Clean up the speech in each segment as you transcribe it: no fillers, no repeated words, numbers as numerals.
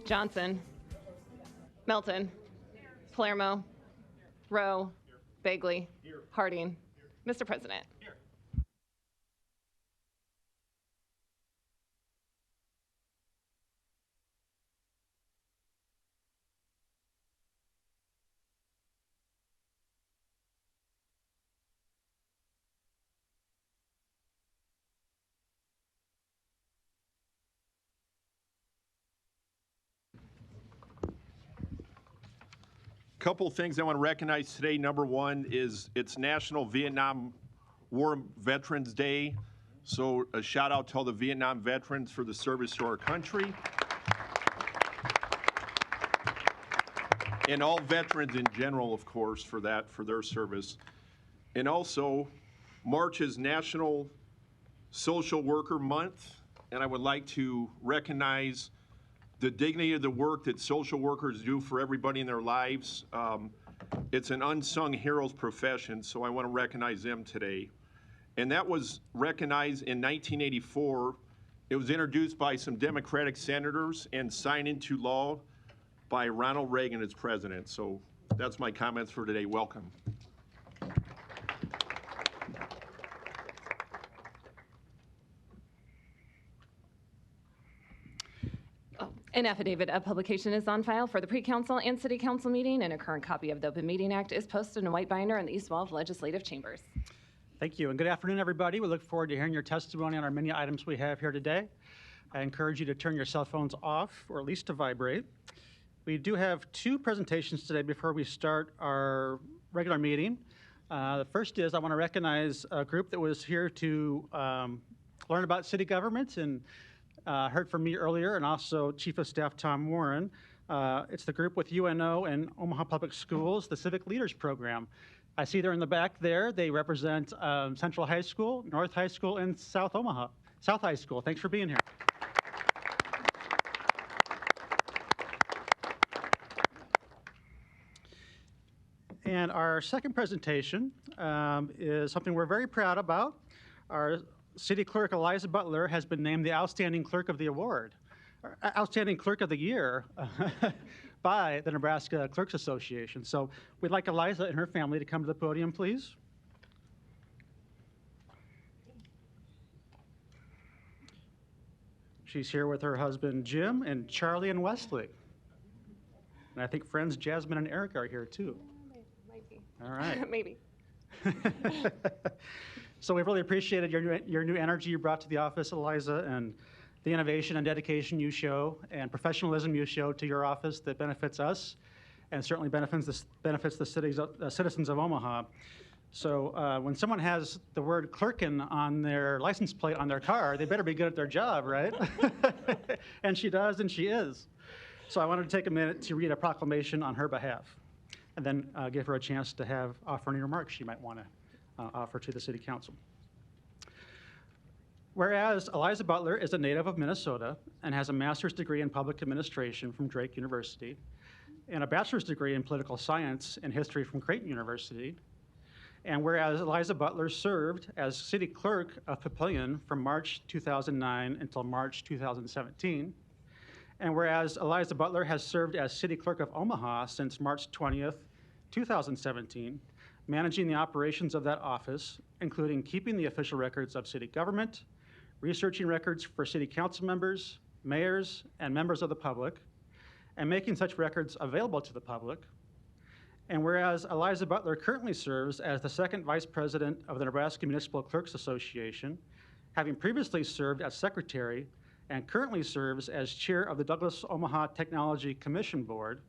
Johnson, Melton, Palermo, Rowe, Bagley, Harding. Mr. President. Couple of things I want to recognize today. Number one is it's National Vietnam War Veterans Day. So a shout out to all the Vietnam veterans for the service to our country. And all veterans in general, of course, for their service. And also, March is National Social Worker Month, and I would like to recognize the dignity of the work that social workers do for everybody in their lives. It's an unsung heroes profession, so I want to recognize them today. And that was recognized in 1984. It was introduced by some Democratic senators and signed into law by Ronald Reagan as president. So that's my comments for today. Welcome. An affidavit of publication is on file for the pre-council and city council meeting, and a current copy of the Open Meeting Act is posted in a white binder in the east wall of legislative chambers. Thank you, and good afternoon, everybody. We look forward to hearing your testimony on our many items we have here today. I encourage you to turn your cell phones off, or at least to vibrate. We do have two presentations today before we start our regular meeting. The first is I want to recognize a group that was here to learn about city government and heard from me earlier, and also Chief of Staff Tom Warren. It's the group with UNO and Omaha Public Schools, the Civic Leaders Program. I see they're in the back there. They represent Central High School, North High School, and South High School. Thanks for being here. And our second presentation is something we're very proud about. Our City Clerk Eliza Butler has been named the Outstanding Clerk of the Award, or Outstanding Clerk of the Year by the Nebraska Clerks Association. So we'd like Eliza and her family to come to the podium, please. She's here with her husband, Jim, and Charlie and Wesley. And I think friends Jasmine and Eric are here too. Might be. All right. Maybe. So we've really appreciated your new energy you brought to the office, Eliza, and the innovation and dedication you show and professionalism you show to your office that benefits us and certainly benefits the citizens of Omaha. So when someone has the word clerkin on their license plate on their car, they better be good at their job, right? And she does, and she is. So I wanted to take a minute to read a proclamation on her behalf and then give her a chance to offer any remarks she might want to offer to the City Council. Whereas Eliza Butler is a native of Minnesota and has a master's degree in public administration from Drake University and a bachelor's degree in political science and history from Creighton University, and whereas Eliza Butler served as City Clerk of Papillion from March 2009 until March 2017, and whereas Eliza Butler has served as City Clerk of Omaha since March 20th, 2017, managing the operations of that office, including keeping the official records of city government, researching records for city council members, mayors, and members of the public, and making such records available to the public. And whereas Eliza Butler currently serves as the second vice president of the Nebraska Municipal Clerks Association, having previously served as secretary and currently serves as chair of the Douglas Omaha Technology Commission Board,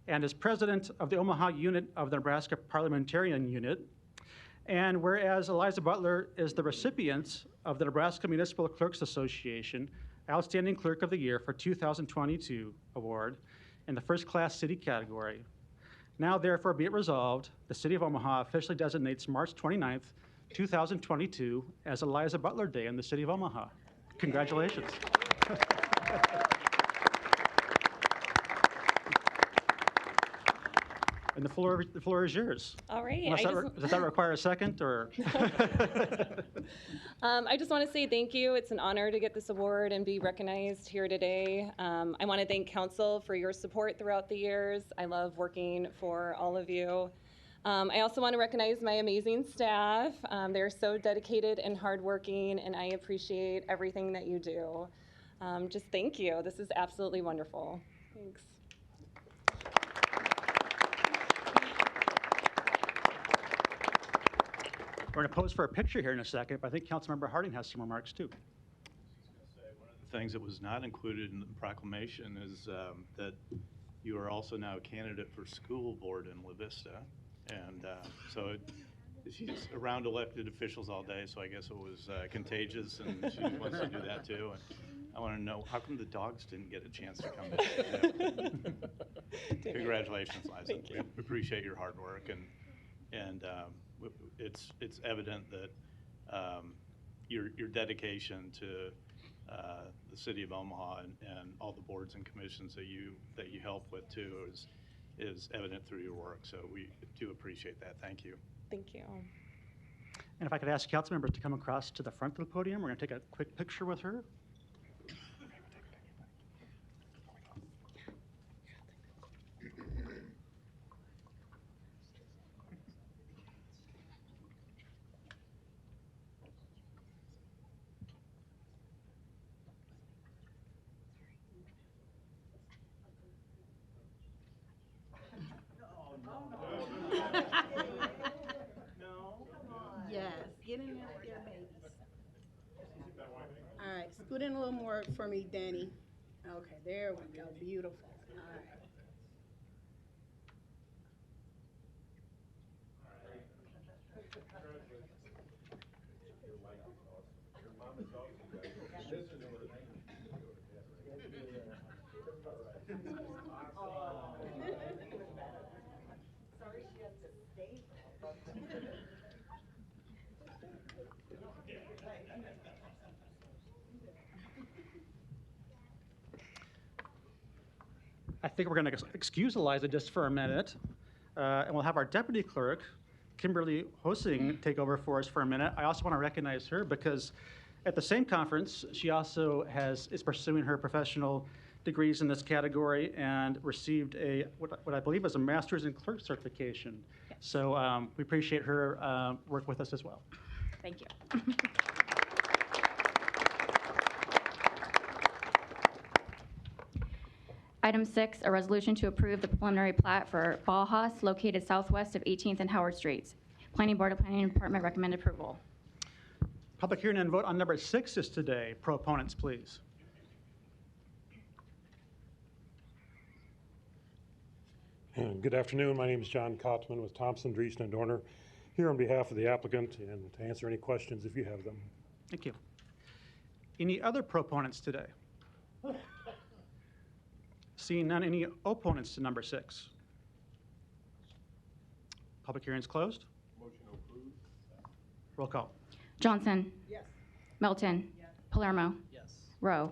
and is president of the Omaha unit of the Nebraska Parliamentarian Unit. And whereas Eliza Butler is the recipient of the Nebraska Municipal Clerks Association Outstanding Clerk of the Year for 2022 award in the first class city category. Now therefore be it resolved, the City of Omaha officially designates March 29th, 2022 as Eliza Butler Day in the City of Omaha. Congratulations. And the floor is yours. All right. Unless does that require a second, or? I just want to say thank you. It's an honor to get this award and be recognized here today. I want to thank council for your support throughout the years. I love working for all of you. I also want to recognize my amazing staff. They're so dedicated and hardworking, and I appreciate everything that you do. Just thank you. This is absolutely wonderful. Thanks. We're going to pose for a picture here in a second, but I think Councilmember Harding has some remarks too. One of the things that was not included in the proclamation is that you are also now a candidate for school board in La Vista. And so she's around elected officials all day, so I guess it was contagious, and she wants to do that too. And I want to know, how come the dogs didn't get a chance to come in? Congratulations, Liza. Thank you. We appreciate your hard work, and it's evident that your dedication to the city of Omaha and all the boards and commissions that you help with too is evident through your work. So we do appreciate that. Thank you. Thank you. And if I could ask council members to come across to the front of the podium, we're going to take a quick picture with her. Yes, get in there with your babies. All right, scoot in a little more for me, Danny. Okay, there we go, beautiful. All right. Sorry she has to stay. I think we're going to excuse Eliza just for a minute, and we'll have our deputy clerk, Kimberly Hosing, take over for us for a minute. I also want to recognize her because at the same conference, she also is pursuing her professional degrees in this category and received what I believe is a master's in clerk certification. Yes. So we appreciate her work with us as well. Thank you. Item 6, a resolution to approve the preliminary plat for Bauhaus located southwest of 18th and Howard Streets. Planning Board of Planning Department recommend approval. Public hearing and vote on number 6 is today. Proponents, please. Good afternoon. My name is John Kottman with Thompson, Dreesen, and Dorner, here on behalf of the applicant and to answer any questions if you have them. Thank you. Any other proponents today? Seeing none, any opponents to number 6? Public hearing is closed. Motion approved. Roll call. Johnson. Yes. Melton. Palermo. Yes. Rowe.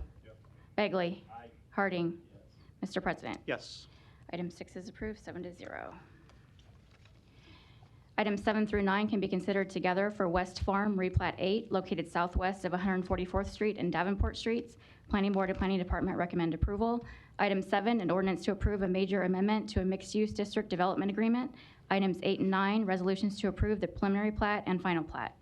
Bagley. Harding. Mr. President. Yes. Item 6 is approved, 7-0. Items 7 through 9 can be considered together for West Farm Replat 8, located southwest of 144th Street and Davenport Streets. Planning Board and Planning Department recommend approval. Item 7, an ordinance to approve a major amendment to a mixed-use district development agreement. Items 8 and 9, resolutions to approve the preliminary plat and final plat.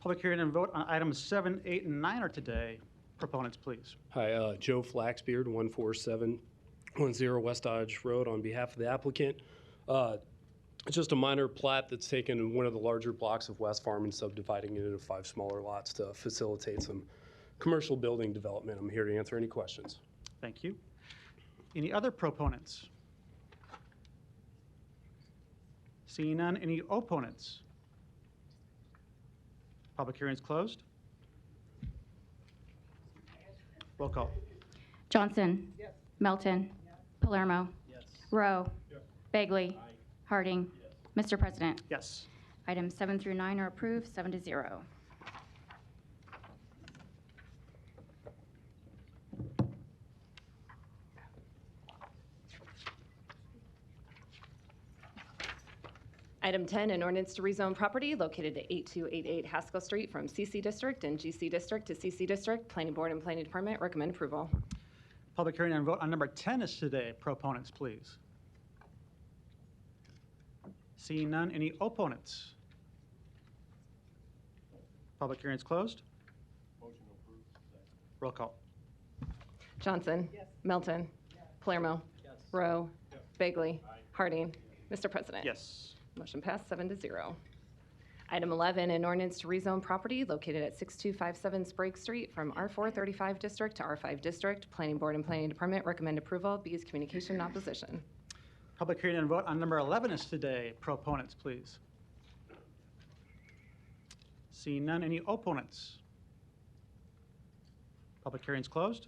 Public hearing and vote on items 7, 8, and 9 are today. Proponents, please. Hi, Joe Flaxbeard, 14710 West Dodge Road, on behalf of the applicant. It's just a minor plat that's taken one of the larger blocks of West Farm and subdividing it into 5 smaller lots to facilitate some commercial building development. I'm here to answer any questions. Thank you. Any other proponents? Seeing none, any opponents? Public hearing is closed. Roll call. Johnson. Yes. Melton. Palermo. Rowe. Bagley. Harding. Mr. President. Yes. Items 7 through 9 are approved, 7-0. Item 10, an ordinance to rezone property located at 8288 Haskell Street from CC District and GC District to CC District. Planning Board and Planning Department recommend approval. Public hearing and vote on number 10 is today. Proponents, please. Seeing none, any opponents? Public hearing is closed. Motion approved. Roll call. Johnson. Melton. Palermo. Rowe. Bagley. Harding. Mr. President. Yes. Motion passed 7-0. Item 11, an ordinance to rezone property located at 6257 Sprague Street from R435 District to R5 District. Planning Board and Planning Department recommend approval. B is communication and opposition. Public hearing and vote on number 11 is today. Proponents, please. Seeing none, any opponents? Public hearing is closed.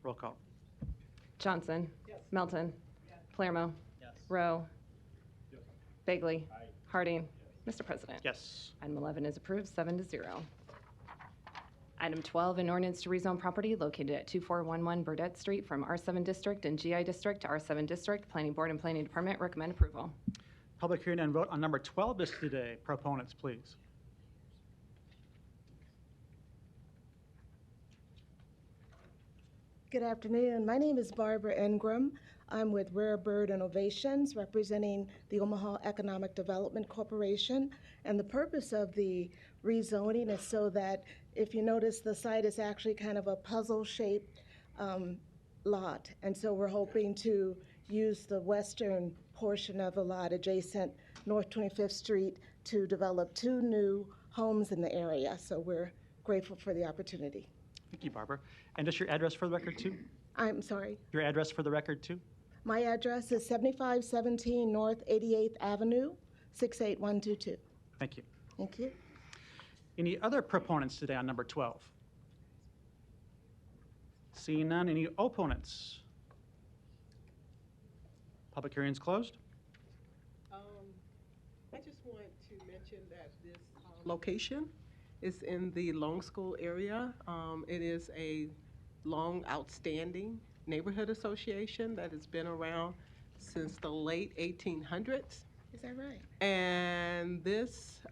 Roll call. Johnson. Melton. Palermo. Rowe. Bagley. Harding. Mr. President. Yes. Item 11 is approved, 7-0. Item 12, an ordinance to rezone property located at 2411 Burdette Street from R7 District and GI District to R7 District. Planning Board and Planning Department recommend approval. Public hearing and vote on number 12 is today. Proponents, please. Good afternoon. My name is Barbara Ingram. I'm with Rare Bird Innovations, representing the Omaha Economic Development Corporation. And the purpose of the rezoning is so that, if you notice, the site is actually kind of a puzzle-shaped lot. And so we're hoping to use the western portion of the lot adjacent North 25th Street to develop 2 new homes in the area. So we're grateful for the opportunity. Thank you, Barbara. And just your address for the record, too? I'm sorry. Your address for the record, too? My address is 7517 North 88th Avenue, 68122. Thank you. Thank you. Any other proponents today on number 12? Seeing none, any opponents? Public hearing is closed. I just want to mention that this location is in the Long School area. It is a long outstanding neighborhood association that has been around since the late 1800s. Is that right? And this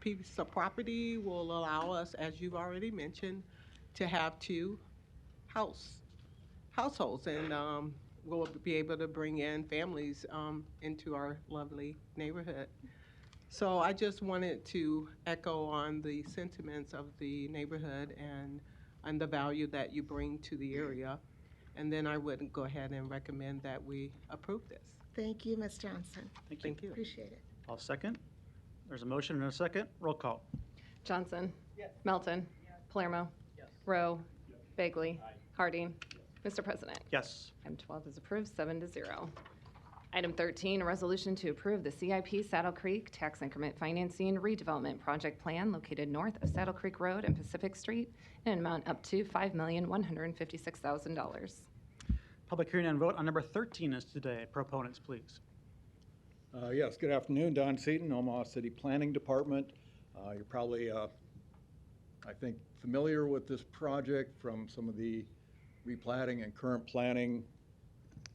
piece of property will allow us, as you've already mentioned, to have 2 households, and we'll be able to bring in families into our lovely neighborhood. So I just wanted to echo on the sentiments of the neighborhood and the value that you bring to the area. And then I would go ahead and recommend that we approve this. Thank you, Ms. Johnson. Thank you. Appreciate it. I'll second. There's a motion and a second. Roll call. Johnson. Melton. Palermo. Rowe. Bagley. Harding. Mr. President. Yes. Item 12 is approved, 7-0. Item 13, a resolution to approve the CIP Saddle Creek Tax Increment Financing Redevelopment Project Plan located north of Saddle Creek Road and Pacific Street in an amount up to $5,156,000. Public hearing and vote on number 13 is today. Proponents, please. Yes, good afternoon. Don Seaton, Omaha City Planning Department. You're probably, I think, familiar with this project from some of the replatting and current planning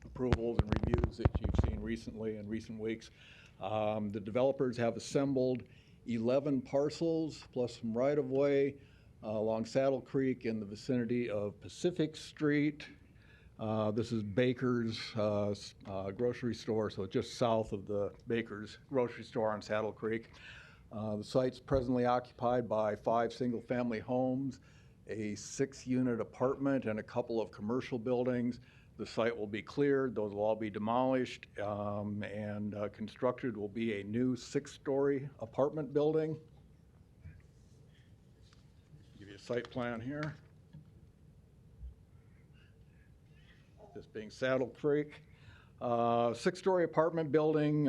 approvals and reviews that you've seen recently in recent weeks. The developers have assembled 11 parcels plus some right-of-way along Saddle Creek in the vicinity of Pacific Street. This is Baker's grocery store, so just south of the Baker's grocery store on Saddle Creek. The site's presently occupied by 5 single-family homes, a 6-unit apartment, and a couple of commercial buildings. The site will be cleared, those will all be demolished, and constructed will be a new 6-story apartment building. Give you a site plan here. This being Saddle Creek. 6-story apartment building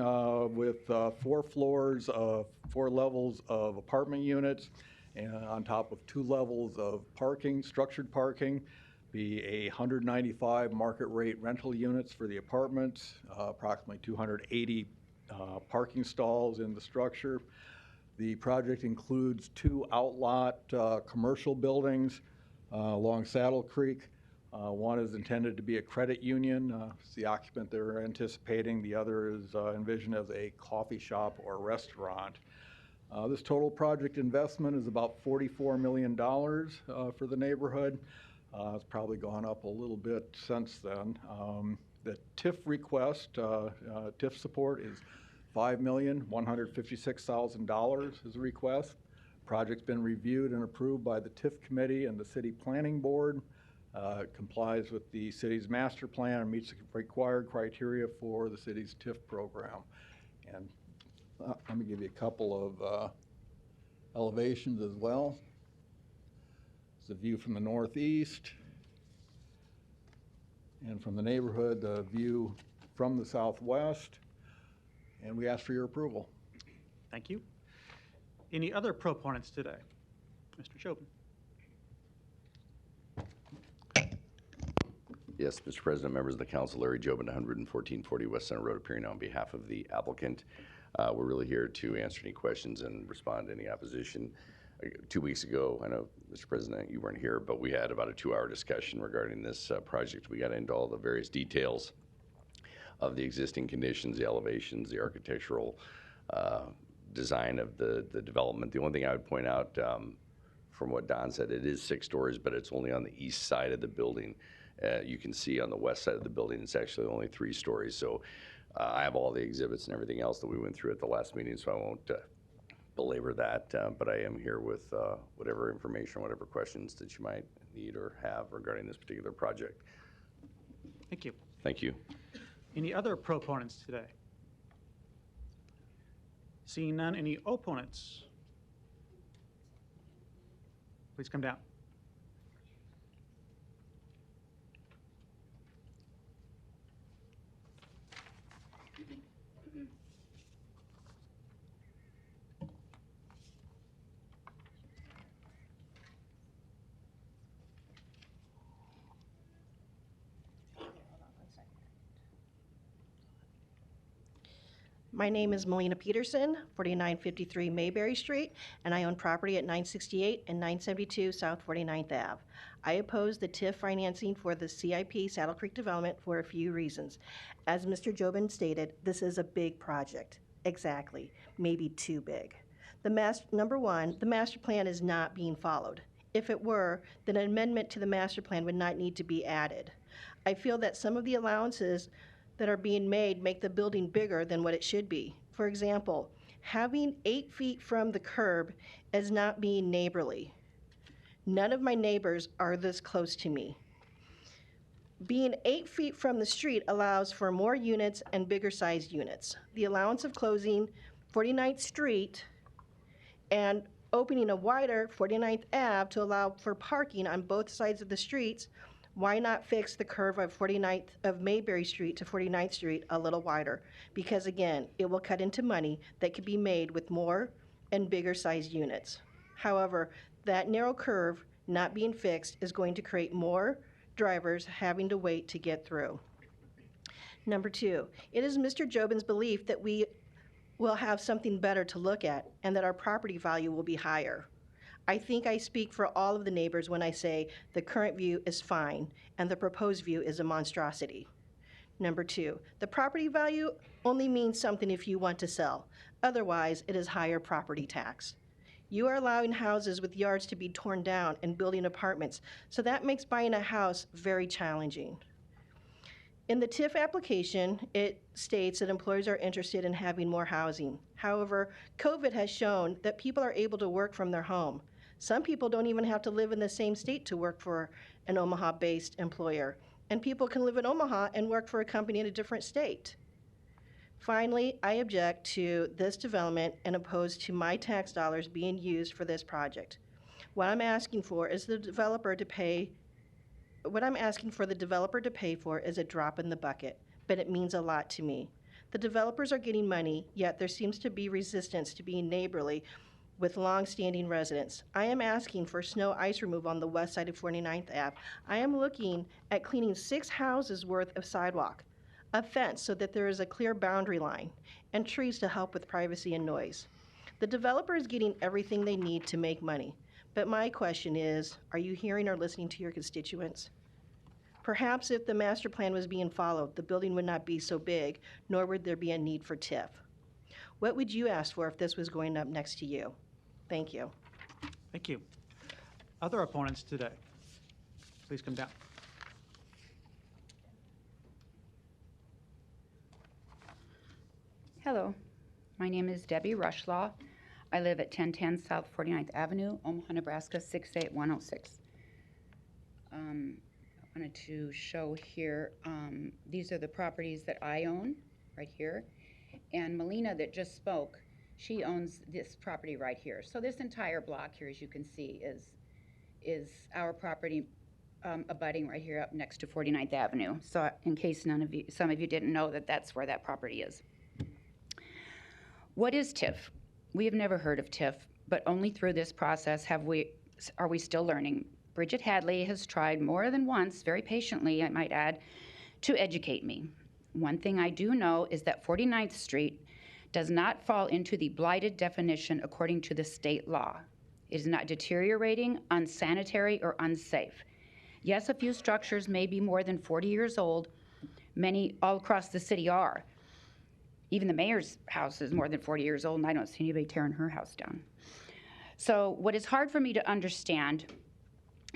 with 4 floors, 4 levels of apartment units, and on top of 2 levels of parking, structured parking. Be 195 market rate rental units for the apartments, approximately 280 parking stalls in the structure. The project includes 2 outlot commercial buildings along Saddle Creek. One is intended to be a credit union. It's the occupant they're anticipating. The other is envisioned as a coffee shop or restaurant. This total project investment is about $44 million for the neighborhood. It's probably gone up a little bit since then. The TIF request, TIF support is $5,156,000 is the request. Project's been reviewed and approved by the TIF committee and the city planning board. It complies with the city's master plan and meets the required criteria for the city's TIF program. And let me give you a couple of elevations as well. It's a view from the northeast. And from the neighborhood, the view from the southwest. And we ask for your approval. Thank you. Any other proponents today? Mr. Jobin. Yes, Mr. President, members of the council, Larry Jobin, 11440 West Center Road, appearing on behalf of the applicant. We're really here to answer any questions and respond to any opposition. 2 weeks ago, I know, Mr. President, you weren't here, but we had about a 2-hour discussion regarding this project. We got into all the various details of the existing conditions, the elevations, the architectural design of the development. The only thing I would point out from what Don said, it is 6 stories, but it's only on the east side of the building. You can see on the west side of the building, it's actually only 3 stories. So I have all the exhibits and everything else that we went through at the last meeting, so I won't belabor that, but I am here with whatever information, whatever questions that you might need or have regarding this particular project. Thank you. Thank you. Any other proponents today? Seeing none, any opponents? Please come down. My name is Melina Peterson, 4953 Mayberry Street, and I own property at 968 and 972 South 49th Ave. I oppose the TIF financing for the CIP Saddle Creek development for a few reasons. As Mr. Jobin stated, this is a big project. Exactly, maybe too big. Number one, the master plan is not being followed. If it were, then an amendment to the master plan would not need to be added. I feel that some of the allowances that are being made make the building bigger than what it should be. For example, having 8 feet from the curb is not being neighborly. None of my neighbors are this close to me. Being 8 feet from the street allows for more units and bigger sized units. The allowance of closing 49th Street and opening a wider 49th Ave to allow for parking on both sides of the streets, why not fix the curve of Mayberry Street to 49th Street a little wider? Because again, it will cut into money that could be made with more and bigger sized units. However, that narrow curve not being fixed is going to create more drivers having to wait to get through. Number 2, it is Mr. Jobin's belief that we will have something better to look at and that our property value will be higher. I think I speak for all of the neighbors when I say the current view is fine and the proposed view is a monstrosity. Number 2, the property value only means something if you want to sell. Otherwise, it is higher property tax. You are allowing houses with yards to be torn down and building apartments, so that makes buying a house very challenging. In the TIF application, it states that employers are interested in having more housing. However, COVID has shown that people are able to work from their home. Some people don't even have to live in the same state to work for an Omaha-based employer, and people can live in Omaha and work for a company in a different state. Finally, I object to this development and oppose to my tax dollars being used for this project. What I'm asking for the developer to pay for is a drop in the bucket, but it means a lot to me. The developers are getting money, yet there seems to be resistance to being neighborly with long-standing residents. I am asking for snow ice removal on the west side of 49th Ave. I am looking at cleaning 6 houses worth of sidewalk, a fence so that there is a clear boundary line, and trees to help with privacy and noise. The developer is getting everything they need to make money. But my question is, are you hearing or listening to your constituents? Perhaps if the master plan was being followed, the building would not be so big, nor would there be a need for TIF. What would you ask for if this was going up next to you? Thank you. Thank you. Other opponents today, please come down. Hello, my name is Debbie Rushlaw. I live at 1010 South 49th Avenue, Omaha, Nebraska 68106. I wanted to show here, these are the properties that I own right here. And Melina that just spoke, she owns this property right here. So this entire block here, as you can see, is our property abutting right here up next to 49th Avenue. So in case some of you didn't know that that's where that property is. What is TIF? We have never heard of TIF, but only through this process are we still learning. Bridget Hadley has tried more than once, very patiently, I might add, to educate me. One thing I do know is that 49th Street does not fall into the blighted definition according to the state law. It is not deteriorating, unsanitary, or unsafe. Yes, a few structures may be more than 40 years old. Many all across the city are. Even the mayor's house is more than 40 years old, and I don't see anybody tearing her house down. So what is hard for me to understand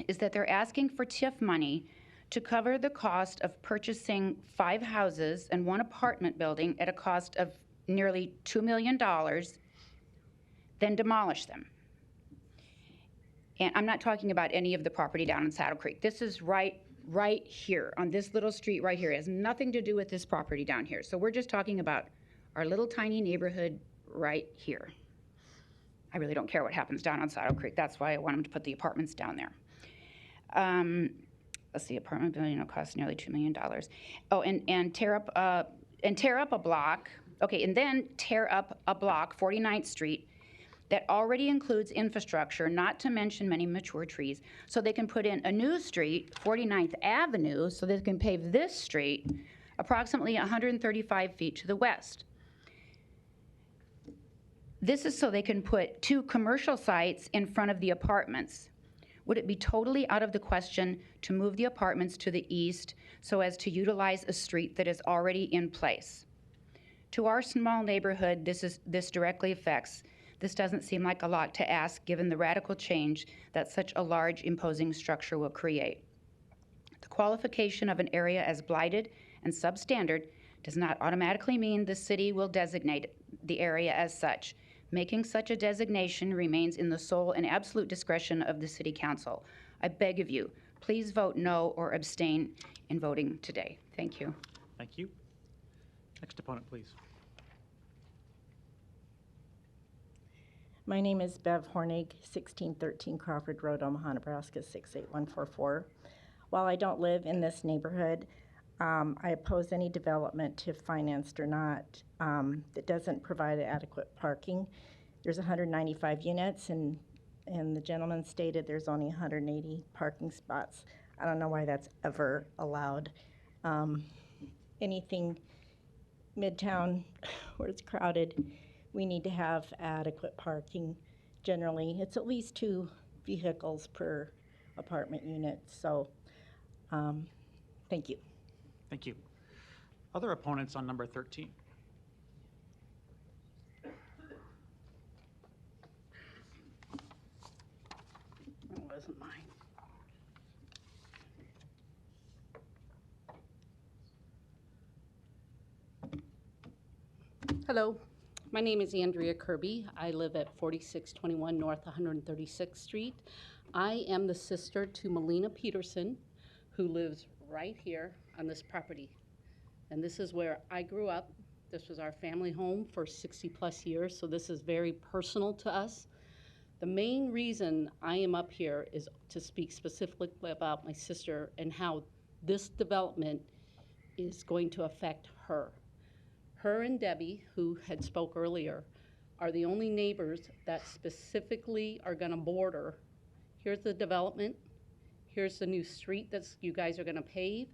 is that they're asking for TIF money to cover the cost of purchasing 5 houses and 1 apartment building at a cost of nearly $2 million, then demolish them. And I'm not talking about any of the property down in Saddle Creek. This is right here on this little street right here. It has nothing to do with this property down here. So we're just talking about our little tiny neighborhood right here. I really don't care what happens down on Saddle Creek. That's why I want them to put the apartments down there. Let's see, apartment building will cost nearly $2 million. Oh, and tear up a block. Okay, and then tear up a block, 49th Street, that already includes infrastructure, not to mention many mature trees, so they can put in a new street, 49th Avenue, so they can pave this street approximately 135 feet to the west. This is so they can put 2 commercial sites in front of the apartments. Would it be totally out of the question to move the apartments to the east so as to utilize a street that is already in place? To our small neighborhood, this directly affects. This doesn't seem like a lot to ask given the radical change that such a large imposing structure will create. The qualification of an area as blighted and substandard does not automatically mean the city will designate the area as such. Making such a designation remains in the sole and absolute discretion of the City Council. I beg of you, please vote no or abstain in voting today. Thank you. Thank you. Next opponent, please. My name is Bev Hornig, 1613 Crawford Road, Omaha, Nebraska 68144. While I don't live in this neighborhood, I oppose any development, TIF financed or not, that doesn't provide adequate parking. There's 195 units, and the gentleman stated there's only 180 parking spots. I don't know why that's ever allowed. Anything Midtown where it's crowded, we need to have adequate parking. Generally, it's at least 2 vehicles per apartment unit. So, thank you. Thank you. Other opponents on number 13? It wasn't mine. Hello, my name is Andrea Kirby. I live at 4621 North 136th Street. I am the sister to Melina Peterson, who lives right here on this property. And this is where I grew up. This was our family home for 60 plus years, so this is very personal to us. The main reason I am up here is to speak specifically about my sister and how this development is going to affect her. Her and Debbie, who had spoke earlier, are the only neighbors that specifically are gonna border. Here's the development, here's the new street that you guys are gonna pave,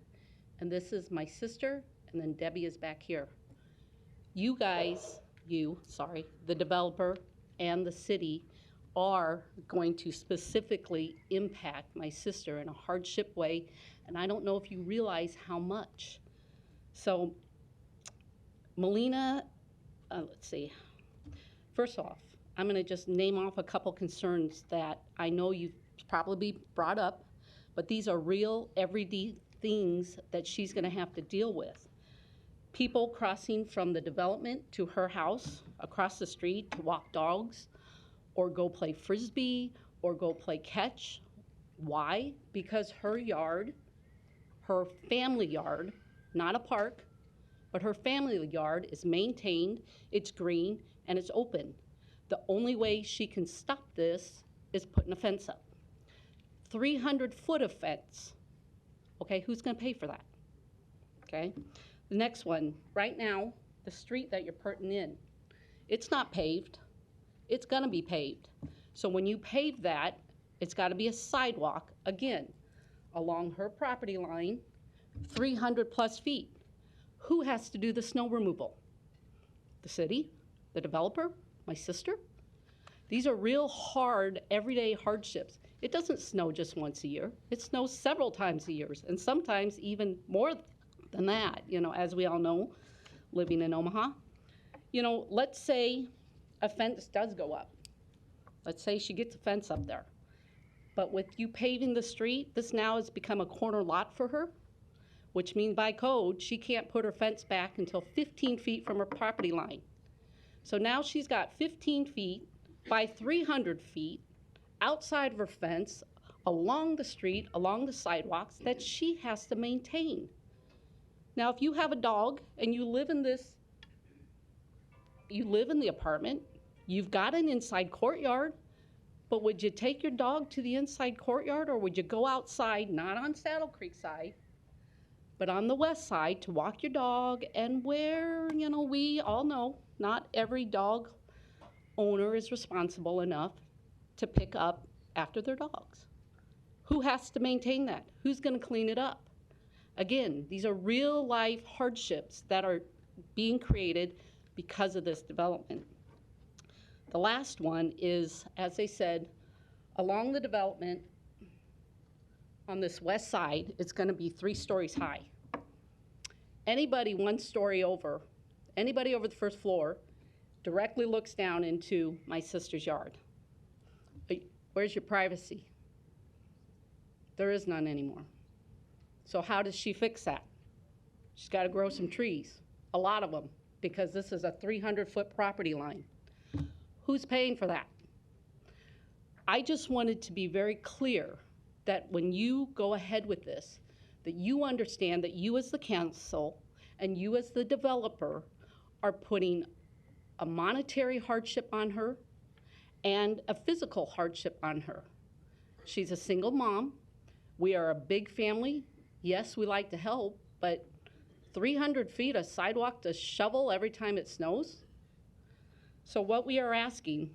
and this is my sister, and then Debbie is back here. You guys, the developer and the city are going to specifically impact my sister in a hardship way, and I don't know if you realize how much. So, Melina, let's see. First off, I'm going to just name off a couple concerns that I know you've probably brought up, but these are real, everyday things that she's going to have to deal with. People crossing from the development to her house across the street to walk dogs or go play frisbee or go play catch. Why? Because her yard, her family yard, not a park, but her family yard is maintained, it's green, and it's open. The only way she can stop this is putting a fence up. 300-foot of fence. Okay, who's gonna pay for that? Okay, the next one, right now, the street that you're putting in, it's not paved, it's gonna be paved. So when you pave that, it's gotta be a sidewalk, again, along her property line, 300 plus feet. Who has to do the snow removal? The city, the developer, my sister? These are real hard, everyday hardships. It doesn't snow just once a year. It snows several times a year, and sometimes even more than that, you know, as we all know, living in Omaha. You know, let's say a fence does go up. Let's say she gets a fence up there. But with you paving the street, this now has become a corner lot for her, which means by code, she can't put her fence back until 15 feet from her property line. So now she's got 15 feet by 300 feet outside of her fence, along the street, along the sidewalks that she has to maintain. Now, if you have a dog and you live in the apartment, you've got an inside courtyard, but would you take your dog to the inside courtyard, or would you go outside, not on Saddle Creek side, but on the west side to walk your dog, and where, you know, we all know not every dog owner is responsible enough to pick up after their dogs. Who has to maintain that? Who's going to clean it up? Again, these are real life hardships that are being created because of this development. The last one is, as I said, along the development on this west side, it's going to be 3 stories high. Anybody 1 story over, anybody over the first floor directly looks down into my sister's yard. Where's your privacy? There is none anymore. So how does she fix that? She's got to grow some trees, a lot of them, because this is a 300-foot property line. Who's paying for that? I just wanted to be very clear that when you go ahead with this, that you understand that you as the council and you as the developer are putting a monetary hardship on her and a physical hardship on her. She's a single mom. We are a big family. Yes, we like to help, but 300 feet of sidewalk to shovel every time it snows? So what we are asking,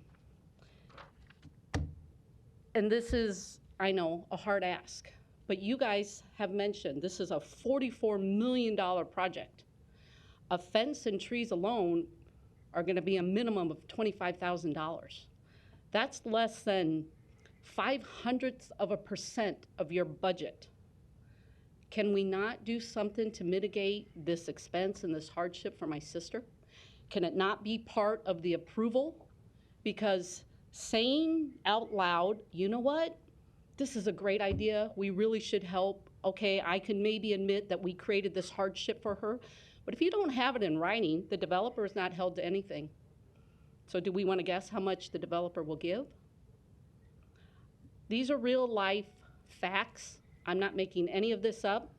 and this is, I know, a hard ask, but you guys have mentioned this is a $44 million project. A fence and trees alone are going to be a minimum of $25,000. That's less than 0.05% of your budget. Can we not do something to mitigate this expense and this hardship for my sister? Can it not be part of the approval? Because saying out loud, you know what? This is a great idea. We really should help. Okay, I can maybe admit that we created this hardship for her. But if you don't have it in writing, the developer is not held to anything. So do we want to guess how much the developer will give? These are real life facts. I'm not making any of this up.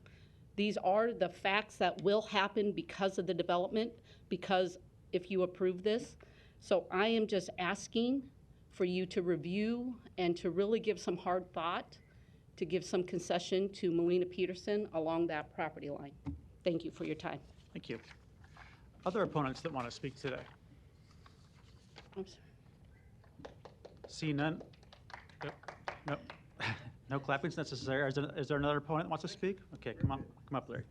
These are the facts that will happen because of the development, because if you approve this. So I am just asking for you to review and to really give some hard thought, to give some concession to Melina Peterson along that property line. Thank you for your time. Thank you. Other opponents that want to speak today? I'm sorry. See none? No. No clapping's necessary. Is there another opponent that wants to speak? Okay, come up, Larry.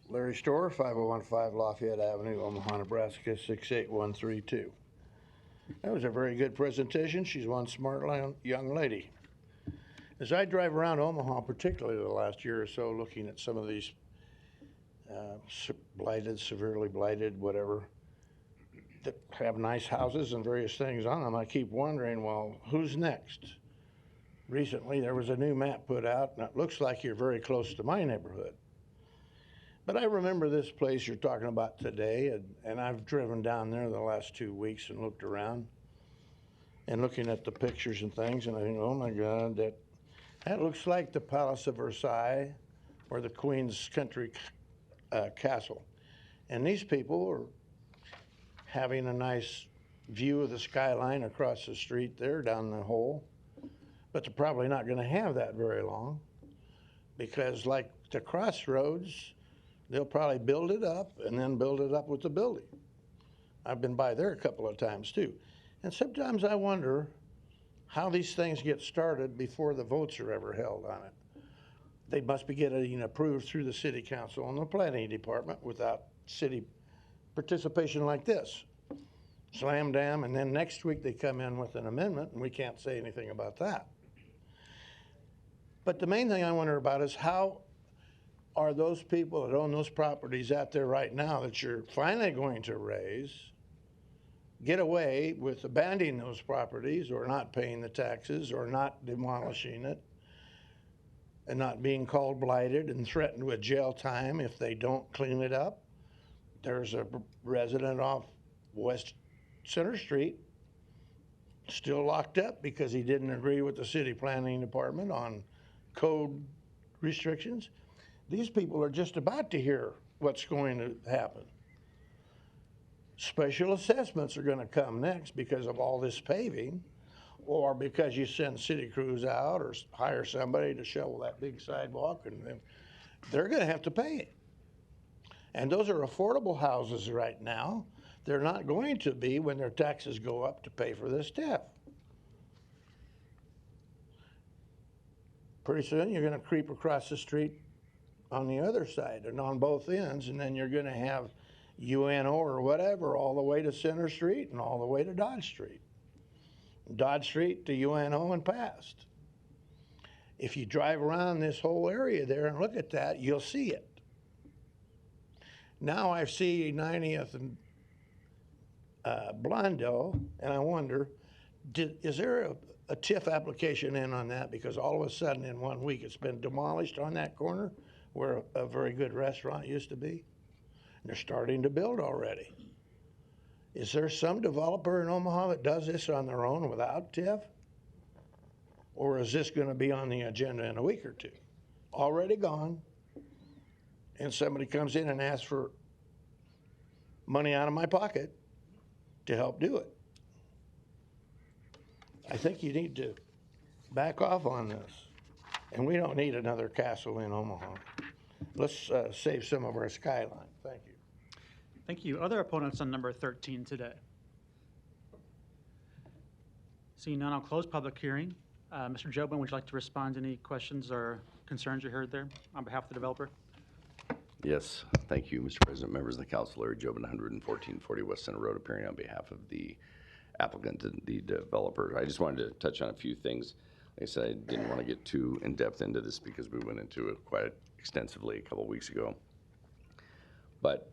Larry Storr, 5015 Lafayette Avenue, Omaha, Nebraska, 68132. That was a very good presentation. She's one smart young lady. As I drive around Omaha, particularly the last year or so, looking at some of these blighted, severely blighted, whatever, that have nice houses and various things on them, I keep wondering, well, who's next? Recently, there was a new map put out, and it looks like you're very close to my neighborhood. But I remember this place you're talking about today, and I've driven down there the last 2 weeks and looked around and looking at the pictures and things, and I think, oh my God, that looks like the Palace of Versailles or the Queen's Country Castle. And these people are having a nice view of the skyline across the street there down the hole, but they're probably not going to have that very long, because like the Crossroads, they'll probably build it up and then build it up with the building. I've been by there a couple of times too. And sometimes I wonder how these things get started before the votes are ever held on it. They must be getting approved through the city council and the planning department without city participation like this. Slam dam, and then next week they come in with an amendment and we can't say anything about that. But the main thing I wonder about is how are those people that own those properties out there right now that you're finally going to raise get away with abandoning those properties or not paying the taxes or not demolishing it and not being called blighted and threatened with jail time if they don't clean it up? There's a resident off West Center Street still locked up because he didn't agree with the city planning department on code restrictions. These people are just about to hear what's going to happen. Special assessments are going to come next because of all this paving, or because you send city crews out or hire somebody to shovel that big sidewalk, and then they're going to have to pay it. And those are affordable houses right now. They're not going to be when their taxes go up to pay for this TIF. Pretty soon you're going to creep across the street on the other side and on both ends, and then you're going to have UNO or whatever all the way to Center Street and all the way to Dodge Street. Dodge Street to UNO and past. If you drive around this whole area there and look at that, you'll see it. Now I see 90th and Blondell, and I wonder, is there a TIF application in on that? Because all of a sudden in 1 week it's been demolished on that corner where a very good restaurant used to be. And they're starting to build already. Is there some developer in Omaha that does this on their own without TIF? Or is this going to be on the agenda in a week or two? Already gone, and somebody comes in and asks for money out of my pocket to help do it. I think you need to back off on this. And we don't need another castle in Omaha. Let's save some of our skyline. Thank you. Thank you. Other opponents on number 13 today? Seeing none, I'll close public hearing. Mr. Jobin, would you like to respond to any questions or concerns you heard there on behalf of the developer? Yes, thank you, Mr. President, members of the council. Larry Jobin, 11440 West Center Road, appearing on behalf of the applicant and the developer. I just wanted to touch on a few things. Like I said, I didn't want to get too in-depth into this because we went into it quite extensively a couple of weeks ago. But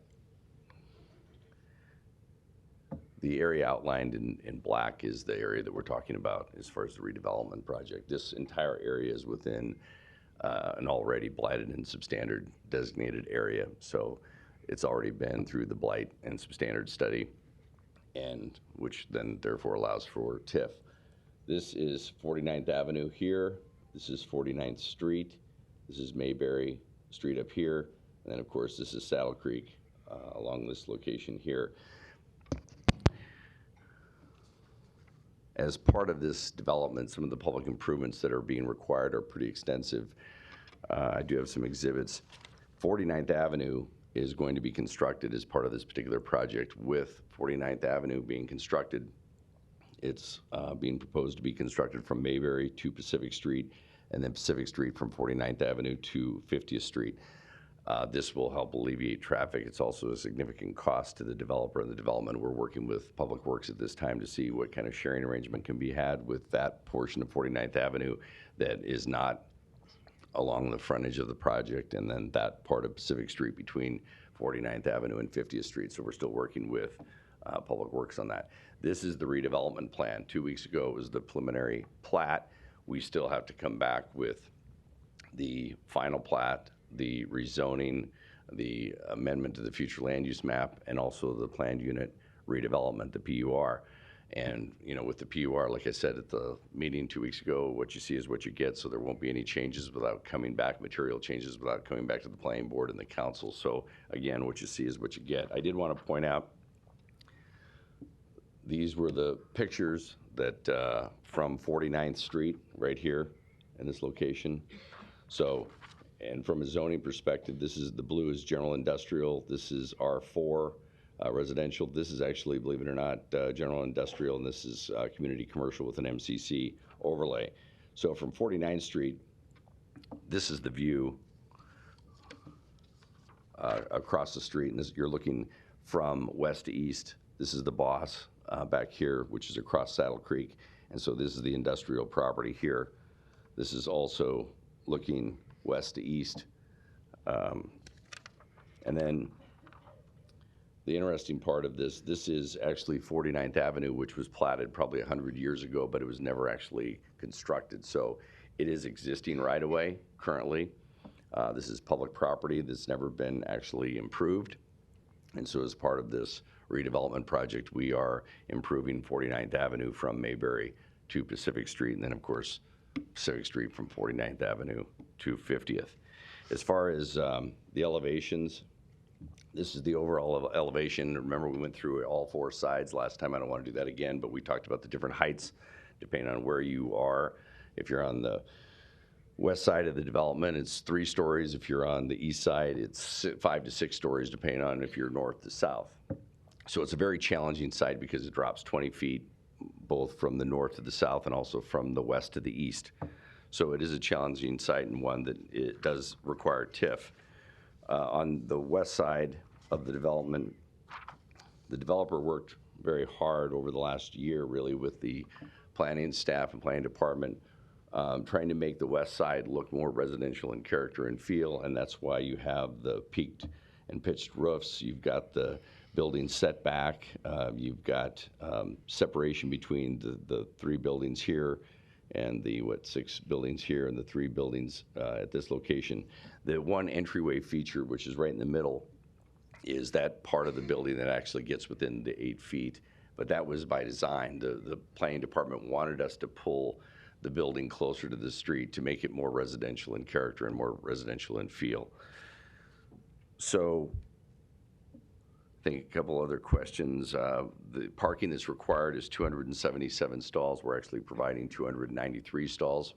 the area outlined in black is the area that we're talking about as far as the redevelopment project. This entire area is within an already blighted and substandard designated area. So it's already been through the blight and substandard study, and which then therefore allows for TIF. This is 49th Avenue here. This is 49th Street. This is Mayberry Street up here. And then of course this is Saddle Creek along this location here. As part of this development, some of the public improvements that are being required are pretty extensive. I do have some exhibits. 49th Avenue is going to be constructed as part of this particular project. With 49th Avenue being constructed, it's being proposed to be constructed from Mayberry to Pacific Street, and then Pacific Street from 49th Avenue to 50th Street. This will help alleviate traffic. It's also a significant cost to the developer and the development. We're working with Public Works at this time to see what kind of sharing arrangement can be had with that portion of 49th Avenue that is not along the frontage of the project, and then that part of Pacific Street between 49th Avenue and 50th Street. So we're still working with Public Works on that. This is the redevelopment plan. 2 weeks ago was the preliminary plat. We still have to come back with the final plat, the rezoning, the amendment to the future land use map, and also the planned unit redevelopment, the PUR. And, you know, with the PUR, like I said at the meeting 2 weeks ago, what you see is what you get, so there won't be any changes without coming back, material changes without coming back to the planning board and the council. So again, what you see is what you get. I did want to point out, these were the pictures that from 49th Street right here in this location. So, and from a zoning perspective, this is the blue is general industrial. This is R4 residential. This is actually, believe it or not, general industrial, and this is community commercial with an MCC overlay. So from 49th Street, this is the view across the street, and this, you're looking from west to east. This is the Boss back here, which is across Saddle Creek, and so this is the industrial property here. This is also looking west to east. And then the interesting part of this is actually 49th Avenue, which was platted probably 100 years ago, but it was never actually constructed. So it is existing right away currently. This is public property that's never been actually improved. And so as part of this redevelopment project, we are improving 49th Avenue from Mayberry to Pacific Street, and then of course Pacific Street from 49th Avenue to 50th. As far as the elevations, this is the overall elevation. Remember, we went through all four sides last time. I don't want to do that again, but we talked about the different heights depending on where you are. If you're on the west side of the development, it's 3 stories. If you're on the east side, it's 5 to 6 stories, depending on if you're north to south. So it's a very challenging site because it drops 20 feet both from the north to the south and also from the west to the east. So it is a challenging site and one that it does require TIF. On the west side of the development, the developer worked very hard over the last year really with the planning staff and planning department trying to make the west side look more residential in character and feel, and that's why you have the peaked and pitched roofs. You've got the building setback. You've got separation between the 3 buildings here and the 6 buildings here and the 3 buildings at this location. The one entryway feature, which is right in the middle, is that part of the building that actually gets within the 8 feet. But that was by design. The planning department wanted us to pull the building closer to the street to make it more residential in character and more residential in feel. So I think a couple other questions. The parking that's required is 277 stalls. We're actually providing 293 stalls.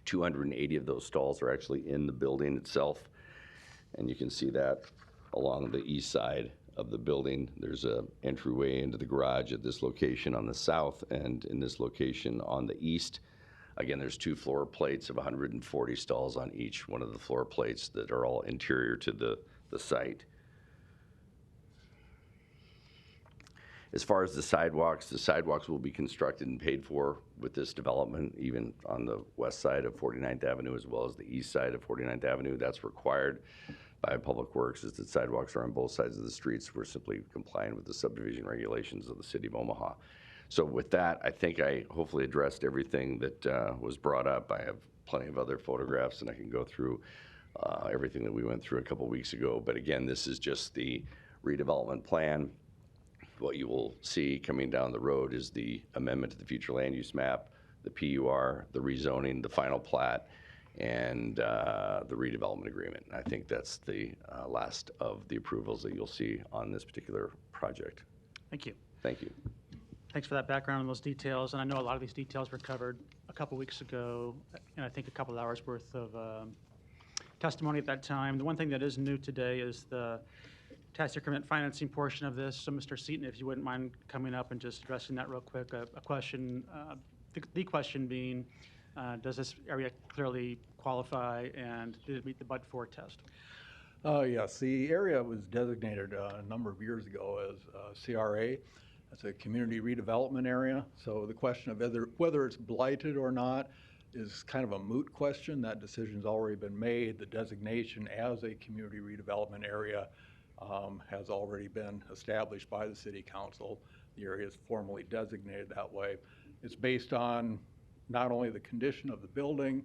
280 of those stalls are actually in the building itself. And you can see that along the east side of the building. There's an entryway into the garage at this location on the south and in this location on the east. Again, there's 2 floor plates of 140 stalls on each one of the floor plates that are all interior to the site. As far as the sidewalks will be constructed and paid for with this development, even on the west side of 49th Avenue as well as the east side of 49th Avenue. That's required by Public Works, is that sidewalks are on both sides of the streets. We're simply complying with the subdivision regulations of the city of Omaha. So with that, I think I hopefully addressed everything that was brought up. I have plenty of other photographs and I can go through everything that we went through a couple weeks ago. But again, this is just the redevelopment plan. What you will see coming down the road is the amendment to the future land use map, the PUR, the rezoning, the final plat, and the redevelopment agreement. I think that's the last of the approvals that you'll see on this particular project. Thank you. Thank you. Thanks for that background and those details. And I know a lot of these details were covered a couple weeks ago, and I think a couple hours worth of testimony at that time. The one thing that is new today is the tax increment financing portion of this. So Mr. Seaton, if you wouldn't mind coming up and just addressing that real quick, a question, the question being, does this area clearly qualify and did it meet the but-for test? Yes, the area was designated a number of years ago as CRA. That's a community redevelopment area. So the question of whether it's blighted or not is kind of a moot question. That decision's already been made. The designation as a community redevelopment area has already been established by the city council. The area is formally designated that way. It's based on not only the condition of the building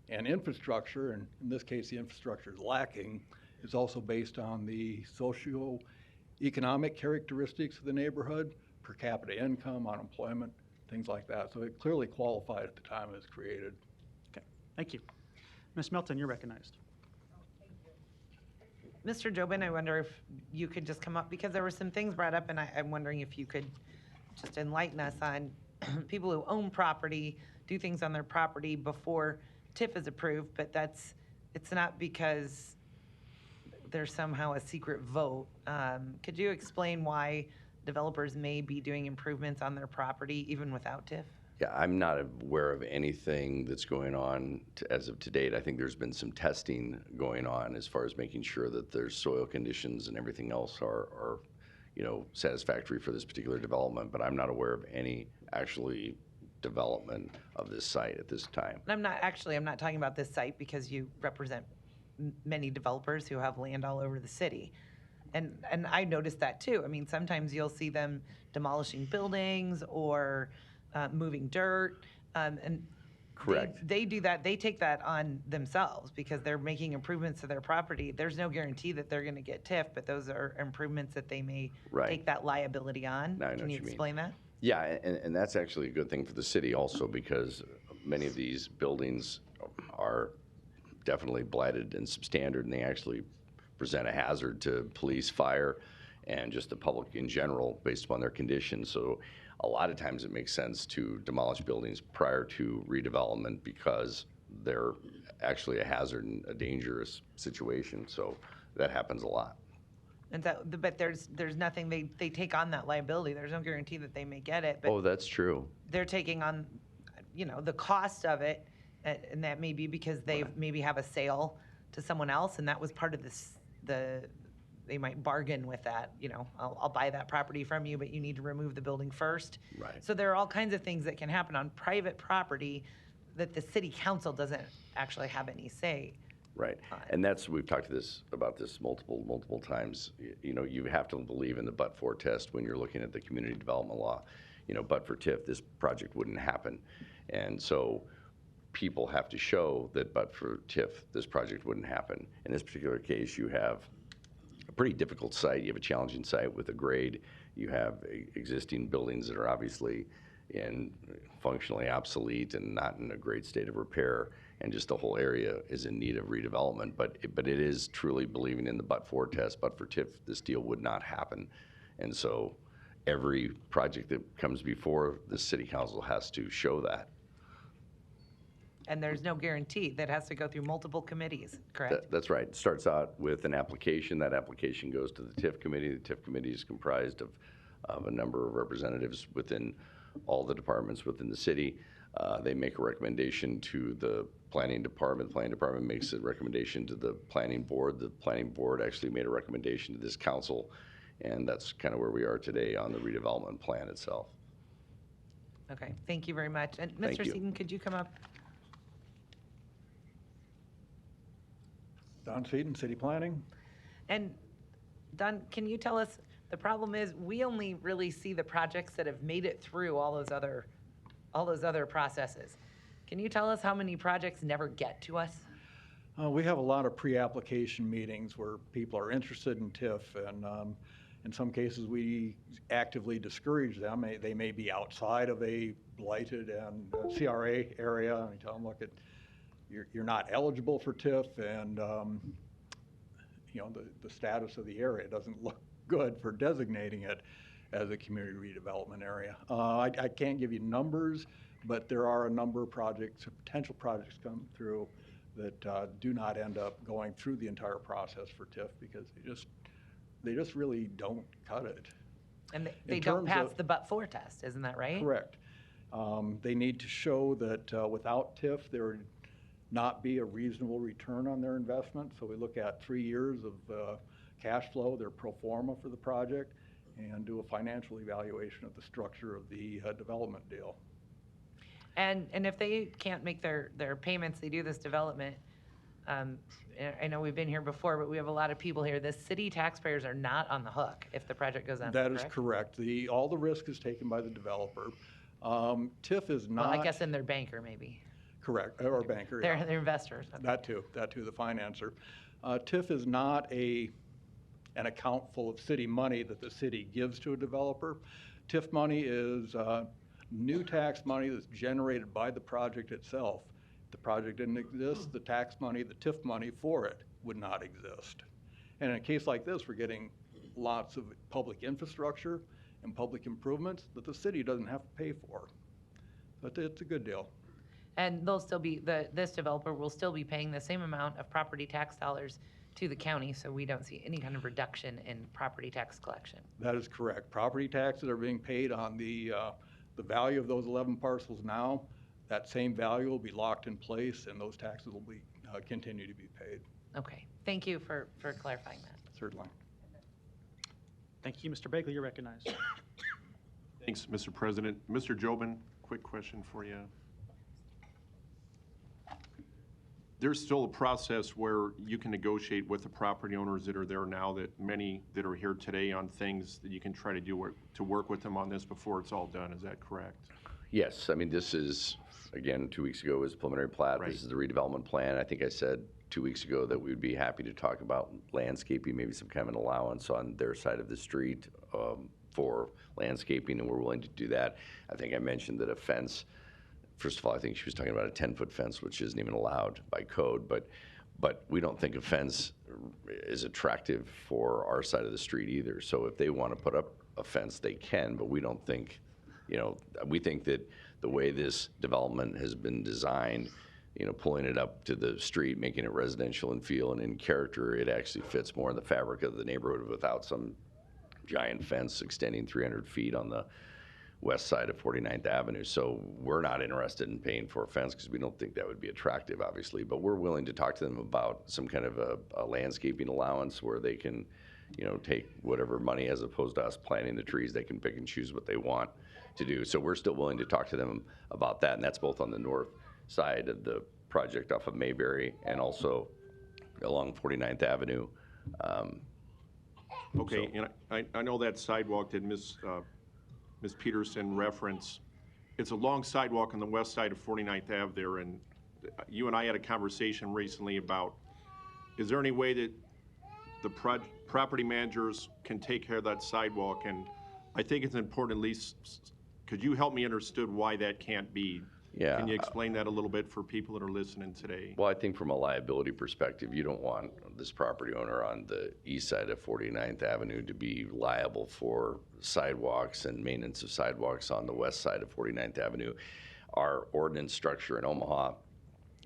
and infrastructure, and in this case the infrastructure is lacking, it's also based on the socio-economic characteristics of the neighborhood, per capita income, unemployment, things like that. So it clearly qualified at the time it was created. Okay, thank you. Ms. Milton, you're recognized. Mr. Jobin, I wonder if you could just come up, because there were some things brought up, and I'm wondering if you could just enlighten us on people who own property, do things on their property before TIF is approved, but it's not because there's somehow a secret vote. Could you explain why developers may be doing improvements on their property even without TIF? Yeah, I'm not aware of anything that's going on as of to date. I think there's been some testing going on as far as making sure that there's soil conditions and everything else are satisfactory for this particular development, but I'm not aware of any actually development of this site at this time. And I'm not talking about this site because you represent many developers who have land all over the city. And I noticed that too. I mean, sometimes you'll see them demolishing buildings or moving dirt, and correct. They do that. They take that on themselves because they're making improvements to their property. There's no guarantee that they're going to get TIF, but those are improvements that they may take that liability on. Now I know Can you what you explain that? Yeah, and that's actually a good thing for the city also, because many of these buildings are definitely blighted and substandard, and they actually present a hazard to police, fire, and just the public in general based upon their condition. So a lot of times it makes sense to demolish buildings prior to redevelopment because they're actually a hazard and a dangerous situation. So that happens a lot. And but there's nothing, they take on that liability. There's no guarantee that they may get it, but Oh, that's true. they're taking on, the cost of it, and that may be because they maybe have a sale to someone else, and that was part of they might bargain with that, I'll buy that property from you, but you need to remove the building first. Right. So there are all kinds of things that can happen on private property that the city council doesn't actually have any say. Right, and we've talked about this multiple times. You have to believe in the but-for test when you're looking at the community development law. But for TIF, this project wouldn't happen. And so people have to show that but for TIF, this project wouldn't happen. In this particular case, you have a pretty difficult site. You have a challenging site with a grade. You have existing buildings that are obviously functionally obsolete and not in a great state of repair, and just the whole area is in need of redevelopment. But it is truly believing in the but-for test. But for TIF, this deal would not happen. And so every project that comes before the city council has to show that. And there's no guarantee. That has to go through multiple committees, correct? That's right. It starts out with an application. That application goes to the TIF committee. The TIF committee is comprised of a number of representatives within all the departments within the city. They make a recommendation to the planning department. The planning department makes a recommendation to the planning board. The planning board actually made a recommendation to this council, and that's kind of where we are today on the redevelopment plan itself. Okay, thank you very much. And Thank Mr. you. Seaton, could you come up? Don Seaton, City Planning. And Don, can you tell us, the problem is we only really see the projects that have made it through all those other processes. Can you tell us how many projects never get to us? We have a lot of pre-application meetings where people are interested in TIF, and in some cases we actively discourage them. They may be outside of a blighted and CRA area, and we tell them, look, you're not eligible for TIF, and the status of the area doesn't look good for designating it as a community redevelopment area. I can't give you numbers, but there are a number of projects, potential projects come through that do not end up going through the entire process for TIF because they just really don't cut it. And they don't pass the but-for test, isn't that right? Correct. They need to show that without TIF, not be a reasonable return on their investment. So we look at 3 years of cash flow, their pro forma for the project, and do a financial evaluation of the structure of the development deal. And if they can't make their payments, they do this development. I know we've been here before, but we have a lot of people here. The city taxpayers are not on the hook if the project goes on. That is correct. All the risk is taken by the developer. TIF is not. Well, I guess in their banker maybe. Correct, or banker. They're investors. Okay. That too, the financer. TIF is not an account full of city money that the city gives to a developer. TIF money is new tax money that's generated by the project itself. If the project didn't exist, the tax money, the TIF money for it would not exist. And in a case like this, we're getting lots of public infrastructure and public improvements that the city doesn't have to pay for. But it's a good deal. And they'll still be, this developer will still be paying the same amount of property tax dollars to the county, so we don't see any kind of reduction in property tax collection. That is correct. Property taxes are being paid on the value of those 11 parcels now. That same value will be locked in place, and those taxes will be continue to be paid. Okay, thank you for clarifying that. Certainly. Thank you. Mr. Bagley, you're recognized. Thanks, Mr. President. Mr. Jobin, quick question for you. There's still a process where you can negotiate with the property owners that are there now, that many that are here today, on things that you can try to do to work with them on this before it's all done. Is that correct? Yes, I mean, this is, again, 2 weeks ago was preliminary plat. Right. This is the redevelopment plan. I think I said 2 weeks ago that we'd be happy to talk about landscaping, maybe some kind of an allowance on their side of the street for landscaping, and we're willing to do that. I think I mentioned that a fence, first of all, I think she was talking about a 10-foot fence, which isn't even allowed by code, but we don't think a fence is attractive for our side of the street either. So if they want to put up a fence, they can, but we don't think, we think that the way this development has been designed, pulling it up to the street, making it residential in feel and in character, it actually fits more in the fabric of the neighborhood without some giant fence extending 300 feet on the west side of 49th Avenue. So we're not interested in paying for a fence because we don't think that would be attractive, obviously, but we're willing to talk to them about some kind of a landscaping allowance where they can, take whatever money, as opposed to us planting the trees, they can pick and choose what they want to do. So we're still willing to talk to them about that, and that's both on the north side of the project off of Mayberry and also along 49th Avenue. Okay, and I know that sidewalk that Ms. Peterson referenced, it's a long sidewalk on the west side of 49th Ave there, and you and I had a conversation recently about, is there any way that the property managers can take care of that sidewalk? And I think it's important, at least, could you help me understand why that can't be? Yeah. Can you explain that a little bit for people that are listening today? Well, I think from a liability perspective, you don't want this property owner on the east side of 49th Avenue to be liable for sidewalks and maintenance of sidewalks on the west side of 49th Avenue. Our ordinance structure in Omaha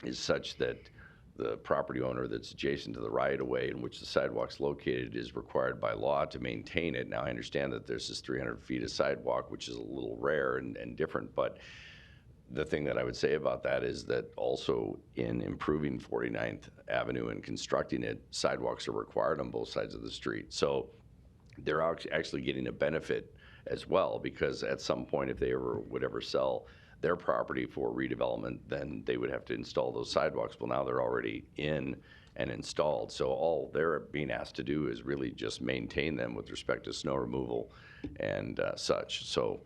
is such that the property owner that's adjacent to the right-of-way in which the sidewalk's located is required by law to maintain it. Now, I understand that there's this 300 feet of sidewalk, which is a little rare and different, but the thing that I would say about that is that also in improving 49th Avenue and constructing it, sidewalks are required on both sides of the street. So they're actually getting a benefit as well, because at some point, if they would ever sell their property for redevelopment, then they would have to install those sidewalks. Well, now they're already in and installed. So all they're being asked to do is really just maintain them with respect to snow removal and such. So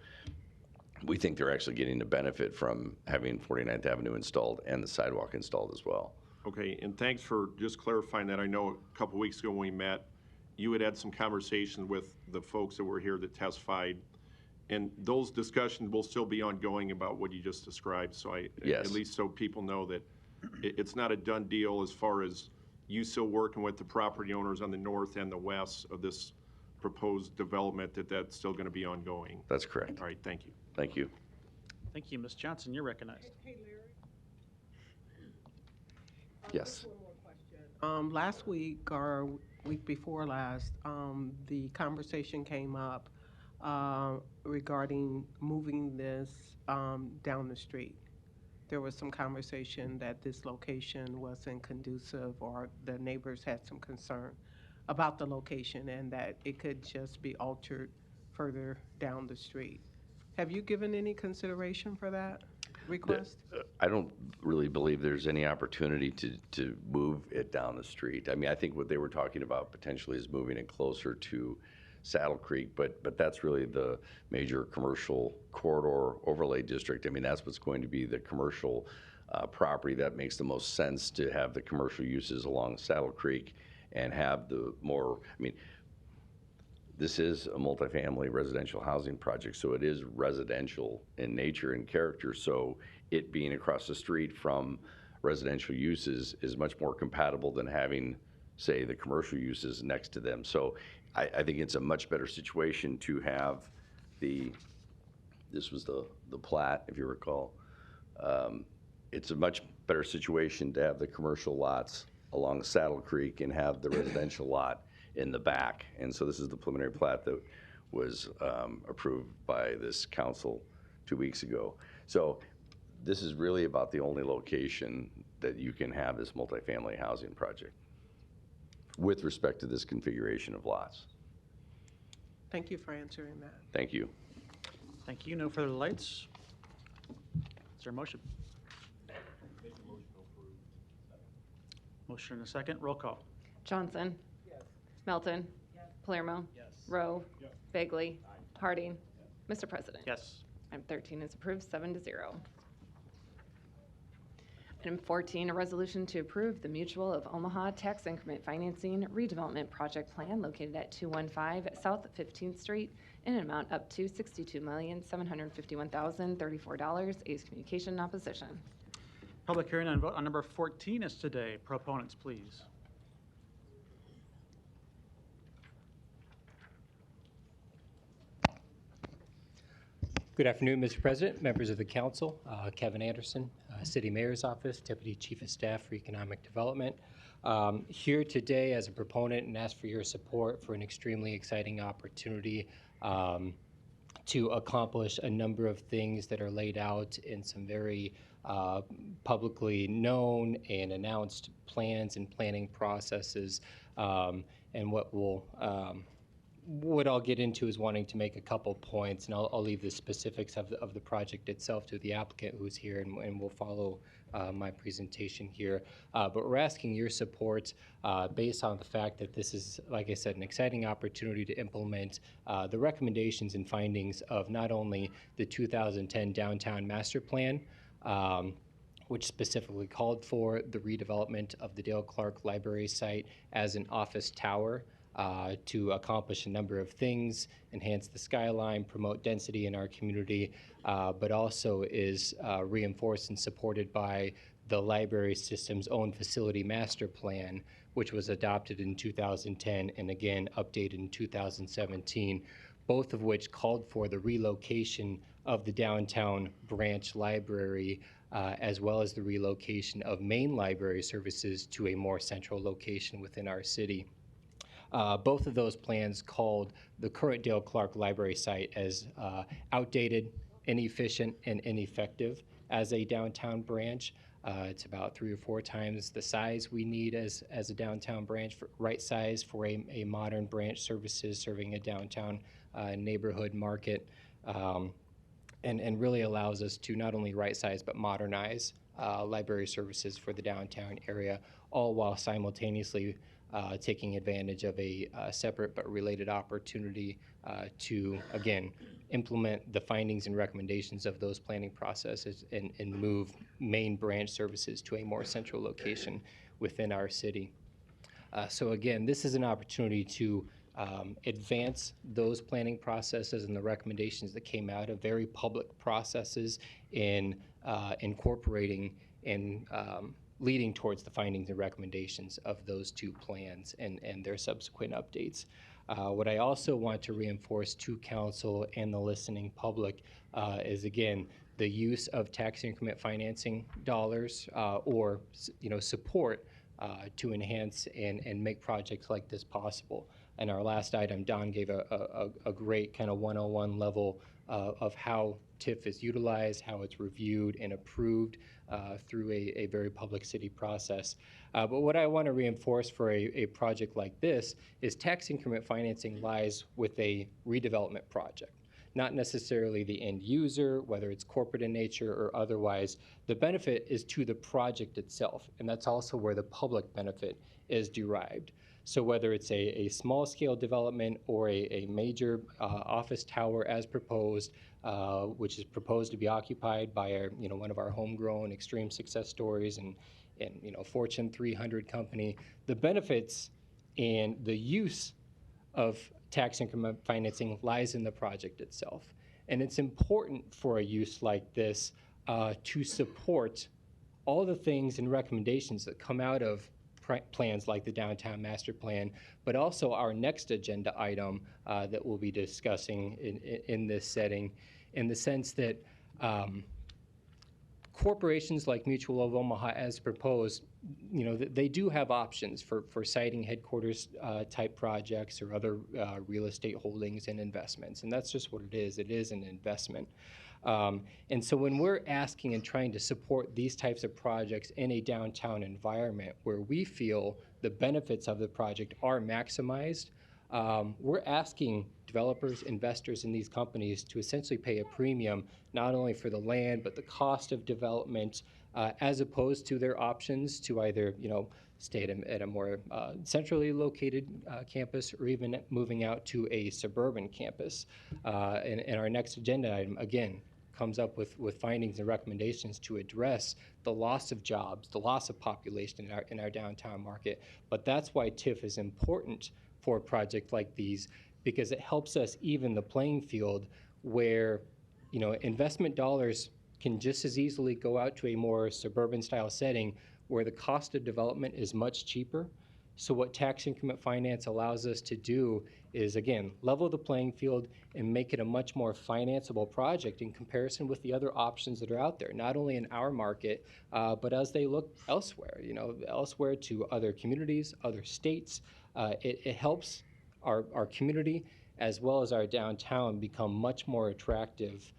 we think they're actually getting a benefit from having 49th Avenue installed and the sidewalk installed as well. Okay, and thanks for just clarifying that. I know a couple weeks ago when we met, you had some conversations with the folks that were here that testified, and those discussions will still be ongoing about what you just described. So Yes. At least so people know that it's not a done deal as far as you still working with the property owners on the north and the west of this proposed development, that's still going to be ongoing. That's correct. All right, thank you. Thank you. Thank you. Ms. Johnson, you're recognized. Hey, Larry. Yes. Last week or week before last, the conversation came up regarding moving this down the street. there was some conversation that this location wasn't conducive, or the neighbors had some concern about the location and that it could just be altered further down the street. Have you given any consideration for that request? I don't really believe there's any opportunity to move it down the street. I mean, I think what they were talking about potentially is moving it closer to Saddle Creek, but that's really the major commercial corridor overlay district. I mean, that's what's going to be the commercial property that makes the most sense to have the commercial uses along Saddle Creek and have the more, I mean, this is a multifamily residential housing project, so it is residential in nature and character. So it being across the street from residential uses is much more compatible than having, say, the commercial uses next to them. So I think it's a much better situation to have this was the plat, if you recall. It's a much better situation to have the commercial lots along Saddle Creek and have the residential lot in the back. And so this is the preliminary plat that was approved by this council 2 weeks ago. So this is really about the only location that you can have this multifamily housing project with respect to this configuration of lots. Thank you for answering that. Thank you. Thank you. No further lights. Is there a motion? Motion and a second. Roll call. Johnson. Yes. Melton. Yes. Palermo. Yes. Rowe. Yes. Bagley. Harding. Yes. Mr. President. Yes. Item 13 is approved 7-0. Item 14, a resolution to approve the Mutual of Omaha Tax Increment Financing Redevelopment Project Plan located at 215 South 15th Street in an amount up to $62,751,034. A's communication in opposition. Public hearing and vote on number 14 is today. Proponents, please. Good afternoon, Mr. President, members of the council. Kevin Anderson, City Mayor's Office, Deputy Chief of Staff for Economic Development. Here today as a proponent and ask for your support for an extremely exciting opportunity to accomplish a number of things that are laid out in some very publicly known and announced plans and planning processes. And what I'll get into is wanting to make a couple points, and I'll leave the specifics of the project itself to the applicant who's here, and we'll follow my presentation here. But we're asking your support based on the fact that this is, like I said, an exciting opportunity to implement the recommendations and findings of not only the 2010 Downtown Master Plan, which specifically called for the redevelopment of the Dale Clark Library site as an office tower, to accomplish a number of things, enhance the skyline, promote density in our community, but also is reinforced and supported by the library system's own facility master plan, which was adopted in 2010 and again updated in 2017, both of which called for the relocation of the downtown branch library as well as the relocation of main library services to a more central location within our city. Both of those plans called the current Dale Clark Library site as outdated, inefficient, and ineffective as a downtown branch. It's about 3 or 4 times the size we need as a downtown branch, right size for a modern branch services serving a downtown neighborhood market, and really allows us to not only right size but modernize library services for the downtown area, all while simultaneously taking advantage of a separate but related opportunity to, again, implement the findings and recommendations of those planning processes and move main branch services to a more central location within our city. So again, this is an opportunity to advance those planning processes and the recommendations that came out of very public processes in incorporating and leading towards the findings and recommendations of those 2 plans and their subsequent updates. What I also want to reinforce to council and the listening public is, again, the use of tax increment financing dollars or support to enhance and make projects like this possible. And our last item, Don gave a great kind of 101 level of how TIF is utilized, how it's reviewed and approved through a very public city process. But what I want to reinforce for a project like this is tax increment financing lies with a redevelopment project, not necessarily the end user, whether it's corporate in nature or otherwise. The benefit is to the project itself, and that's also where the public benefit is derived. So whether it's a small scale development or a major office tower as proposed, which is proposed to be occupied by our, one of our homegrown extreme success stories and Fortune 300 company, the benefits and the use of tax increment financing lies in the project itself. And it's important for a use like this to support all the things and recommendations that come out of plans like the Downtown Master Plan, but also our next agenda item that we'll be discussing in this setting, in the sense that corporations like Mutual of Omaha, as proposed, they do have options for siting headquarters type projects or other real estate holdings and investments, and that's just what it is. It is an investment. And so when we're asking and trying to support these types of projects in a downtown environment where we feel the benefits of the project are maximized, we're asking developers, investors in these companies to essentially pay a premium not only for the land but the cost of development as opposed to their options to either stay at a more centrally located campus or even moving out to a suburban campus. And our next agenda item, again, comes up with findings and recommendations to address the loss of jobs, the loss of population in our downtown market. But that's why TIF is important for a project like these, because it helps us even the playing field where investment dollars can just as easily go out to a more suburban style setting where the cost of development is much cheaper. So what tax increment finance allows us to do is, again, level the playing field and make it a much more financeable project in comparison with the other options that are out there, not only in our market, but as they look elsewhere, elsewhere to other communities, other states. It helps our community as well as our downtown become much more attractive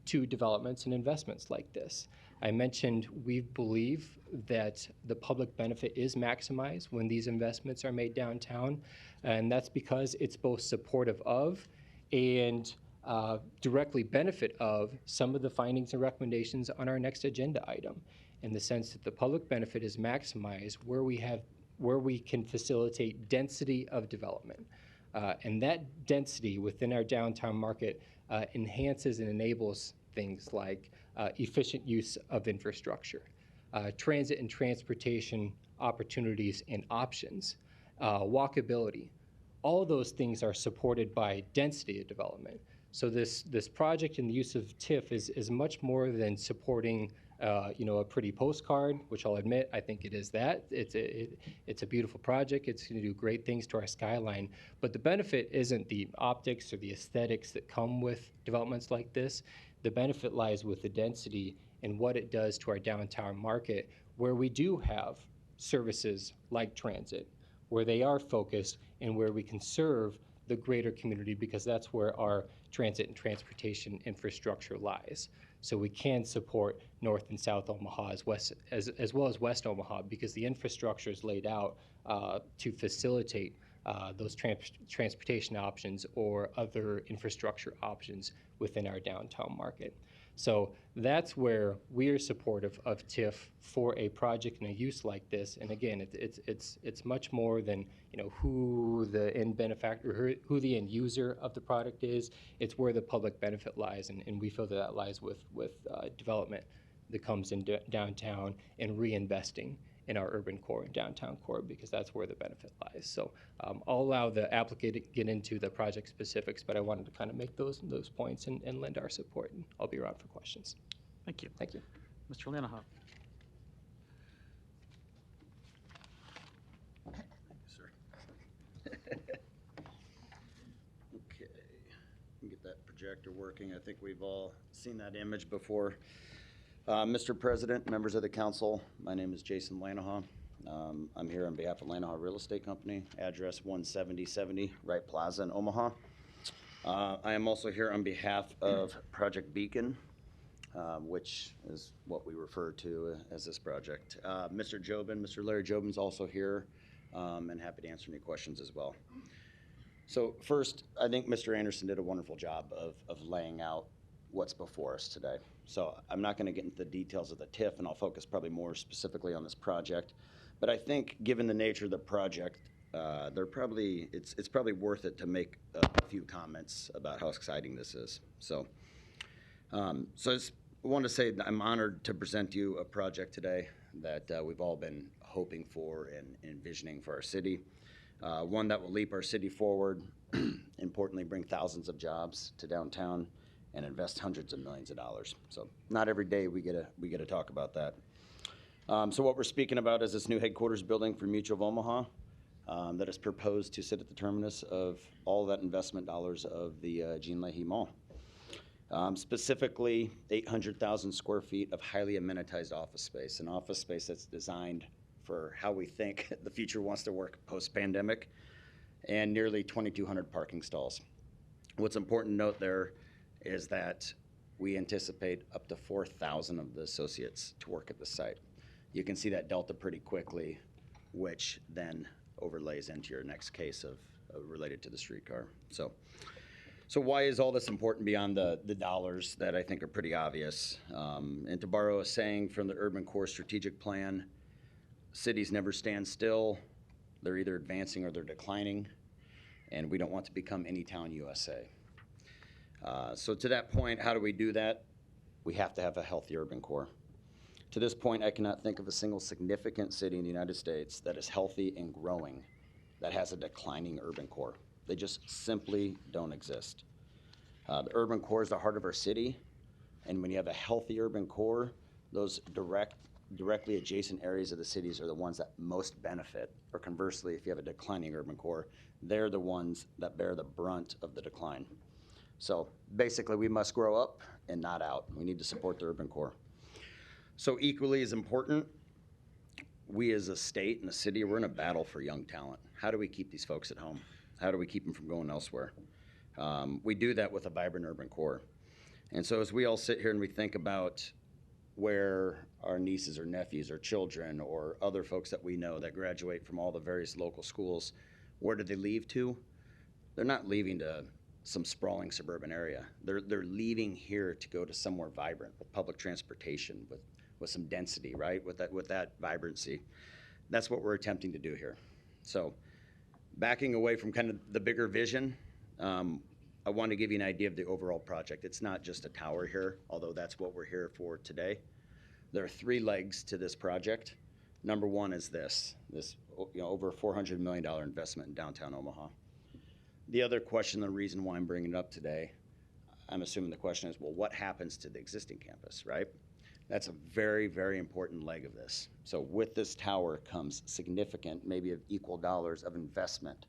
to developments and investments like this. I mentioned we believe that the public benefit is maximized when these investments are made downtown, and that's because it's both supportive of and directly benefit of some of the findings and recommendations on our next agenda item, in the sense that the public benefit is maximized where we can facilitate density of development. And that density within our downtown market enhances and enables things like efficient use of infrastructure, transit and transportation opportunities and options, walkability. All those things are supported by density of development. So this project and the use of TIF is much more than supporting a pretty postcard, which I'll admit, I think it is that. It's a beautiful project. It's going to do great things to our skyline. But the benefit isn't the optics or the aesthetics that come with developments like this. The benefit lies with the density and what it does to our downtown market, where we do have services like transit, where they are focused and where we can serve the greater community, because that's where our transit and transportation infrastructure lies. So we can support North and South Omaha as well as West Omaha, because the infrastructure is laid out to facilitate those transportation options or other infrastructure options within our downtown market. So that's where we are supportive of TIF for a project and a use like this. And again, it's much more than who the end benefactor, who the end user of the product is. It's where the public benefit lies, and we feel that lies with development that comes in downtown and reinvesting in our urban core and downtown core, because that's where the benefit lies. So I'll allow the applicant to get into the project specifics, but I wanted to kind of make those points and lend our support, and I'll be around for questions. Thank you. Thank you. Mr. Lanahoff. Thank you, sir. Okay, get that projector working. I think we've all seen that image before. Mr. President, members of the council, my name is Jason Lanahaw. I'm here on behalf of Lanahaw Real Estate Company, address 17070 Wright Plaza in Omaha. I am also here on behalf of Project Beacon, which is what we refer to as this project. Mr. Larry Jobin's also here, and happy to answer any questions as well. So first, I think Mr. Anderson did a wonderful job of laying out what's before us today. So I'm not going to get into the details of the TIF, and I'll focus probably more specifically on this project. But I think given the nature of the project, it's probably worth it to make a few comments about how exciting this is. So I just want to say that I'm honored to present you a project today that we've all been hoping for and envisioning for our city. One that will leap our city forward, importantly bring thousands of jobs to downtown and invest hundreds of millions of dollars. So not every day we get to talk about that. So what we're speaking about is this new headquarters building for Mutual of Omaha that is proposed to sit at the terminus of all that investment dollars of the Jean Leahy Mall. Specifically, 800,000 square feet of highly amenitized office space, an office space that's designed for how we think the future wants to work post-pandemic, and nearly 2,200 parking stalls. What's important to note there is that we anticipate up to 4,000 of the associates to work at the site. You can see that delta pretty quickly, which then overlays into your next case of related to the streetcar. So why is all this important beyond the dollars that I think are pretty obvious? And to borrow a saying from the Urban Core Strategic Plan, cities never stand still. They're either advancing or they're declining, and we don't want to become any town USA. So to that point, how do we do that? We have to have a healthy urban core. To this point, I cannot think of a single significant city in the United States that is healthy and growing that has a declining urban core. They just simply don't exist. The urban core is the heart of our city, and when you have a healthy urban core, those directly adjacent areas of the cities are the ones that most benefit. Or conversely, if you have a declining urban core, they're the ones that bear the brunt of the decline. So basically, we must grow up and not out. We need to support the urban core. So equally as important, we as a state and a city, we're in a battle for young talent. How do we keep these folks at home? How do we keep them from going elsewhere? We do that with a vibrant urban core. And so as we all sit here and we think about where our nieces or nephews or children or other folks that we know that graduate from all the various local schools, where do they leave to? They're not leaving to some sprawling suburban area. They're leaving here to go to somewhere vibrant with public transportation, with some density, right? With that vibrancy. That's what we're attempting to do here. So backing away from kind of the bigger vision, I want to give you an idea of the overall project. It's not just a tower here, although that's what we're here for today. There are three legs to this project. Number one is this over $400 million investment in downtown Omaha. The other question, the reason why I'm bringing it up today, I'm assuming the question is, well, what happens to the existing campus, right? That's a very, very important leg of this. So with this tower comes significant, maybe of equal dollars of investment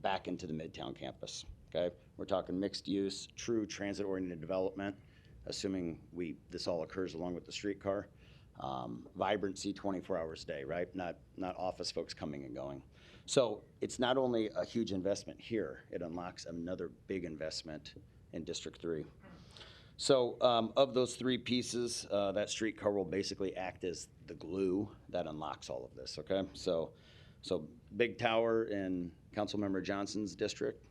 back into the Midtown campus, okay? We're talking mixed use, true transit-oriented development, assuming this all occurs along with the streetcar. Vibrancy 24 hours a day, right? Not office folks coming and going. So it's not only a huge investment here, it unlocks another big investment in District 3. So of those three pieces, that streetcar will basically act as the glue that unlocks all of this, okay? So big tower in Councilmember Johnson's district,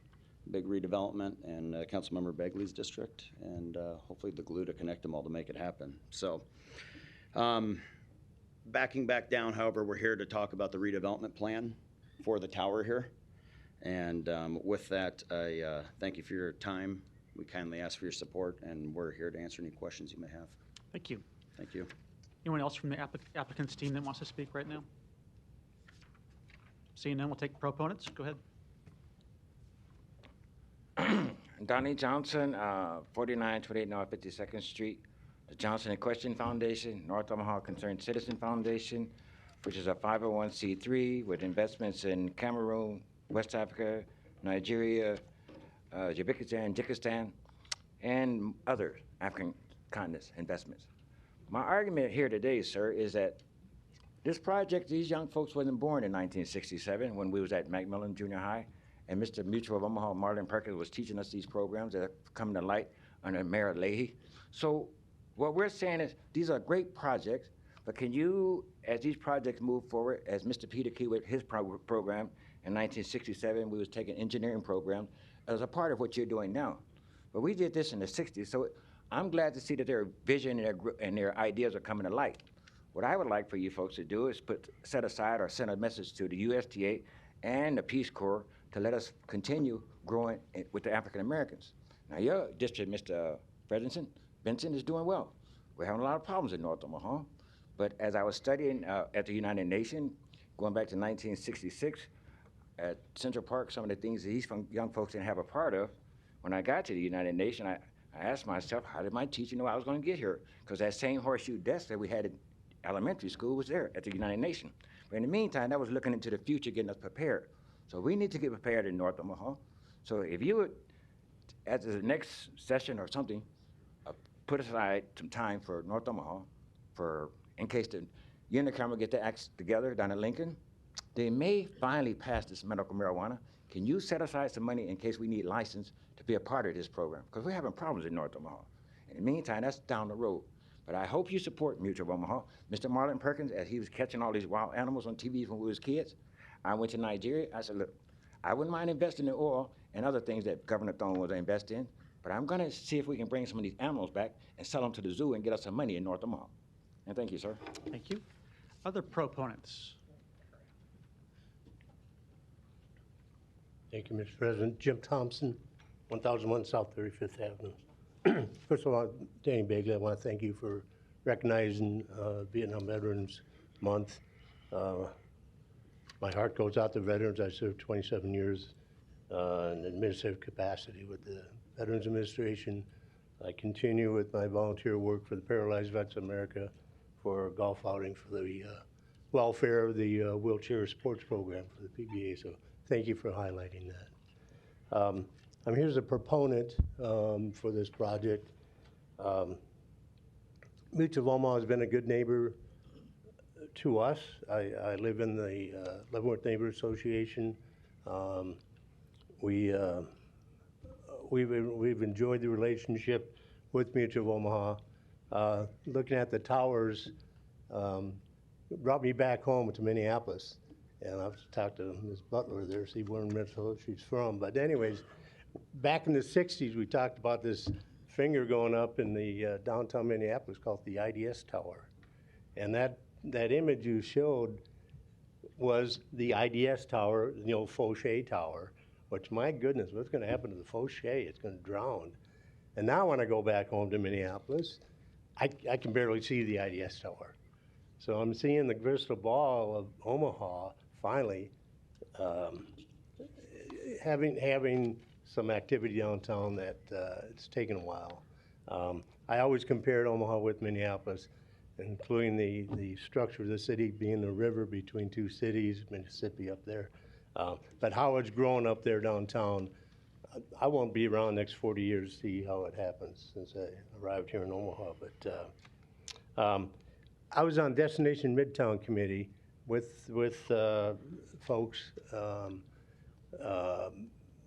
big redevelopment in Councilmember Begley's district, and hopefully the glue to connect them all to make it happen. So backing back down, however, we're here to talk about the redevelopment plan for the tower here. And with that, I thank you for your time. We kindly ask for your support, and we're here to answer any questions you may have. Thank you. Thank you. Anyone else from the applicant's team that wants to speak right now? Seeing none, we'll take proponents. Go ahead. Donnie Johnson, 4928 North 52nd Street. The Johnson and Question Foundation, North Omaha Concerned Citizen Foundation, which is a 501c3 with investments in Cameroon, West Africa, Nigeria, Tajikistan, and other African continents investments. My argument here today, sir, is that this project, these young folks wasn't born in 1967 when we was at Macmillan Junior High, and Mr. Mutual of Omaha, Marlon Perkins, was teaching us these programs that are coming to light under Mayor Leahy. So what we're saying is these are great projects, but can you, as these projects move forward, as Mr. Peter Key with his program in 1967, we was taking engineering programs as a part of what you're doing now. But we did this in the 60s, so I'm glad to see that their vision and their ideas are coming to light. What I would like for you folks to do is set aside or send a message to the USDA and the Peace Corps to let us continue growing with the African Americans. Now your district, Mr. Benson is doing well. We're having a lot of problems in North Omaha, but as I was studying at the United Nations, going back to 1966, at Central Park, some of the things that these young folks didn't have a part of, when I got to the United Nations, I asked myself, how did my teacher know I was going to get here? Because that same horseshoe desk that we had in elementary school was there at the United Nations. But in the meantime, that was looking into the future, getting us prepared. So we need to get prepared in North Omaha. So if you would, at the next session or something, put aside some time for North Omaha, in case the unicameral get their acts together down in Lincoln, they may finally pass this medical marijuana. Can you set aside some money in case we need license to be a part of this program? Because we're having problems in North Omaha. In the meantime, that's down the road. But I hope you support Mutual of Omaha. Mr. Marlon Perkins, as he was catching all these wild animals on TV when we was kids, I went to Nigeria. I said, look, I wouldn't mind investing in oil and other things that Governor Thone was investing in, but I'm going to see if we can bring some of these animals back and sell them to the zoo and get us some money in North Omaha. And thank you, sir. Thank you. Other proponents? Thank you, Mr. President. Jim Thompson, 1001 South 35th Avenue. First of all, Danny Bagley, I want to thank you for recognizing Vietnam Veterans Month. My heart goes out to veterans. I served 27 years in administrative capacity with the Veterans Administration. I continue with my volunteer work for the Paralyzed Vets of America for a golf outing for the welfare of the wheelchair sports program for the PBA. So thank you for highlighting that. I'm here as a proponent for this project. Mutual of Omaha has been a good neighbor to us. I live in the Leavenworth Neighborhood Association. We've enjoyed the relationship with Mutual of Omaha. Looking at the towers brought me back home to Minneapolis. And I've talked to Ms. Butler there, see where in Minnesota she's from. But anyways, back in the 60s, we talked about this finger going up in the downtown Minneapolis called the IDS Tower. And that image you showed was the IDS Tower, the old Fauché Tower, which, my goodness, what's going to happen to the Fauché? It's going to drown. And now when I go back home to Minneapolis, I can barely see the IDS Tower. So I'm seeing the crystal ball of Omaha finally having some activity downtown that it's taken a while. I always compared Omaha with Minneapolis, including the structure of the city being the river between two cities, Mississippi up there. But how it's grown up there downtown, I won't be around next 40 years to see how it happens since I arrived here in Omaha. But I was on Destination Midtown Committee with folks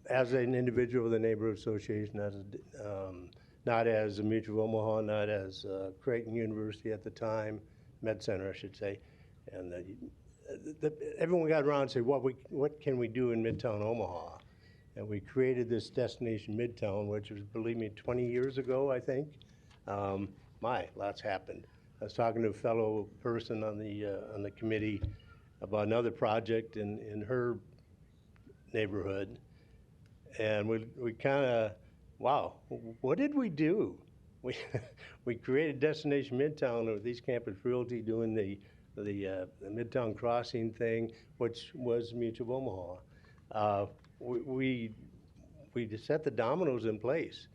as an individual of the Neighborhood Association, not as a Mutual of Omaha, not as Creighton University at the time, Med Center, I should say. And everyone got around and said, what can we do in Midtown Omaha? And we created this Destination Midtown, which was, believe me, 20 years ago, I think. Lots happened. I was talking to a fellow person on the committee about another project in her neighborhood, and we kind of, wow, what did we do? We created Destination Midtown with East Campus Realty doing the Midtown Crossing thing, which was Mutual of Omaha. We set the dominoes in place.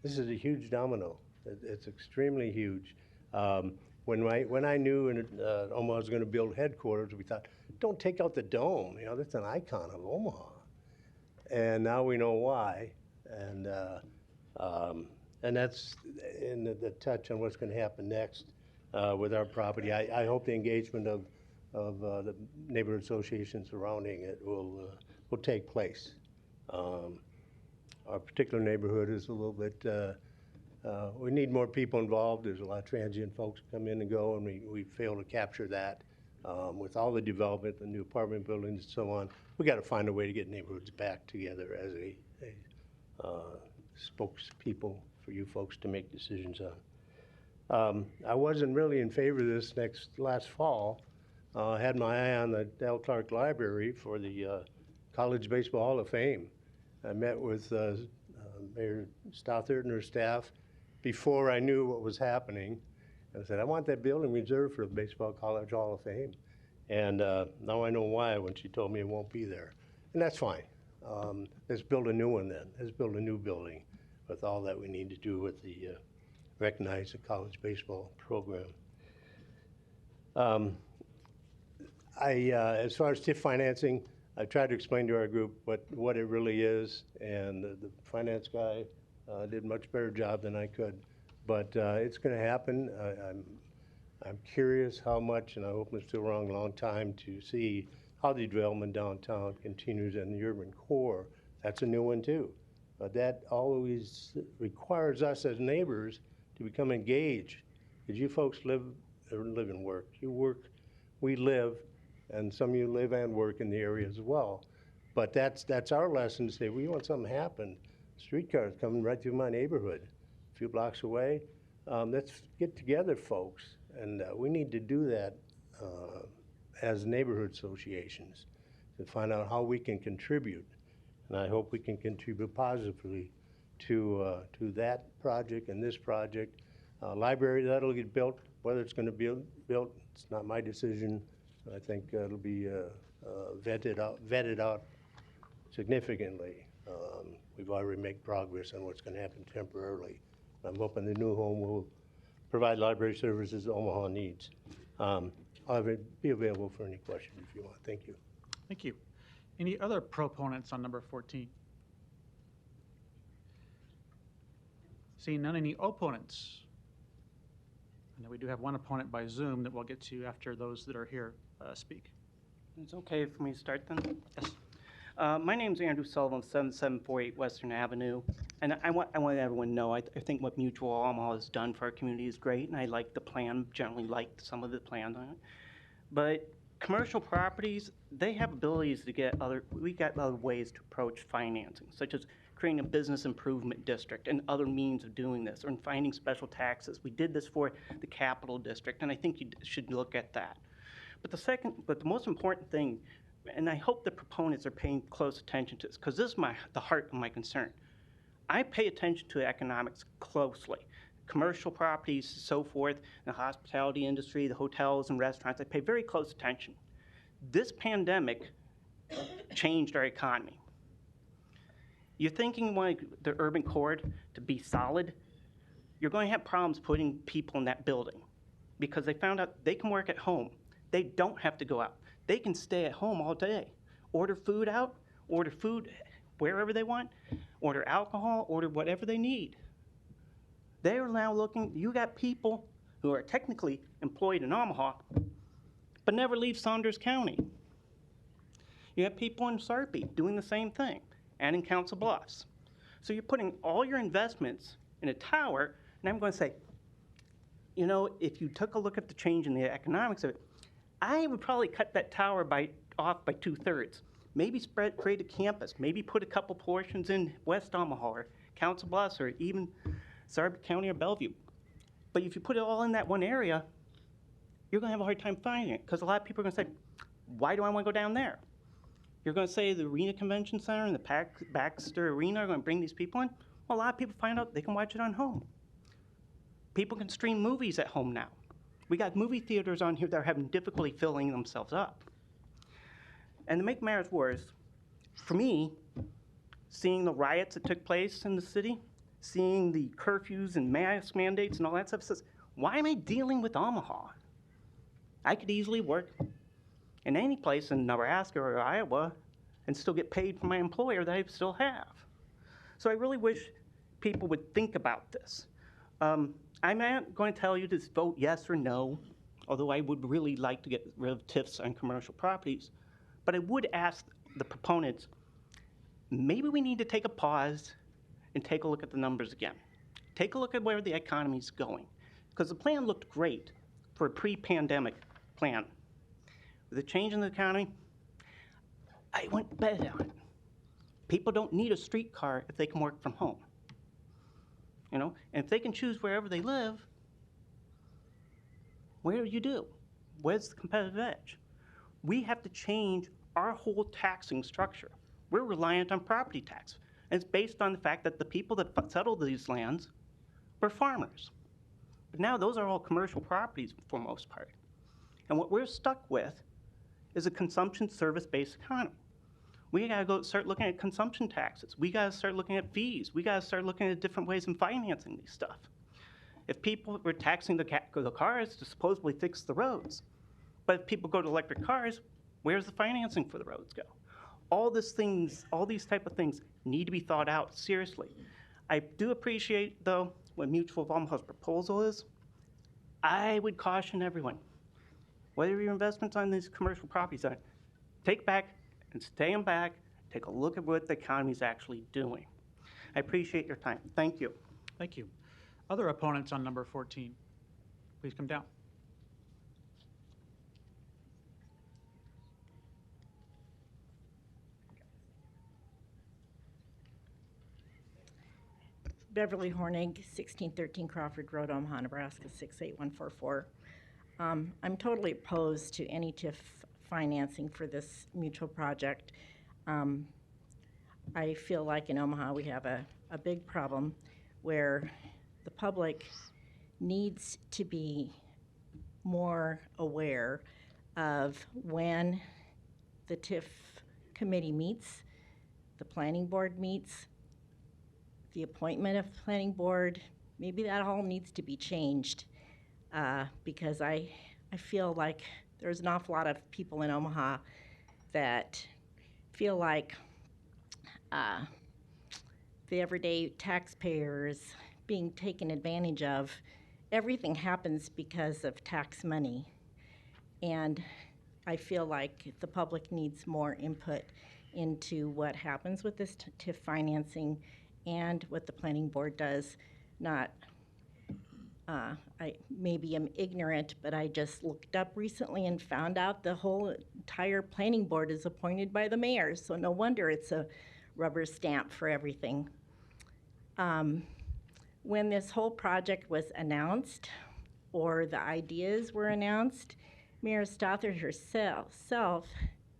This is a huge domino. It's extremely huge. When I knew Omaha was going to build headquarters, we thought, don't take out the dome. You know, that's an icon of Omaha. And now we know why. And that's in the touch on what's going to happen next with our property. I hope the engagement of the neighborhood association surrounding it will take place. Our particular neighborhood is a little bit, we need more people involved. There's a lot of transient folks come in and go, and we fail to capture that. With all the development, the new apartment buildings and so on, we got to find a way to get neighborhoods back together as a spokespeople for you folks to make decisions on. I wasn't really in favor of this last fall. I had my eye on the Dale Clark Library for the College Baseball Hall of Fame. I met with Mayor Stothert and her staff before I knew what was happening. I said, I want that building reserved for the Baseball College Hall of Fame. And now I know why when she told me it won't be there. And that's fine. Let's build a new one then. Let's build a new building with all that we need to do with the recognize the college baseball program. As far as TIF financing, I tried to explain to our group what it really is, and the finance guy did a much better job than I could. But it's going to happen. I'm curious how much, and I hope I'm still wrong a long time, to see how the development downtown continues in the urban core. That's a new one too. But that always requires us as neighbors to become engaged. Because you folks live and work. You work, we live, and some of you live and work in the area as well. But that's our lesson to say, we want something to happen. Streetcar is coming right through my neighborhood, a few blocks away. Let's get together, folks. And we need to do that as neighborhood associations to find out how we can contribute. And I hope we can contribute positively to that project and this project. Library, that'll get built. Whether it's going to be built, it's not my decision. I think it'll be vetted out significantly. We've already made progress on what's going to happen temporarily. I'm hoping the new home will provide library services Omaha needs. I'll be available for any questions if you want. Thank you. Thank you. Any other proponents on number 14? Seeing none, any opponents? I know we do have one opponent by Zoom that we'll get to after those that are here speak. It's okay for me to start then? Yes. My name's Andrew Sullivan, 7748 Western Avenue. And I want everyone to know, I think what Mutual Omaha has done for our community is great, and I like the plan, generally like some of the plans on it. But commercial properties, they have abilities to get we got other ways to approach financing, such as creating a business improvement district and other means of doing this, or finding special taxes. We did this for the Capital District, and I think you should look at that. But the most important thing, and I hope the proponents are paying close attention to this, because this is the heart of my concern. I pay attention to economics closely. Commercial properties, so forth, the hospitality industry, the hotels and restaurants, I pay very close attention. This pandemic changed our economy. You're thinking you want the urban core to be solid, you're going to have problems putting people in that building because they found out they can work at home. They don't have to go out. They can stay at home all day. Order food out, order food wherever they want, order alcohol, order whatever they need. They're now looking, you got people who are technically employed in Omaha, but never leave Saunders County. You have people in Sarpy doing the same thing, and in Council Bluffs. So you're putting all your investments in a tower, and I'm going to say, you know, if you took a look at the change in the economics of it, I would probably cut that tower off by 2/3. Maybe create a campus, maybe put a couple portions in West Omaha or Council Bluffs or even Sarpy County or Bellevue. But if you put it all in that one area, you're going to have a hard time finding it because a lot of people are going to say, why do I want to go down there? You're going to say the Arena Convention Center and the Baxter Arena are going to bring these people in? Well, a lot of people find out they can watch it on home. People can stream movies at home now. We got movie theaters on here that are having difficulty filling themselves up. And to make matters worse, for me, seeing the riots that took place in the city, seeing the curfews and mask mandates and all that stuff, says, why am I dealing with Omaha? I could easily work in any place in Nebraska or Iowa and still get paid from my employer that I still have. So I really wish people would think about this. I'm not going to tell you to vote yes or no, although I would really like to get rid of TIFs on commercial properties. But I would ask the proponents, maybe we need to take a pause and take a look at the numbers again. Take a look at where the economy's going. Because the plan looked great for a pre-pandemic plan. With the change in the economy, I went bet on it. People don't need a streetcar if they can work from home. You know, and if they can choose wherever they live, what do? Where's the competitive edge? We have to change our whole taxing structure. We're reliant on property tax. And it's based on the fact that the people that settled these lands were farmers. But now those are all commercial properties for the most part. And what we're stuck with is a consumption service-based economy. We gotta go start looking at consumption taxes. We gotta start looking at fees. We gotta start looking at different ways of financing these stuff. If people were taxing the cars to supposedly fix the roads, but if people go to electric cars, where's the financing for the roads go? All these type of things need to be thought out seriously. I do appreciate, though, what Mutual of Omaha's proposal is. I would caution everyone, whether your investments on these commercial properties are, take back and stay them back, take a look at what the economy is actually doing. I appreciate your time. Thank you. Thank you. Other opponents on number 14, please come down. Beverly Hornig, 1613 Crawford Road, Omaha, Nebraska, 68144. I'm totally opposed to any TIF financing for this mutual project. I feel like in Omaha we have a big problem where the public needs to be more aware of when the TIF committee meets, the planning board meets, the appointment of the planning board. Maybe that all needs to be changed because I feel like there's an awful lot of people in Omaha that feel like the everyday taxpayers being taken advantage of. Everything happens because of tax money. And I feel like the public needs more input into what happens with this TIF financing and what the planning board does. I maybe am ignorant, but I just looked up recently and found out the whole entire planning board is appointed by the mayor, so no wonder it's a rubber stamp for everything. When this whole project was announced, or the ideas were announced, Mayor Stothard herself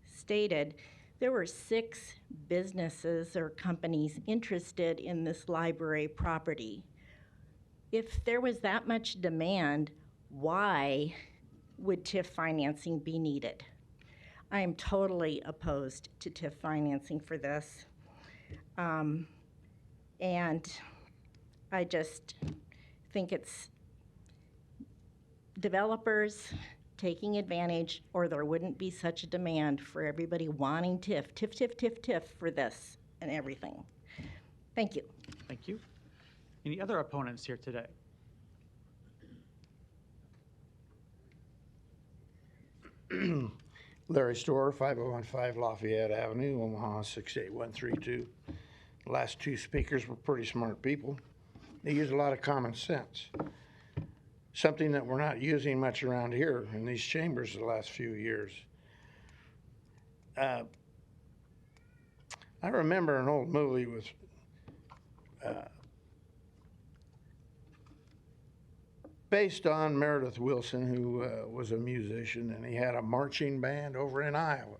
stated there were 6 businesses or companies interested in this library property. If there was that much demand, why would TIF financing be needed? I am totally opposed to TIF financing for this. And I just think it's developers taking advantage, or there wouldn't be such a demand for everybody wanting TIF for this and everything. Thank you. Thank you. Any other opponents here today? Larry Storer, 5015 Lafayette Avenue, Omaha 68132. The last 2 speakers were pretty smart people. They use a lot of common sense, something that we're not using much around here in these chambers the last few years. I remember an old movie with based on Meredith Willson, who was a musician, and he had a marching band over in Iowa.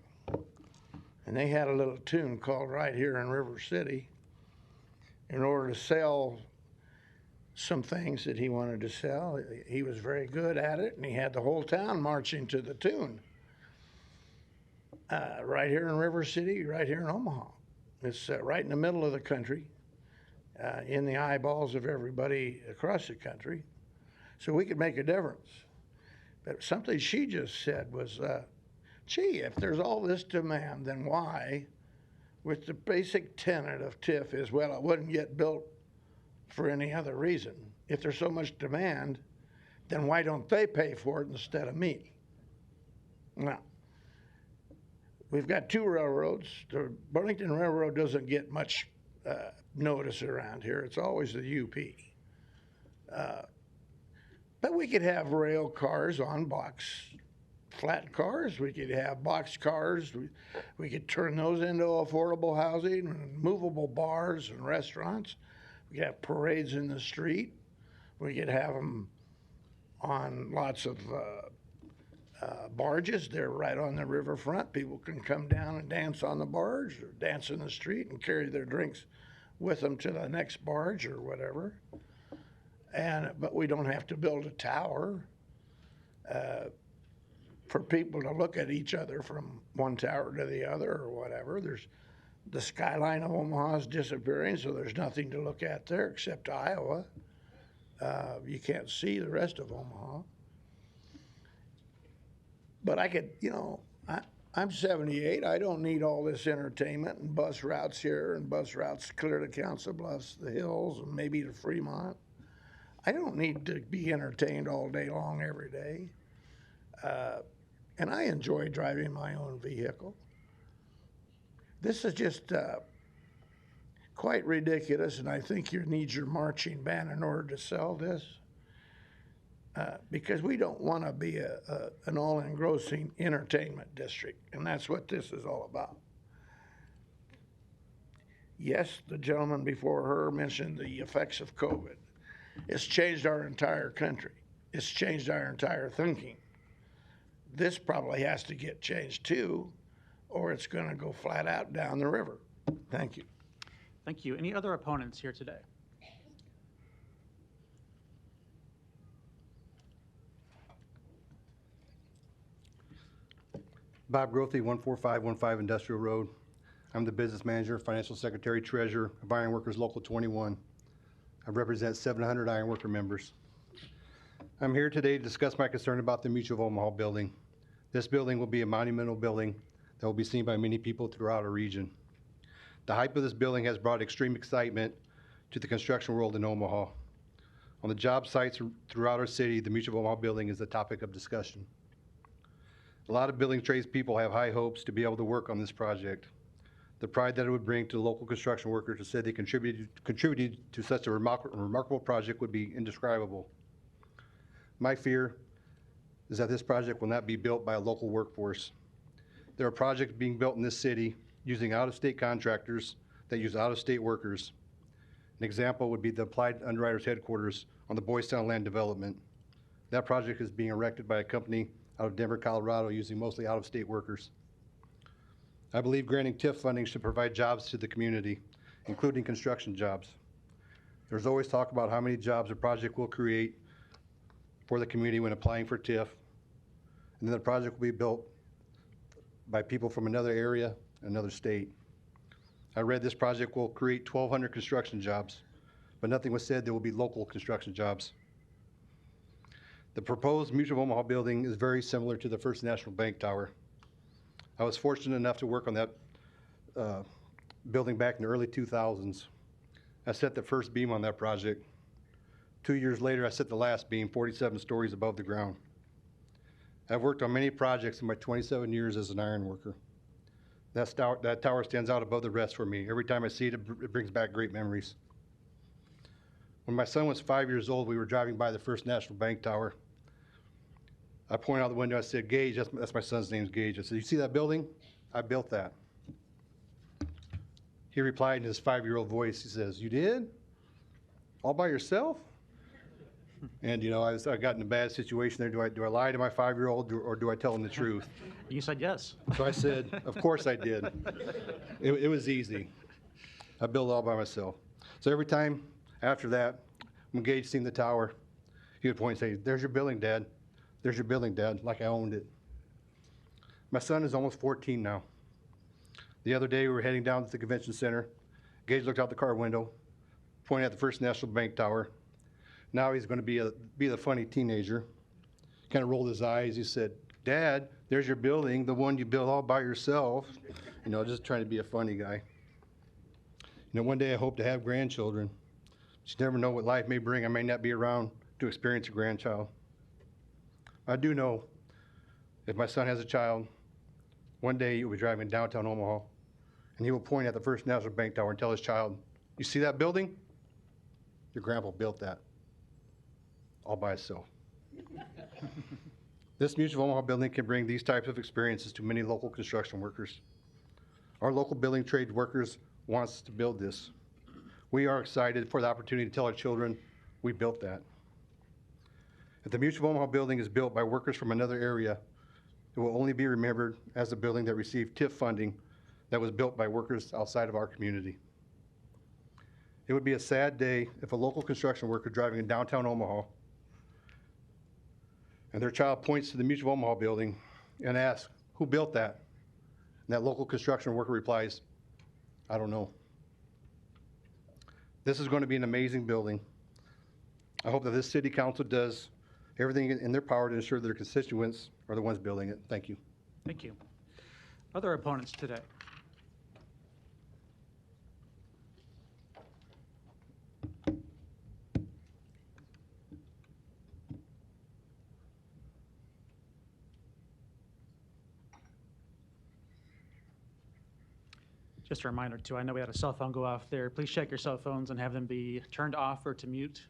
And they had a little tune called Right Here in River City in order to sell some things that he wanted to sell. He was very good at it, and he had the whole town marching to the tune. Right here in River City, right here in Omaha. It's right in the middle of the country, in the eyeballs of everybody across the country. So we could make a difference. But something she just said was, gee, if there's all this demand, then why, with the basic tenet of TIF is, well, it wouldn't get built for any other reason. If there's so much demand, then why don't they pay for it instead of me? Now, we've got two railroads. The Burlington Railroad doesn't get much notice around here. It's always the UP. But we could have rail cars on box flat cars. We could have box cars. We could turn those into affordable housing and movable bars and restaurants. We could have parades in the street. We could have them on lots of barges. They're right on the riverfront. People can come down and dance on the barge or dance in the street and carry their drinks with them to the next barge or whatever. But we don't have to build a tower for people to look at each other from one tower to the other or whatever. The skyline of Omaha is disappearing, so there's nothing to look at there except Iowa. You can't see the rest of Omaha. But I could, I'm 78. I don't need all this entertainment and bus routes here and bus routes clear to Council Bluffs, the hills, and maybe to Fremont. I don't need to be entertained all day long every day. And I enjoy driving my own vehicle. This is just quite ridiculous, and I think you need your marching band in order to sell this. Because we don't want to be an all-engrossing entertainment district, and that's what this is all about. Yes, the gentleman before her mentioned the effects of COVID. It's changed our entire country. It's changed our entire thinking. This probably has to get changed too, or it's going to go flat out down the river. Thank you. Thank you. Any other opponents here today? Bob Grothe, 14515 Industrial Road. I'm the business manager, financial secretary, treasurer of Ironworkers Local 21. I represent 700 ironworker members. I'm here today to discuss my concern about the Mutual of Omaha building. This building will be a monumental building that will be seen by many people throughout our region. The hype of this building has brought extreme excitement to the construction world in Omaha. On the job sites throughout our city, the Mutual of Omaha building is the topic of discussion. A lot of building trades people have high hopes to be able to work on this project. The pride that it would bring to the local construction workers who said they contributed to such a remarkable project would be indescribable. My fear is that this project will not be built by a local workforce. There are projects being built in this city using out-of-state contractors that use out-of-state workers. An example would be the Applied Underwriters Headquarters on the Boys Town land development. That project is being erected by a company out of Denver, Colorado, using mostly out-of-state workers. I believe granting TIF funding should provide jobs to the community, including construction jobs. There's always talk about how many jobs a project will create for the community when applying for TIF, and then the project will be built by people from another area, another state. I read this project will create 1,200 construction jobs, but nothing was said there will be local construction jobs. The proposed Mutual of Omaha building is very similar to the First National Bank Tower. I was fortunate enough to work on that building back in the early 2000s. I set the first beam on that project. 2 years later, I set the last beam 47 stories above the ground. I've worked on many projects in my 27 years as an iron worker. That tower stands out above the rest for me. Every time I see it, it brings back great memories. When my son was 5 years old, we were driving by the First National Bank Tower. I pointed out the window, I said, Gage, that's my son's name, Gage. I said, you see that building? I built that. He replied in his 5-year-old voice, he says, you did? All by yourself? And I got in a bad situation there. Do I lie to my 5-year-old or do I tell him the truth? You said yes. So I said, of course I did. It was easy. I built it all by myself. So every time after that, when Gage seen the tower, he would point and say, there's your building, Dad. There's your building, Dad, like I owned it. My son is almost 14 now. The other day we were heading down to the convention center. Gage looked out the car window, pointing at the First National Bank Tower. Now he's going to be the funny teenager. Kind of rolled his eyes. He said, Dad, there's your building, the one you built all by yourself. Just trying to be a funny guy. One day I hope to have grandchildren. You never know what life may bring. I may not be around to experience a grandchild. I do know if my son has a child, One day he will be driving downtown Omaha, and he will point at the First National Bank Tower and tell his child, "You see that building? Your grandpa built that all by himself." This Mutual of Omaha building can bring these types of experiences to many local construction workers. Our local building trade workers wants to build this. We are excited for the opportunity to tell our children, we built that. If the Mutual of Omaha building is built by workers from another area, it will only be remembered as the building that received TIF funding that was built by workers outside of our community. It would be a sad day if a local construction worker driving in downtown Omaha and their child points to the Mutual of Omaha building and asks, "Who built that?" And that local construction worker replies, "I don't know." This is going to be an amazing building. I hope that this city council does everything in their power to ensure their constituents are the ones building it. Thank you. Thank you. Other opponents today? Just a reminder too, I know we had a cell phone go off there. Please check your cell phones and have them be turned off or to mute.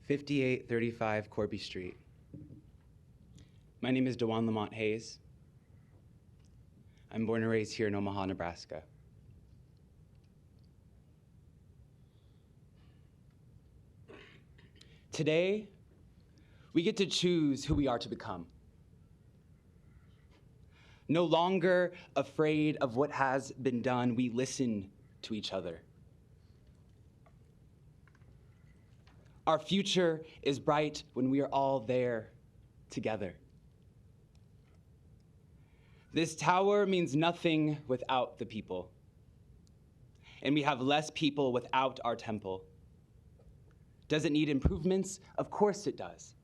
"5835 Corby Street. My name is DeJuan Lamont Hayes. I'm born and raised here in Omaha, Nebraska. Today, we get to choose who we are to become. No longer afraid of what has been done, we listen to each other. Our future is bright when we are all there together. This tower means nothing without the people, and we have less people without our temple. Does it need improvements? Of course it does.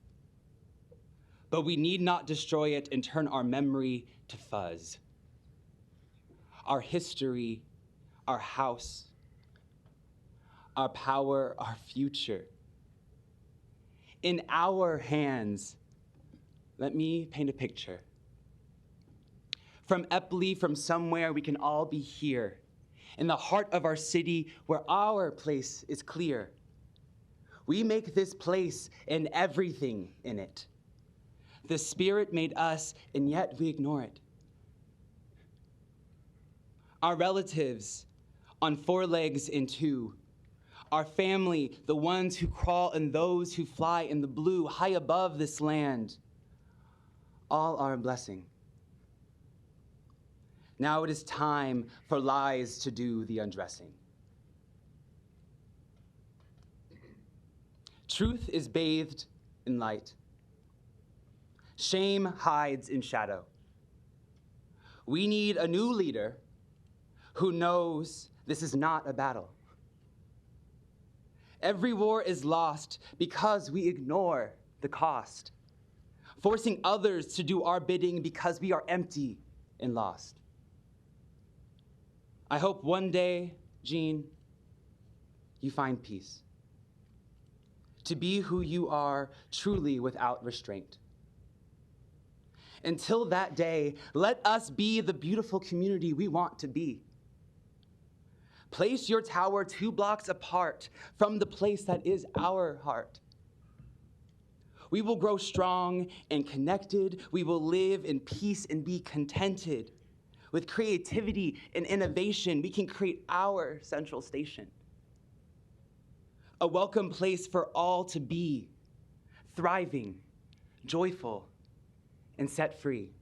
But we need not destroy it and turn our memory to fuzz. Our history, our house, our power, our future. In our hands, let me paint a picture. From Epley, from somewhere, we can all be here, in the heart of our city where our place is clear. We make this place and everything in it. The Spirit made us, and yet we ignore it. Our relatives on 4 legs and 2. Our family, the ones who crawl and those who fly in the blue high above this land. All are a blessing. Now it is time for lies to do the undressing. Truth is bathed in light. Shame hides in shadow. We need a new leader who knows this is not a battle. Every war is lost because we ignore the cost, forcing others to do our bidding because we are empty and lost. I hope one day, Jean, you find peace. To be who you are, truly without restraint. Until that day, let us be the beautiful community we want to be. Place your tower 2 blocks apart from the place that is our heart. We will grow strong and connected. We will live in peace and be contented. With creativity and innovation, we can create our central station. A welcome place for all to be, thriving, joyful, and set free.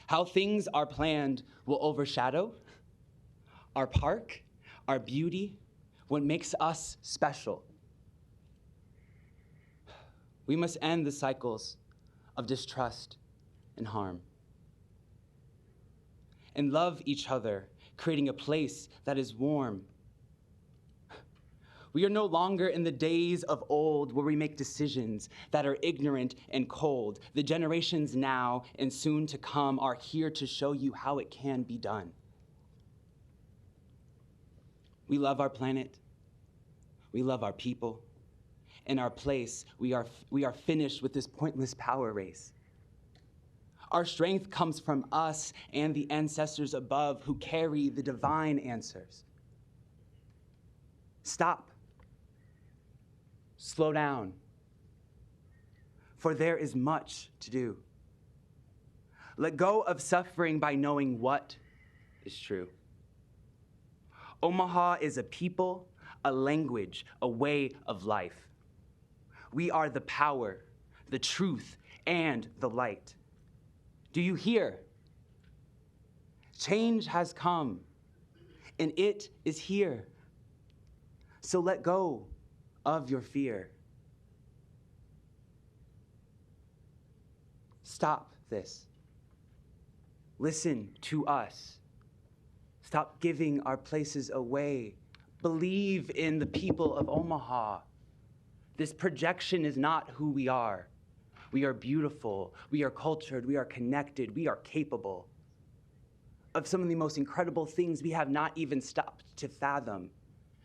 How things are planned will overshadow our park, our beauty, what makes us special. We must end the cycles of distrust and harm, and love each other, creating a place that is warm. We are no longer in the days of old where we make decisions that are ignorant and cold. The generations now and soon to come are here to show you how it can be done. We love our planet. We love our people. In our place, we are finished with this pointless power race. Our strength comes from us and the ancestors above who carry the divine answers. Stop. Slow down. For there is much to do. Let go of suffering by knowing what is true. Omaha is a people, a language, a way of life. We are the power, the truth, and the light. Do you hear? Change has come, and it is here. So let go of your fear. Stop this. Listen to us. Stop giving our places away. Believe in the people of Omaha. This projection is not who we are. We are beautiful, we are cultured, we are connected, we are capable of some of the most incredible things we have not even stopped to fathom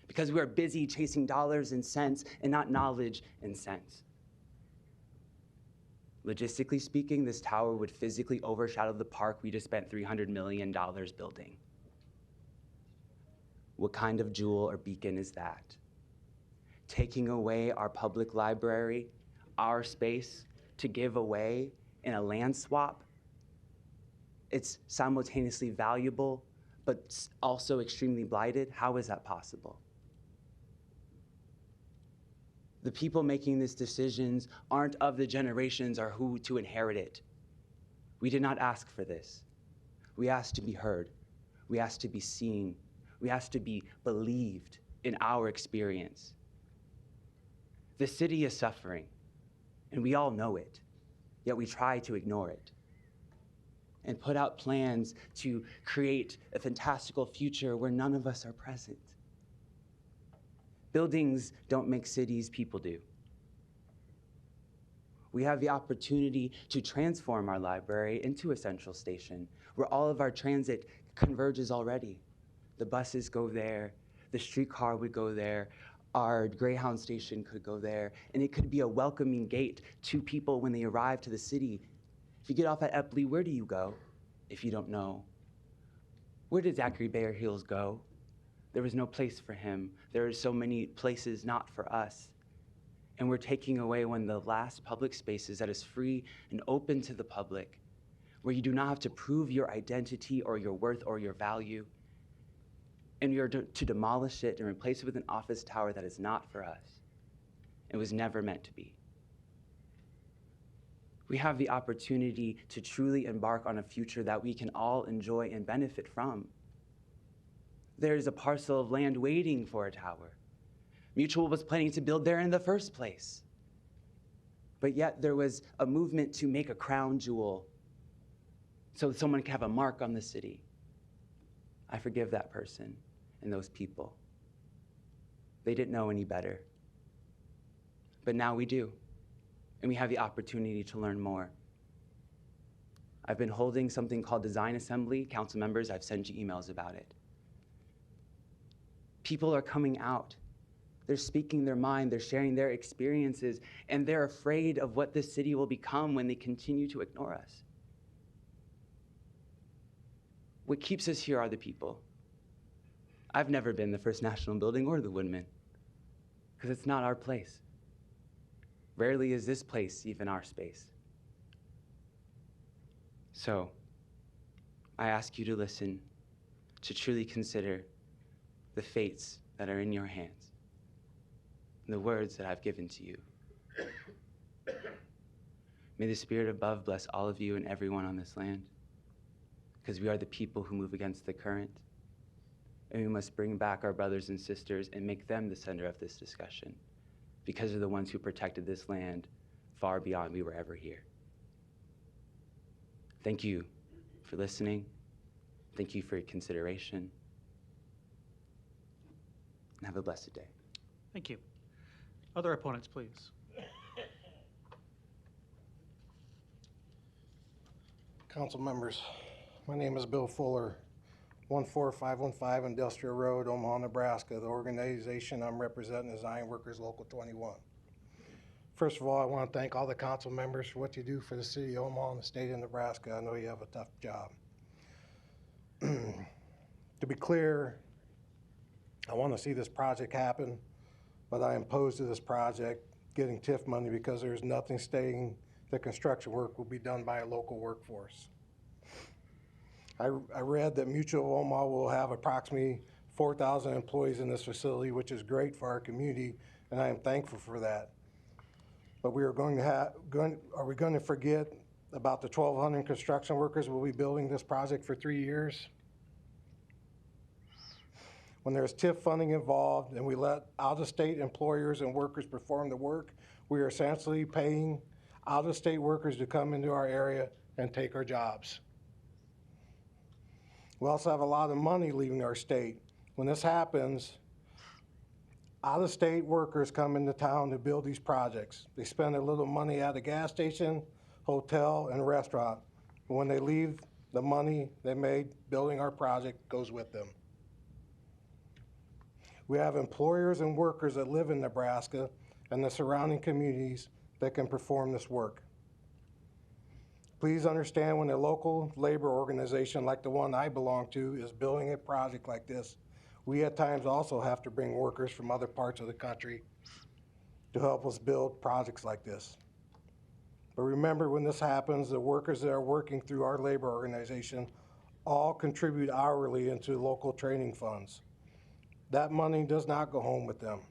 because we are busy chasing dollars and cents and not knowledge and sense. Logistically speaking, this tower would physically overshadow the park we just spent $300 million building. What kind of jewel or beacon is that? Taking away our public library, our space, to give away in a land swap? It's simultaneously valuable, but also extremely blighted. How is that possible? The people making these decisions aren't of the generations or who to inherit it. We did not ask for this. We asked to be heard. We asked to be seen. We asked to be believed in our experience. The city is suffering, and we all know it, yet we try to ignore it and put out plans to create a fantastical future where none of us are present. Buildings don't make cities, people do. We have the opportunity to transform our library into a central station where all of our transit converges already. The buses go there, the streetcar would go there, our Greyhound station could go there, and it could be a welcoming gate to people when they arrive to the city. If you get off at Epley, where do you go if you don't know? Where did Zachary Bear Heels go? There was no place for him. There are so many places not for us. And we're taking away one of the last public spaces that is free and open to the public, where you do not have to prove your identity or your worth or your value. And we are to demolish it and replace it with an office tower that is not for us. It was never meant to be. We have the opportunity to truly embark on a future that we can all enjoy and benefit from. There is a parcel of land waiting for a tower. Mutual was planning to build there in the first place. But yet there was a movement to make a crown jewel so someone could have a mark on the city. I forgive that person and those people. They didn't know any better. But now we do, and we have the opportunity to learn more. I've been holding something called Design Assembly. Council members, I've sent you emails about it. People are coming out. They're speaking their mind, they're sharing their experiences, and they're afraid of what this city will become when they continue to ignore us. What keeps us here are the people. I've never been the First National Building or the Woodman, because it's not our place. Rarely is this place even our space. So, I ask you to listen, to truly consider the fates that are in your hands, and the words that I've given to you. May the Spirit above bless all of you and everyone on this land, because we are the people who move against the current, and we must bring back our brothers and sisters and make them the center of this discussion, because they're the ones who protected this land far beyond we were ever here. Thank you for listening. Thank you for your consideration. And have a blessed day. Thank you. Other opponents, please. Council members, my name is Bill Fuller, 14515 Industrial Road, Omaha, Nebraska. The organization I'm representing is Iron Workers Local 21. First of all, I want to thank all the council members for what you do for the city of Omaha and the state of Nebraska. I know you have a tough job. To be clear, I want to see this project happen, but I am opposed to this project getting TIF money because there's nothing stating that construction work will be done by a local workforce. I read that Mutual of Omaha will have approximately 4,000 employees in this facility, which is great for our community, and I am thankful for that. But we are are we going to forget about the 1,200 construction workers who will be building this project for 3 years? When there's TIF funding involved and we let out-of-state employers and workers perform the work, we are essentially paying out-of-state workers to come into our area and take our jobs. We also have a lot of money leaving our state. When this happens, out-of-state workers come into town to build these projects. They spend a little money at a gas station, hotel, and restaurant. But when they leave, the money they made building our project goes with them. We have employers and workers that live in Nebraska and the surrounding communities that can perform this work. Please understand, when a local labor organization like the one I belong to is building a project like this, we at times also have to bring workers from other parts of the country to help us build projects like this. But remember, when this happens, the workers that are working through our labor organization all contribute hourly into local training funds. That money does not go home with them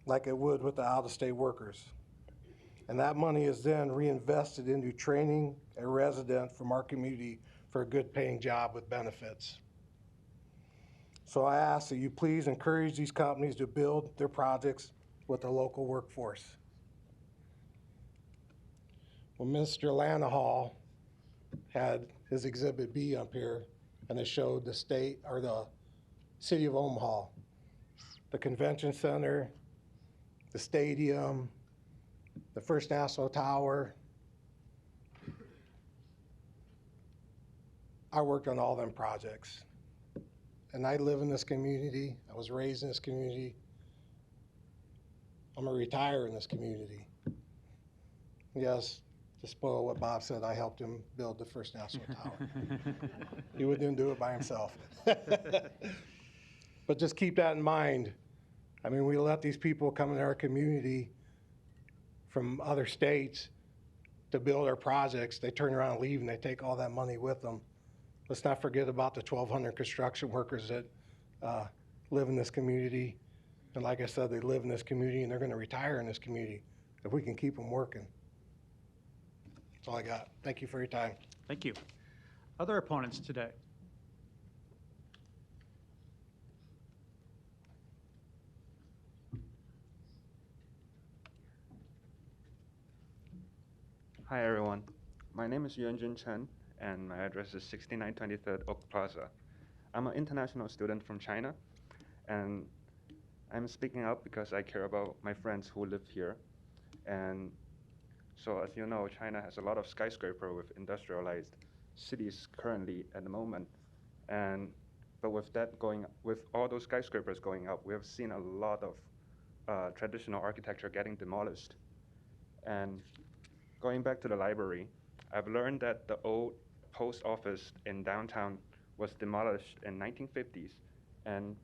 like it would with the out-of-state workers. And that money is then reinvested into training a resident from our community for a good paying job with benefits. So I ask that you please encourage these companies to build their projects with a local workforce. When Mr. Lanahall had his Exhibit B up here, and it showed the state, or the city of Omaha, the convention center, the stadium, the First National Tower. I worked on all them projects. And I live in this community. I was raised in this community. I'm gonna retire in this community. Yes, to spoil what Bob said, I helped him build the First National Tower. He wouldn't do it by himself. But just keep that in mind. I mean, we let these people come into our community from other states to build our projects. They turn around and leave, and they take all that money with them. Let's not forget about the 1,200 construction workers that live in this community. And like I said, they live in this community, and they're going to retire in this community if we can keep them working. That's all I got. Thank you for your time. Thank you. Other opponents today? Hi everyone, my name is Yuanjun Chen and my address is 6923rd Oak Plaza. I'm an international student from China and I'm speaking up because I care about my friends who live here. And so as you know, China has a lot of skyscraper with industrialized cities currently at the moment. But with all those skyscrapers going up, we have seen a lot of traditional architecture getting demolished. And going back to the library, I've learned that the old post office in downtown was demolished in 1950s. And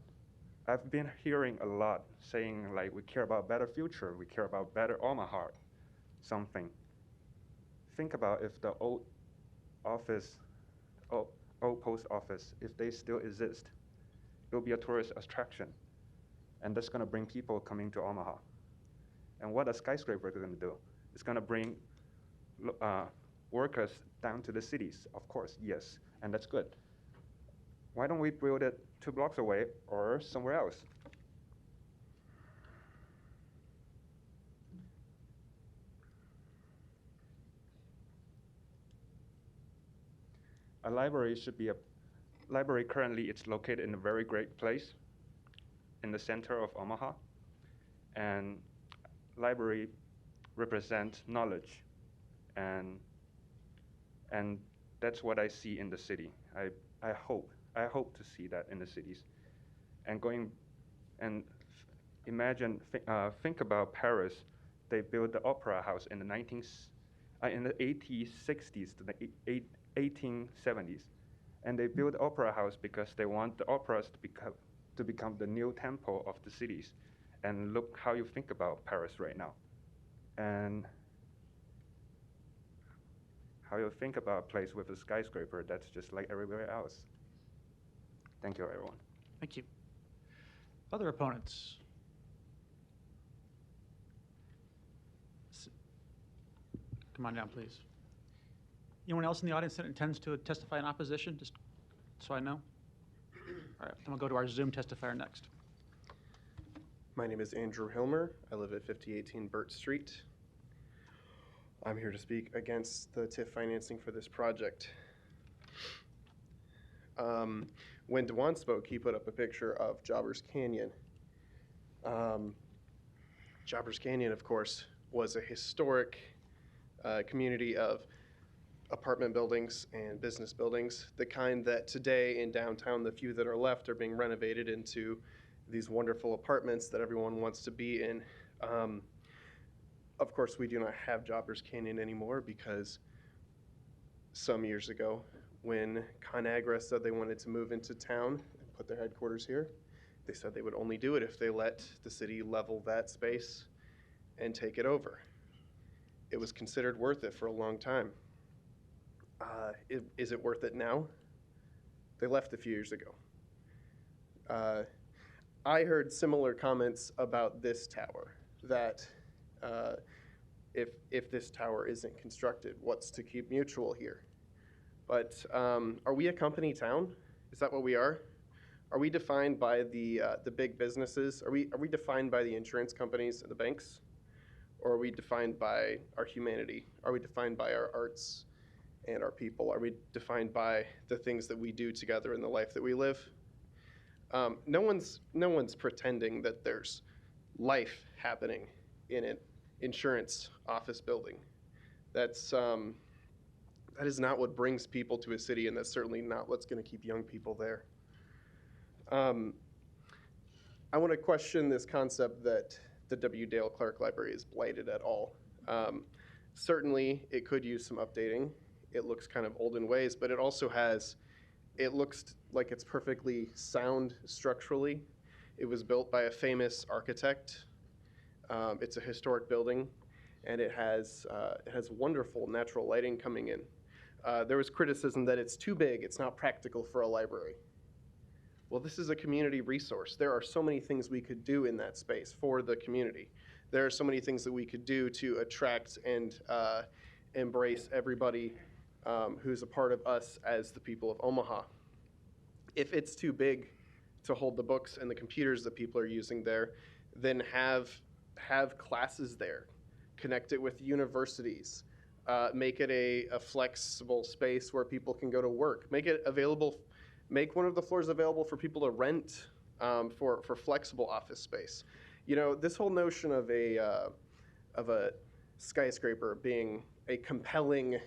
I've been hearing a lot saying like, we care about better future, we care about better Omaha, something. Think about if the old post office, if they still exist, it will be a tourist attraction. And that's gonna bring people coming to Omaha. And what a skyscraper is gonna do? It's gonna bring workers down to the cities, of course, yes, and that's good. Why don't we build it 2 blocks away or somewhere else? A library should be library currently it's located in a very great place in the center of Omaha, and library represent knowledge. And that's what I see in the city. I hope I hope to see that in the cities. And think about Paris. They built the opera house in the 1860s to the 1870s. And they built the opera house because they want the operas to become the new temple of the cities. And look how you think about Paris right now. And how you think about a place with a skyscraper that's just like everywhere else. Thank you, everyone. Thank you. Other opponents? Come on down, please. Anyone else in the audience that intends to testify in opposition, just so I know? All right, then we'll go to our Zoom testifier next. My name is Andrew Hilmer. I live at 5018 Burt Street. I'm here to speak against the TIF financing for this project. When Dewan spoke, he put up a picture of Jobbers Canyon. Jobbers Canyon, of course, was a historic community of apartment buildings and business buildings, the kind that today in downtown, the few that are left, are being renovated into these wonderful apartments that everyone wants to be in. Of course, we do not have Jobbers Canyon anymore because some years ago, when ConAgra said they wanted to move into town and put their headquarters here, they said they would only do it if they let the city level that space and take it over. It was considered worth it for a long time. Is it worth it now? They left a few years ago. I heard similar comments about this tower, that if this tower isn't constructed, what's to keep Mutual here? But are we a company town? Is that what we are? Are we defined by the big businesses? Are we defined by the insurance companies and the banks? Or are we defined by our humanity? Are we defined by our arts and our people? Are we defined by the things that we do together in the life that we live? No one's pretending that there's life happening in an insurance office building. That is not what brings people to a city, and that's certainly not what's going to keep young people there. I want to question this concept that the W. Dale Clark Library is blighted at all. Certainly, it could use some updating. It looks kind of old in ways, but it looks like it's perfectly sound structurally. It was built by a famous architect. It's a historic building, and it has wonderful natural lighting coming in. There was criticism that it's too big, it's not practical for a library. Well, this is a community resource. There are so many things we could do in that space for the community. There are so many things that we could do to attract and embrace everybody who's a part of us as the people of Omaha. If it's too big to hold the books and the computers that people are using there, then have classes there, connect it with universities, make it a flexible space where people can go to work, make one of the floors available for people to rent for flexible office space. You know, this whole notion of a skyscraper being a compelling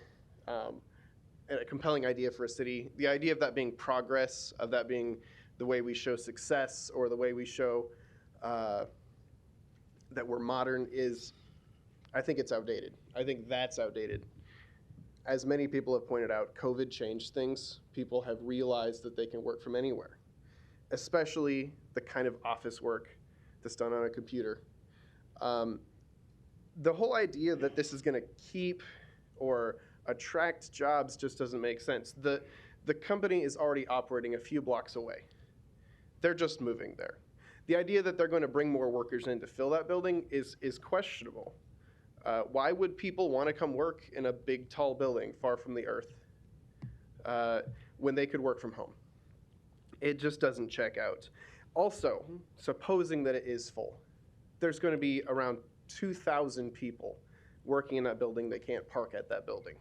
idea for a city, the idea of that being progress, of that being the way we show success or the way we show that we're modern I think it's outdated. I think that's outdated. As many people have pointed out, COVID changed things. People have realized that they can work from anywhere, especially the kind of office work that's done on a computer. The whole idea that this is going to keep or attract jobs just doesn't make sense. The company is already operating a few blocks away. They're just moving there. The idea that they're going to bring more workers in to fill that building is questionable. Why would people want to come work in a big, tall building far from the earth when they could work from home? It just doesn't check out. Also, supposing that it is full, there's going to be around 2,000 people working in that building that can't park at that building.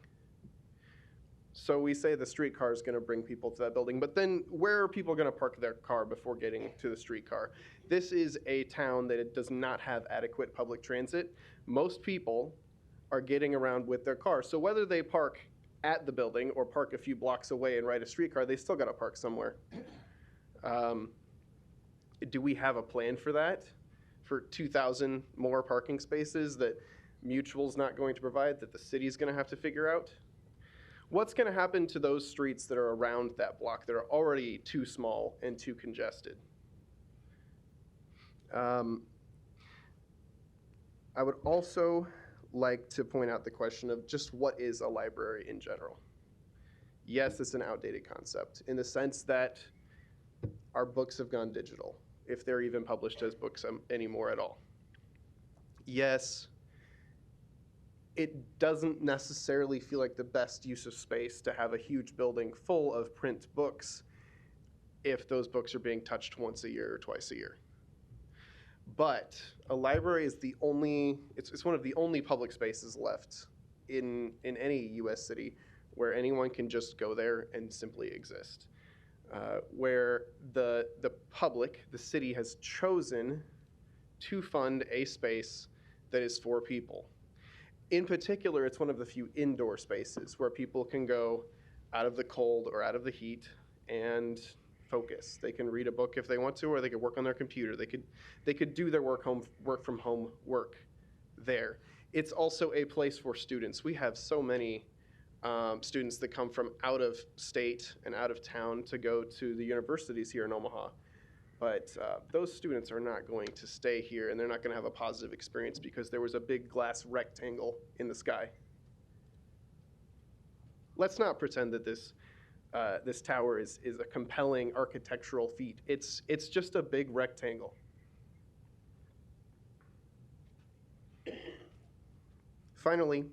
So we say the streetcar is going to bring people to that building, but then where are people going to park their car before getting to the streetcar? This is a town that does not have adequate public transit. Most people are getting around with their car. So whether they park at the building or park a few blocks away and ride a streetcar, they still got to park somewhere. Do we have a plan for that? For 2,000 more parking spaces that Mutual's not going to provide, that the city's going to have to figure out? What's going to happen to those streets that are around that block that are already too small and too congested? I would also like to point out the question of just what is a library in general. Yes, it's an outdated concept in the sense that our books have gone digital, if they're even published as books anymore at all. Yes, it doesn't necessarily feel like the best use of space to have a huge building full of print books if those books are being touched once a year or twice a year. But a library is the only, it's one of the only public spaces left in any US city where anyone can just go there and simply exist. Where the public, the city, has chosen to fund a space that is for people. In particular, it's one of the few indoor spaces where people can go out of the cold or out of the heat and focus. They can read a book if they want to, or they could work on their computer. They could do their work from home work there. It's also a place for students. We have so many students that come from out of state and out of town to go to the universities here in Omaha. But those students are not going to stay here, and they're not going to have a positive experience because there was a big glass rectangle in the sky. Let's not pretend that this tower is a compelling architectural feat. It's just a big rectangle. Finally,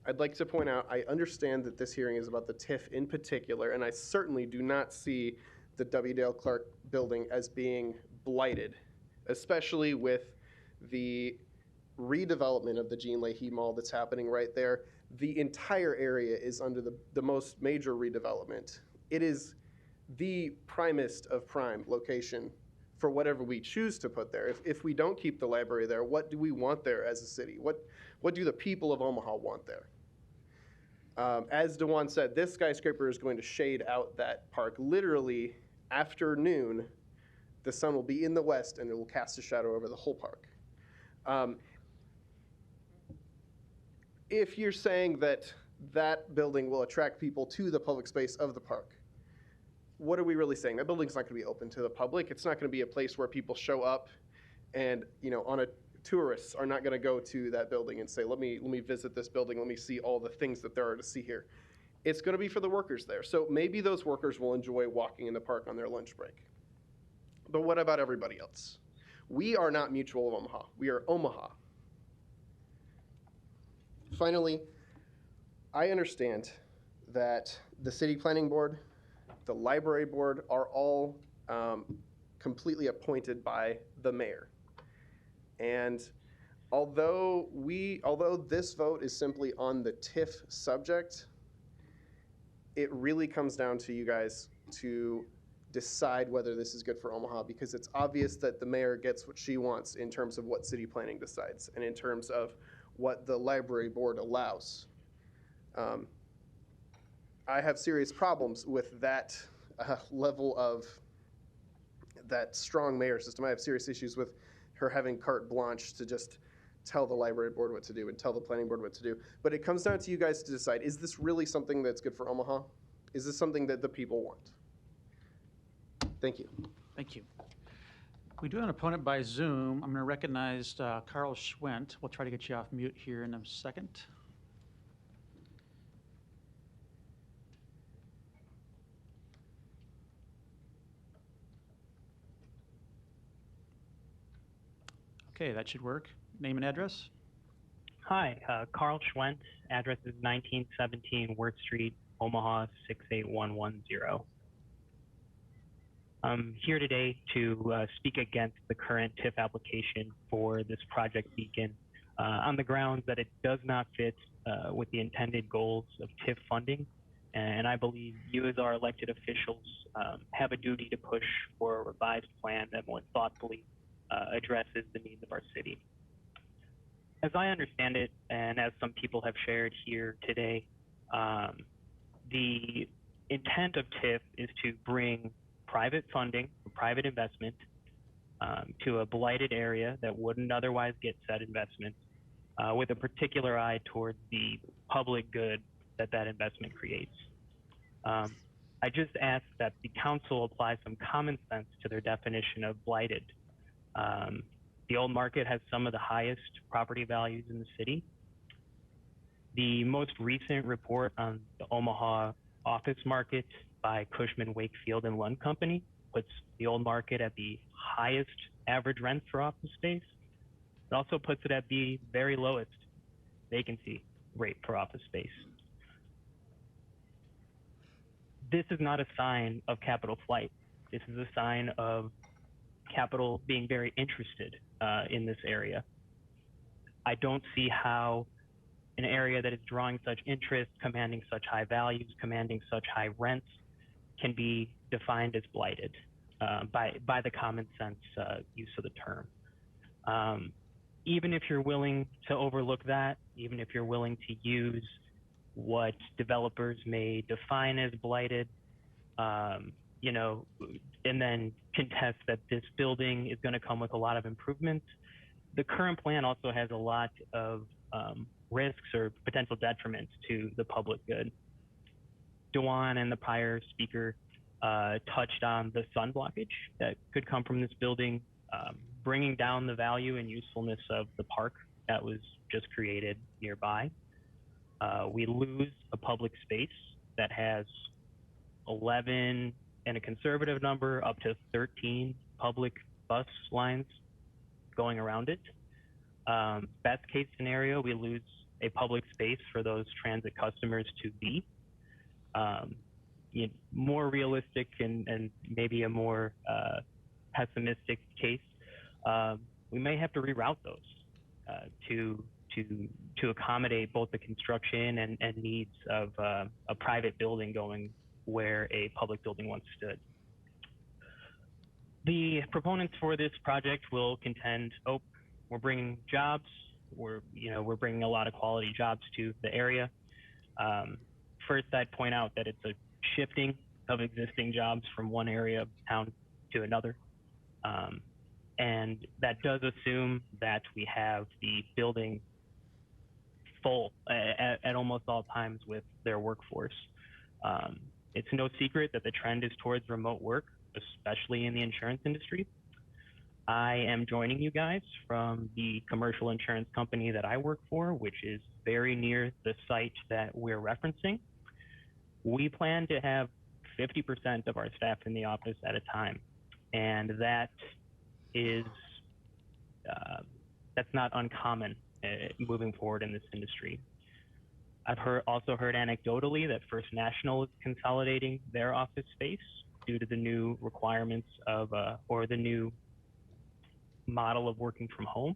I'd like to point out, I understand that this hearing is about the TIF in particular, and I certainly do not see the W. Dale Clark building as being blighted, especially with the redevelopment of the Jean Leahy Mall that's happening right there. The entire area is under the most major redevelopment. It is the primest of prime location for whatever we choose to put there. If we don't keep the library there, what do we want there as a city? What do the people of Omaha want there? As DeJuan said, this skyscraper is going to shade out that park. Literally, after noon, the sun will be in the west and it will cast a shadow over the whole park. If you're saying that that building will attract people to the public space of the park, what are we really saying? That building's not going to be open to the public. It's not going to be a place where people show up and, tourists are not going to go to that building and say, let me visit this building, let me see all the things that there are to see here. It's going to be for the workers there. So maybe those workers will enjoy walking in the park on their lunch break. But what about everybody else? We are not Mutual of Omaha. We are Omaha. Finally, I understand that the City Planning Board, the Library Board are all completely appointed by the mayor. And although this vote is simply on the TIF subject, it really comes down to you guys to decide whether this is good for Omaha, because it's obvious that the mayor gets what she wants in terms of what city planning decides and in terms of what the library board allows. I have serious problems with that level of that strong mayor system. I have serious issues with her having carte blanche to just tell the library board what to do and tell the planning board what to do. But it comes down to you guys to decide, is this really something that's good for Omaha? Is this something that the people want? Thank you. Thank you. We do have an opponent by Zoom. I'm going to recognize Carl Schwent. We'll try to get you off mute here in a second. Okay, that should work. Name and address? Hi, Carl Schwent. Address is 1917 Worth Street, Omaha 68110. I'm here today to speak against the current TIF application for this project beacon on the grounds that it does not fit with the intended goals of TIF funding. And I believe you as our elected officials have a duty to push for a revised plan that more thoughtfully addresses the needs of our city. As I understand it, and as some people have shared here today, the intent of TIF is to bring private funding, private investment to a blighted area that wouldn't otherwise get said investment with a particular eye towards the public good that that investment creates. I just ask that the council apply some common sense to their definition of blighted. The old market has some of the highest property values in the city. The most recent report on the Omaha office market by Cushman, Wakefield, and Lund Company puts the old market at the highest average rent for office space. It also puts it at the very lowest vacancy rate for office space. This is not a sign of capital flight. This is a sign of capital being very interested in this area. I don't see how an area that is drawing such interest, commanding such high values, commanding such high rents, can be defined as blighted by the common sense use of the term. Even if you're willing to overlook that, even if you're willing to use what developers may define as blighted, you know, and then contest that this building is going to come with a lot of improvements, the current plan also has a lot of risks or potential detriments to the public good. Dewan and the prior speaker touched on the sun blockage that could come from this building, bringing down the value and usefulness of the park that was just created nearby. We lose a public space that has 11 and a conservative number up to 13 public bus lines going around it. Best case scenario, we lose a public space for those transit customers to be. More realistic and maybe a more pessimistic case, we may have to reroute those to accommodate both the construction and needs of a private building going where a public building once stood. The proponents for this project will contend, oh, we're bringing jobs, we're bringing a lot of quality jobs to the area. First, I'd point out that it's a shifting of existing jobs from one area of town to another. And that does assume that we have the building full at almost all times with their workforce. It's no secret that the trend is towards remote work, especially in the insurance industry. I am joining you guys from the commercial insurance company that I work for, which is very near the site that we're referencing. We plan to have 50% of our staff in the office at a time, and that is that's not uncommon moving forward in this industry. I've also heard anecdotally that First National is consolidating their office space due to the new requirements of or the new model of working from home.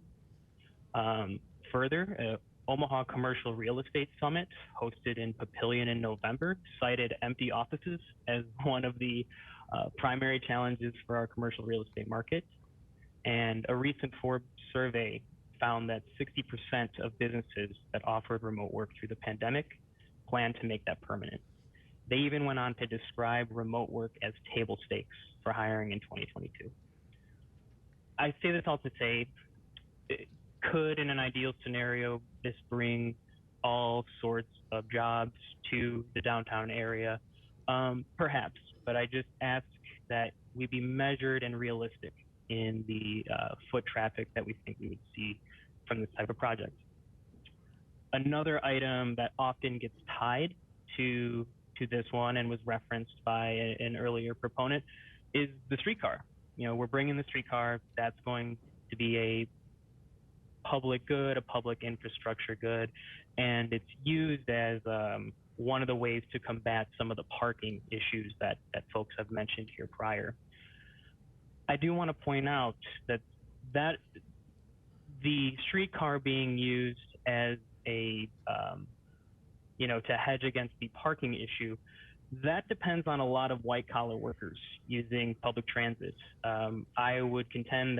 Further, Omaha Commercial Real Estate Summit, hosted in Papillion in November, cited empty offices as one of the primary challenges for our commercial real estate market. And a recent Forbes survey found that 60% of businesses that offered remote work through the pandemic plan to make that permanent. They even went on to describe remote work as table stakes for hiring in 2022. I say this all to say, could, in an ideal scenario, this bring all sorts of jobs to the downtown area? Perhaps, but I just ask that we be measured and realistic in the foot traffic that we think we would see from this type of project. Another item that often gets tied to this one and was referenced by an earlier proponent is the streetcar. You know, we're bringing the streetcar. That's going to be a public good, a public infrastructure good, and it's used as one of the ways to combat some of the parking issues that folks have mentioned here prior. I do want to point out that the streetcar being used as a, to hedge against the parking issue, that depends on a lot of white collar workers using public transit. I would contend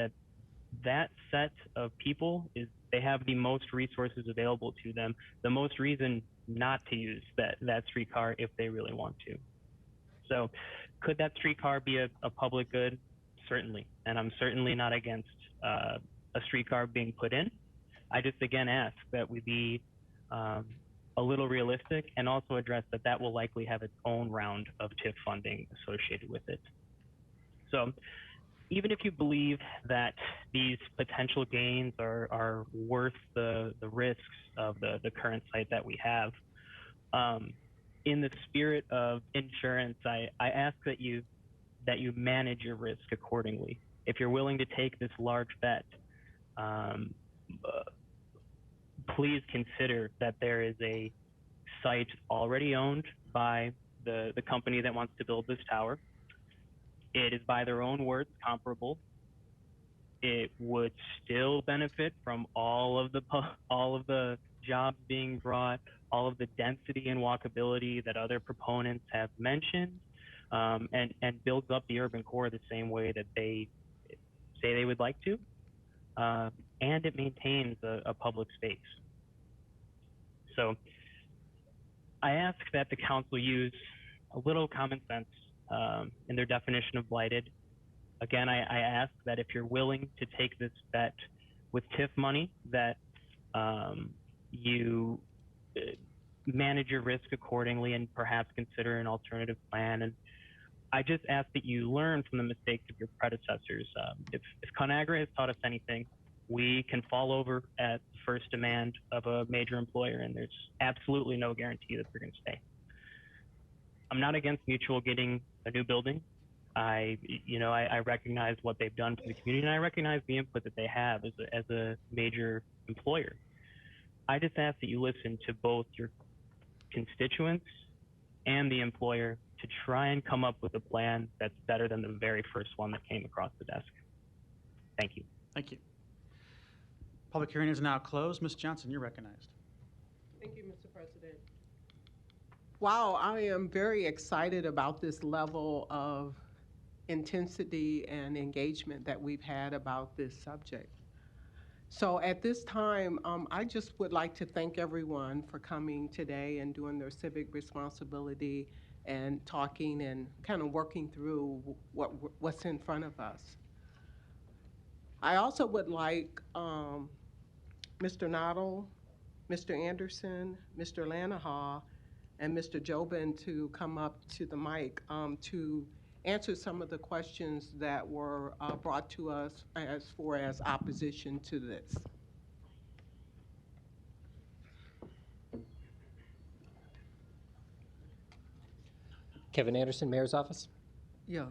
that set of people they have the most resources available to them, the most reason not to use that streetcar if they really want to. So could that streetcar be a public good? Certainly. And I'm certainly not against a streetcar being put in. I just, again, ask that we be a little realistic and also address that will likely have its own round of TIF funding associated with it. So even if you believe that these potential gains are worth the risks of the current site that we have, in the spirit of insurance, I ask that you manage your risk accordingly. If you're willing to take this large bet, please consider that there is a site already owned by the company that wants to build this tower. It is, by their own words, comparable. It would still benefit from all of the jobs being brought, all of the density and walkability that other proponents have mentioned, and builds up the urban core the same way that they say they would like to, and it maintains a public space. So I ask that the council use a little common sense in their definition of blighted. Again, I ask that if you're willing to take this bet with TIF money, that you manage your risk accordingly and perhaps consider an alternative plan. And I just ask that you learn from the mistakes of your predecessors. If ConAgra has taught us anything, we can fall over at the first demand of a major employer, and there's absolutely no guarantee that they're going to stay. I'm not against Mutual getting a new building. I recognize what they've done for the community, and I recognize the input that they have as a major employer. I just ask that you listen to both your constituents and the employer to try and come up with a plan that's better than the very first one that came across the desk. Thank you. Thank you. Public hearing is now closed. Ms. Johnson, you're recognized. Thank you, Mr. President. Wow, I am very excited about this level of intensity and engagement that we've had about this subject. So at this time, I just would like to thank everyone for coming today and doing their civic responsibility and talking and kind of working through what's in front of us. I also would like Mr. Noddle, Mr. Anderson, Mr. Lanahaw, and Mr. Jobin to come up to the mic to answer some of the questions that were brought to us as far as opposition to this. Kevin Anderson, Mayor's Office. Yeah.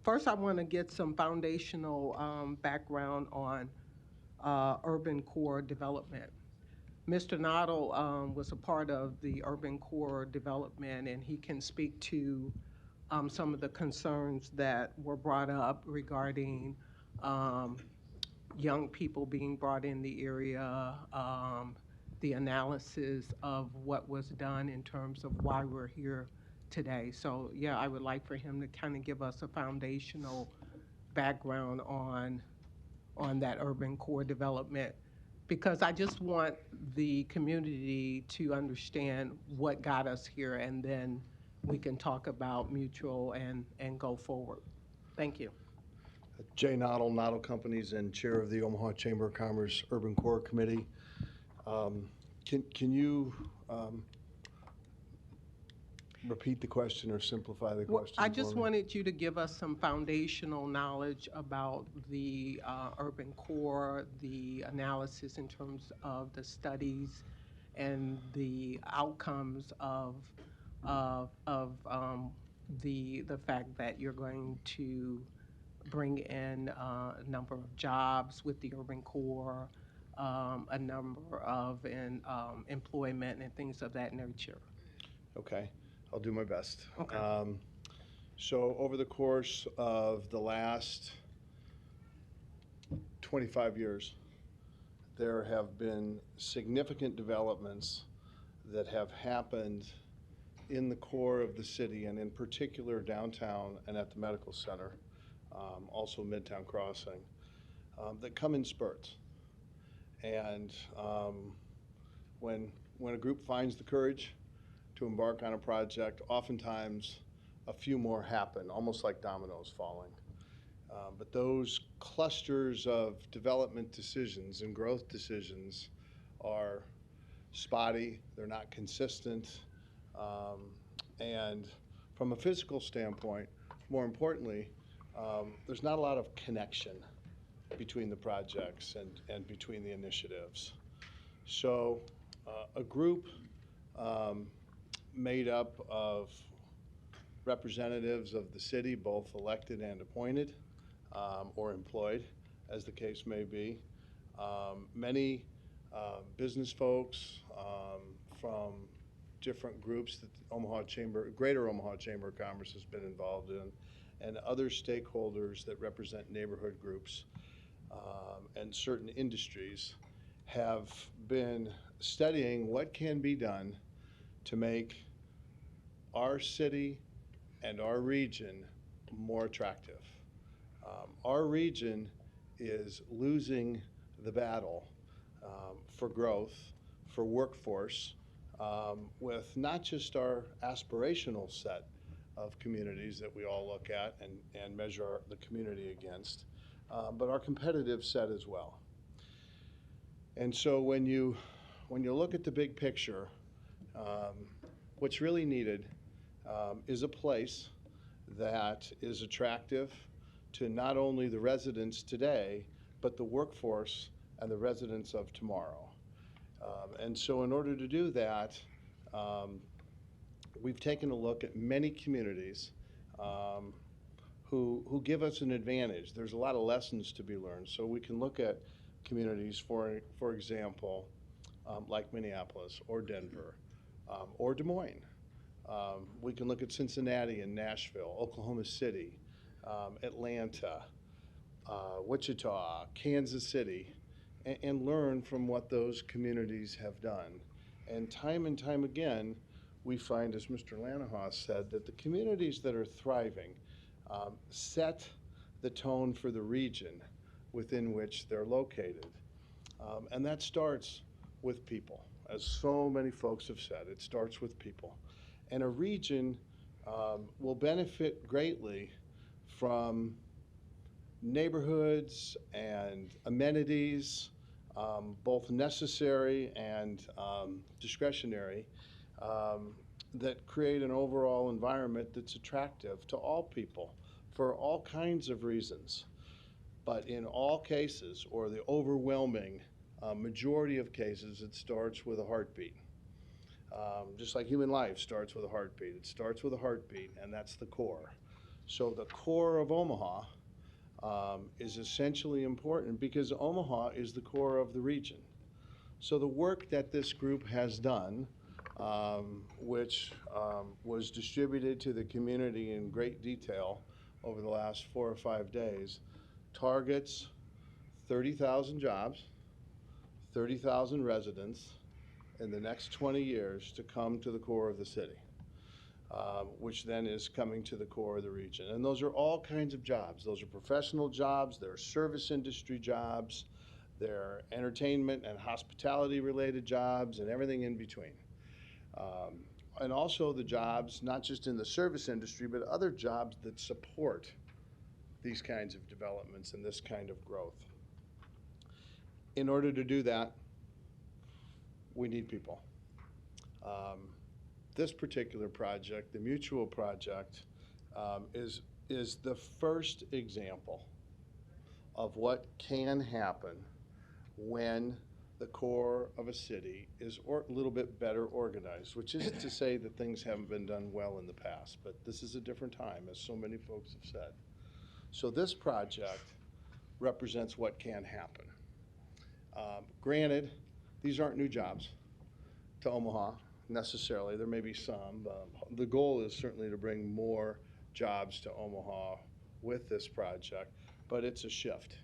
First, I want to get some foundational background on urban core development. Mr. Noddle was a part of the urban core development, and he can speak to some of the concerns that were brought up regarding young people being brought in the area, the analysis of what was done in terms of why we're here today. So yeah, I would like for him to kind of give us a foundational background on that urban core development, because I just want the community to understand what got us here, and then we can talk about Mutual and go forward. Thank you. Jay Noddle, Noddle Companies, and Chair of the Omaha Chamber of Commerce Urban Core Committee. Can you repeat the question or simplify the question? I just wanted you to give us some foundational knowledge about the urban core, the analysis in terms of the studies and the outcomes of the fact that you're going to bring in a number of jobs with the urban core, a number of employment and things of that nature. Okay, I'll do my best. Okay. So over the course of the last 25 years, there have been significant developments that have happened in the core of the city, and in particular downtown and at the medical center, also Midtown Crossing, that come in spurts. And when when a group finds the courage to embark on a project, oftentimes a few more happen, almost like dominoes falling. But those clusters of development decisions and growth decisions are spotty, they're not consistent, and from a physical standpoint, more importantly, there's not a lot of connection between the projects and between the initiatives. So a group made up of representatives of the city, both elected and appointed, or employed, as the case may be. Many business folks from different groups that the Greater Omaha Chamber of Commerce has been involved in, and other stakeholders that represent neighborhood groups and certain industries have been studying what can be done to make our city and our region more attractive. Our region is losing the battle for growth, for workforce, with not just our aspirational set of communities that we all look at and measure the community against, but our competitive set as well. And so when you look at the big picture, what's really needed is a place that is attractive to not only the residents today, but the workforce and the residents of tomorrow. And so in order to do that, we've taken a look at many communities who give us an advantage. There's a lot of lessons to be learned. So we can look at communities, for example, like Minneapolis or Denver or Des Moines. We can look at Cincinnati and Nashville, Oklahoma City, Atlanta, Wichita, Kansas City, and learn from what those communities have done. And time again, we find, as Mr. Lanahaus said, that the communities that are thriving set the tone for the region within which they're located. And that starts with people. As so many folks have said, it starts with people. And a region will benefit greatly from neighborhoods and amenities, both necessary and discretionary, that create an overall environment that's attractive to all people for all kinds of reasons. But in all cases, or the overwhelming majority of cases, it starts with a heartbeat. Just like human life starts with a heartbeat. It starts with a heartbeat, and that's the core. So the core of Omaha is essentially important because Omaha is the core of the region. So the work that this group has done, which was distributed to the community in great detail over the last 4 or 5 days, targets 30,000 jobs, 30,000 residents in the next 20 years to come to the core of the city, which then is coming to the core of the region. And those are all kinds of jobs. Those are professional jobs, they're service industry jobs, they're entertainment and hospitality related jobs, and everything in between. And also the jobs, not just in the service industry, but other jobs that support these kinds of developments and this kind of growth. In order to do that, we need people. This particular project, the Mutual project, is the first example of what can happen when the core of a city is a little bit better organized, which isn't to say that things haven't been done well in the past, but this is a different time, as so many folks have said. So this project represents what can happen. Granted, these aren't new jobs to Omaha necessarily. There may be some. The goal is certainly to bring more jobs to Omaha with this project, but it's a shift.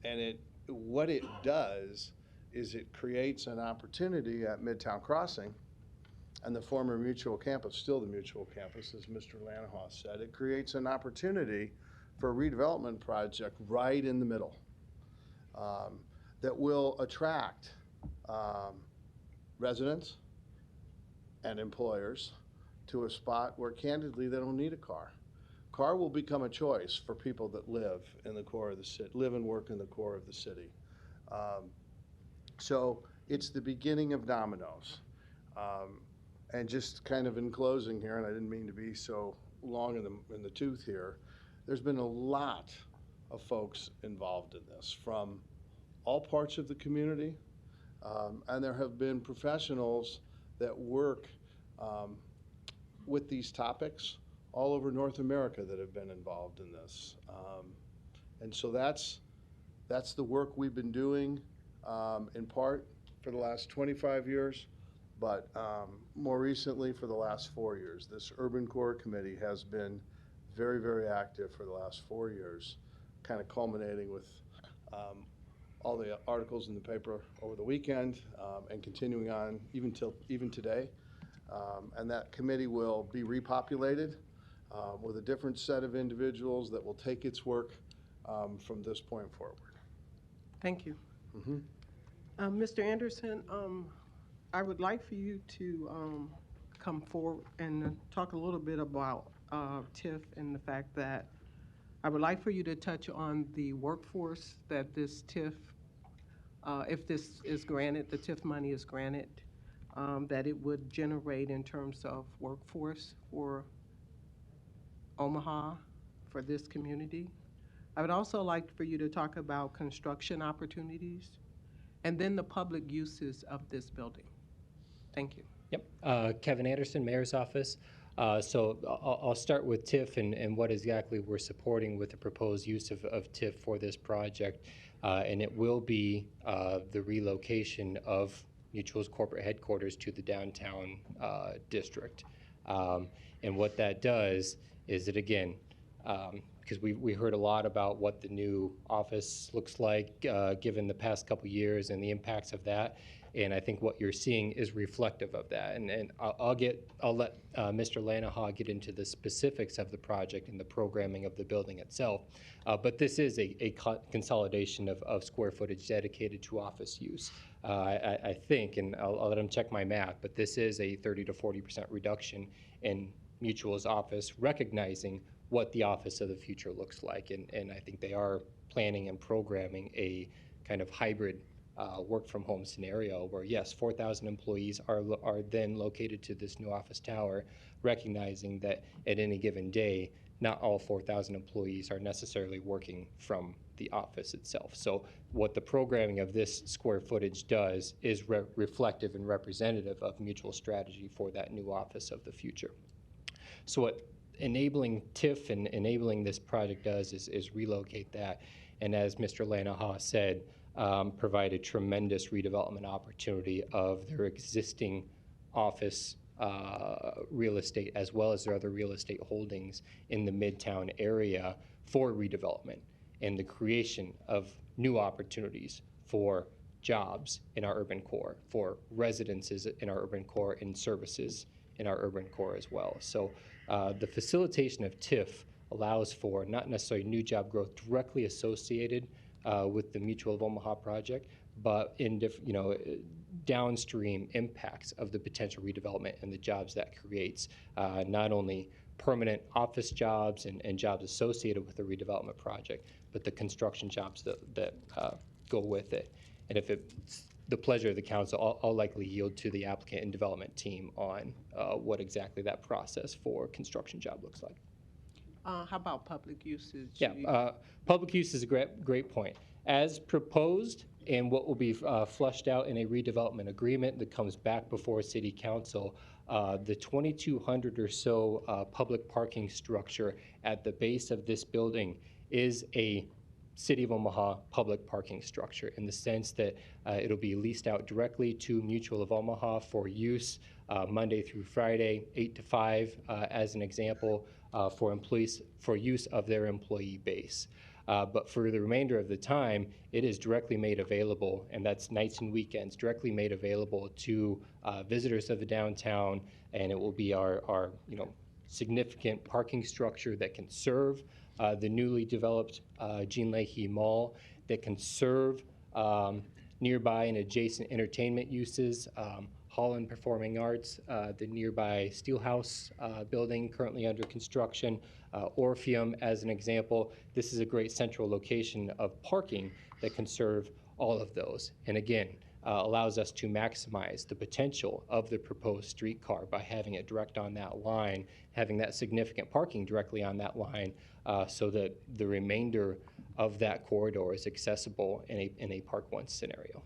And what it does is it creates an opportunity at Midtown Crossing and the former Mutual campus, still the Mutual campus, as Mr. Lanahaus said. It creates an opportunity for a redevelopment project right in the middle. that will attract 30,000 jobs, 30,000 residents in the next 20 years to come to the core of the city, which then is coming to the core of the region. And so when you look at the big picture, what's really needed is a place that is attractive to not only the residents today, but the workforce and the residents of tomorrow. So the core of Omaha is the core of the region. So the work that this group has done, which was distributed to the community in great detail over the last 4 or 5 days, targets 30,000 jobs, 30,000 residents in the next 20 years to come to the core of the city, which then is coming to the core of the region. And so residents and employers to a spot where candidly they don't need a car. Car will become a choice for people that live in the core of the city, live and work in the core of the city. So it's the beginning of dominoes. And just kind of in closing here, and I didn't mean to be so long in the tooth here, there's been a lot of folks involved in this from all parts of the community, and there have been professionals that work with these topics all over North America that have been involved in this. And so that's the work we've been doing in part for the last 25 years, but more recently for the last 4 years. This Urban Core Committee has been very, very active for the last 4 years, kind of culminating with all the articles in the paper over the weekend and continuing on even today. And that committee will be repopulated with a different set of individuals that will take its work from this point forward. Thank you. Mr. Anderson, I would like for you to come forward and talk a little bit about TIF and the fact that I would like for you to touch on the workforce that this TIF, if this is granted, the TIF money is granted, that it would generate in terms of workforce for Omaha, for this community. I would also like for you to talk about construction opportunities and then the public uses of this building. Thank you. Yep. Kevin Anderson, Mayor's Office. So I'll start with TIF and what exactly we're supporting with the proposed use of TIF for this project. And it will be the relocation of Mutual's corporate headquarters to the downtown district. And what that does is that, again, because we heard a lot about what the new office looks like given the past couple years and the impacts of that. And I think what you're seeing is reflective of that. And I'll let Mr. Lanahaw get into the specifics of the project and the programming of the building itself. But this is a consolidation of square footage dedicated to office use. I think, and I'll let him check my math, but this is a 30 to 40% reduction in Mutual's office, recognizing what the office of the future looks like. And I think they are planning and programming a kind of hybrid work from home scenario where, yes, 4,000 employees are then located to this new office tower, recognizing that at any given day, not all 4,000 employees are necessarily working from the office itself. So what the programming of this square footage does is reflective and representative of Mutual strategy for that new office of the future. So what enabling TIF and enabling this project does is relocate that. And as Mr. Lanahaw said, provide a tremendous redevelopment opportunity of their existing office real estate as well as their other real estate holdings in the Midtown area for redevelopment and the creation of new opportunities for jobs in our urban core, for residences in our urban core, and services in our urban core as well. So the facilitation of TIF allows for not necessarily new job growth directly associated with the Mutual of Omaha project, but in downstream impacts of the potential redevelopment and the jobs that creates, not only permanent office jobs and jobs associated with the redevelopment project, but the construction jobs that go with it. And if it's the pleasure of the council, I'll likely yield to the applicant and development team on what exactly that process for construction job looks like. How about public usage? Yeah, public use is a great point. As proposed, and what will be flushed out in a redevelopment agreement that comes back before City Council, the 2,200 or so public parking structure at the base of this building is a City of Omaha public parking structure in the sense that it'll be leased out directly to Mutual of Omaha for use Monday through Friday, 8 to 5, as an example, for employees, for use of their employee base. But for the remainder of the time, it is directly made available, and that's nights and weekends, directly made available to visitors of the downtown, and it will be our significant parking structure that can serve the newly developed Jean Leahy Mall, that can serve nearby and adjacent entertainment uses, Holland Performing Arts, the nearby Steelhouse building currently under construction, Orpheum as an example. This is a great central location of parking that can serve all of those. And again, allows us to maximize the potential of the proposed streetcar by having it direct on that line, having that significant parking directly on that line, so that the remainder of that corridor is accessible in a Park One scenario.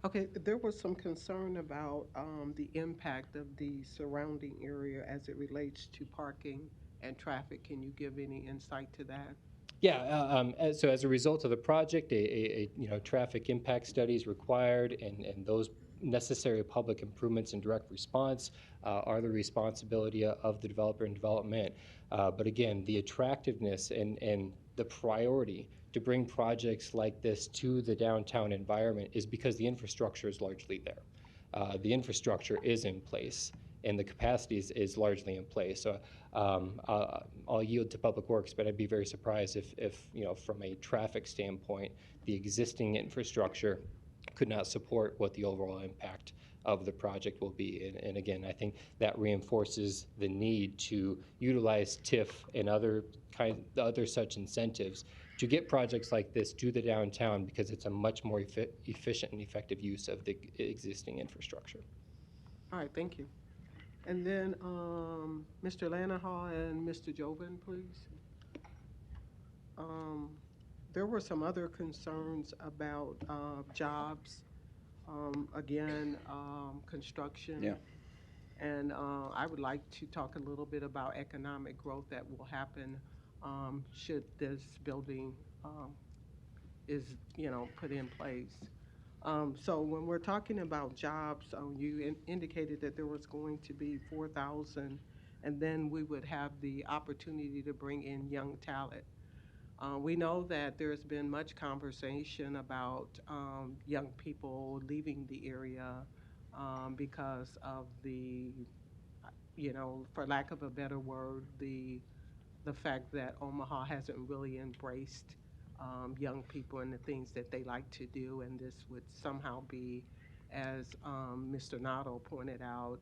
Okay, there was some concern about the impact of the surrounding area as it relates to parking and traffic. Can you give any insight to that? Yeah, so as a result of the project, a traffic impact study is required, and those necessary public improvements in direct response are the responsibility of the developer in development. But again, the attractiveness and the priority to bring projects like this to the downtown environment is because the infrastructure is largely there. The infrastructure is in place, and the capacity is largely in place. So I'll yield to Public Works, but I'd be very surprised if from a traffic standpoint, the existing infrastructure could not support what the overall impact of the project will be. And again, I think that reinforces the need to utilize TIF and other such incentives to get projects like this to the downtown, because it's a much more efficient and effective use of the existing infrastructure. All right, thank you. And then Mr. Lanahaw and Mr. Jobin, please. There were some other concerns about jobs, again, construction. Yeah. And I would like to talk a little bit about economic growth that will happen should this building is, put in place. So when we're talking about jobs, you indicated that there was going to be 4,000, and then we would have the opportunity to bring in young talent. We know that there's been much conversation about young people leaving the area because of the, for lack of a better word, the fact that Omaha hasn't really embraced young people and the things that they like to do, and this would somehow be, as Mr. Nato pointed out,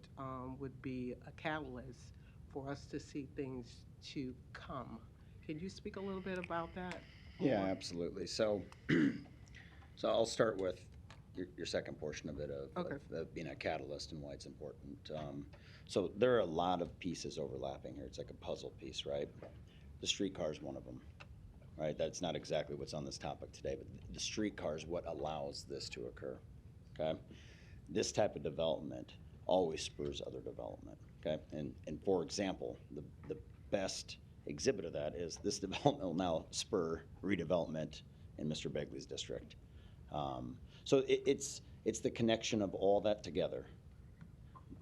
would be a catalyst for us to see things to come. Can you speak a little bit about that? Yeah, absolutely. So, so I'll start with your second portion of it, of being a catalyst and why it's important. So there are a lot of pieces overlapping here. It's like a puzzle piece, right? The streetcar is one of them, right? That's not exactly what's on this topic today, but the streetcar is what allows this to occur, okay? This type of development always spurs other development, okay? And for example, the best exhibit of that is this development will now spur redevelopment in Mr. Begley's district. So it's the connection of all that together,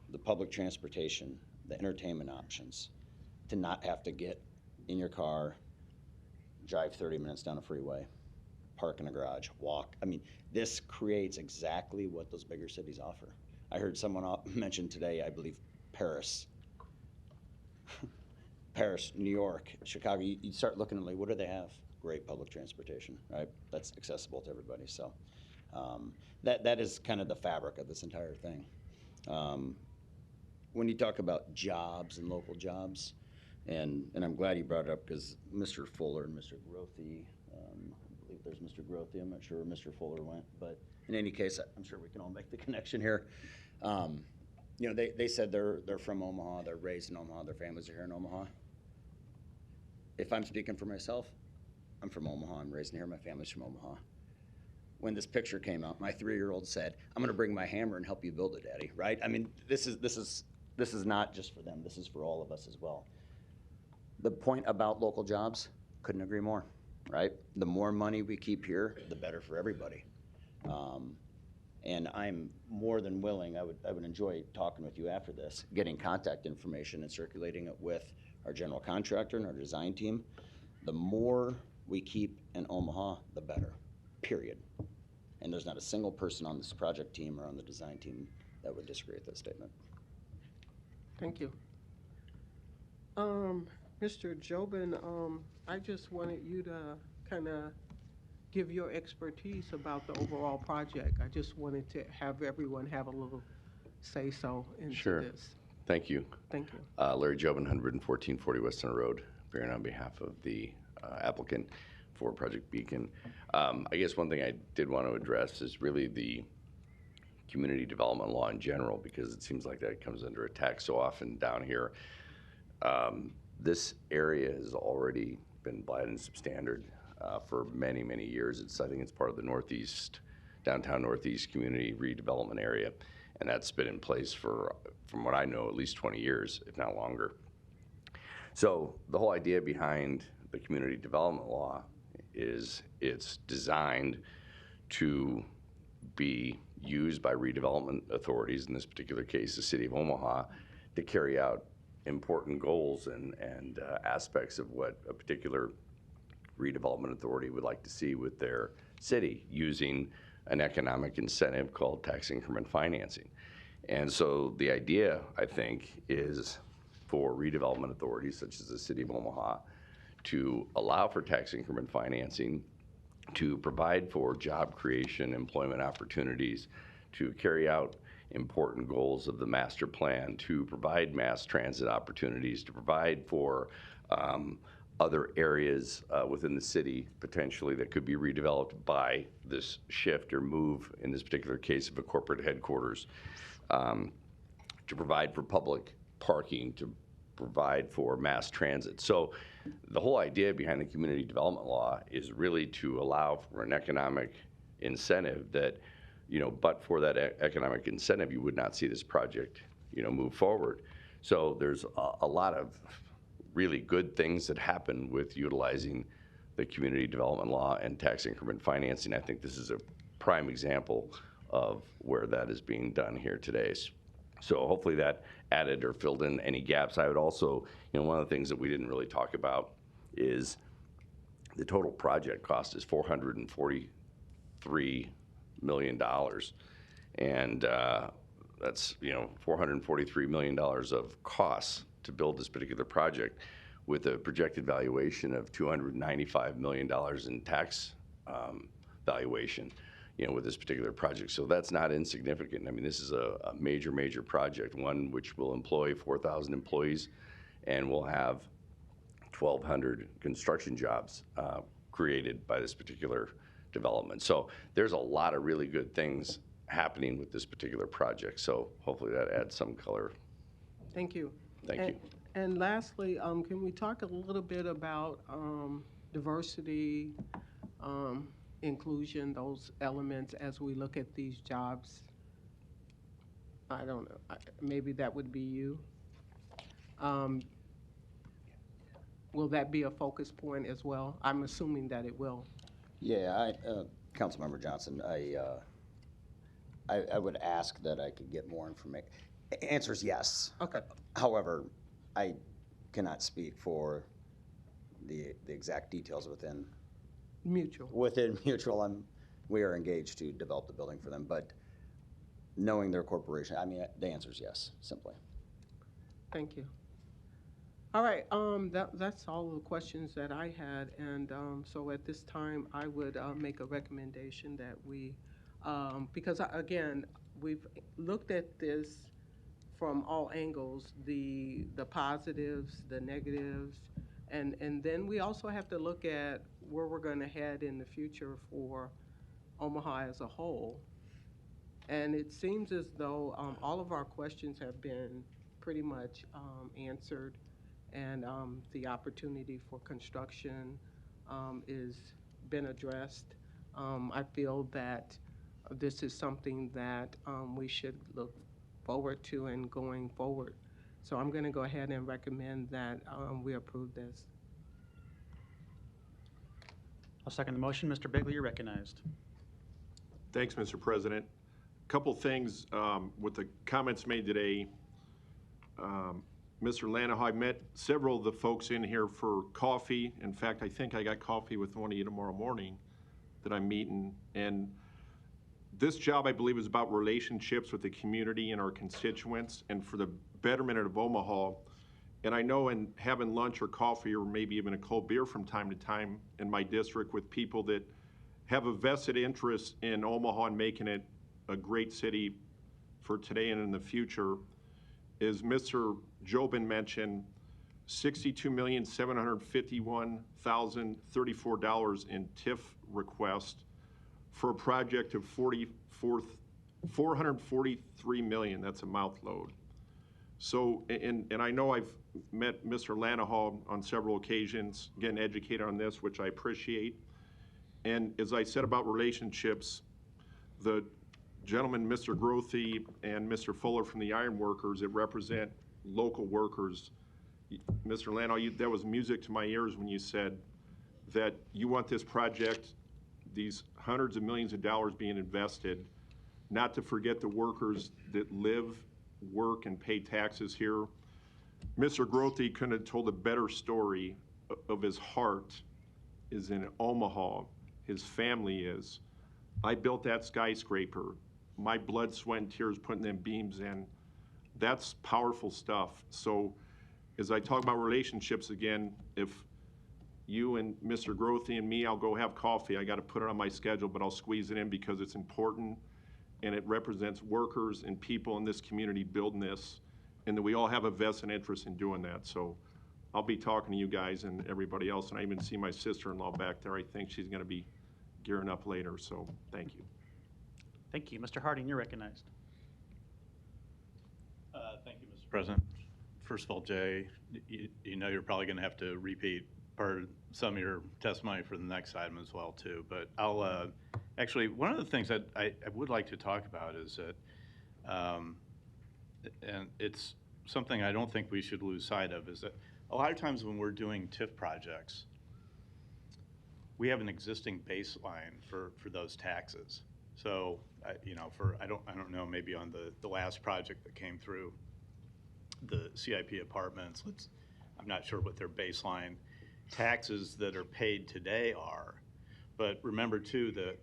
the public transportation, the entertainment options, to not have to get in your car, drive 30 minutes down a freeway, park in a garage, walk. I mean, this creates exactly what those bigger cities offer. I heard someone mention today, I believe, Paris. Paris, New York, Chicago, you start looking at like, what do they have? Great public transportation, right? That's accessible to everybody. So that is kind of the fabric of this entire thing. When you talk about jobs and local jobs, and I'm glad you brought it up because Mr. Fuller and Mr. Grothy, I believe there's Mr. Grothy, I'm not sure where Mr. Fuller went, but in any case, I'm sure we can all make the connection here. They said they're from Omaha, they're raised in Omaha, their families are here in Omaha. If I'm speaking for myself, I'm from Omaha, I'm raised in here, my family's from Omaha. When this picture came out, my 3-year-old said, "I'm gonna bring my hammer and help you build it, Daddy," right? I mean, this is not just for them, this is for all of us as well. The point about local jobs, couldn't agree more, right? The more money we keep here, the better for everybody. And I'm more than willing, I would enjoy talking with you after this, getting contact information and circulating it with our general contractor and our design team. The more we keep in Omaha, the better, period. And there's not a single person on this project team or on the design team that would disagree with that statement. Thank you. Mr. Jobin, I just wanted you to kind of give your expertise about the overall project. I just wanted to have everyone have a little say so into Sure. this. Thank you. Thank you. Larry Jobin, 11440 West Center Road, appearing on behalf of the applicant for Project Beacon. I guess one thing I did want to address is really the community development law in general, because it seems like that comes under attack so often down here. This area has already been blighted and substandard for many, many years. I think it's part of the Northeast, downtown Northeast community redevelopment area, and that's been in place for, from what I know, at least 20 years, if not longer. So the whole idea behind the community development law is it's designed to be used by redevelopment authorities, in this particular case, the City of Omaha, to carry out important goals and aspects of what a particular redevelopment authority would like to see with their city, using an economic incentive called tax increment financing. And so the idea, I think, is for redevelopment authorities such as the City of Omaha to allow for tax increment financing, to provide for job creation, employment opportunities, to carry out important goals of the master plan, to provide mass transit opportunities, to provide for other areas within the city potentially that could be redeveloped by this shift or move, in this particular case of a corporate headquarters, to provide for public parking, to provide for mass transit. So the whole idea behind the community development law is really to allow for an economic incentive that, you know, but for that economic incentive, you would not see this project, you know, move forward. So there's a lot of really good things that happen with utilizing the community development law and tax increment financing. I think this is a prime example of where that is being done here today. So hopefully that added or filled in any gaps. I would also, you know, one of the things that we didn't really talk about is the total project cost is $443 million. And that's, you know, $443 million of costs to build this particular project, with a projected valuation of $295 million in tax valuation, you know, with this particular project. So that's not insignificant. I mean, this is a major, major project, one which will employ 4,000 employees and will have 1,200 construction jobs created by this particular development. So there's a lot of really good things happening with this particular project. So hopefully that adds some color. Thank you. Thank you. And lastly, can we talk a little bit about diversity, inclusion, those elements as we look at these jobs? I don't know, maybe that would be you. Will that be a focus point as well? I'm assuming that it will. Yeah, Councilmember Johnson, I would ask that I could get more information. Answer is yes. Okay. However, I cannot speak for the exact details within Mutual. Within Mutual. We are engaged to develop the building for them, but knowing their corporation, I mean, the answer is yes, simply. Thank you. All right, that's all the questions that I had, and so at this time, I would make a recommendation that we, because again, we've looked at this from all angles, the positives, the negatives, and then we also have to look at where we're going to head in the future for Omaha as a whole. And it seems as though all of our questions have been pretty much answered, and the opportunity for construction is been addressed. I feel that this is something that we should look forward to and going forward. So I'm going to go ahead and recommend that we approve this. I'll second the motion. Mr. Bigley, you're recognized. Thanks, Mr. President. A couple things with the comments made today. Mr. Lanahaw, I met several of the folks in here for coffee. In fact, I think I got coffee with one of you tomorrow morning that I'm meeting. And this job, I believe, is about relationships with the community and our constituents and for the betterment of Omaha. And I know in having lunch or coffee or maybe even a cold beer from time to time in my district with people that have a vested interest in Omaha and making it a great city for today and in the future is Mr. Jobin mentioned $62,751,034 in TIF request for a project of $443 million. That's a mouth load. So, and I know I've met Mr. Lanahall on several occasions, getting educated on this, which I appreciate. And as I said about relationships, the gentleman, Mr. Grothy, and Mr. Fuller from the Iron Workers that represent local workers, Mr. Lanahall, that was music to my ears when you said that you want this project, these hundreds of millions of dollars being invested, not to forget the workers that live, work, and pay taxes here. Mr. Grothy couldn't have told a better story of his heart is in Omaha. His family is. I built that skyscraper. My blood, sweat, and tears putting them beams in. That's powerful stuff. So as I talk about relationships again, if you and Mr. Grothy and me, I'll go have coffee. I got to put it on my schedule, but I'll squeeze it in because it's important and it represents workers and people in this community building this, and that we all have a vested interest in doing that. So I'll be talking to you guys and everybody else, and I even see my sister-in-law back there. I think she's going to be gearing up later, so thank you. Thank you. Mr. Harding, you're recognized. Thank you, Mr. President. First of all, Jay, you know you're probably going to have to repeat part of some of your testimony for the next item as well, too. But I'll actually, one of the things that I would like to talk about is that, and it's something I don't think we should lose sight of, is that a lot of times when we're doing TIF projects, we have an existing baseline for those taxes. So, you know, I don't know, maybe on the last project that came through, the CIP apartments, I'm not sure what their baseline taxes that are paid today are. But remember too that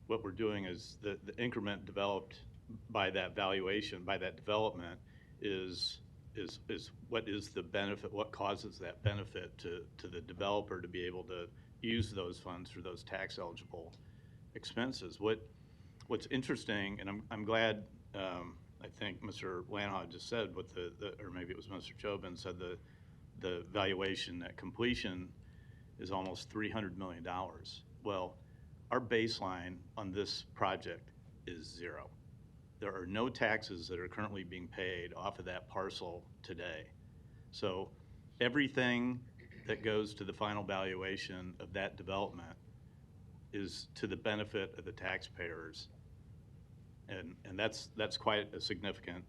what we're doing is the increment developed by that valuation, by that development is what is the benefit, what causes that benefit to the developer to be able to use those funds for those tax eligible expenses. What's interesting, and I'm glad, I think Mr. Lanahall just said what or maybe it was Mr. Jobin said the valuation at completion is almost $300 million. Well, our baseline on this project is zero. There are no taxes that are currently being paid off of that parcel today. So everything that goes to the final valuation of that development is to the benefit of the taxpayers. And that's quite a significant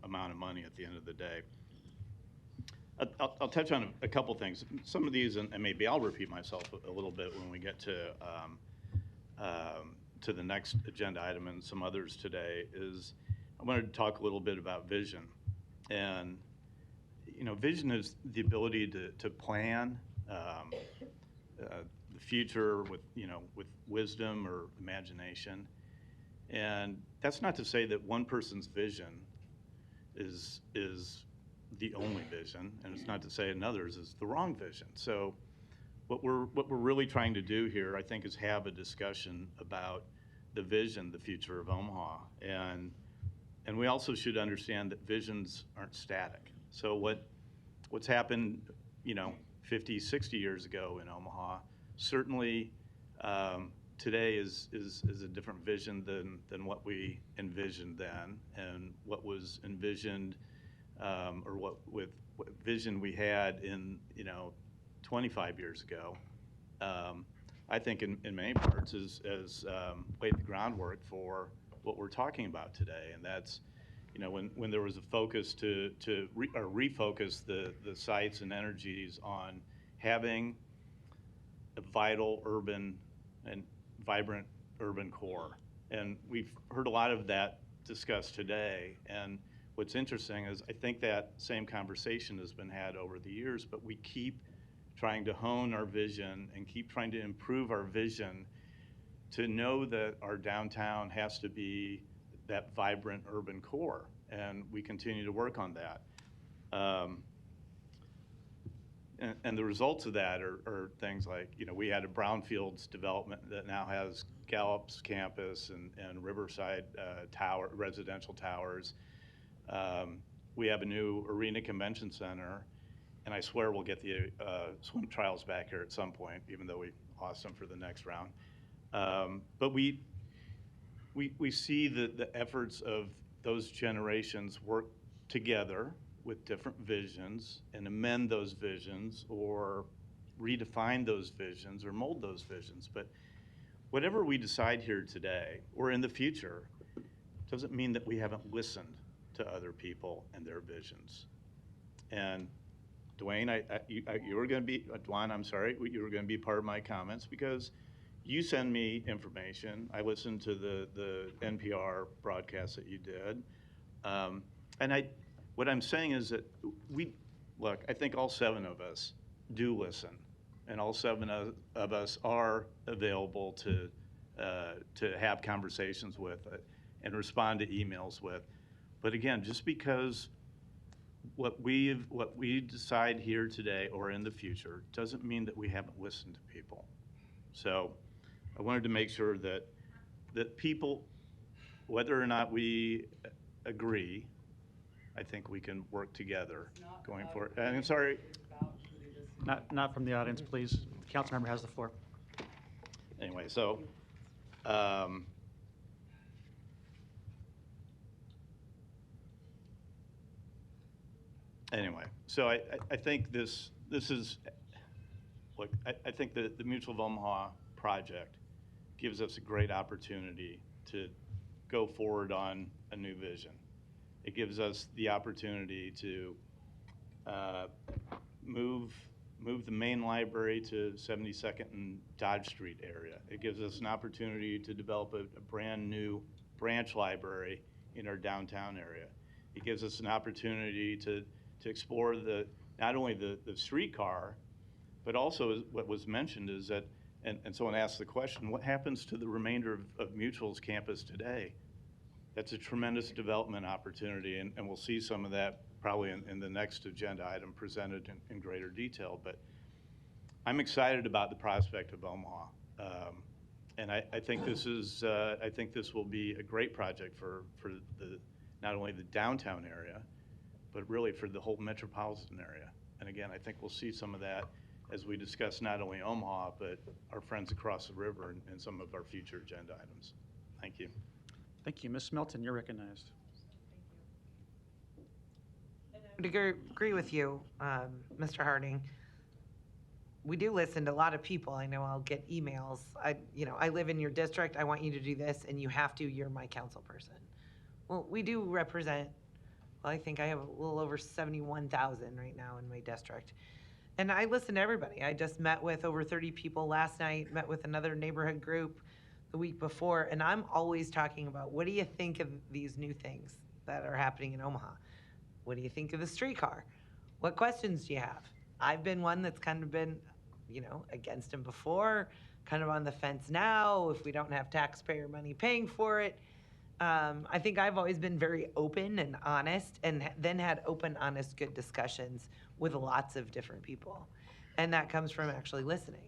amount of money at the end of the day. I'll touch on a couple things. Some of these, and maybe I'll repeat myself a little bit when we get to the next agenda item and some others today, is I wanted to talk a little bit about vision. And, you know, vision is the ability to plan the future with wisdom or imagination. And that's not to say that one person's vision is the only vision, and it's not to say another's is the wrong vision. So what we're really trying to do here, I think, is have a discussion about the vision, the future of Omaha. And we also should understand that visions aren't static. So what's happened, 50, 60 years ago in Omaha, certainly today is a different vision than what we envisioned then, and what was envisioned, or what vision we had in 25 years ago. I think in many parts has laid the groundwork for what we're talking about today, and that's when there was a focus to refocus the sites and energies on having a vital urban and vibrant urban core. And we've heard a lot of that discussed today, and what's interesting is I think that same conversation has been had over the years, but we keep trying to hone our vision and keep trying to improve our vision to know that our downtown has to be that vibrant urban core, and we continue to work on that. and the results of that are things like, we had a brownfields development that now has Gallup's campus and Riverside residential towers. We have a new arena convention center, and I swear we'll get the swim trials back here at some point, even though we lost them for the next round. But we see the efforts of those generations work together with different visions and amend those visions or redefine those visions or mold those visions. But whatever we decide here today or in the future doesn't mean that we haven't listened to other people and their visions. And Dwayne, you were going to be, Dwan, I'm sorry, you were going to be part of my comments because you send me information. I listened to the NPR broadcast that you did. And what I'm saying is that I think all 7 of us do listen, and all 7 of us are available to have conversations with and respond to emails with. But again, just because what we decide here today or in the future doesn't mean that we haven't listened to people. So I wanted to make sure that people, whether or not we agree, I think we can work together going forward. And I'm sorry. Not from the audience, please. The council member has the floor. Anyway, so I think this is, look, I think the Mutual of Omaha project gives us a great opportunity to go forward on a new vision. It gives us the opportunity to move the main library to 72nd and Dodge Street area. It gives us an opportunity to develop a brand new branch library in our downtown area. It gives us an opportunity to explore not only the streetcar, but also what was mentioned is that, and someone asked the question, what happens to the remainder of Mutual's campus today? That's a tremendous development opportunity, and we'll see some of that probably in the next agenda item presented in greater detail. But I'm excited about the prospect of Omaha, and I think this is I think this will be a great project for not only the downtown area, but really for the whole metropolitan area. And again, I think we'll see some of that as we discuss not only Omaha, but our friends across the river and some of our future agenda items. Thank you. Thank you. Ms. Melton, you're recognized. I would agree with you, Mr. Harding. We do listen to a lot of people. I know I'll get emails. I live in your district. I want you to do this, and you have to. You're my council person. Well, we do represent. Well, I think I have a little over 71,000 right now in my district. And I listen to everybody. I just met with over 30 people last night, met with another neighborhood group the week before, and I'm always talking about, what do you think of these new things that are happening in Omaha? What do you think of the streetcar? What questions do you have? I've been one that's kind of been, against him before, kind of on the fence now, if we don't have taxpayer money paying for it. I think I've always been very open and honest, and then had open, honest, good discussions with lots of different people. And that comes from actually listening.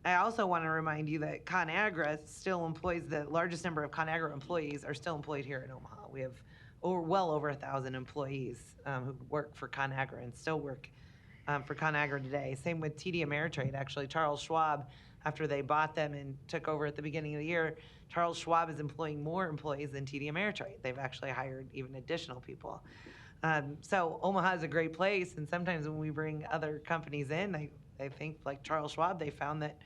I also want to remind you that ConAgra still employs, the largest number of ConAgra employees are still employed here in Omaha. We have well over 1,000 employees who work for ConAgra and still work for ConAgra today. Same with TD Ameritrade. Actually, Charles Schwab, after they bought them and took over at the beginning of the year, Charles Schwab is employing more employees than TD Ameritrade. They've actually hired even additional people. So Omaha is a great place, and sometimes when we bring other companies in, I think like Charles Schwab, they found that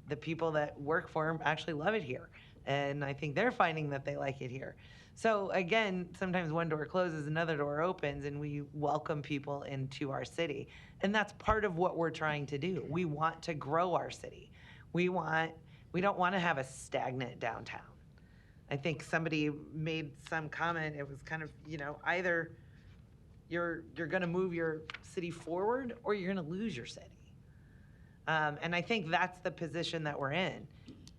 the people that work for him actually love it here. And I think they're finding that they like it here. So again, sometimes one door closes, another door opens, and we welcome people into our city. And that's part of what we're trying to do. We want to grow our city. We don't want to have a stagnant downtown. I think somebody made some comment, it was kind of, either you're going to move your city forward or you're going to lose your city. And I think that's the position that we're in.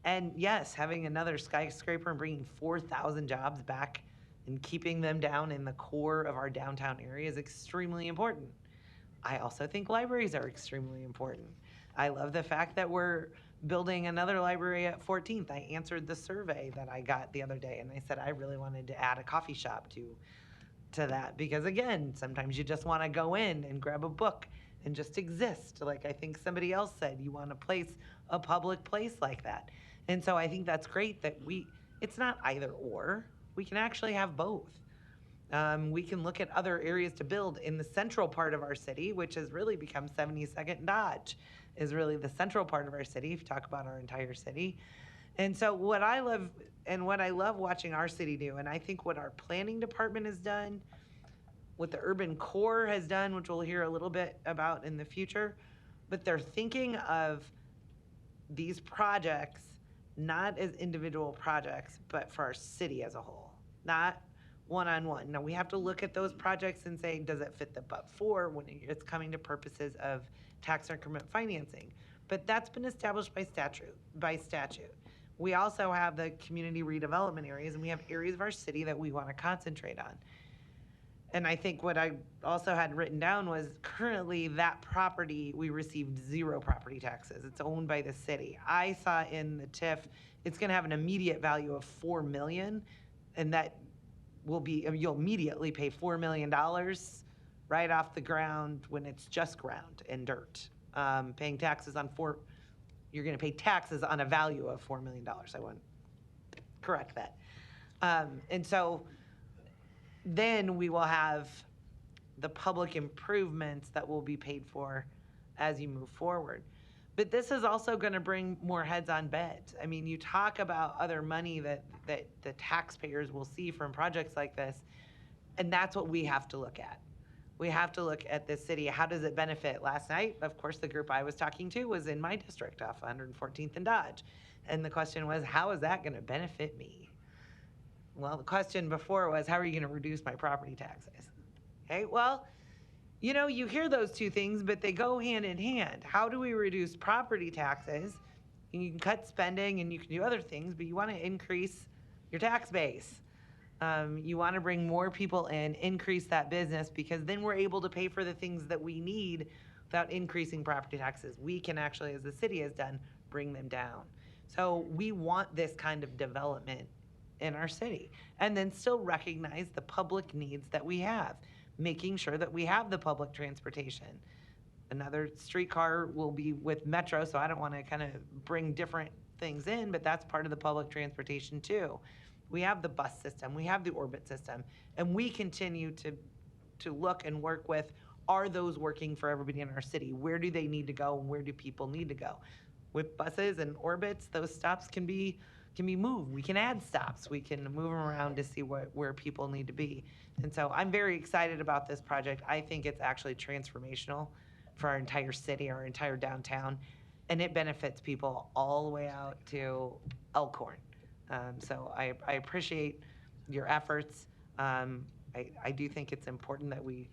And yes, having another skyscraper and bringing 4,000 jobs back and keeping them down in the core of our downtown area is extremely important. I also think libraries are extremely important. I love the fact that we're building another library at 14th. I answered the survey that I got the other day, and I said I really wanted to add a coffee shop to that, because again, sometimes you just want to go in and grab a book and just exist. Like I think somebody else said, you want to place a public place like that. And so I think that's great that it's not either or. We can actually have both. We can look at other areas to build in the central part of our city, which has really become 72nd and Dodge, is really the central part of our city, if you talk about our entire city. And so what I love watching our city do, and I think what our planning department has done, what the urban core has done, which we'll hear a little bit about in the future, but they're thinking of these projects not as individual projects, but for our city as a whole, not one-on-one. Now, we have to look at those projects and say, does it fit the but-for when it's coming to purposes of tax increment financing? But that's been established by statute. We also have the community redevelopment areas, and we have areas of our city that we want to concentrate on. And I think what I also had written down was currently that property, we received 0 property taxes. It's owned by the city. I saw in the TIF, it's gonna have an immediate value of $4 million, and that will be, you'll immediately pay $4 million right off the ground when it's just ground and dirt. Paying taxes on you're gonna pay taxes on a value of $4 million. I want to correct that. And so, then we will have the public improvements that will be paid for as you move forward. But this is also going to bring more heads on beds. I mean, you talk about other money that the taxpayers will see from projects like this, and that's what we have to look at. We have to look at this city. How does it benefit? Last night, of course, the group I was talking to was in my district off 114th and Dodge. And the question was, how is that going to benefit me? Well, the question before was, how are you going to reduce my property taxes? Okay, well, you know, you hear those two things, but they go hand in hand. How do we reduce property taxes? And you can cut spending and you can do other things, but you want to increase your tax base. You want to bring more people in, increase that business, because then we're able to pay for the things that we need without increasing property taxes. We can actually, as the city has done, bring them down. So we want this kind of development in our city, and then still recognize the public needs that we have, making sure that we have the public transportation. Another streetcar will be with Metro, so I don't want to kind of bring different things in, but that's part of the public transportation too. We have the bus system, we have the orbit system, and we continue to look and work with, are those working for everybody in our city? Where do they need to go, and where do people need to go? With buses and orbits, those stops can be moved. We can add stops. We can move them around to see where people need to be. And so I'm very excited about this project. I think it's actually transformational for our entire city, our entire downtown, and it benefits people all the way out to Elkhorn. So I appreciate your efforts. I do think it's important that we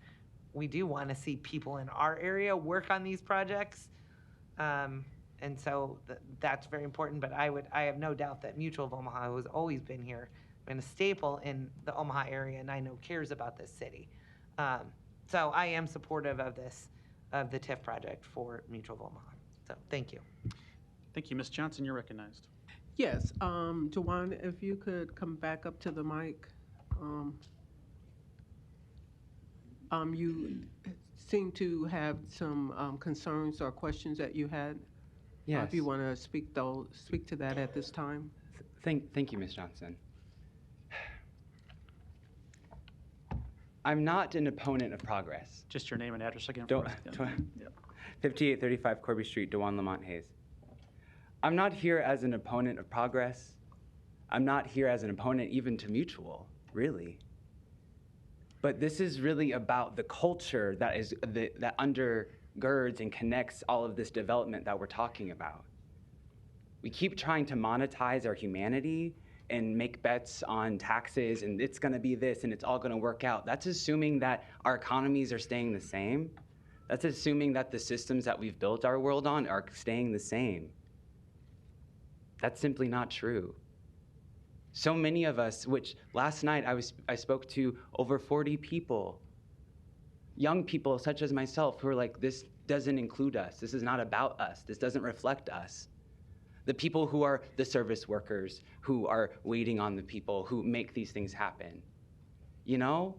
do want to see people in our area work on these projects. And so that's very important, but I have no doubt that Mutual of Omaha, who has always been here, been a staple in the Omaha area, and I know cares about this city. So I am supportive of the TIF project for Mutual of Omaha. So thank you. Thank you. Ms. Johnson, you're recognized. Yes, Jawan, if you could come back up to the mic. You seem to have some concerns or questions that you had. Yes. If you want to speak to that at this time. Thank you, Ms. Johnson. I'm not an opponent of progress. Just your name and address again for us. 5835 Corby Street, DeJuan Lamont Hayes. I'm not here as an opponent of progress. I'm not here as an opponent even to Mutual, really. But this is really about the culture that undergirds and connects all of this development that we're talking about. We keep trying to monetize our humanity and make bets on taxes, and it's gonna be this, and it's all gonna work out. That's assuming that our economies are staying the same. That's assuming that the systems that we've built our world on are staying the same. That's simply not true. So many of us, which last night I spoke to over 40 people. young people such as myself who are like, this doesn't include us. This is not about us. This doesn't reflect us. The people who are the service workers, who are waiting on the people, who make these things happen. You know?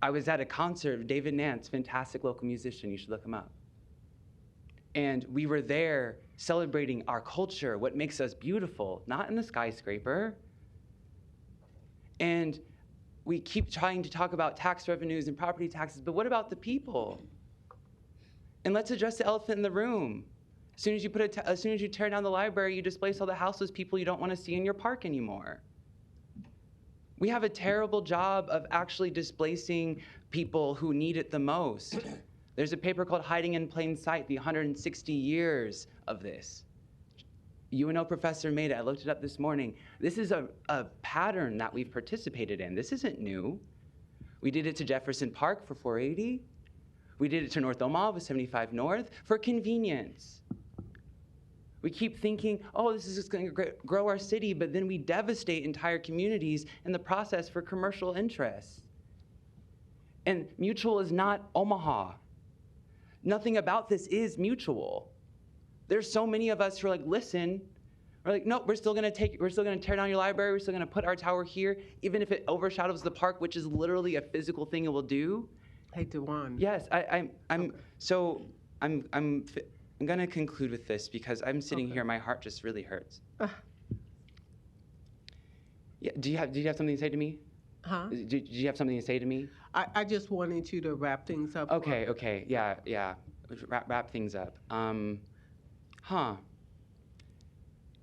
I was at a concert of David Nance, fantastic local musician, you should look him up. And we were there celebrating our culture, what makes us beautiful, not in the skyscraper. And we keep trying to talk about tax revenues and property taxes, but what about the people? And let's address the elephant in the room. As soon as you tear down the library, you displace all the houseless people you don't want to see in your park anymore. We have a terrible job of actually displacing people who need it the most. There's a paper called Hiding in Plain Sight, the 160 years of this. UNO professor made it. I looked it up this morning. This is a pattern that we've participated in. This isn't new. We did it to Jefferson Park for 480. We did it to North Omaha with 75 North for convenience. We keep thinking, oh, this is just going to grow our city, but then we devastate entire communities in the process for commercial interests. And Mutual is not Omaha. Nothing about this is Mutual. There's so many of us who are like, listen, we're like, no, we're still going to tear down your library, we're still going to put our tower here, even if it overshadows the park, which is literally a physical thing it will do. Hey, DeJuan. Yes, I'm going to conclude with this because I'm sitting here, my heart just really hurts. Yeah, do you have something to say to me? Huh? Do you have something to say to me? I just wanted you to wrap things up. Okay, yeah. Wrap things up.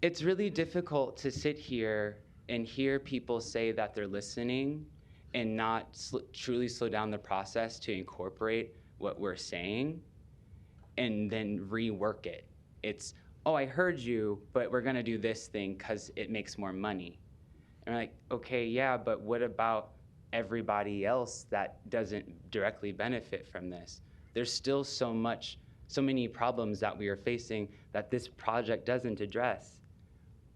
It's really difficult to sit here and hear people say that they're listening and not truly slow down the process to incorporate what we're saying and then rework it. It's, oh, I heard you, but we're gonna do this thing because it makes more money. And we're like, okay, yeah, but what about everybody else that doesn't directly benefit from this? There's still so many problems that we are facing that this project doesn't address.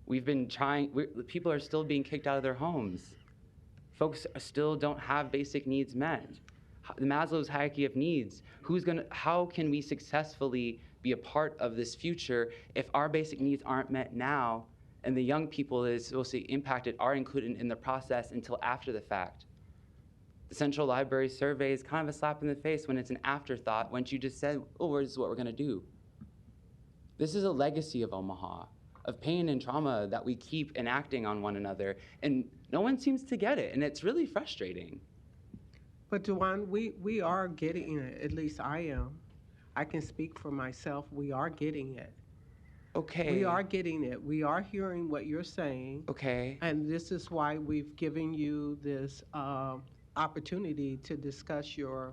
We've been trying, people are still being kicked out of their homes. Folks still don't have basic needs met. The Maslow's hierarchy of needs, how can we successfully be a part of this future if our basic needs aren't met now and the young people that is supposed to be impacted are included in the process until after the fact? The Central Library survey is kind of a slap in the face when it's an afterthought once you just said, oh, this is what we're gonna do. This is a legacy of Omaha, of pain and trauma that we keep enacting on one another, and no one seems to get it, and it's really frustrating. But DeJuan, we are getting it, at least I am. I can speak for myself, we are getting it. Okay. We are getting it. We are hearing what you're saying. Okay. And this is why we've given you this opportunity to discuss your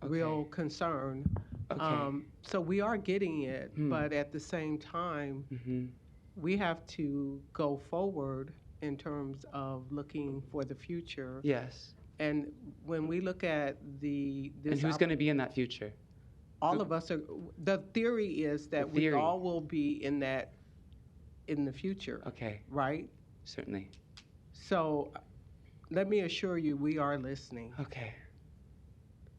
real concern. Okay. So we are getting it, but at the same time, we have to go forward in terms of looking for the future. Yes. And when we look at this, and who's going to be in that future? All of us are. The theory is that we all will be in the future. Okay. Right? Certainly. So, let me assure you, we are listening. Okay.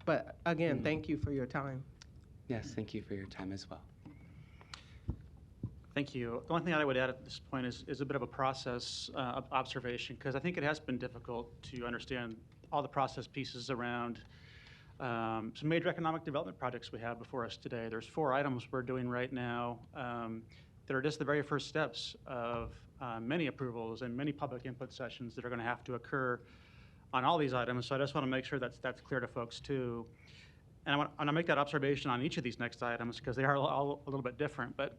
But again, thank you for your time. Yes, thank you for your time as well. Thank you. The only thing I would add at this point is a bit of a process observation, because I think it has been difficult to understand all the process pieces around some major economic development projects we have before us today. There's 4 items we're doing right now that are just the very first steps of many approvals and many public input sessions that are going to have to occur on all these items. So I just want to make sure that's clear to folks too. And I want to make that observation on each of these next items because they are all a little bit different. But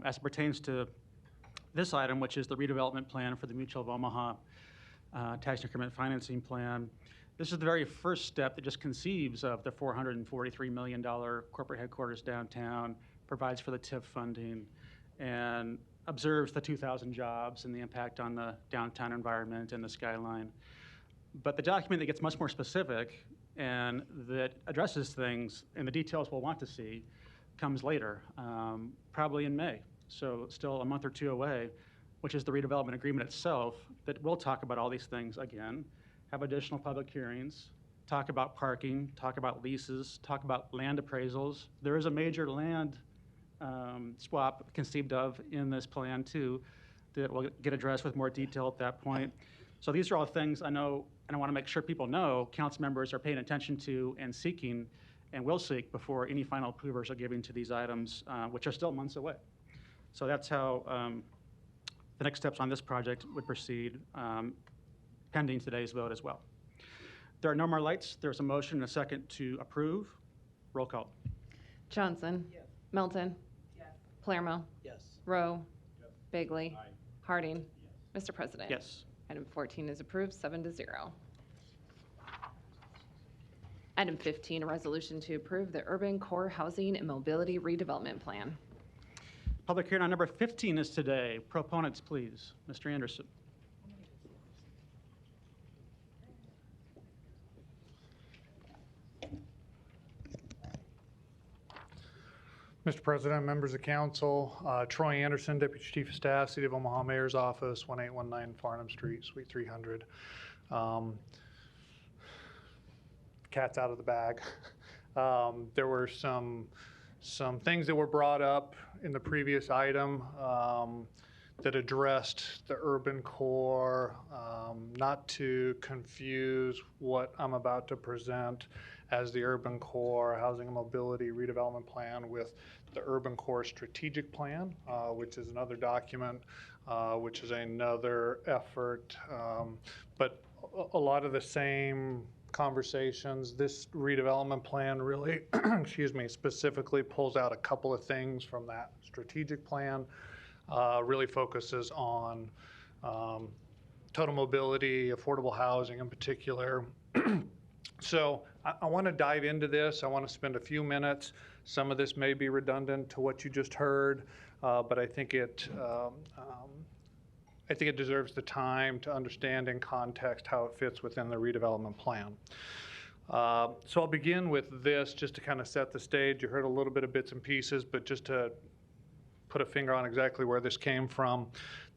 as it pertains to this item, which is the redevelopment plan for the Mutual of Omaha tax increment financing plan, this is the very first step that just conceives of the $443 million corporate headquarters downtown, provides for the TIF funding, and observes the 2,000 jobs and the impact on the downtown environment and the skyline. But the document that gets much more specific and that addresses things and the details we'll want to see comes later, probably in May. So still a month or 2 away, which is the redevelopment agreement itself that will talk about all these things again, have additional public hearings, talk about parking, talk about leases, talk about land appraisals. There is a major land swap conceived of in this plan too that will get addressed with more detail at that point. So these are all things I know, and I want to make sure people know council members are paying attention to and seeking and will seek before any final approvers are given to these items, which are still months away. So that's how the next steps on this project would proceed, pending today's vote as well. There are no more lights. There's a motion and a second to approve. Roll call. Johnson. Yes. Melton. Yes. Palermo. Yes. Rowe. Yes. Bagley. Aye. Harding. Yes. Mr. President. Yes. Item 14 is approved, 7-0. Item 15, a resolution to approve the Urban Core Housing and Mobility Redevelopment Plan. Public hearing on number 15 is today. Proponents, please. Mr. Anderson. Mr. President, members of council, Troy Anderson, Deputy Chief of Staff, City of Omaha Mayor's Office, 1819 Farnham Street, Suite 300. Cat's out of the bag. There were some things that were brought up in the previous item that addressed the urban core, not to confuse what I'm about to present as the urban core housing and mobility redevelopment plan with the urban core strategic plan, which is another document, which is another effort, but a lot of the same conversations. This redevelopment plan really, excuse me, specifically pulls out a couple of things from that strategic plan, really focuses on total mobility, affordable housing in particular. So I want to dive into this. I want to spend a few minutes. Some of this may be redundant to what you just heard, but I think it deserves the time to understand in context how it fits within the redevelopment plan. So I'll begin with this just to kind of set the stage. You heard a little bit of bits and pieces, but just to put a finger on exactly where this came from.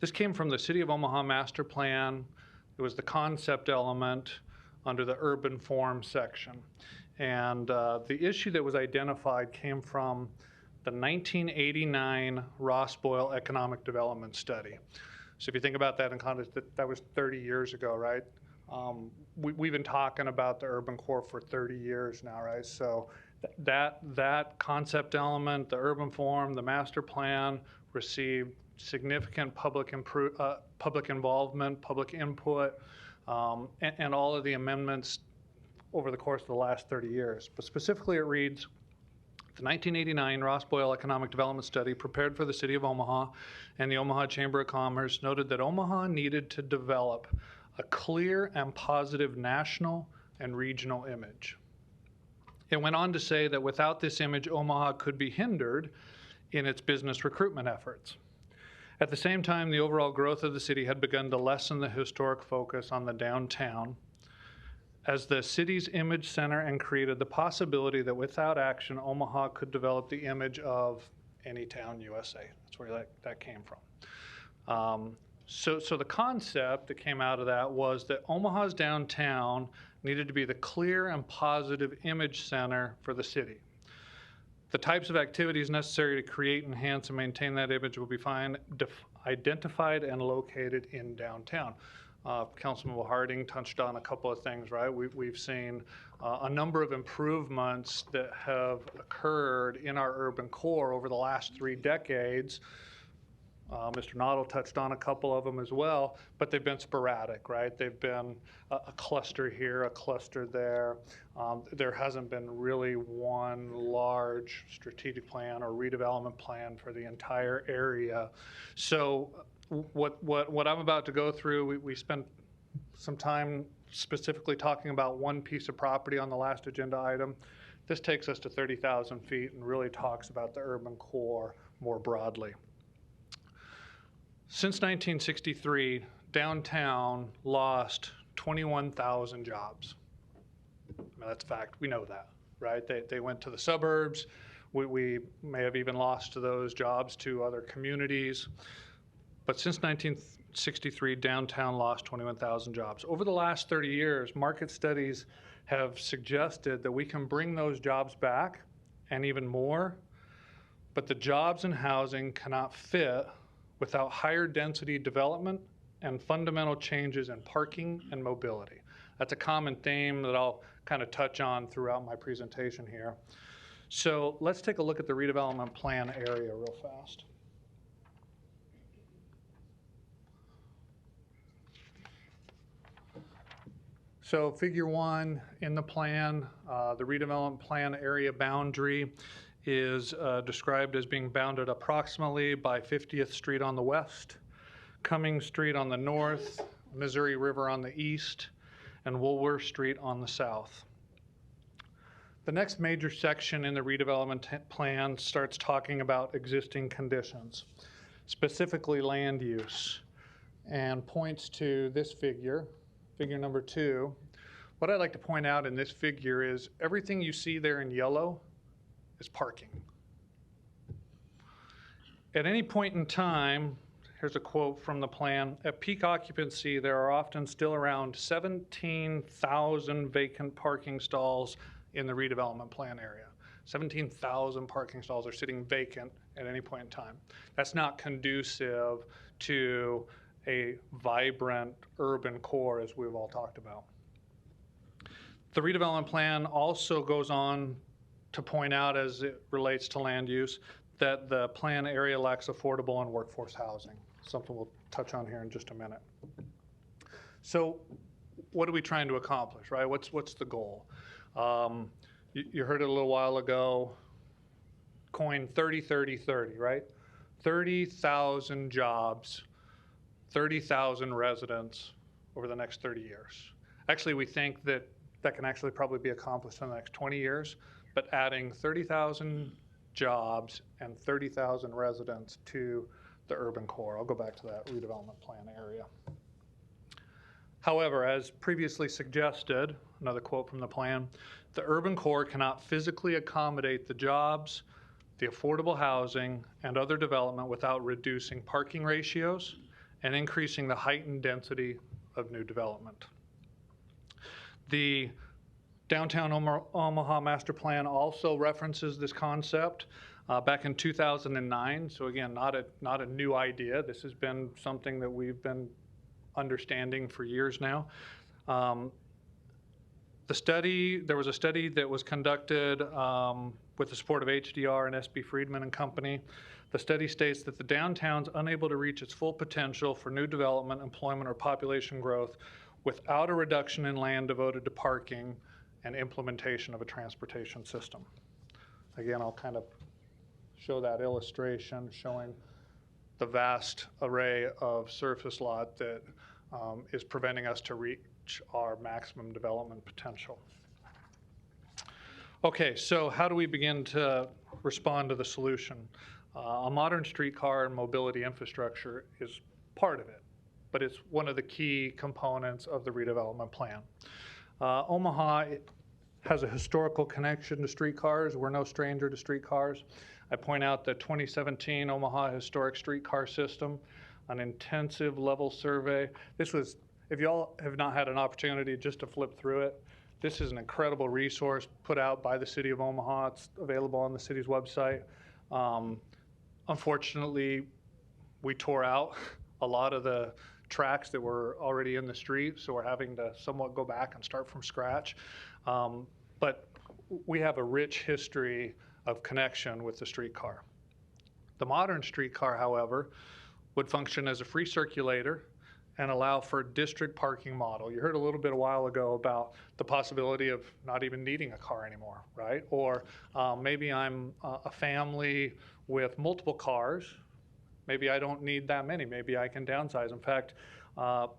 This came from the City of Omaha Master Plan. It was the concept element under the urban form section. And the issue that was identified came from the 1989 Ross Boyle Economic Development Study. So if you think about that in context, that was 30 years ago, right? We've been talking about the urban core for 30 years now, right? So that concept element, the urban form, the master plan received significant public involvement, public input, and all of the amendments over the course of the last 30 years. But specifically it reads, the 1989 Ross Boyle Economic Development Study prepared for the City of Omaha and the Omaha Chamber of Commerce noted that Omaha needed to develop a clear and positive national and regional image. It went on to say that without this image, Omaha could be hindered in its business recruitment efforts. At the same time, the overall growth of the city had begun to lessen the historic focus on the downtown as the city's image center and created the possibility that without action, Omaha could develop the image of any town USA. That's where that came from. So the concept that came out of that was that Omaha's downtown needed to be the clear and positive image center for the city. The types of activities necessary to create, enhance, and maintain that image will be identified and located in downtown. Councilman Harding touched on a couple of things, right? We've seen a number of improvements that have occurred in our urban core over the last 3 decades. Mr. Noddle touched on a couple of them as well, but they've been sporadic, right? They've been a cluster here, a cluster there. There hasn't been really one large strategic plan or redevelopment plan for the entire area. So what I'm about to go through, we spent some time specifically talking about one piece of property on the last agenda item. This takes us to 30,000 feet and really talks about the urban core more broadly. Since 1963, downtown lost 21,000 jobs. I mean, that's a fact. We know that, right? They went to the suburbs. We may have even lost those jobs to other communities. But since 1963, downtown lost 21,000 jobs. Over the last 30 years, market studies have suggested that we can bring those jobs back and even more, but the jobs and housing cannot fit without higher density development and fundamental changes in parking and mobility. That's a common theme that I'll kind of touch on throughout my presentation here. So let's take a look at the redevelopment plan area real fast. So figure 1 in the plan, the redevelopment plan area boundary is described as being bounded approximately by 50th Street on the west, Cummings Street on the north, Missouri River on the east, and Woolworth Street on the south. The next major section in the redevelopment plan starts talking about existing conditions, specifically land use, and points to this figure, figure number 2. What I'd like to point out in this figure is everything you see there in yellow is parking. At any point in time, here's a quote from the plan, at peak occupancy, there are often still around 17,000 vacant parking stalls in the redevelopment plan area. 17,000 parking stalls are sitting vacant at any point in time. That's not conducive to a vibrant urban core, as we've all talked about. The redevelopment plan also goes on to point out, as it relates to land use, that the plan area lacks affordable and workforce housing, something we'll touch on here in just a minute. So what are we trying to accomplish, right? What's the goal? You heard it a little while ago, coin 30-30-30, right? 30,000 jobs, 30,000 residents over the next 30 years. Actually, we think that that can actually probably be accomplished in the next 20 years, but adding 30,000 jobs and 30,000 residents to the urban core. I'll go back to that redevelopment plan area. However, as previously suggested, another quote from the plan, the urban core cannot physically accommodate the jobs, the affordable housing, and other development without reducing parking ratios and increasing the height and density of new development. The Downtown Omaha Master Plan also references this concept back in 2009. So again, not a new idea. This has been something that we've been understanding for years now. There was a study that was conducted with the support of HDR and SB Friedman and Company. The study states that the downtown's unable to reach its full potential for new development, employment, or population growth without a reduction in land devoted to parking and implementation of a transportation system. Again, I'll kind of show that illustration showing the vast array of surface lot that is preventing us to reach our maximum development potential. Okay, so how do we begin to respond to the solution? A modern streetcar and mobility infrastructure is part of it, but it's one of the key components of the redevelopment plan. Omaha has a historical connection to streetcars. We're no stranger to streetcars. I point out the 2017 Omaha Historic Streetcar System, an intensive level survey. This was, if y'all have not had an opportunity just to flip through it, this is an incredible resource put out by the City of Omaha. It's available on the city's website. Unfortunately, we tore out a lot of the tracks that were already in the street, so we're having to somewhat go back and start from scratch. But we have a rich history of connection with the streetcar. The modern streetcar, however, would function as a free circulator and allow for a district parking model. You heard a little bit a while ago about the possibility of not even needing a car anymore, right? Or maybe I'm a family with multiple cars. Maybe I don't need that many. Maybe I can downsize. In fact,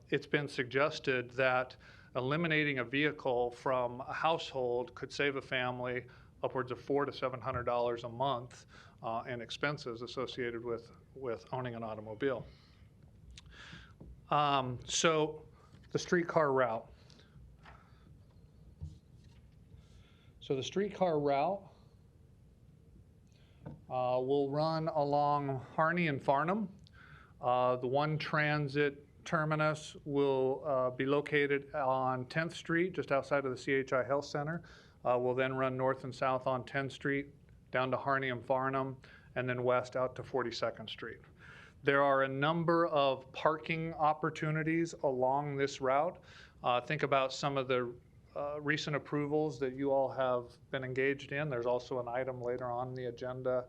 it's been suggested that eliminating a vehicle from a household could save a family upwards of $400 to $700 a month in expenses associated with owning an automobile. So the streetcar route. So the streetcar route will run along Harney and Farnham. The one transit terminus will be located on 10th Street, just outside of the CHI Health Center. We'll then run north and south on 10th Street, down to Harney and Farnham, and then west out to 42nd Street. There are a number of parking opportunities along this route. Think about some of the recent approvals that you all have been engaged in. There's also an item later on the agenda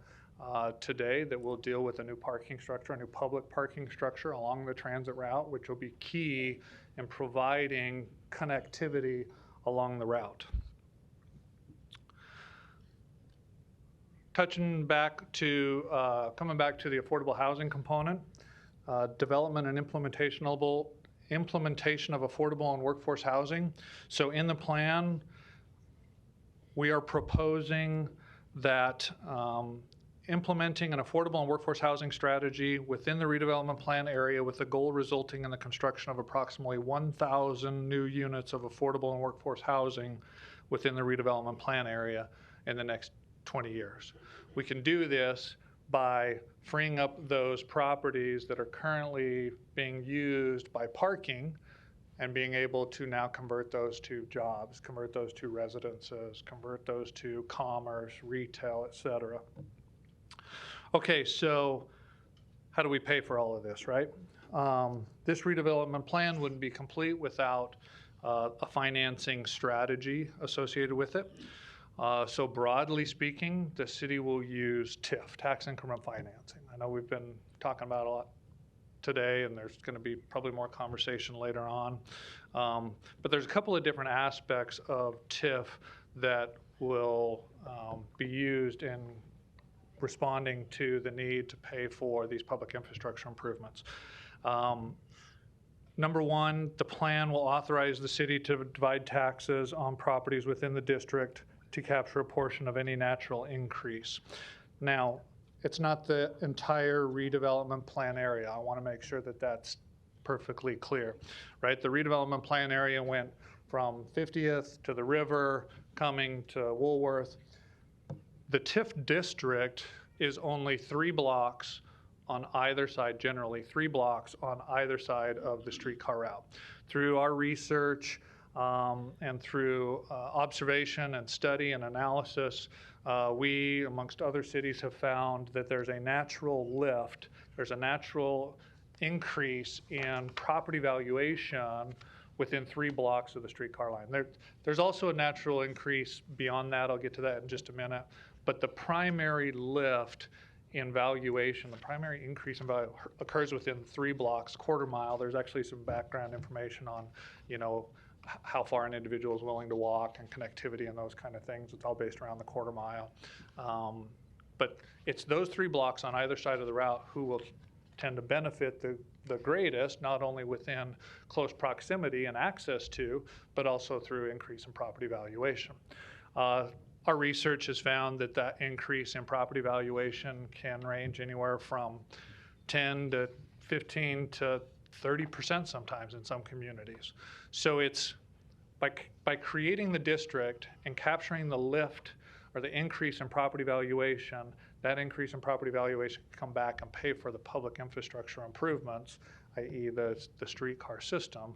today that will deal with a new parking structure, a new public parking structure along the transit route, which will be key in providing connectivity along the route. Coming back to the affordable housing component, development and implementation of affordable and workforce housing. So in the plan, we are proposing that implementing an affordable and workforce housing strategy within the redevelopment plan area with the goal resulting in the construction of approximately 1,000 new units of affordable and workforce housing within the redevelopment plan area in the next 20 years. We can do this by freeing up those properties that are currently being used by parking and being able to now convert those to jobs, convert those to residences, convert those to commerce, retail, et cetera. Okay, so how do we pay for all of this, right? This redevelopment plan wouldn't be complete without a financing strategy associated with it. So broadly speaking, the city will use TIF, tax increment financing. I know we've been talking about a lot today, and there's going to be probably more conversation later on. But there's a couple of different aspects of TIF that will be used in responding to the need to pay for these public infrastructure improvements. Number one, the plan will authorize the city to divide taxes on properties within the district to capture a portion of any natural increase. Now, it's not the entire redevelopment plan area. I want to make sure that that's perfectly clear, right? The redevelopment plan area went from 50th to the river, coming to Woolworth. The TIF district is only 3 blocks on either side, generally 3 blocks on either side of the streetcar route. Through our research and through observation and study and analysis, we, amongst other cities, have found that there's a natural lift, there's a natural increase in property valuation within 3 blocks of the streetcar line. There's also a natural increase beyond that. I'll get to that in just a minute. But the primary lift in valuation, the primary increase in value occurs within 3 blocks, quarter mile. There's actually some background information on, how far an individual is willing to walk and connectivity and those kind of things. It's all based around the quarter mile. But it's those 3 blocks on either side of the route who will tend to benefit the greatest, not only within close proximity and access to, but also through increase in property valuation. Our research has found that that increase in property valuation can range anywhere from 10 to 15 to 30% sometimes in some communities. So it's by creating the district and capturing the lift or the increase in property valuation, that increase in property valuation can come back and pay for the public infrastructure improvements, i.e. the streetcar system,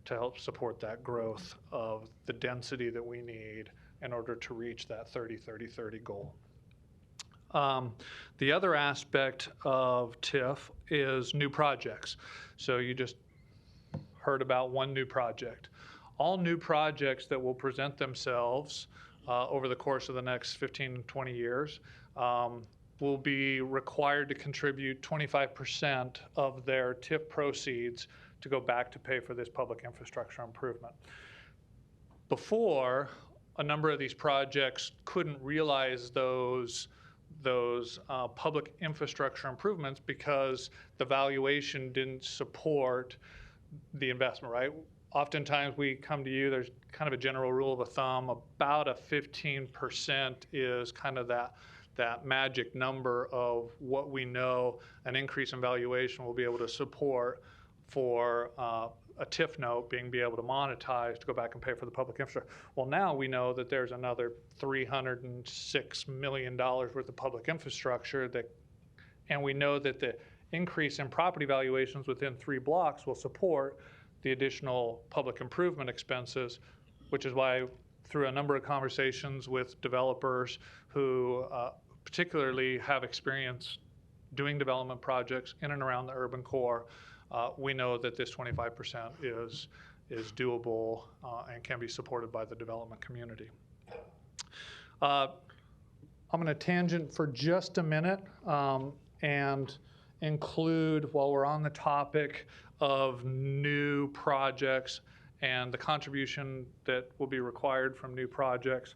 to help support that growth of the density that we need in order to reach that 30-30-30 goal. The other aspect of TIF is new projects. So you just heard about one new project. All new projects that will present themselves over the course of the next 15, 20 years will be required to contribute 25% of their TIF proceeds to go back to pay for this public infrastructure improvement. Before, a number of these projects couldn't realize those public infrastructure improvements because the valuation didn't support the investment, right? Oftentimes we come to you, there's kind of a general rule of thumb, about a 15% is kind of that magic number of what we know an increase in valuation will be able to support for a TIF note being able to monetize to go back and pay for the public infrastructure. Well, now we know that there's another $306 million worth of public infrastructure and we know that the increase in property valuations within 3 blocks will support the additional public improvement expenses, which is why through a number of conversations with developers who particularly have experience doing development projects in and around the urban core, we know that this 25% is doable and can be supported by the development community. I'm going to tangent for just a minute and include, while we're on the topic of new projects and the contribution that will be required from new projects.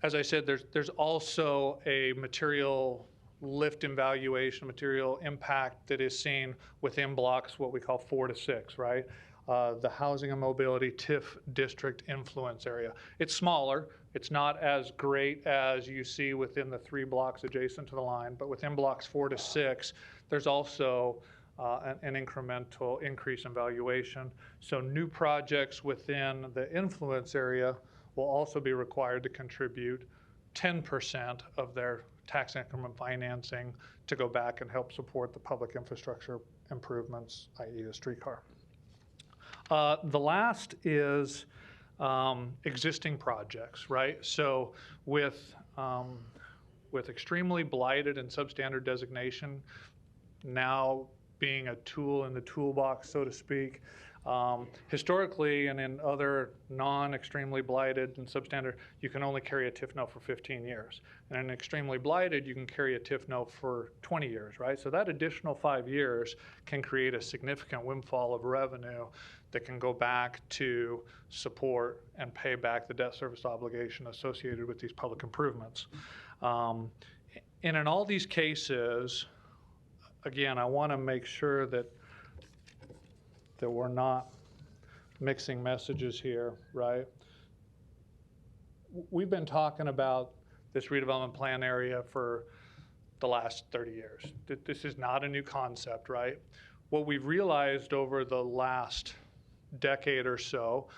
As I said, there's also a material lift in valuation, material impact that is seen within blocks, what we call 4 to 6, right? The Housing and Mobility TIF District Influence Area. It's smaller. It's not as great as you see within the 3 blocks adjacent to the line, but within blocks 4 to 6, there's also an incremental increase in valuation. So new projects within the influence area will also be required to contribute 10% of their tax increment financing to go back and help support the public infrastructure improvements, i.e. the streetcar. The last is existing projects, right? So with extremely blighted and substandard designation now being a tool in the toolbox, so to speak, historically and in other non-extremely blighted and substandard, you can only carry a TIF note for 15 years. And in extremely blighted, you can carry a TIF note for 20 years, right? So that additional 5 years can create a significant windfall of revenue that can go back to support and pay back the debt service obligation associated with these public improvements. And in all these cases, again, I want to make sure that we're not mixing messages here, right? We've been talking about this redevelopment plan area for the last 30 years. This is not a new concept, right? What we've realized over the last decade or so,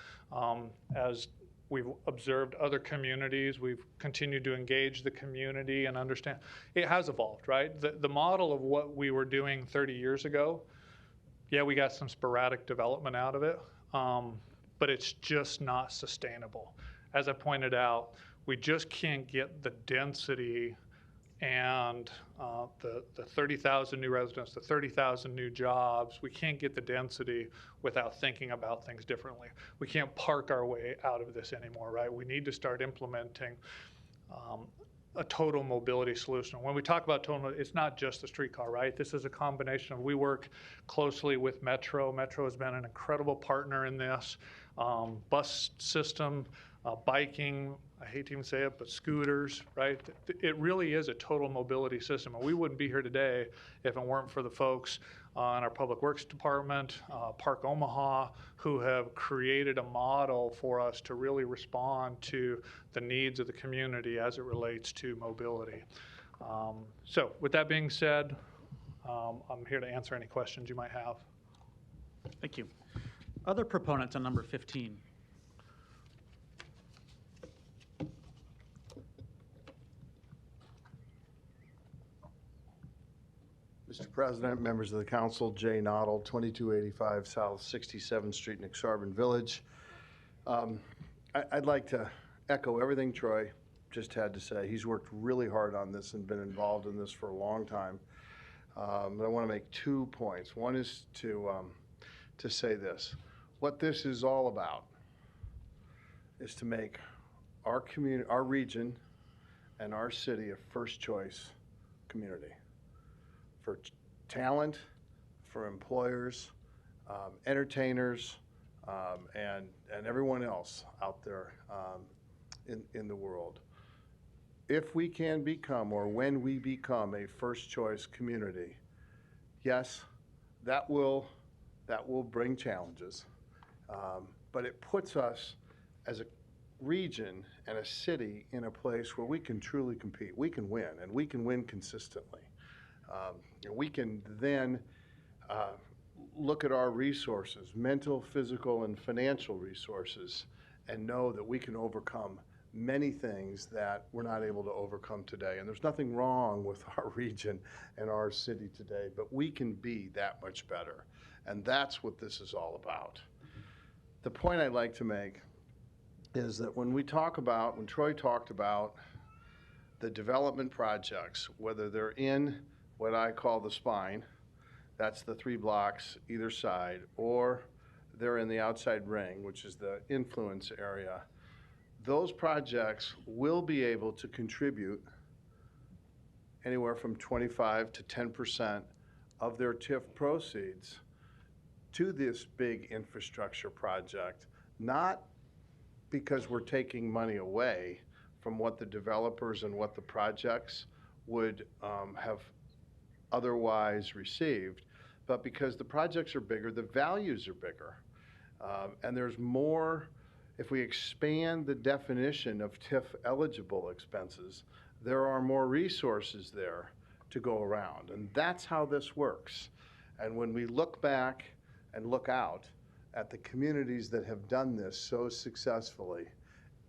as we've observed other communities, we've continued to engage the community and understand, it has evolved, right? The model of what we were doing 30 years ago, yeah, we got some sporadic development out of it, but it's just not sustainable. As I pointed out, we just can't get the density and the 30,000 new residents, the 30,000 new jobs. We can't get the density without thinking about things differently. We can't park our way out of this anymore, right? We need to start implementing a total mobility solution. When we talk about total, it's not just the streetcar, right? This is a combination of, we work closely with Metro. Metro has been an incredible partner in this. Bus system, biking, I hate to even say it, but scooters, right? It really is a total mobility system. And we wouldn't be here today if it weren't for the folks in our Public Works Department, Park Omaha, who have created a model for us to really respond to the needs of the community as it relates to mobility. So with that being said, I'm here to answer any questions you might have. Thank you. Other proponents on number 15? Mr. President, members of the council, Jay Noddle, 2285 South 67th Street in Exarban Village. I'd like to echo everything Troy just had to say. He's worked really hard on this and been involved in this for a long time. But I want to make 2 points. One is to say this. What this is all about is to make our community, our region, and our city a first choice community for talent, for employers, entertainers, and everyone else out there in the world. If we can become, or when we become, a first choice community, yes, that will bring challenges, but it puts us as a region and a city in a place where we can truly compete. We can win, and we can win consistently. We can then look at our resources, mental, physical, and financial resources, and know that we can overcome many things that we're not able to overcome today. And there's nothing wrong with our region and our city today, but we can be that much better. And that's what this is all about. The point I'd like to make is that when Troy talked about the development projects, whether they're in what I call the spine, that's the 3 blocks either side, or they're in the outside ring, which is the influence area, those projects will be able to contribute anywhere from 25 to 10% of their TIF proceeds to this big infrastructure project, not because we're taking money away from what the developers and what the projects would have otherwise received, but because the projects are bigger, the values are bigger. And there's more, if we expand the definition of TIF eligible expenses, there are more resources there to go around. And that's how this works. And when we look back and look out at the communities that have done this so successfully,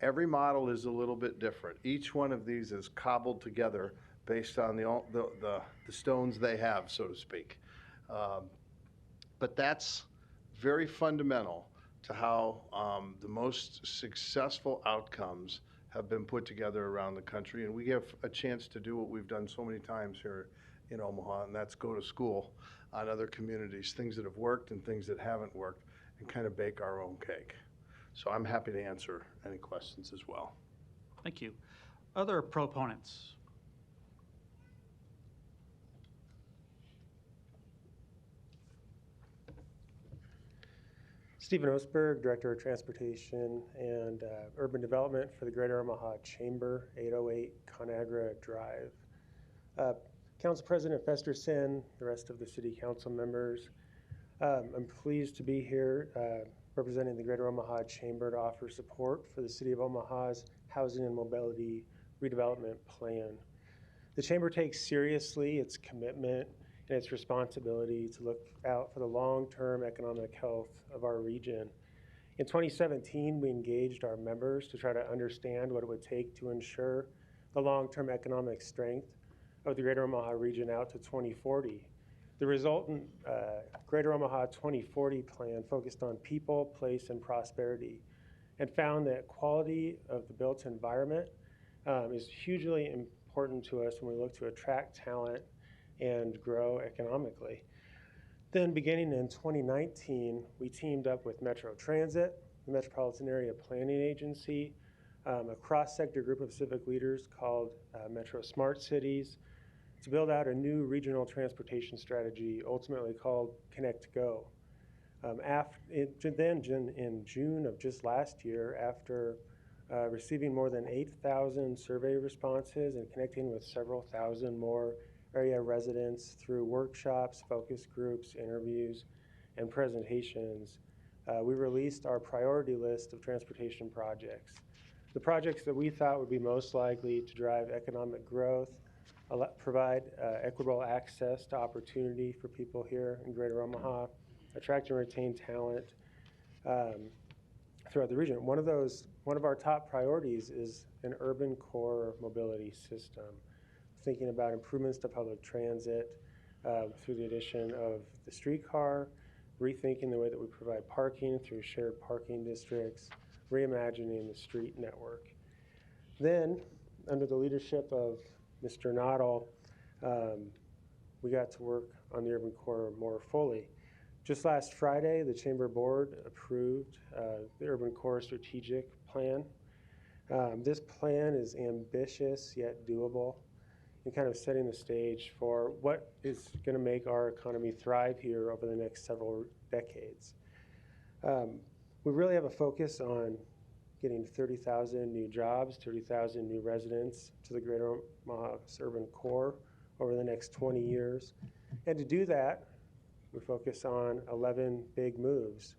every model is a little bit different. Each one of these is cobbled together based on the stones they have, so to speak. But that's very fundamental to how the most successful outcomes have been put together around the country. And we have a chance to do what we've done so many times here in Omaha, and that's go to school on other communities, things that have worked and things that haven't worked, and kind of bake our own cake. So I'm happy to answer any questions as well. Thank you. Other proponents? Stephen Osberg, Director of Transportation and Urban Development for the Greater Omaha Chamber, 808 Conagra Drive. Council President Festerson, the rest of the City Council members, I'm pleased to be here representing the Greater Omaha Chamber to offer support for the City of Omaha's Housing and Mobility Redevelopment Plan. The Chamber takes seriously its commitment and its responsibility to look out for the long-term economic health of our region. In 2017, we engaged our members to try to understand what it would take to ensure the long-term economic strength of the Greater Omaha region out to 2040. The resultant Greater Omaha 2040 plan focused on people, place, and prosperity, and found that quality of the built environment is hugely important to us when we look to attract talent and grow economically. Then beginning in 2019, we teamed up with Metro Transit, the Metropolitan Area Planning Agency, a cross-sector group of civic leaders called Metro Smart Cities, to build out a new regional transportation strategy, ultimately called Connect Go. In June of just last year, after receiving more than 8,000 survey responses and connecting with several thousand more area residents through workshops, focus groups, interviews, and presentations, we released our priority list of transportation projects. The projects that we thought would be most likely to drive economic growth, provide equitable access to opportunity for people here in Greater Omaha, attract and retain talent throughout the region. One of our top priorities is an urban core mobility system, thinking about improvements to public transit through the addition of the streetcar, rethinking the way that we provide parking through shared parking districts, reimagining the street network. Then, under the leadership of Mr. Noddle, we got to work on the urban core more fully. Just last Friday, the Chamber Board approved the urban core strategic plan. This plan is ambitious yet doable, and kind of setting the stage for what is going to make our economy thrive here over the next several decades. We really have a focus on getting 30,000 new jobs, 30,000 new residents to the Greater Omaha urban core over the next 20 years. And to do that, we focus on 11 big moves,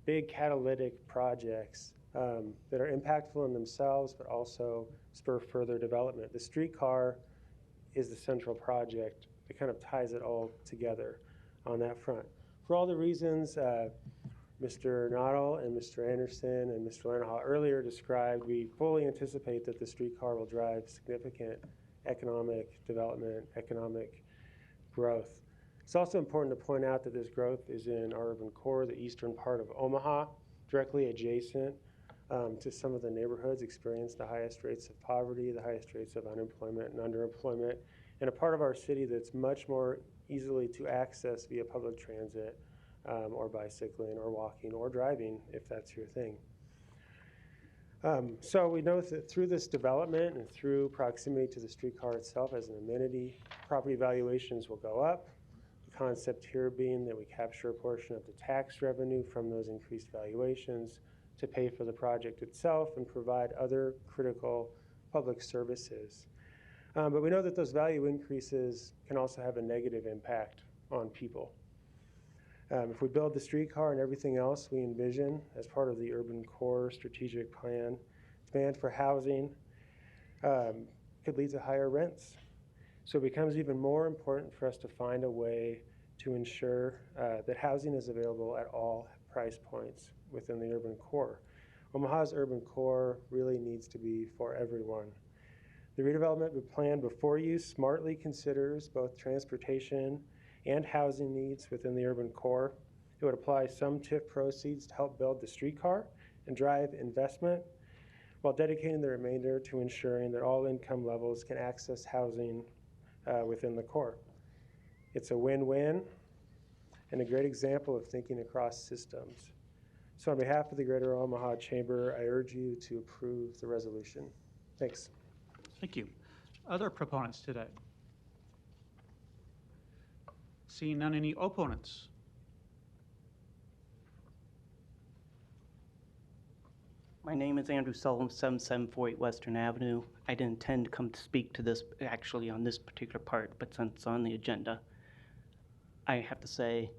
big catalytic projects that are impactful in themselves, but also spur further development. The streetcar is the central project that kind of ties it all together on that front. For all the reasons Mr. Noddle and Mr. Anderson and Mr. Lernaha earlier described, we fully anticipate that the streetcar will drive significant economic development, economic growth. It's also important to point out that this growth is in our urban core, the eastern part of Omaha, directly adjacent to some of the neighborhoods experience the highest rates of poverty, the highest rates of unemployment and underemployment, and a part of our city that's much more easily to access via public transit or bicycling or walking or driving, if that's your thing. So we know that through this development and through proximity to the streetcar itself as an amenity, property valuations will go up. The concept here being that we capture a portion of the tax revenue from those increased valuations to pay for the project itself and provide other critical public services. But we know that those value increases can also have a negative impact on people. If we build the streetcar and everything else we envision as part of the urban core strategic plan, demand for housing could lead to higher rents. So it becomes even more important for us to find a way to ensure that housing is available at all price points within the urban core. Omaha's urban core really needs to be for everyone. The redevelopment plan before you smartly considers both transportation and housing needs within the urban core. It would apply some TIF proceeds to help build the streetcar and drive investment, while dedicating the remainder to ensuring that all income levels can access housing within the core. It's a win-win and a great example of thinking across systems. So on behalf of the Greater Omaha Chamber, I urge you to approve the resolution. Thanks. Thank you. Other proponents today? Seeing none, any opponents? My name is Andrew Sullivan, 7748 Western Avenue. I didn't intend to come to speak to this actually on this particular part, but since it's on the agenda, I have to say,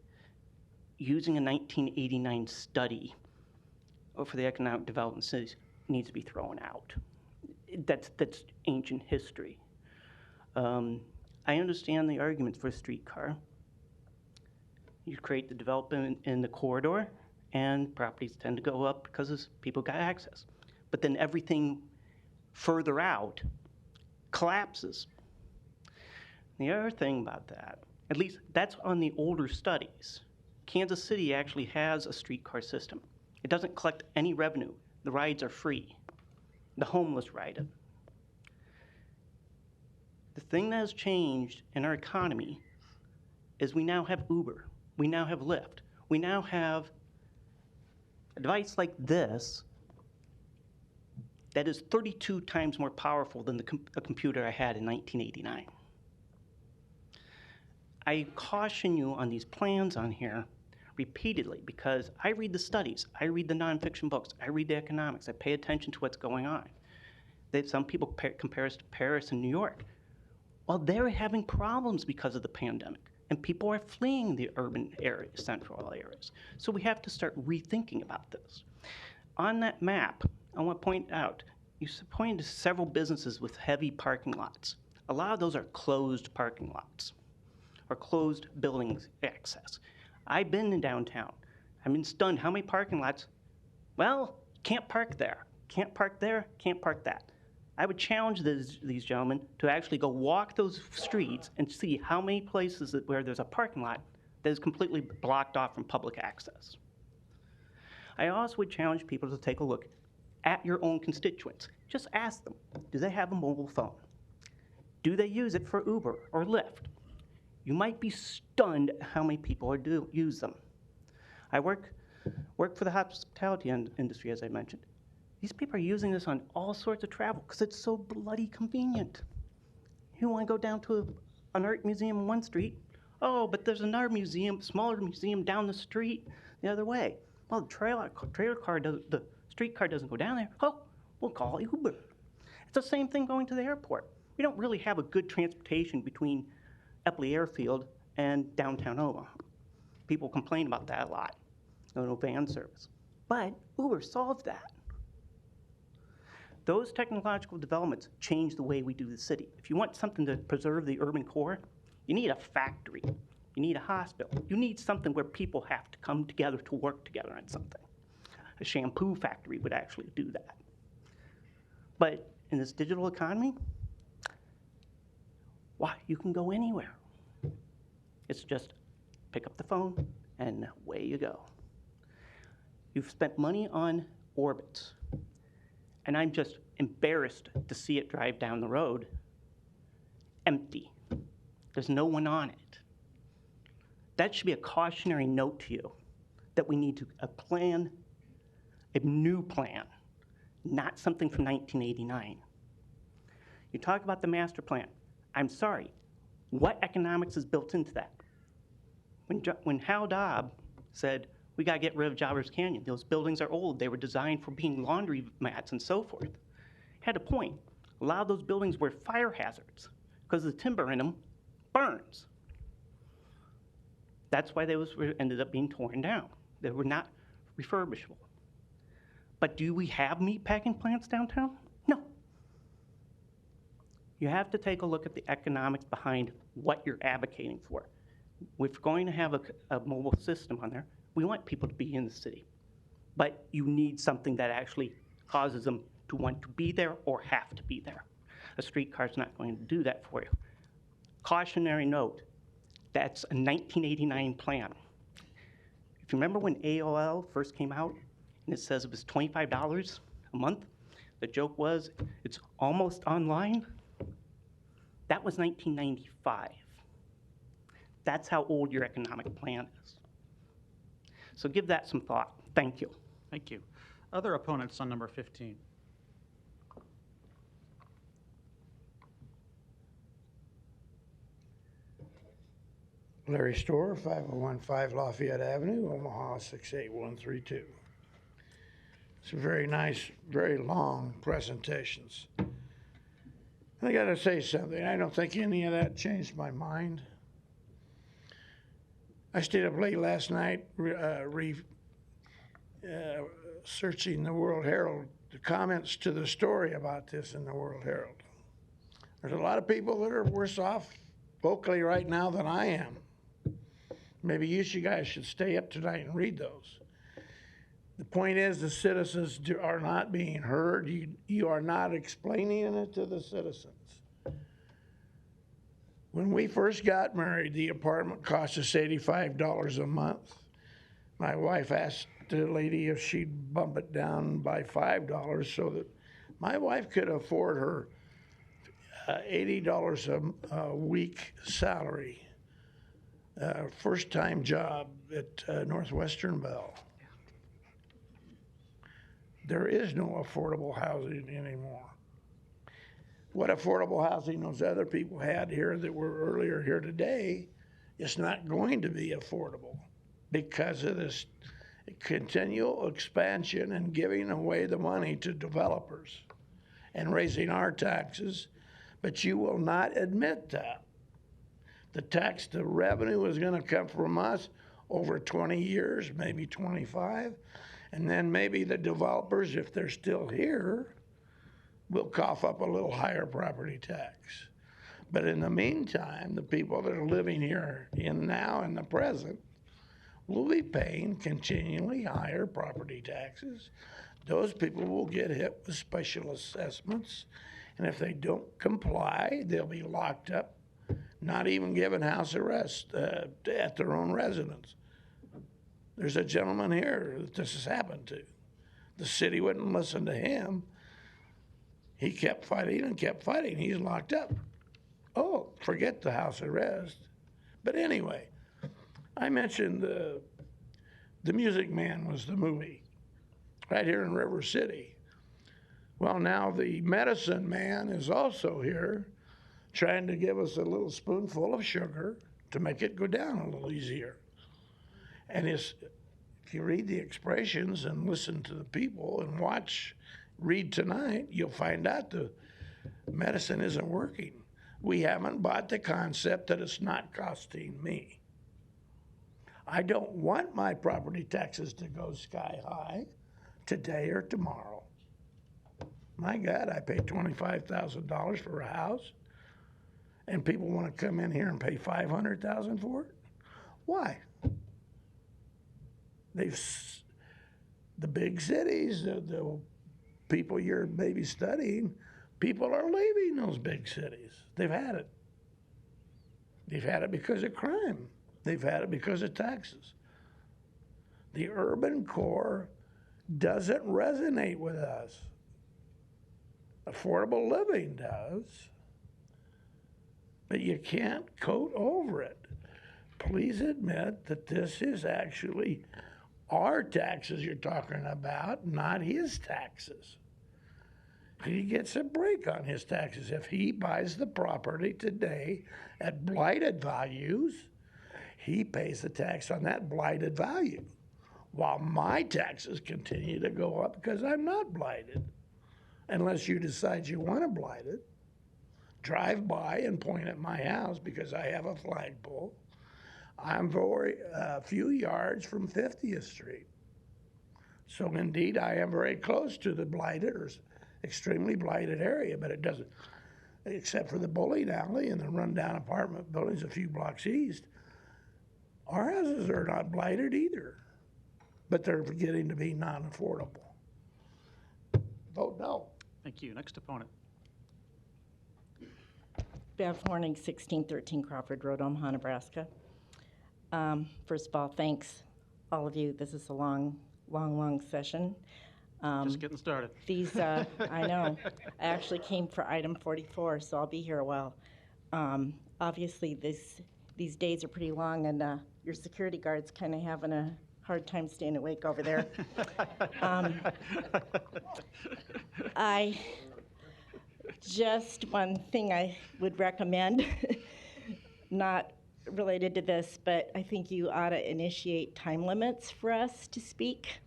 using a 1989 study for the economic development cities needs to be thrown out. That's ancient history. I understand the arguments for a streetcar. You create the development in the corridor, and properties tend to go up because people got access. But then everything further out collapses. The other thing about that, at least that's on the older studies, Kansas City actually has a streetcar system. It doesn't collect any revenue. The rides are free. The homeless ride it. The thing that has changed in our economy is we now have Uber. We now have Lyft. We now have a device like this that is 32 times more powerful than the computer I had in 1989. I caution you on these plans on here repeatedly because I read the studies, I read the nonfiction books, I read the economics, I pay attention to what's going on. Some people compare us to Paris and New York. Well, they're having problems because of the pandemic, and people are fleeing the urban areas, central areas. So we have to start rethinking about this. On that map, I want to point out, you pointed to several businesses with heavy parking lots. A lot of those are closed parking lots or closed buildings access. I've been in downtown. I've been stunned. How many parking lots? Well, can't park there. Can't park there, can't park that. I would challenge these gentlemen to actually go walk those streets and see how many places where there's a parking lot that is completely blocked off from public access. I also would challenge people to take a look at your own constituents. Just ask them, do they have a mobile phone? Do they use it for Uber or Lyft? You might be stunned at how many people use them. I work for the hospitality industry, as I mentioned. These people are using this on all sorts of travel because it's so bloody convenient. You want to go down to an art museum on one street? Oh, but there's another museum, smaller museum down the street the other way. Well, the streetcar doesn't go down there. Oh, we'll call Uber. It's the same thing going to the airport. We don't really have a good transportation between Epley Airfield and downtown Omaha. People complain about that a lot. No van service. But Uber solved that. Those technological developments change the way we do the city. If you want something to preserve the urban core, you need a factory. You need a hospital. You need something where people have to come together to work together on something. A shampoo factory would actually do that. But in this digital economy, why, you can go anywhere. It's just pick up the phone and away you go. You've spent money on orbits, and I'm just embarrassed to see it drive down the road empty. There's no one on it. That should be a cautionary note to you that we need a plan, a new plan, not something from 1989. You talk about the master plan. I'm sorry, what economics is built into that? When Hal Dobb said, we got to get rid of Jobbers Canyon, those buildings are old, they were designed for being laundry mats and so forth. He had a point. A lot of those buildings were fire hazards because the timber in them burns. That's why they ended up being torn down. They were not refurbishable. But do we have meatpacking plants downtown? No. You have to take a look at the economics behind what you're advocating for. If we're going to have a mobile system on there, we want people to be in the city. But you need something that actually causes them to want to be there or have to be there. A streetcar is not going to do that for you. Cautionary note, that's a 1989 plan. If you remember when AOL first came out, and it says it was $25 a month, the joke was, it's almost online. That was 1995. That's how old your economic plan is. So give that some thought. Thank you. Thank you. Other opponents on number 15? Larry Storr, 5015 Lafayette Avenue, Omaha 68132. Some very nice, very long presentations. I got to say something. I don't think any of that changed my mind. I stayed up late last night searching the World Herald, the comments to the story about this in the World Herald. There's a lot of people that are worse off vocally right now than I am. Maybe you guys should stay up tonight and read those. The point is the citizens are not being heard. You are not explaining it to the citizens. When we first got married, the apartment cost us $85 a month. My wife asked the lady if she'd bump it down by $5 so that my wife could afford her $80 a week salary. First time job at Northwestern Bell. There is no affordable housing anymore. What affordable housing those other people had here that were earlier here today is not going to be affordable because of this continual expansion and giving away the money to developers and raising our taxes, but you will not admit that. The revenue is going to come from us over 20 years, maybe 25, and then maybe the developers, if they're still here, will cough up a little higher property tax. But in the meantime, the people that are living here now in the present will be paying continually higher property taxes. Those people will get hit with special assessments, and if they don't comply, they'll be locked up, not even given house arrest at their own residence. There's a gentleman here that this has happened to. The city wouldn't listen to him. He kept fighting and kept fighting. He's locked up. Oh, forget the house arrest. But anyway, I mentioned The Music Man was the movie right here in River City. Well, now the Medicine Man is also here trying to give us a little spoonful of sugar to make it go down a little easier. And if you read the expressions and listen to the people and read tonight, you'll find out the medicine isn't working. We haven't bought the concept that it's not costing me. I don't want my property taxes to go sky high today or tomorrow. My God, I pay $25,000 for a house, and people want to come in here and pay $500,000 for it? Why? The big cities, the people you're maybe studying, people are leaving those big cities. They've had it. They've had it because of crime. They've had it because of taxes. The urban core doesn't resonate with us. Affordable living does, but you can't coat over it. Please admit that this is actually our taxes you're talking about, not his taxes. He gets a break on his taxes. If he buys the property today at blighted values, he pays the tax on that blighted value, while my taxes continue to go up because I'm not blighted. Unless you decide you want to blight it, drive by and point at my house because I have a flagpole. I'm a few yards from 50th Street. So indeed, I am very close to the blighted or extremely blighted area, but it doesn't, except for the bowling alley and the rundown apartment buildings a few blocks east, our houses are not blighted either, but they're getting to be non-affordable. Vote no. Thank you. Next opponent. Bev Horning, 1613 Crawford Road, Omaha, Nebraska. First of all, thanks, all of you. This is a long session. Just getting started. These, I know. I actually came for item 44, so I'll be here a while. Obviously, these days are pretty long, and your security guard's kind of having a hard time staying awake over there. Just one thing I would recommend, not related to this, but I think you ought to initiate time limits for us to speak.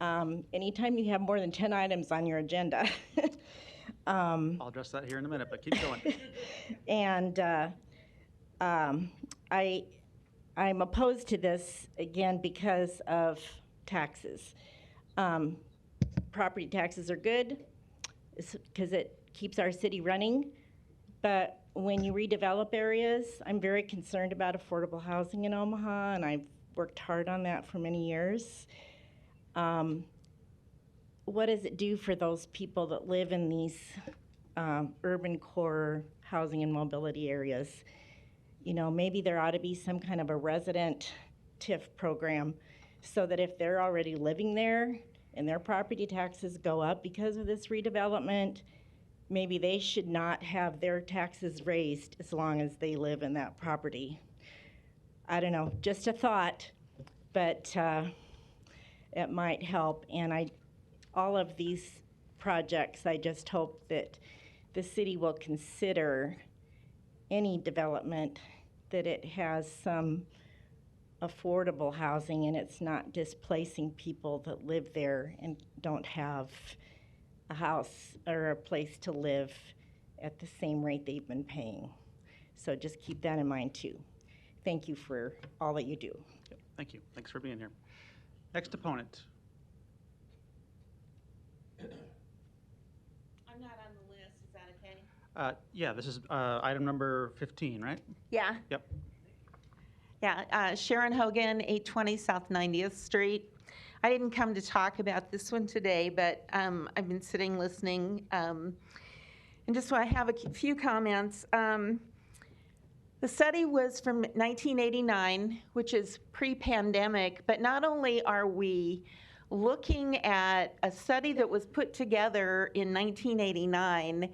Anytime you have more than 10 items on your agenda. I'll address that here in a minute, but keep going. And I'm opposed to this, again, because of taxes. Property taxes are good because it keeps our city running, but when you redevelop areas, I'm very concerned about affordable housing in Omaha, and I've worked hard on that for many years. What does it do for those people that live in these urban core housing and mobility areas? You know, maybe there ought to be some kind of a resident TIF program so that if they're already living there and their property taxes go up because of this redevelopment, maybe they should not have their taxes raised as long as they live in that property. I don't know, just a thought, but it might help. And all of these projects, I just hope that the city will consider any development that it has some affordable housing and it's not displacing people that live there and don't have a house or a place to live at the same rate they've been paying. So just keep that in mind too. Thank you for all that you do. Yep, thank you. Thanks for being here. Next opponent. I'm not on the list. Is that okay? Yeah, this is item number 15, right? Yeah. Yep. Yeah, Sharon Hogan, 820 South 90th Street. I didn't come to talk about this one today, but I've been sitting listening, and just want to have a few comments. The study was from 1989, which is pre-pandemic, but not only are we looking at a study that was put together in 1989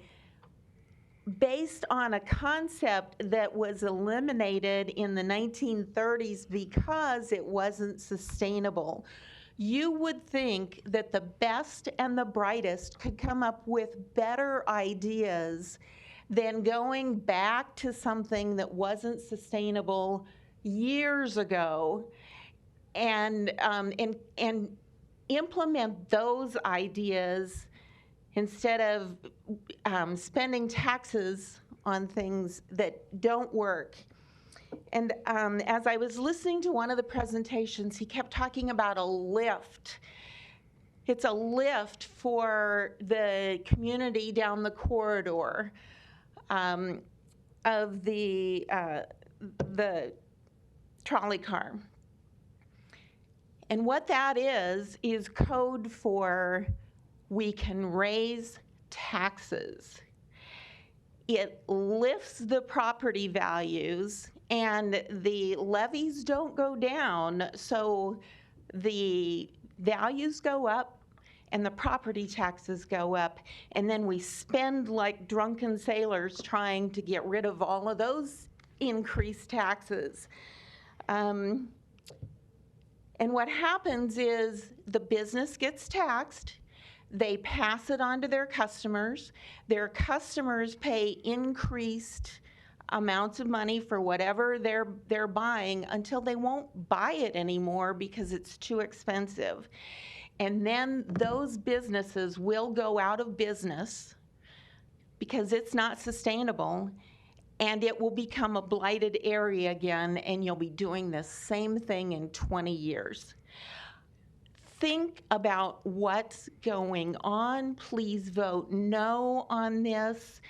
based on a concept that was eliminated in the 1930s because it wasn't sustainable. You would think that the best and the brightest could come up with better ideas than going back to something that wasn't sustainable years ago and implement those ideas instead of spending taxes on things that don't work. And as I was listening to one of the presentations, he kept talking about a lift. It's a lift for the community down the corridor of the trolley car. And what that is code for we can raise taxes. It lifts the property values and the levies don't go down, so the values go up and the property taxes go up, and then we spend like drunken sailors trying to get rid of all of those increased taxes. And what happens is the business gets taxed, they pass it on to their customers pay increased amounts of money for whatever they're buying until they won't buy it anymore because it's too expensive. And then those businesses will go out of business because it's not sustainable, and it will become a blighted area again, and you'll be doing the same thing in 20 years. Think about what's going on. Please vote no on this.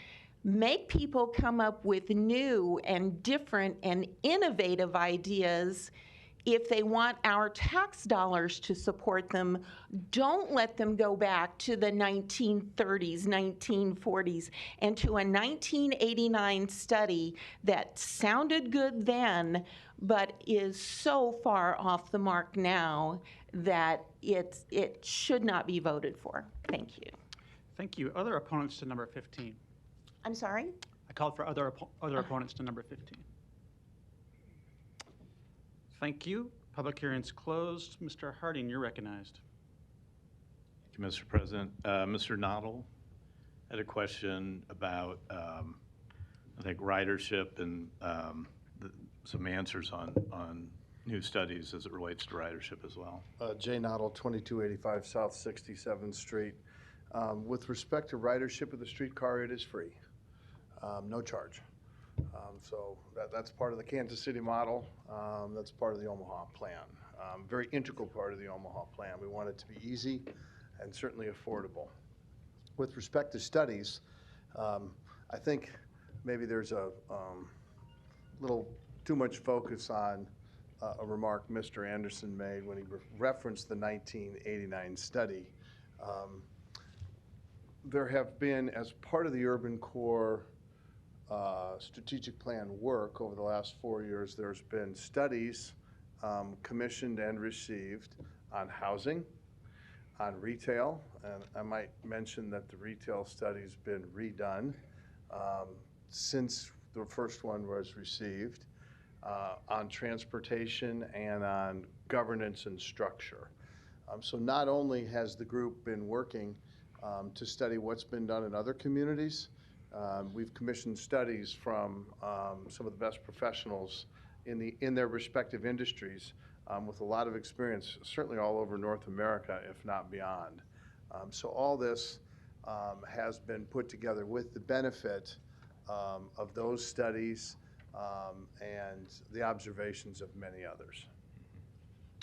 Make people come up with new and different and innovative ideas. If they want our tax dollars to support them, don't let them go back to the 1930s, 1940s, and to a 1989 study that sounded good then, but is so far off the mark now that it should not be voted for. Thank you. Thank you. Other opponents to number 15? I'm sorry? I called for other opponents to number 15. Thank you. Public hearing's closed. Mr. Harding, you're recognized. Thank you, Mr. President. Mr. Noddle had a question about, I think, ridership and some answers on new studies as it relates to ridership as well. Jay Noddle, 2285 South 67th Street. With respect to ridership of the streetcar, it is free, no charge. So that's part of the Kansas City model. That's part of the Omaha plan. Very integral part of the Omaha plan. We want it to be easy and certainly affordable. With respect to studies, I think maybe there's a little too much focus on a remark Mr. Anderson made when he referenced the 1989 study. There have been, as part of the urban core strategic plan work over the last 4 years, there's been studies commissioned and received on housing, on retail, and I might mention that the retail study's been redone since the first one was received, on transportation and on governance and structure. So not only has the group been working to study what's been done in other communities, we've commissioned studies from some of the best professionals in their respective industries with a lot of experience, certainly all over North America, if not beyond. So all this has been put together with the benefit of those studies and the observations of many others.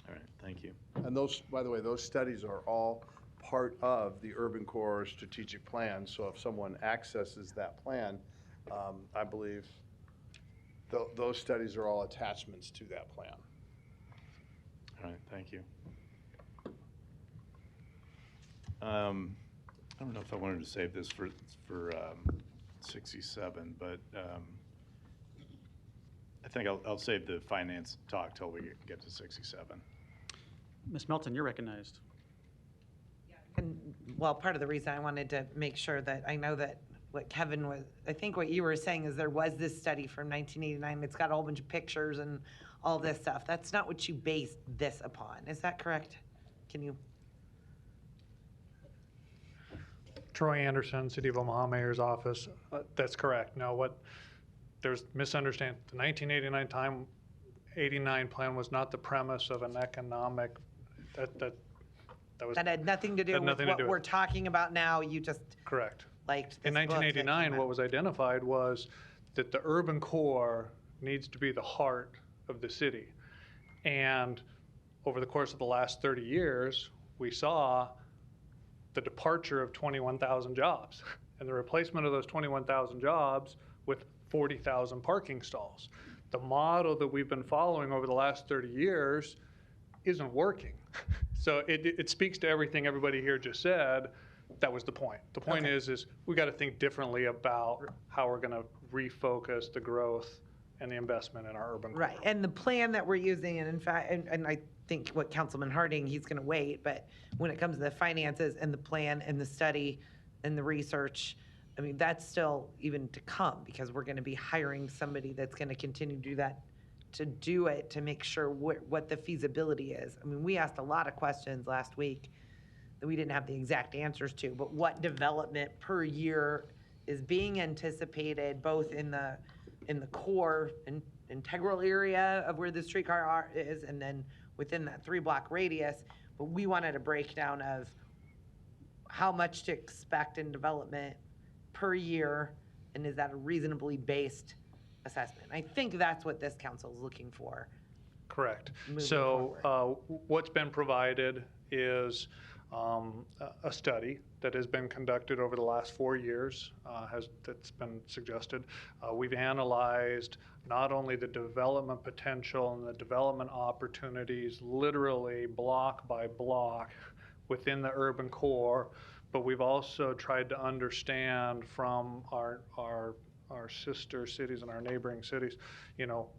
All right, thank you. And those, by the way, those studies are all part of the Urban Core strategic plan. So if someone accesses that plan, I believe those studies are all attachments to that plan. All right, thank you. I don't know if I wanted to save this for 67, but I think I'll save the finance talk till we get to 67. Ms. Melton, you're recognized. And, well, part of the reason I wanted to make sure that I know that what Kevin was, I think what you were saying is there was this study from 1989. It's got a whole bunch of pictures and all this stuff. That's not what you based this upon. Is that correct? Can you? Troy Anderson, City of Omaha Mayor's Office. That's correct. No, there's misunderstanding. The 1989 plan was not the premise of an economic, that had nothing to do with what we're talking about now. You just correct. Liked in 1989, what was identified was that the urban core needs to be the heart of the city. And over the course of the last 30 years, we saw the departure of 21,000 jobs and the replacement of those 21,000 jobs with 40,000 parking stalls. the model that we've been following over the last 30 years isn't working. So it speaks to everything everybody here just said. That was the point. The point is we got to think differently about how we're going to refocus the growth and the investment in our urban core. Right, and the plan that we're using, and in fact, and I think what Councilman Harding, he's gonna wait, but when it comes to the finances and the plan and the study and the research, I mean, that's still even to come, because we're gonna be hiring somebody that's gonna continue to do that, to do it, to make sure what the feasibility is. I mean, we asked a lot of questions last week that we didn't have the exact answers to, but what development per year is being anticipated, both in the core and integral area of where the streetcar is, and then within that 3-block radius. But we wanted a breakdown of how much to expect in development per year, and is that a reasonably based assessment? I think that's what this council is looking for. Correct. Moving So what's been provided is a study that has been conducted over the last 4 years, that's been suggested. We've analyzed not only the development potential and the development opportunities, literally block by block within the urban core, but we've also tried to understand from our sister cities and our neighboring cities, you know,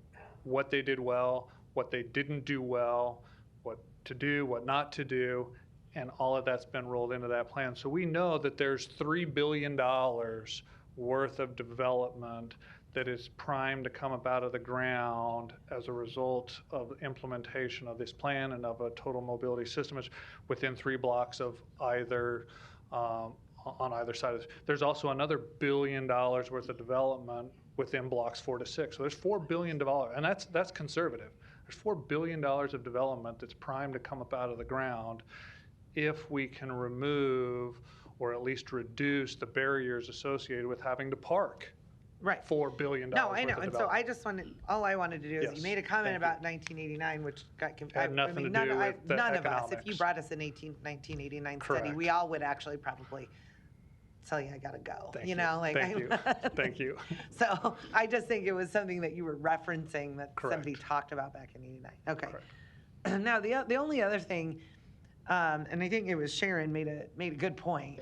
what they did well, what they didn't do well, what to do, what not to do, and all of that's been rolled into that plan. So we know that there's $3 billion worth of development that is primed to come up out of the ground as a result of implementation of this plan and of a total mobility system within 3 blocks of either, on either side of this. There's also another $1 billion worth of development within blocks 4 to 6. So there's $4 billion, and that's conservative. There's $4 billion of development that's primed to come up out of the ground if we can remove or at least reduce the barriers associated with having to park $4 billion No, I know, worth of and so I just wanted, all I wanted to do is, Yes, you made a comment thank about 1989, which got confused. Had nothing to do with the none of us, if you economics. brought us a 1989 study, Correct. we all would actually probably tell you I gotta go, Thank you know, like. Thank you. Thank you. So I just think it was something that you were referencing that Correct. somebody talked about back in '89. Okay. Now, the only other thing, and I think it was Sharon made a good point,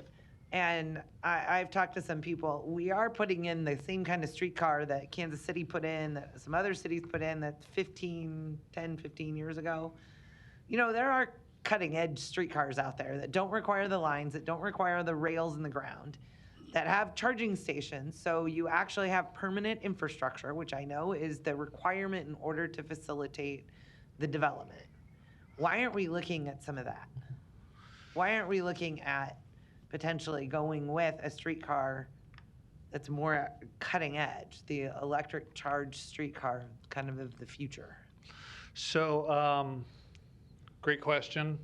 and I've talked to some people. We are putting in the same kind of streetcar that Kansas City put in, that some other cities put in, that's 10, 15 years ago. You know, there are cutting edge streetcars out there that don't require the lines, that don't require the rails in the ground, that have charging stations. So you actually have permanent infrastructure, which I know is the requirement in order to facilitate the development. Why aren't we looking at some of that? Why aren't we looking at potentially going with a streetcar that's more cutting edge, the electric charged streetcar kind of the future? So, great question.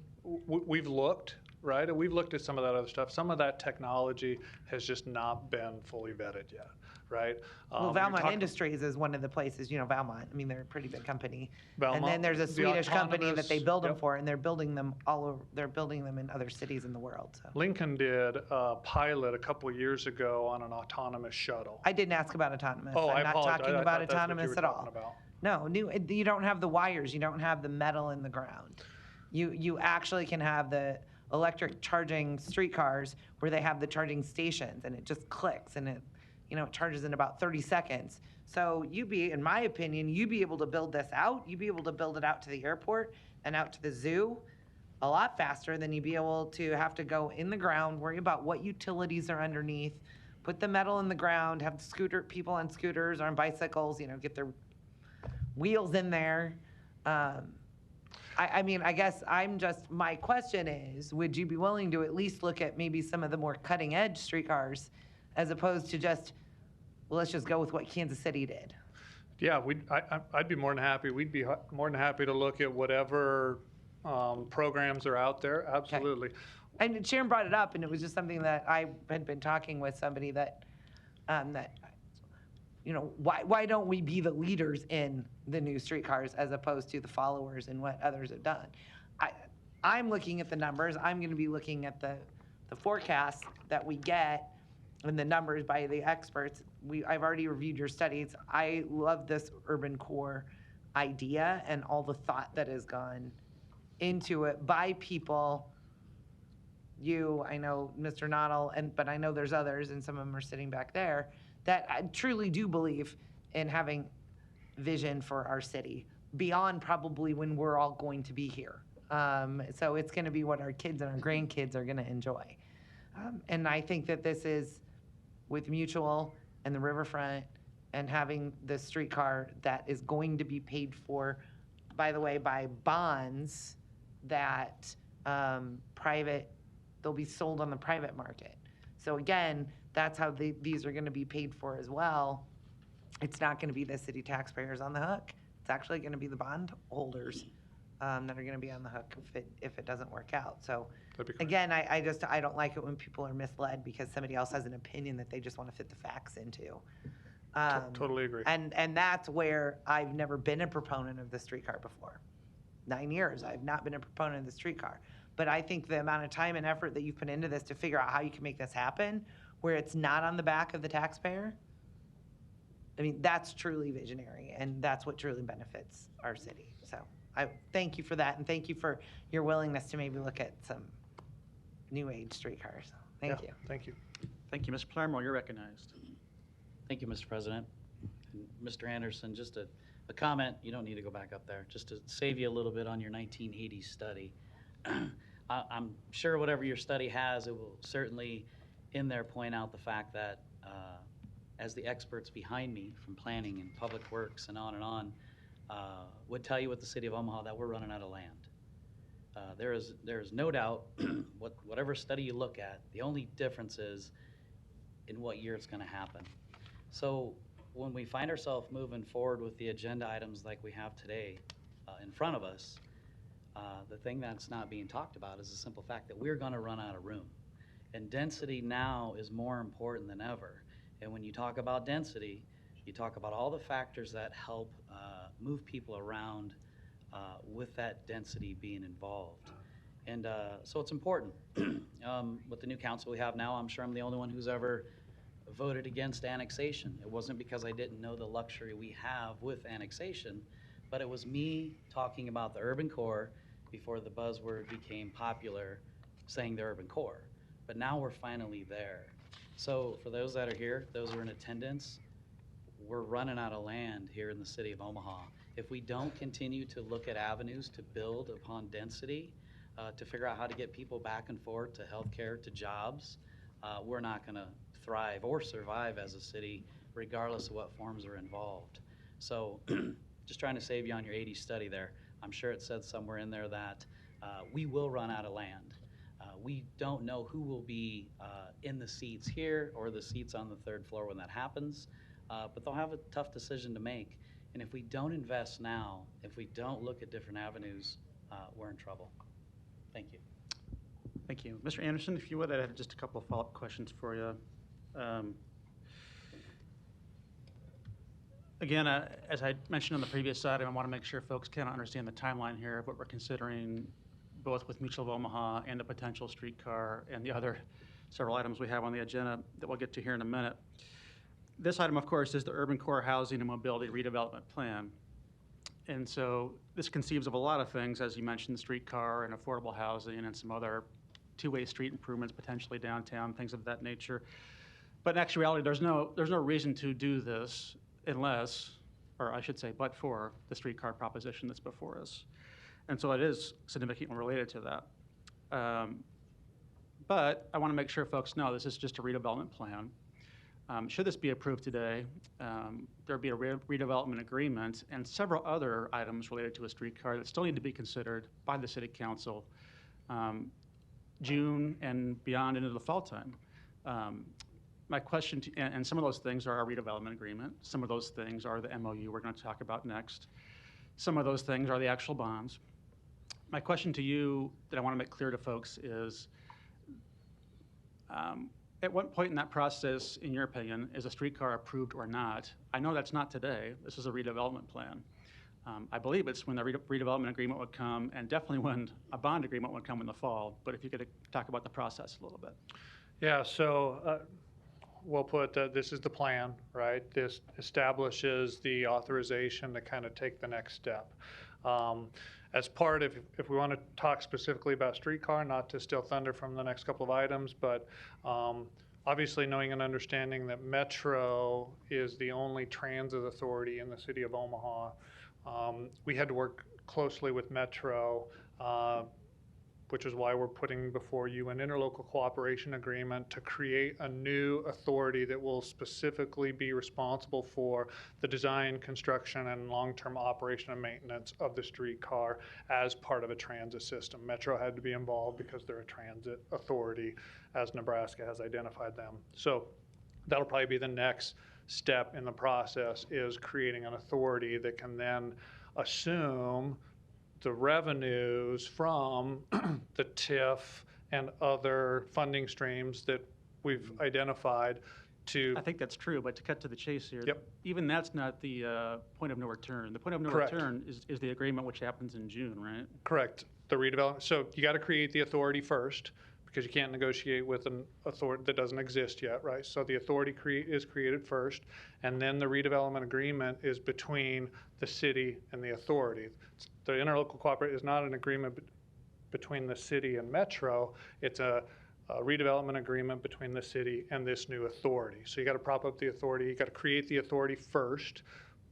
We've looked, right? We've looked at some of that other stuff. Some of that technology has just not been fully vetted yet, right? Well, Valmont Industries is one of the places, you know, Valmont, I mean, they're a pretty big company. Valmont, And then there's a the Swedish company that they autonomous- build them yep. for, and they're building them all over, they're building them in other cities in the world, so. Lincoln did a pilot a couple of years ago on an autonomous shuttle. I didn't ask about autonomous. Oh, I I'm not apologize. talking I about thought that's what you autonomous were at all. talking about. No, you don't have the wires, you don't have the metal in the ground. You actually can have the electric charging streetcars where they have the charging stations, and it just clicks, and it, you know, it charges in about 30 seconds. So in my opinion, you'd be able to build this out, you'd be able to build it out to the airport and out to the zoo a lot faster than you'd be able to have to go in the ground, worry about what utilities are underneath, put the metal in the ground, have people on scooters or on bicycles, you know, get their wheels in there. I mean, I guess my question is, would you be willing to at least look at maybe some of the more cutting edge streetcars as opposed to just, well, let's just go with what Kansas City did? Yeah, I'd be more than happy. We'd be more than happy to look at whatever programs are out there. Absolutely. And Sharon brought it up, and it was just something that I had been talking with somebody that, you know, why don't we be the leaders in the new streetcars as opposed to the followers in what others have done? I'm looking at the numbers. I'm going to be looking at the forecast that we get, and the numbers by the experts. I've already reviewed your studies. I love this urban core idea and all the thought that has gone into it by people. I know Mr. Noddle, but I know there's others, and some of them are sitting back there, that I truly do believe in having vision for our city beyond probably when we're all going to be here. So it's going to be what our kids and our grandkids are going to enjoy. And I think that this is with Mutual and the Riverfront and having the streetcar that is going to be paid for, by the way, by bonds that they'll be sold on the private market. So again, that's how these are going to be paid for as well. It's not going to be the city taxpayers on the hook. It's actually going to be the bond holders that are going to be on the hook if it doesn't work out. So again, I don't like it when people are misled because somebody else has an opinion that they just want to fit the facts into. Totally agree. And that's where I've never been a proponent of the streetcar before. 9 years, I've not been a proponent of the streetcar. But I think the amount of time and effort that you've put into this to figure out how you can make this happen, where it's not on the back of the taxpayer, I mean, that's truly visionary, and that's what truly benefits our city. So I thank you for that, and thank you for your willingness to maybe look at some new age streetcars. Thank you. Thank you. Thank you. Mr. Palermo, you're recognized. Thank you, Mr. President. And Mr. Anderson, just a comment. You don't need to go back up there. Just to save you a little bit on your 1980s study. I'm sure whatever your study has, it will certainly in there point out the fact that as the experts behind me from planning and public works and on, would tell you with the city of Omaha that we're running out of land. There is no doubt, whatever study you look at, the only difference is in what year it's going to happen. So when we find ourselves moving forward with the agenda items like we have today in front of us, the thing that's not being talked about is the simple fact that we're going to run out of room. And density now is more important than ever. And when you talk about density, you talk about all the factors that help move people around with that density being involved. And so it's important. With the new council we have now, I'm sure I'm the only one who's ever voted against annexation. It wasn't because I didn't know the luxury we have with annexation, but it was me talking about the urban core before the buzzword became popular, saying the urban core. But now we're finally there. So for those that are here, those who are in attendance, we're running out of land here in the city of Omaha. If we don't continue to look at avenues to build upon density, to figure out how to get people back and forth to healthcare, to jobs, we're not going to thrive or survive as a city, regardless of what forms are involved. So just trying to save you on your 80 study there. I'm sure it said somewhere in there that we will run out of land. We don't know who will be in the seats here or the seats on the third floor when that happens, but they'll have a tough decision to make. And if we don't invest now, if we don't look at different avenues, we're in trouble. Thank you. Thank you. Mr. Anderson, if you would, I have just a couple of follow-up questions for you. Again, as I mentioned on the previous slide, I want to make sure folks can understand the timeline here of what we're considering, both with Mutual of Omaha and the potential streetcar and the other several items we have on the agenda that we'll get to here in a minute. This item, of course, is the Urban Core Housing and Mobility Redevelopment Plan. And so this conceives of a lot of things, as you mentioned, streetcar and affordable housing and some other two-way street improvements, potentially downtown, things of that nature. But in actuality, there's no reason to do this unless, or I should say, but for the streetcar proposition that's before us. And so it is significantly related to that. But I want to make sure folks know this is just a redevelopment plan. Should this be approved today, there'd be a redevelopment agreement and several other items related to a streetcar that still need to be considered by the City Council June and beyond into the fall time. My question, and some of those things are our redevelopment agreement. Some of those things are the MOU we're going to talk about next. Some of those things are the actual bonds. My question to you that I want to make clear to folks is, at what point in that process, in your opinion, is a streetcar approved or not? I know that's not today. This is a redevelopment plan. I believe it's when the redevelopment agreement would come, and definitely when a bond agreement would come in the fall. But if you could talk about the process a little bit. Yeah, so we'll put that this is the plan, right? This establishes the authorization to kind of take the next step. As part of, if we want to talk specifically about Streetcar, not to steal thunder from the next couple of items, but obviously knowing and understanding that Metro is the only transit authority in the city of Omaha, we had to work closely with Metro, which is why we're putting before you an interlocal cooperation agreement to create a new authority that will specifically be responsible for the design, construction, and long-term operation and maintenance of the streetcar as part of a transit system. Metro had to be involved because they're a transit authority, as Nebraska has identified them. So that'll probably be the next step in the process, is creating an authority that can then assume the revenues from the TIF and other funding streams that we've identified to. I think that's true, but to cut to the chase here, Yep. even that's not the point of no return. The point of no Correct. return is the agreement, which happens in June, right? Correct. The redevelopment. So you got to create the authority first, because you can't negotiate with an authority that doesn't exist yet, right? So the authority is created first, and then the redevelopment agreement is between the city and the authority. The interlocal cooperative is not an agreement between the city and Metro. It's a redevelopment agreement between the city and this new authority. So you got to prop up the authority. You got to create the authority first,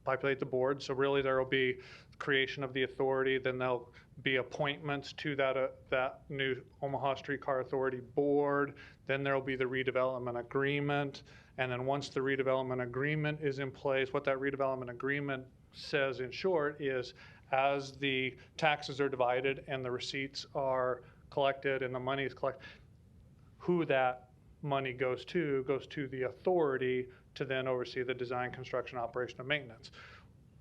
populate the board. So really there will be creation of the authority, then there'll be appointments to that new Omaha Streetcar Authority board, then there'll be the redevelopment agreement, and then once the redevelopment agreement is in place, what that redevelopment agreement says in short is, as the taxes are divided and the receipts are collected and the money is collected, who that money goes to the authority to then oversee the design, construction, operation, and maintenance.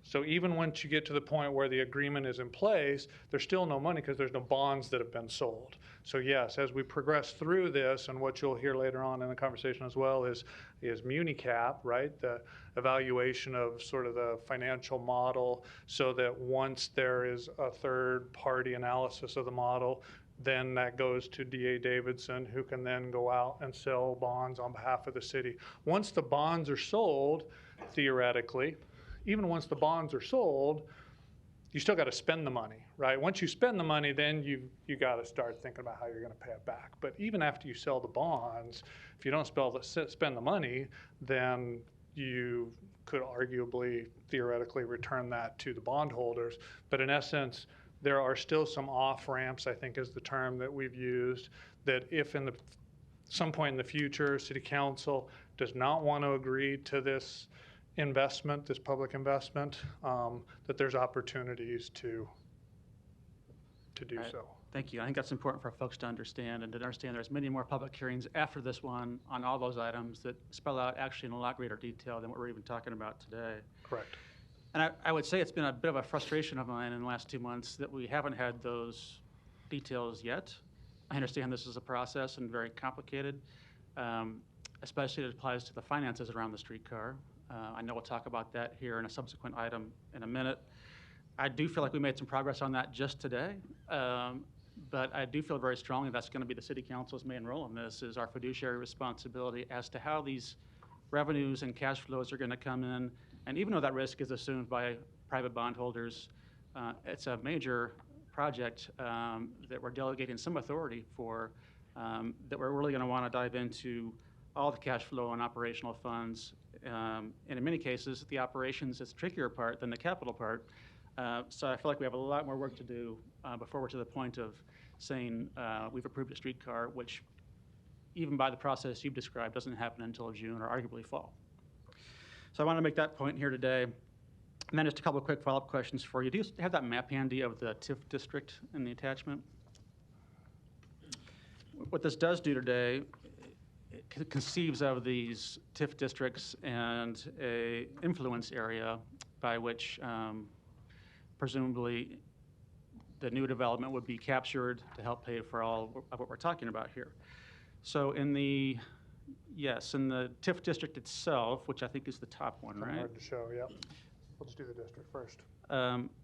So even once you get to the point where the agreement is in place, there's still no money because there's no bonds that have been sold. So yes, as we progress through this, and what you'll hear later on in the conversation as well is MuniCap, right? The evaluation of sort of the financial model, so that once there is a third party analysis of the model, then that goes to DA Davidson, who can then go out and sell bonds on behalf of the city. Once the bonds are sold, theoretically, even once the bonds are sold, you still got to spend the money, right? Once you spend the money, then you got to start thinking about how you're going to pay it back. But even after you sell the bonds, if you don't spend the money, then you could arguably, theoretically, return that to the bondholders. But in essence, there are still some off-ramps, I think is the term that we've used, that if in some point in the future, City Council does not want to agree to this investment, this public investment, that there's opportunities to do so. Thank you. I think that's important for folks to understand, and to understand there's many more public hearings after this one on all those items that spell out actually in a lot greater detail than what we're even talking about today. Correct. And I would say it's been a bit of a frustration of mine in the last 2 months that we haven't had those details yet. I understand this is a process and very complicated, especially as it applies to the finances around the streetcar. I know we'll talk about that here in a subsequent item in a minute. I do feel like we made some progress on that just today, but I do feel very strongly that's going to be the City Council's main role in this, is our fiduciary responsibility as to how these revenues and cash flows are going to come in. And even though that risk is assumed by private bondholders, it's a major project that we're delegating some authority for, that we're really going to want to dive into all the cash flow and operational funds. And in many cases, the operations is the trickier part than the capital part. So I feel like we have a lot more work to do before we're to the point of saying we've approved a streetcar, which even by the process you've described doesn't happen until June or arguably fall. So I want to make that point here today. And then just a couple of quick follow-up questions for you. Do you have that map handy of the TIF district in the attachment? What this does do today, it conceives of these TIF districts and a influence area by which presumably the new development would be captured to help pay for all of what we're talking about here. So in the TIF district itself, which I think is the top one, right? Hard to show, yeah. We'll just do the district first.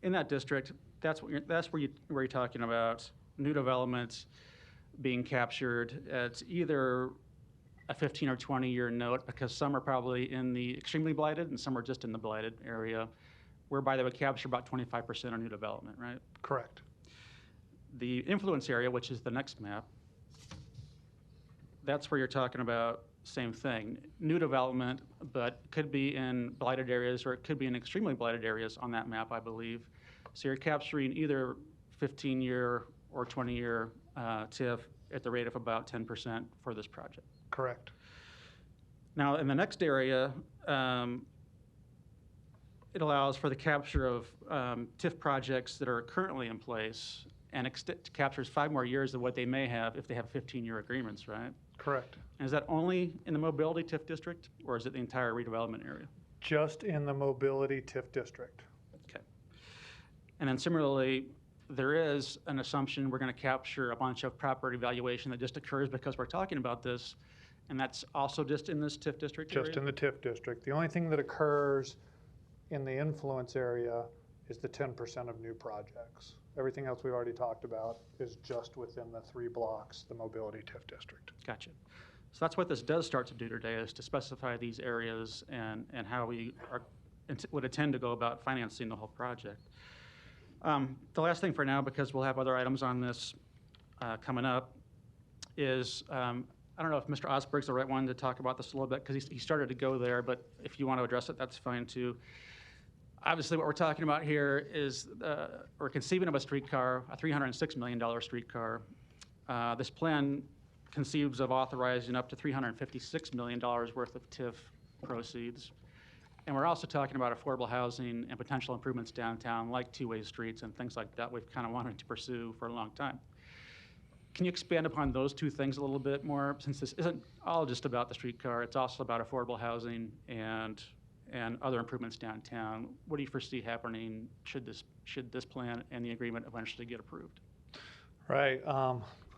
In that district, that's where you're talking about new developments being captured. It's either a 15 or 20-year note, because some are probably in the extremely blighted and some are just in the blighted area, whereby they would capture about 25% of new development, right? Correct. The influence area, which is the next map, that's where you're talking about same thing, new development, but could be in blighted areas or it could be in extremely blighted areas on that map, I believe. So you're capturing either 15-year or 20-year TIF at the rate of about 10% for this project. Correct. Now, in the next area, it allows for the capture of TIF projects that are currently in place, and captures 5 more years of what they may have if they have 15-year agreements, right? Correct. And is that only in the mobility TIF district, or is it the entire redevelopment area? Just in the mobility TIF district. Okay. And then similarly, there is an assumption we're going to capture a bunch of property valuation that just occurs because we're talking about this, and that's also just in this TIF district area? Just in the TIF district. The only thing that occurs in the influence area is the 10% of new projects. Everything else we've already talked about is just within the 3 blocks, the mobility TIF district. Gotcha. So that's what this does start to do today, is to specify these areas and how we would intend to go about financing the whole project. The last thing for now, because we'll have other items on this coming up, is I don't know if Mr. Osberg's the right one to talk about this a little bit, because he started to go there, but if you want to address it, that's fine too. Obviously, what we're talking about here is we're conceiving of a streetcar, a $306 million streetcar. This plan conceives of authorizing up to $356 million worth of TIF proceeds. And we're also talking about affordable housing and potential improvements downtown, like two-way streets and things like that we've kind of wanted to pursue for a long time. Can you expand upon those two things a little bit more, since this isn't all just about the streetcar, it's also about affordable housing and other improvements downtown? What do you foresee happening should this plan and the agreement eventually get approved? Right.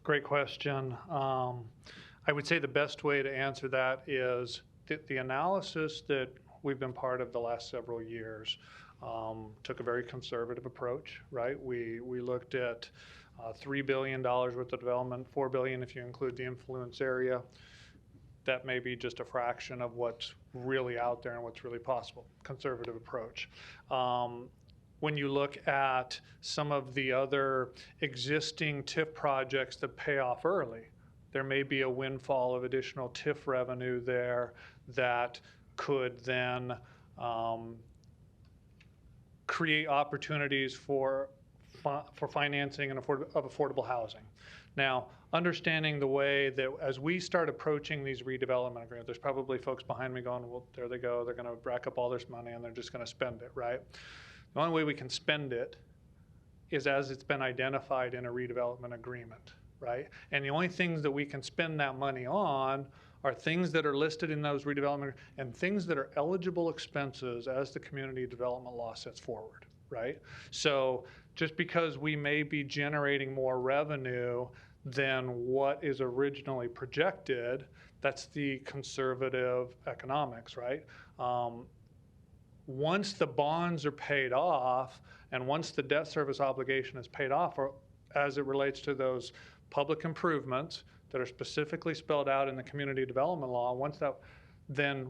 Great question. I would say the best way to answer that is the analysis that we've been part of the last several years took a very conservative approach, right? We looked at $3 billion worth of development, $4 billion if you include the influence area. That may be just a fraction of what's really out there and what's really possible. Conservative approach. When you look at some of the other existing TIF projects that pay off early, there may be a windfall of additional TIF revenue there that could then create opportunities for financing and of affordable housing. Now, understanding the way that as we start approaching these redevelopment agreements, there's probably folks behind me going, well, there they go, they're going to rack up all this money and they're just going to spend it, right? The only way we can spend it is as it's been identified in a redevelopment agreement, right? And the only things that we can spend that money on are things that are listed in those redevelopment and things that are eligible expenses as the community development law sets forward, right? So just because we may be generating more revenue than what is originally projected, that's the conservative economics, right? Once the bonds are paid off and once the debt service obligation is paid off, or as it relates to those public improvements that are specifically spelled out in the community development law, then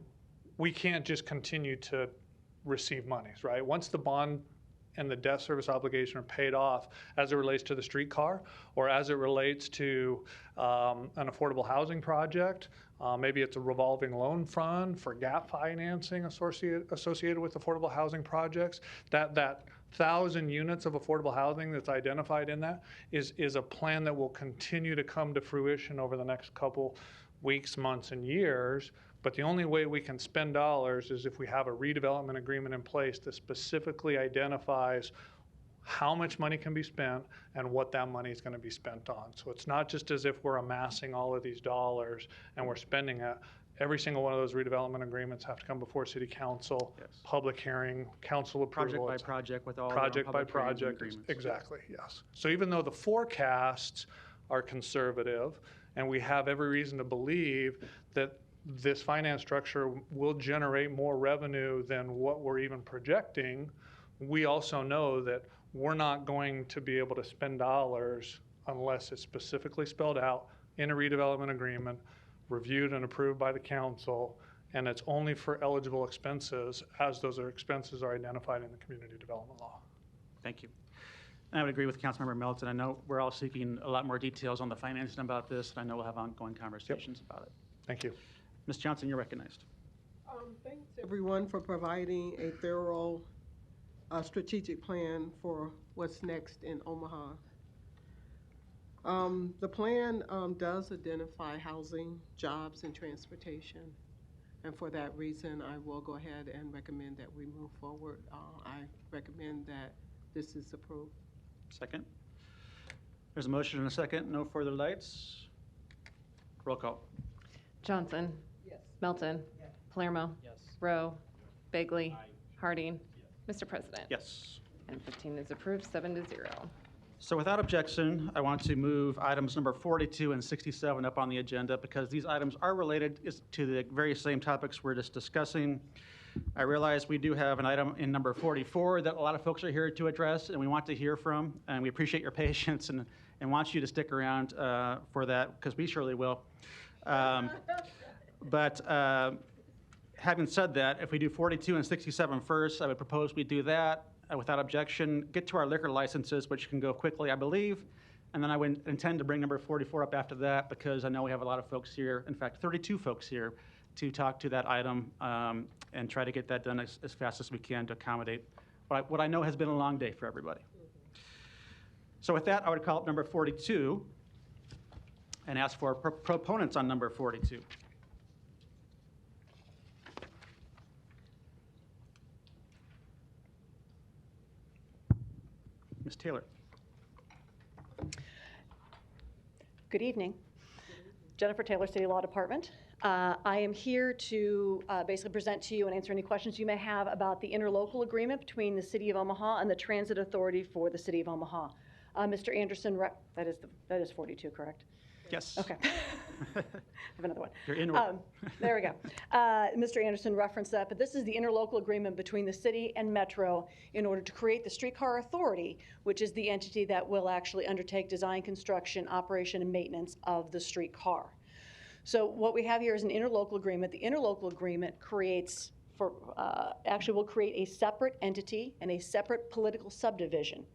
we can't just continue to receive monies, right? Once the bond and the debt service obligation are paid off as it relates to the streetcar or as it relates to an affordable housing project, maybe it's a revolving loan fund for gap financing associated with affordable housing projects, that 1,000 units of affordable housing that's identified in that is a plan that will continue to come to fruition over the next couple weeks, months, and years. But the only way we can spend dollars is if we have a redevelopment agreement in place that specifically identifies how much money can be spent and what that money is going to be spent on. So it's not just as if we're amassing all of these dollars and we're spending it. Every single one of those redevelopment agreements have to come before City Council, yes. Public hearing, council approval. Project by project with all project by project, exactly, yes. So even though the forecasts are conservative and we have every reason to believe that this finance structure will generate more revenue than what we're even projecting, we also know that we're not going to be able to spend dollars unless it's specifically spelled out in a redevelopment agreement reviewed and approved by the council, and it's only for eligible expenses as those expenses are identified in the community development law. Thank you. And I would agree with Councilmember Melton. I know we're all seeking a lot more details on the financing about this, and I know we'll have ongoing conversations about it. Thank you. Ms. Johnson, you're recognized. Thanks everyone for providing a thorough strategic plan for what's next in Omaha. The plan does identify housing, jobs, and transportation. And for that reason, I will go ahead and recommend that we move forward. I recommend that this is approved. Second. There's a motion and a second. No further lights. Roll call. Johnson. Yes. Melton. Palermo. Yes. Rowe. Bagley. Harding. Mr. President. Yes. And 15 is approved, 7-0. So without objection, I want to move items number 42 and 67 up on the agenda because these items are related to the very same topics we're just discussing. I realize we do have an item in number 44 that a lot of folks are here to address and we want to hear from, and we appreciate your patience and want you to stick around for that because we surely will. But having said that, if we do 42 and 67 first, I would propose we do that. Without objection, get to our liquor licenses, which can go quickly, I believe. And then I would intend to bring number 44 up after that because I know we have a lot of folks here, in fact, 32 folks here, to talk to that item and try to get that done as fast as we can to accommodate what I know has been a long day for everybody. So with that, I would call up number 42 and ask for proponents on number 42. Ms. Taylor. Good evening. Jennifer Taylor, City Law Department. I am here to basically present to you and answer any questions you may have about the interlocal agreement between the City of Omaha and the Transit Authority for the City of Omaha. Mr. Anderson, that is 42, correct? Yes. Okay. I have another one. You're in order. There we go. Mr. Anderson referenced that, but this is the interlocal agreement between the city and Metro in order to create the Streetcar Authority, which is the entity that will actually undertake design, construction, operation, and maintenance of the streetcar. So what we have here is an interlocal agreement. The interlocal agreement creates, actually will create a separate entity and a separate political subdivision.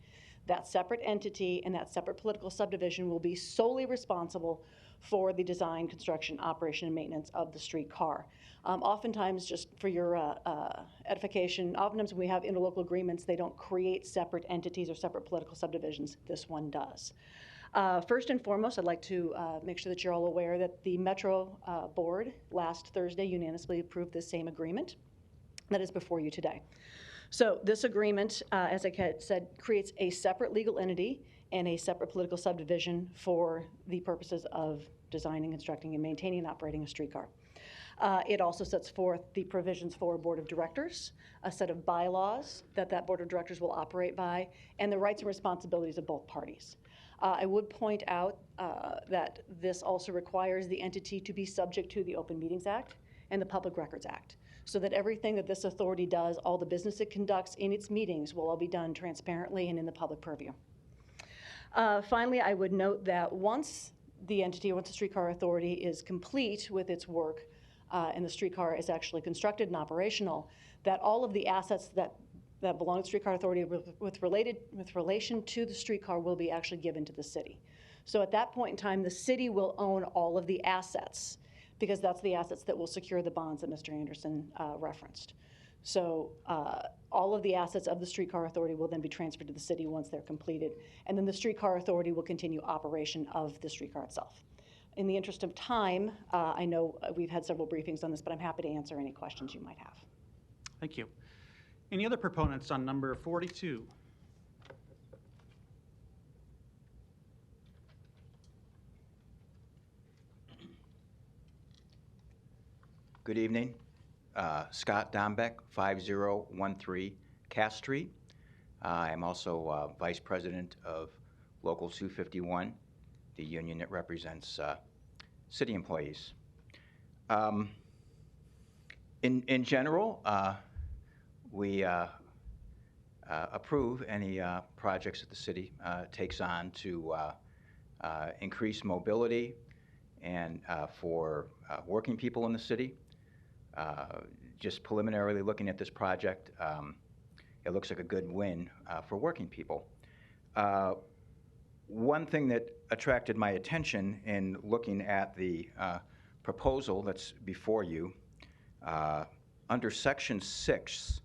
That separate entity and that separate political subdivision will be solely responsible for the design, construction, operation, and maintenance of the streetcar. Oftentimes, just for your edification, oftentimes when we have interlocal agreements, they don't create separate entities or separate political subdivisions. This one does. First and foremost, I'd like to make sure that you're all aware that the Metro Board last Thursday unanimously approved this same agreement that is before you today. So this agreement, as I said, creates a separate legal entity and a separate political subdivision for the purposes of designing, constructing, and maintaining and operating a streetcar. It also sets forth the provisions for a board of directors, a set of bylaws that board of directors will operate by, and the rights and responsibilities of both parties. I would point out that this also requires the entity to be subject to the Open Meetings Act and the Public Records Act, so that everything that this authority does, all the business it conducts in its meetings will all be done transparently and in the public purview. Finally, I would note that once the Streetcar Authority is complete with its work and the streetcar is actually constructed and operational, that all of the assets that belong to the Streetcar Authority with relation to the streetcar will be actually given to the city. So at that point in time, the city will own all of the assets because that's the assets that will secure the bonds that Mr. Anderson referenced. So all of the assets of the Streetcar Authority will then be transferred to the city once they're completed, and then the Streetcar Authority will continue operation of the streetcar itself. In the interest of time, I know we've had several briefings on this, but I'm happy to answer any questions you might have. Thank you. Any other proponents on number 42? Good evening. Scott Dombeck, 5013 Cass Street. I'm also Vice President of Local 251, the union that represents city employees. In general, we approve any projects that the city takes on to increase mobility and for working people in the city. Just preliminarily looking at this project, it looks like a good win for working people. One thing that attracted my attention in looking at the proposal that's before you, under Section 6,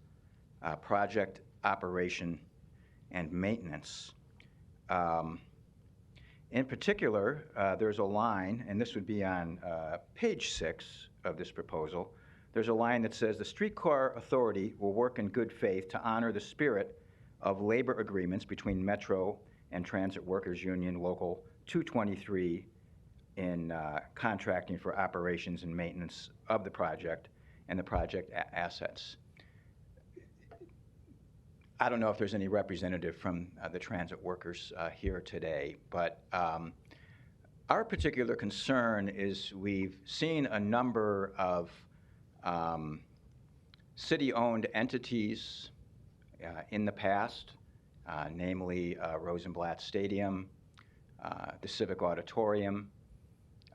Project Operation and Maintenance, in particular, there's a line, and this would be on page 6 of this proposal. There's a line that says, "The Streetcar Authority will work in good faith to honor the spirit of labor agreements between Metro and Transit Workers Union Local 223 in contracting for operations and maintenance of the project and the project assets." I don't know if there's any representative from the transit workers here today, but our particular concern is we've seen a number of city-owned entities in the past, namely Rosenblatt Stadium, the Civic Auditorium,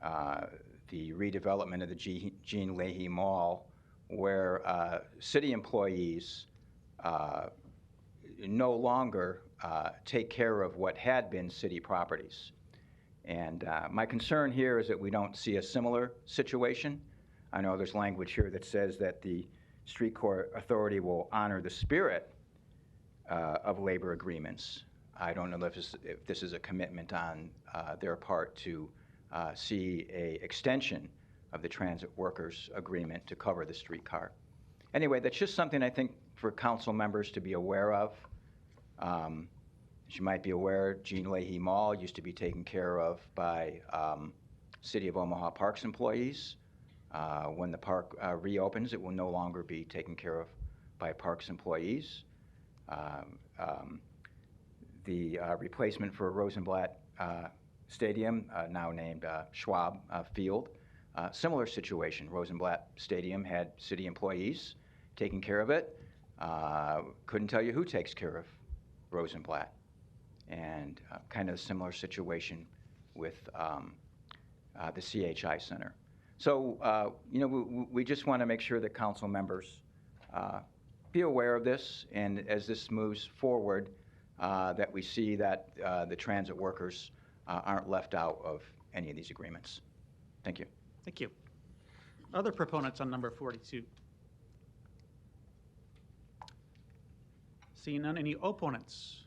the redevelopment of the Gene Leahy Mall, where city employees no longer take care of what had been city properties. And my concern here is that we don't see a similar situation. I know there's language here that says that the Streetcar Authority will honor the spirit of labor agreements. I don't know if this is a commitment on their part to see an extension of the transit workers agreement to cover the streetcar. Anyway, that's just something I think for council members to be aware of. As you might be aware, Gene Leahy Mall used to be taken care of by City of Omaha Parks employees. When the park reopens, it will no longer be taken care of by Parks employees. The replacement for Rosenblatt Stadium, now named Schwab Field, similar situation. Rosenblatt Stadium had city employees taking care of it. Couldn't tell you who takes care of Rosenblatt. And kind of a similar situation with the CHI Center. So, we just want to make sure that council members be aware of this, and as this moves forward, that we see that the transit workers aren't left out of any of these agreements. Thank you. Thank you. Other proponents on number 42? Seeing none, any opponents?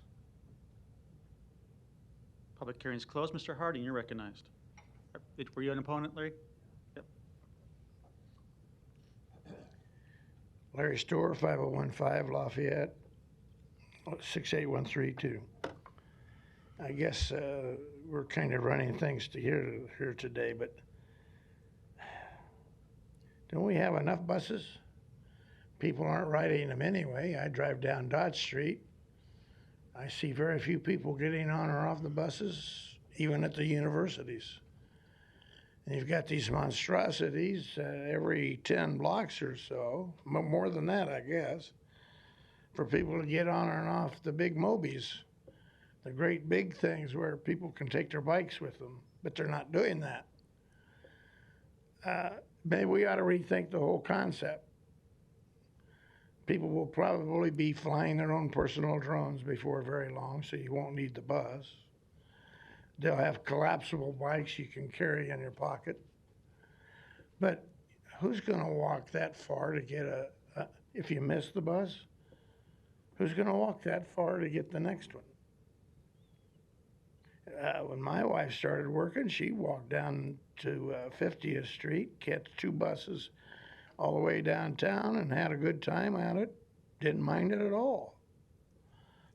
Public hearing is closed. Mr. Harding, you're recognized. Were you an opponent, Larry? Yep. Larry Storr, 5015 Lafayette, 68132. I guess we're kind of running things to here today, but don't we have enough buses? People aren't riding them anyway. I drive down Dodge Street. I see very few people getting on or off the buses, even at the universities. And you've got these monstrosities every 10 blocks or so, more than that, I guess, for people to get on and off the big Mobies, the great big things where people can take their bikes with them, but they're not doing that. Maybe we ought to rethink the whole concept. People will probably be flying their own personal drones before very long, so you won't need the bus. They'll have collapsible bikes you can carry in your pocket. But who's going to walk that far to get if you miss the bus, who's going to walk that far to get the next one? When my wife started working, she walked down to 50th Street, catch 2 buses all the way downtown and had a good time at it. Didn't mind it at all.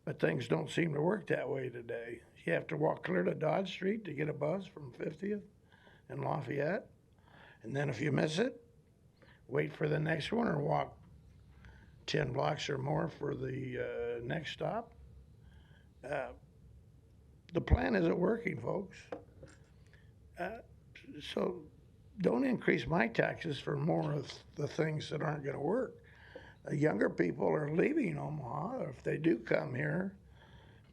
But things don't seem to work that way today. You have to walk clear to Dodge Street to get a bus from 50th and Lafayette. And then if you miss it, wait for the next one or walk 10 blocks or more for the next stop. The plan isn't working, folks. So don't increase my taxes for more of the things that aren't going to work. Younger people are leaving Omaha. If they do come here,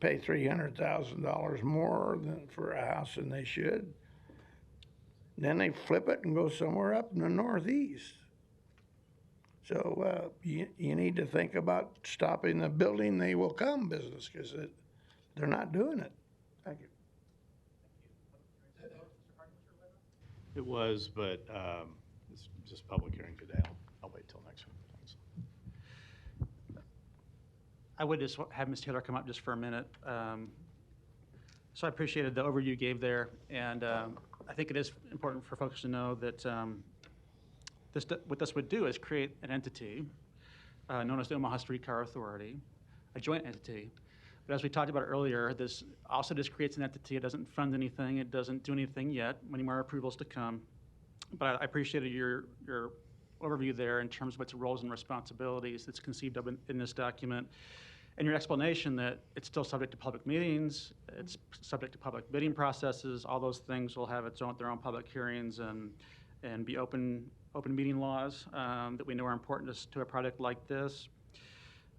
pay $300,000 more for a house than they should. Then they flip it and go somewhere up in the northeast. So you need to think about stopping the building they will come business, because they're not doing it. Thank you. It was, but it's just public hearing today. I'll wait till next week. Thanks. I would just have Ms. Taylor come up just for a minute. So I appreciated the overview you gave there, and I think it is important for folks to know that what this would do is create an entity known as the Omaha Streetcar Authority, a joint entity. But as we talked about earlier, this also just creates an entity. It doesn't fund anything. It doesn't do anything yet. Many more approvals to come. But I appreciated your overview there in terms of its roles and responsibilities that's conceived of in this document, and your explanation that it's still subject to public meetings, it's subject to public bidding processes. All those things will have their own public hearings and be open meeting laws that we know are important to a project like this.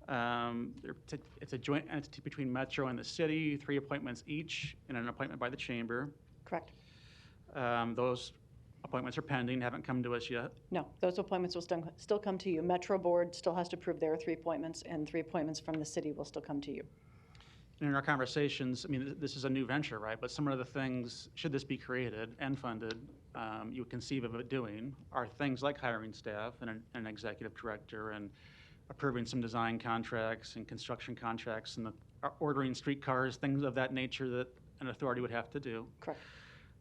It's a joint entity between Metro and the city, 3 appointments each, and an appointment by the chamber. Correct. Those appointments are pending, haven't come to us yet. No, those appointments will still come to you. Metro Board still has to approve their 3 appointments, and 3 appointments from the city will still come to you. And in our conversations, I mean, this is a new venture, right? But some of the things, should this be created and funded, you would conceive of it doing, are things like hiring staff and an executive director and approving some design contracts and construction contracts and ordering streetcars, things of that nature that an authority would have to do. Correct.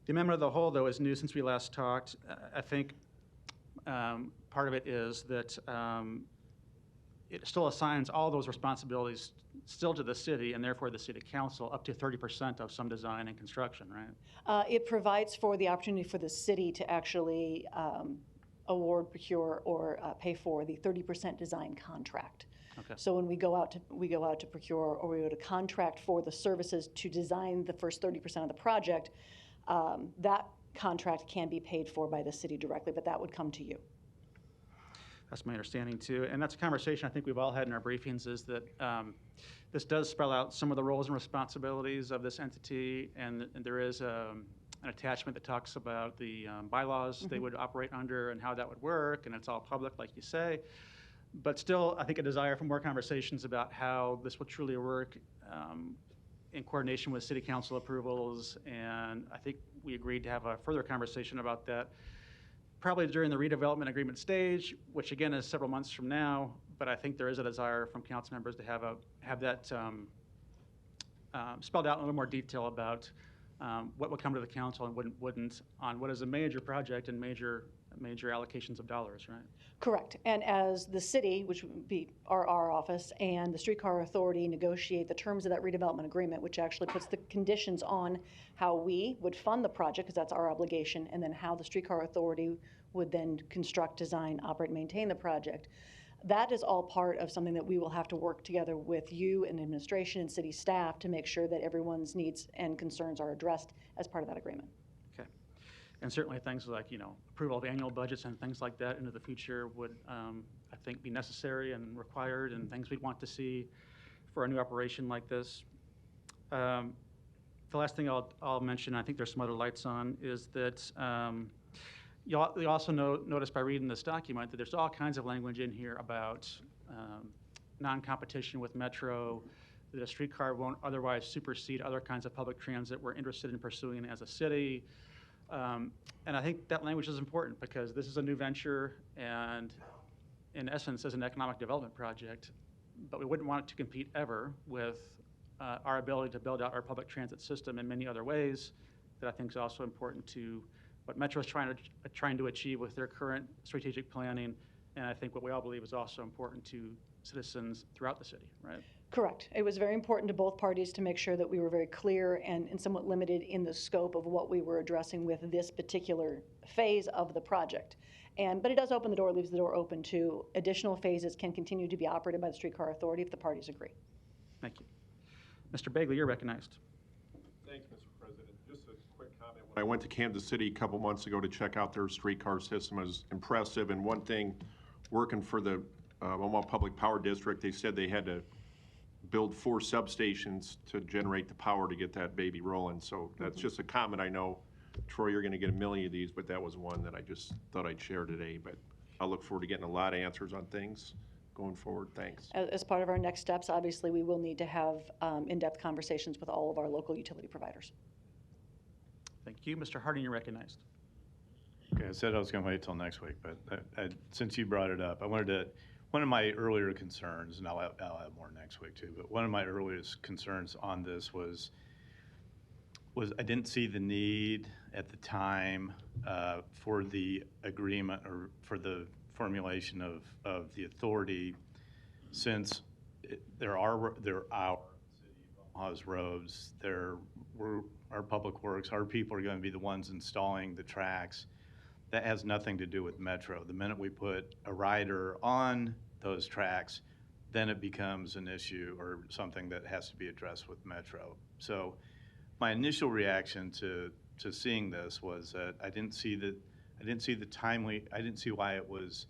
The amendment of the whole, though, is new since we last talked. I think part of it is that it still assigns all those responsibilities still to the city, and therefore the city council, up to 30% of some design and construction, right? It provides for the opportunity for the city to actually award, procure, or pay for the 30% design contract. Okay. So when we go out to procure, or we go to contract for the services to design the first 30% of the project, that contract can be paid for by the city directly, but that would come to you. That's my understanding too, and that's a conversation I think we've all had in our briefings, is that this does spell out some of the roles and responsibilities of this entity, and there is an attachment that talks about the bylaws they would operate under and how that would work, and it's all public, like you say. But still, I think a desire for more conversations about how this will truly work in coordination with city council approvals, and I think we agreed to have a further conversation about that probably during the redevelopment agreement stage, which again is several months from now. But I think there is a desire from council members to have that spelled out in a little more detail about what would come to the council and wouldn't on what is a major project and major allocations of dollars, right? Correct. And as the city, which would be our office, and the Streetcar Authority negotiate the terms of that redevelopment agreement, which actually puts the conditions on how we would fund the project, because that's our obligation, and then how the Streetcar Authority would then construct, design, operate, maintain the project. That is all part of something that we will have to work together with you and administration and city staff to make sure that everyone's needs and concerns are addressed as part of that agreement. Okay. And certainly things like, approval of annual budgets and things like that into the future would, I think, be necessary and required, and things we'd want to see for a new operation like this. The last thing I'll mention, I think there's some other lights on, is that you also notice by reading this document that there's all kinds of language in here about non-competition with Metro, that a streetcar won't otherwise supersede other kinds of public transit we're interested in pursuing as a city. And I think that language is important because this is a new venture and in essence is an economic development project, but we wouldn't want it to compete ever with our ability to build out our public transit system in many other ways that I think is also important to what Metro is trying to achieve with their current strategic planning, and I think what we all believe is also important to citizens throughout the city, right? Correct. It was very important to both parties to make sure that we were very clear and somewhat limited in the scope of what we were addressing with this particular phase of the project. But it does open the door, leaves the door open to additional phases can continue to be operated by the Streetcar Authority if the parties agree. Thank you. Mr. Bagley, you're recognized. Thanks, Mr. President. Just a quick comment. When I went to Kansas City a couple months ago to check out their streetcar system, it was impressive. And one thing, working for the Omaha Public Power District, they said they had to build 4 substations to generate the power to get that baby rolling. So that's just a comment I know Troy, you're gonna get a million of these, but that was one that I just thought I'd share today. But I look forward to getting a lot of answers on things going forward. Thanks. As part of our next steps, obviously, we will need to have in-depth conversations with all of our local utility providers. Thank you. Mr. Harding, you're recognized. Okay, I said I was going to wait till next week, but since you brought it up, one of my earlier concerns, and I'll have more next week too, but one of my earliest concerns on this was I didn't see the need at the time for the agreement or for the formulation of the authority, since there are city of Omaha's roads, our public works, our people are going to be the ones installing the tracks. That has nothing to do with Metro. The minute we put a rider on those tracks, then it becomes an issue or something that has to be addressed with Metro. So my initial reaction to seeing this was that I didn't see why it was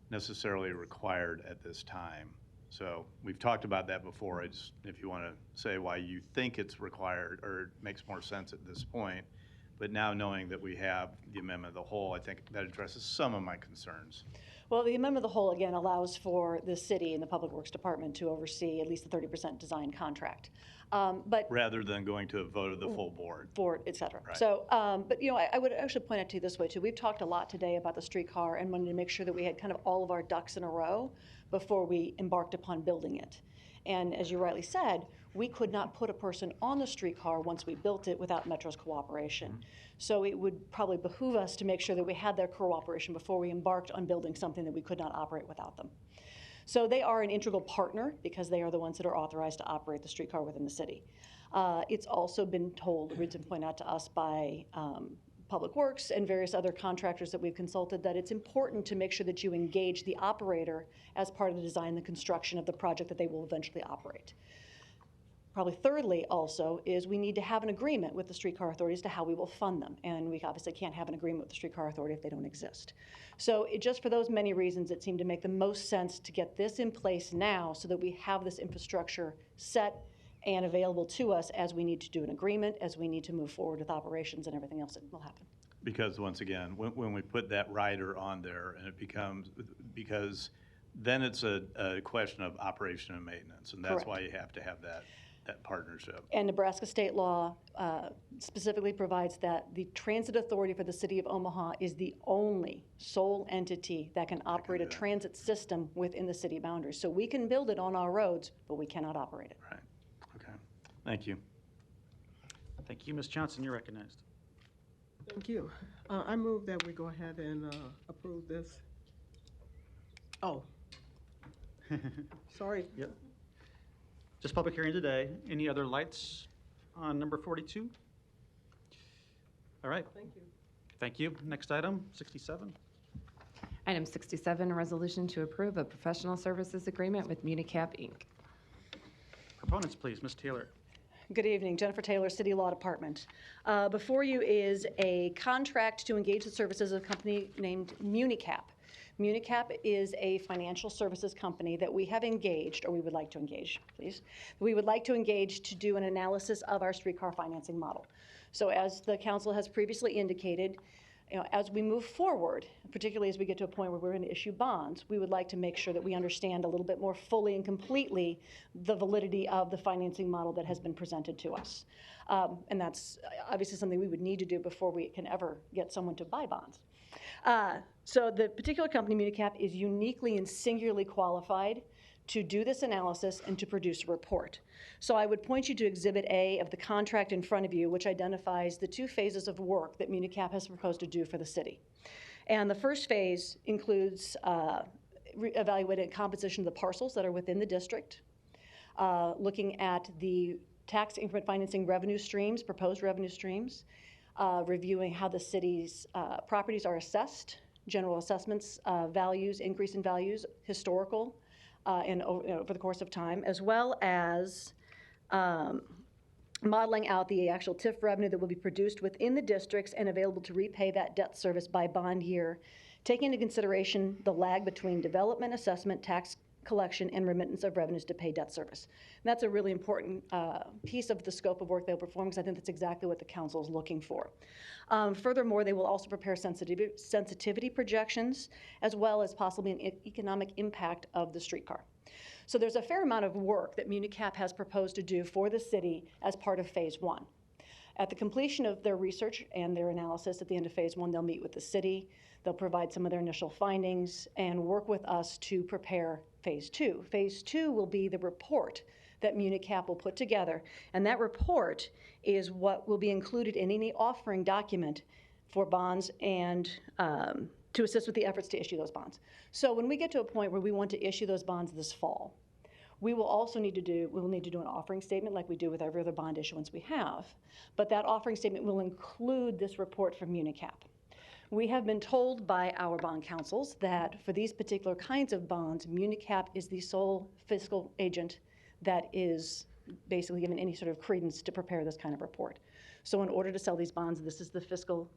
necessarily required at this time. So we've talked about that before. If you want to say why you think it's required or it makes more sense at this point. But now knowing that we have the amendment of the whole, I think that addresses some of my concerns. Well, the amendment of the whole, again, allows for the city and the Public Works Department to oversee at least a 30% design contract. But rather than going to a vote of the full board. Board, et cetera. Right. So, but I would actually point it to you this way too. We've talked a lot today about the streetcar and wanted to make sure that we had kind of all of our ducks in a row before we embarked upon building it. And as you rightly said, we could not put a person on the streetcar once we built it without Metro's cooperation. So it would probably behoove us to make sure that we had their cooperation before we embarked on building something that we could not operate without them. So they are an integral partner because they are the ones that are authorized to operate the streetcar within the city. It's also been told, it's been pointed out to us by Public Works and various other contractors that we've consulted, that it's important to make sure that you engage the operator as part of the design and the construction of the project that they will eventually operate. Probably thirdly also is we need to have an agreement with the streetcar authorities to how we will fund them. And we obviously can't have an agreement with the streetcar authority if they don't exist. So just for those many reasons, it seemed to make the most sense to get this in place now so that we have this infrastructure set and available to us as we need to do an agreement, as we need to move forward with operations and everything else that will happen. Because once again, when we put that rider on there and it becomes, because then it's a question of operation and maintenance. And that's Correct. why you have to have that partnership. And Nebraska state law specifically provides that the transit authority for the city of Omaha is the only sole entity that can operate a transit system within the city boundaries. So we can build it on our roads, but we cannot operate it. Right. Okay. Thank you. Thank you. Ms. Johnson, you're recognized. Thank you. I move that we go ahead and approve this. Oh. Sorry. Yep. Just public hearing today. Any other lights on number 42? All right. Thank you. Thank you. Next item, 67. Item 67, a resolution to approve a professional services agreement with Municap, Inc. Proponents, please. Ms. Taylor. Good evening, Jennifer Taylor, City Law Department. Before you is a contract to engage the services of a company named Municap. Municap is a financial services company that we have engaged, or we would like to engage, please. We would like to engage to do an analysis of our streetcar financing model. So as the council has previously indicated, as we move forward, particularly as we get to a point where we're going to issue bonds, we would like to make sure that we understand a little bit more fully and completely the validity of the financing model that has been presented to us. And that's obviously something we would need to do before we can ever get someone to buy bonds. So the particular company, Municap, is uniquely and singularly qualified to do this analysis and to produce a report. So I would point you to Exhibit A of the contract in front of you, which identifies the two phases of work that Municap has proposed to do for the city. And the first phase includes evaluating composition of the parcels that are within the district, looking at the tax increment financing revenue streams, proposed revenue streams, reviewing how the city's properties are assessed, general assessments, values, increase in values, historical, and over the course of time, as well as modeling out the actual TIF revenue that will be produced within the districts and available to repay that debt service by bond year, taking into consideration the lag between development, assessment, tax collection, and remittance of revenues to pay debt service. And that's a really important piece of the scope of work they'll perform, because I think that's exactly what the council is looking for. Furthermore, they will also prepare sensitivity projections, as well as possibly an economic impact of the streetcar. So there's a fair amount of work that MuniCap has proposed to do for the city as part of Phase 1. At the completion of their research and their analysis at the end of Phase 1, they'll meet with the city, they'll provide some of their initial findings, and work with us to prepare Phase 2. Phase 2 will be the report that MuniCap will put together, and that report is what will be included in any offering document for bonds and to assist with the efforts to issue those bonds. So when we get to a point where we want to issue those bonds this fall, we will also need to do an offering statement like we do with every other bond issuance we have. But that offering statement will include this report from MuniCap. We have been told by our bond counsels that for these particular kinds of bonds, MuniCap is the sole fiscal agent that is basically given any sort of credence to prepare this kind of report. So in order to sell these bonds, this is the fiscal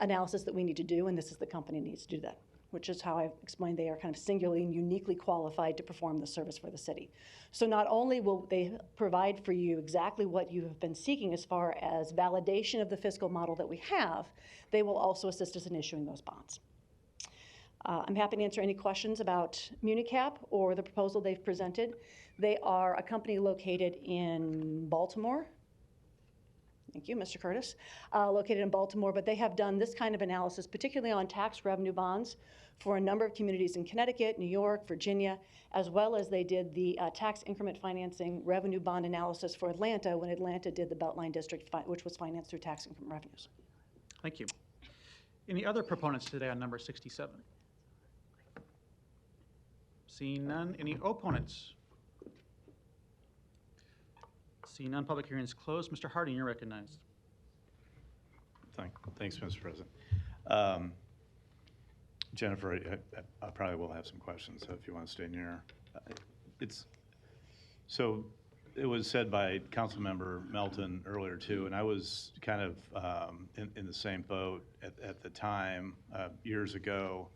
analysis that we need to do, and this is the company that needs to do that, which is how I explained they are kind of singularly and uniquely qualified to perform the service for the city. So not only will they provide for you exactly what you have been seeking as far as validation of the fiscal model that we have, they will also assist us in issuing those bonds. I'm happy to answer any questions about MuniCap or the proposal they've presented. They are a company located in Baltimore. Thank you, Mr. Curtis. Located in Baltimore, but they have done this kind of analysis, particularly on tax revenue bonds, for a number of communities in Connecticut, New York, Virginia, as well as they did the tax increment financing revenue bond analysis for Atlanta when Atlanta did the Beltline District, which was financed through tax increment revenues. Thank you. Any other proponents today on number 67? Seeing none, any opponents? Seeing none, public hearing is closed. Mr. Harding, you're recognized. Thanks, Mr. President. Jennifer, I probably will have some questions, so if you want to stay near. So it was said by Councilmember Melton earlier too, and I was kind of in the same boat at the time, years ago,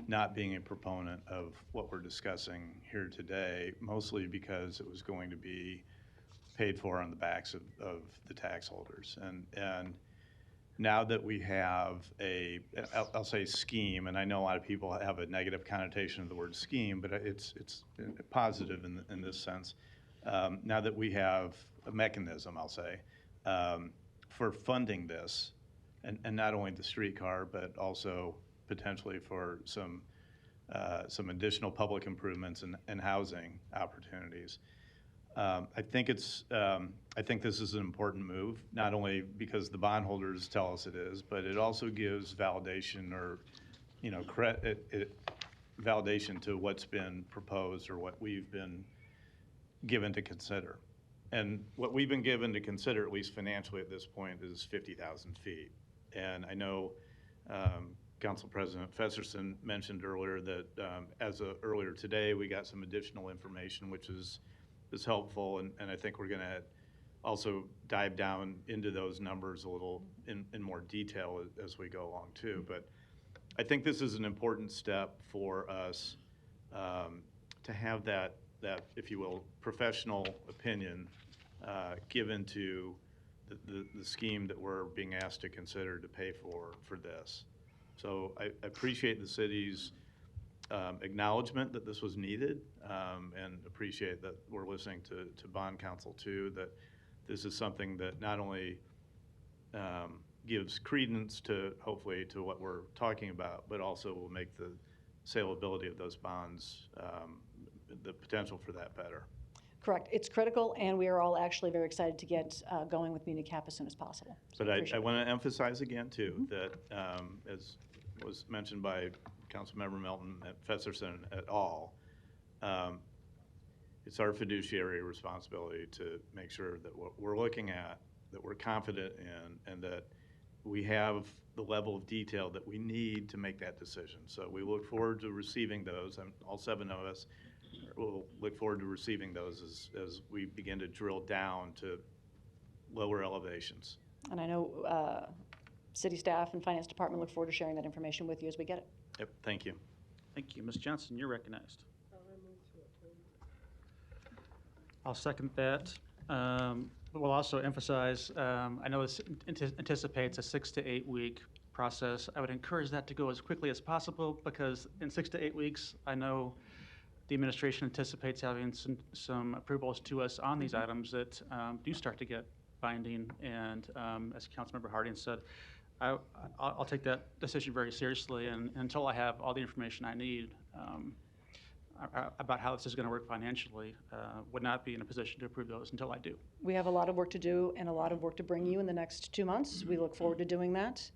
not being a proponent of what we're discussing here today, mostly because it was going to be paid for on the backs of the tax holders. And now that we have I'll say scheme, and I know a lot of people have a negative connotation of the word scheme, but it's positive in this sense. Now that we have a mechanism, I'll say, for funding this, and not only the streetcar, but also potentially for some additional public improvements and housing opportunities. I think this is an important move, not only because the bondholders tell us it is, but it also gives validation or, validation to what's been proposed or what we've been given to consider. And what we've been given to consider, at least financially at this point, is 50,000 feet. And I know Council President Festerson mentioned earlier that earlier today, we got some additional information, which is helpful, and I think we're going to also dive down into those numbers a little in more detail as we go along too. But I think this is an important step for us to have that, if you will, professional opinion given to the scheme that we're being asked to consider to pay for this. So I appreciate the city's acknowledgement that this was needed, and appreciate that we're listening to bond counsel too, that this is something that not only gives credence to, hopefully, to what we're talking about, but also will make the saleability of those bonds, the potential for that better. Correct. It's critical, and we are all actually very excited to get going with MuniCap as soon as possible. So but I want to emphasize again too, that as was mentioned by Councilmember Melton at Festerson et al., it's our fiduciary responsibility to make sure that what we're looking at, that we're confident in, and that we have the level of detail that we need to make that decision. So we look forward to receiving those, and all 7 of us will look forward to receiving those as we begin to drill down to lower elevations. And I know city staff and finance department look forward to sharing that information with you as we get it. Yep, thank you. Thank you. Ms. Johnson, you're recognized. I'll second that. We'll also emphasize, I know this anticipates a 6 to 8 week process. I would encourage that to go as quickly as possible because in 6 to 8 weeks, I know the administration anticipates having some approvals to us on these items that do start to get binding. And as Councilmember Harding said, I'll take that decision very seriously. And until I have all the information I need about how this is going to work financially, would not be in a position to approve those until I do. We have a lot of work to do and a lot of work to bring you in the next 2 months. We look forward to doing that.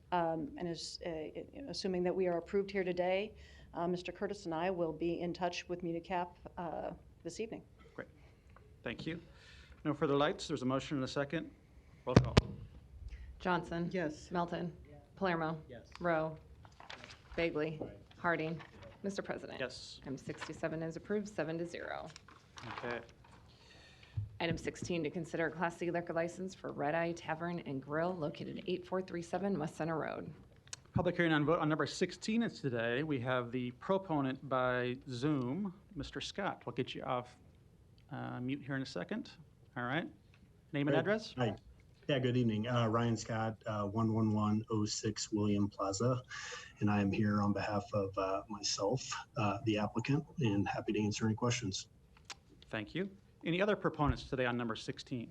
Assuming that we are approved here today, Mr. Curtis and I will be in touch with Municap this evening. Great. Thank you. No further lights. There's a motion and a second. Roll call. Johnson. Yes. Melton. Palermo. Rowe. Bagley. Harding. Mr. President. Yes. Item 67 is approved, 7-0. Okay. Item 16, to consider a Class C liquor license for Red Eye Tavern and Grill located at 8437 West Center Road. Public hearing on vote on number 16 is today. We have the proponent by Zoom, Mr. Scott. We'll get you off mute here in a second. All right. Name and address? Hi. Yeah, good evening. Ryan Scott, 11106 William Plaza. And I am here on behalf of myself, the applicant, and happy to answer any questions. Thank you. Any other proponents today on number 16?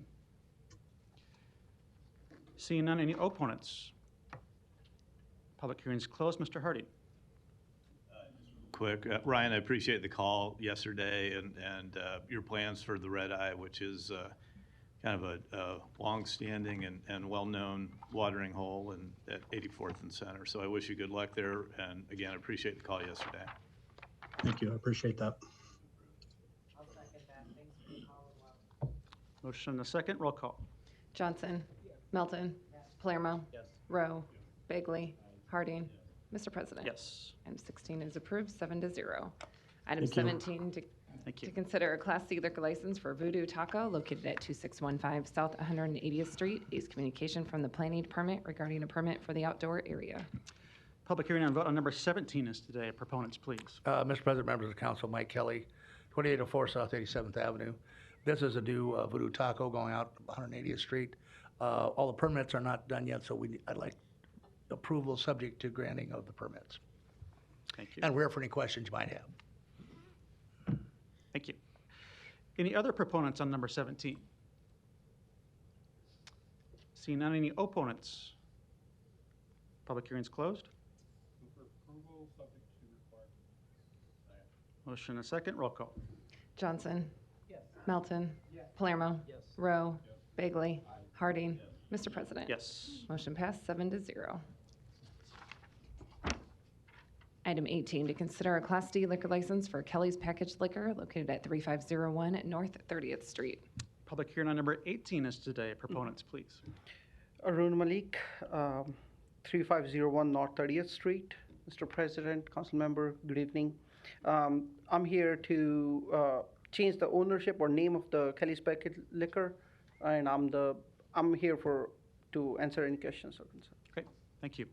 Seeing none, any opponents? Public hearing's closed. Mr. Harding. Quick, Ryan, I appreciate the call yesterday and your plans for the Red Eye, which is kind of a long-standing and well-known watering hole at 84th and Center. So I wish you good luck there. And again, I appreciate the call yesterday. Thank you. I appreciate that. I'll second that. Thanks for the call as well. Motion and a second. Roll call. Johnson. Melton. Palermo. Rowe. Bagley. Harding. Mr. President. Yes. Item 16 is approved, 7-0. Item Thank you. 17, to consider a Class C liquor license for Voodoo Taco located at 2615 South 180th Street. Is communication from the Planning Department regarding a permit for the outdoor area. Public hearing on vote on number 17 is today. Proponents, please. Mr. President, members of the council, Mike Kelly, 2804 South 87th Avenue. This is a new Voodoo Taco going out 180th Street. All the permits are not done yet, so I'd like approval subject to granting of the permits. Thank you. And we're here for any questions you might have. Thank you. Any other proponents on number 17? Seeing none, any opponents? Public hearing's closed. Motion and a second. Roll call. Johnson. Melton. Palermo. Rowe. Bagley. Harding. Mr. President. Yes. Motion passed, 7-0. Item 18, to consider a Class D liquor license for Kelly's Packaged Liquor located at 3501 North 30th Street. Public hearing on number 18 is today. Proponents, please. Arun Malik, 3501 North 30th Street. Mr. President, council member, good evening. I'm here to change the ownership or name of the Kelly's Packaged Liquor, and I'm here to answer any questions or concerns. Great, thank you.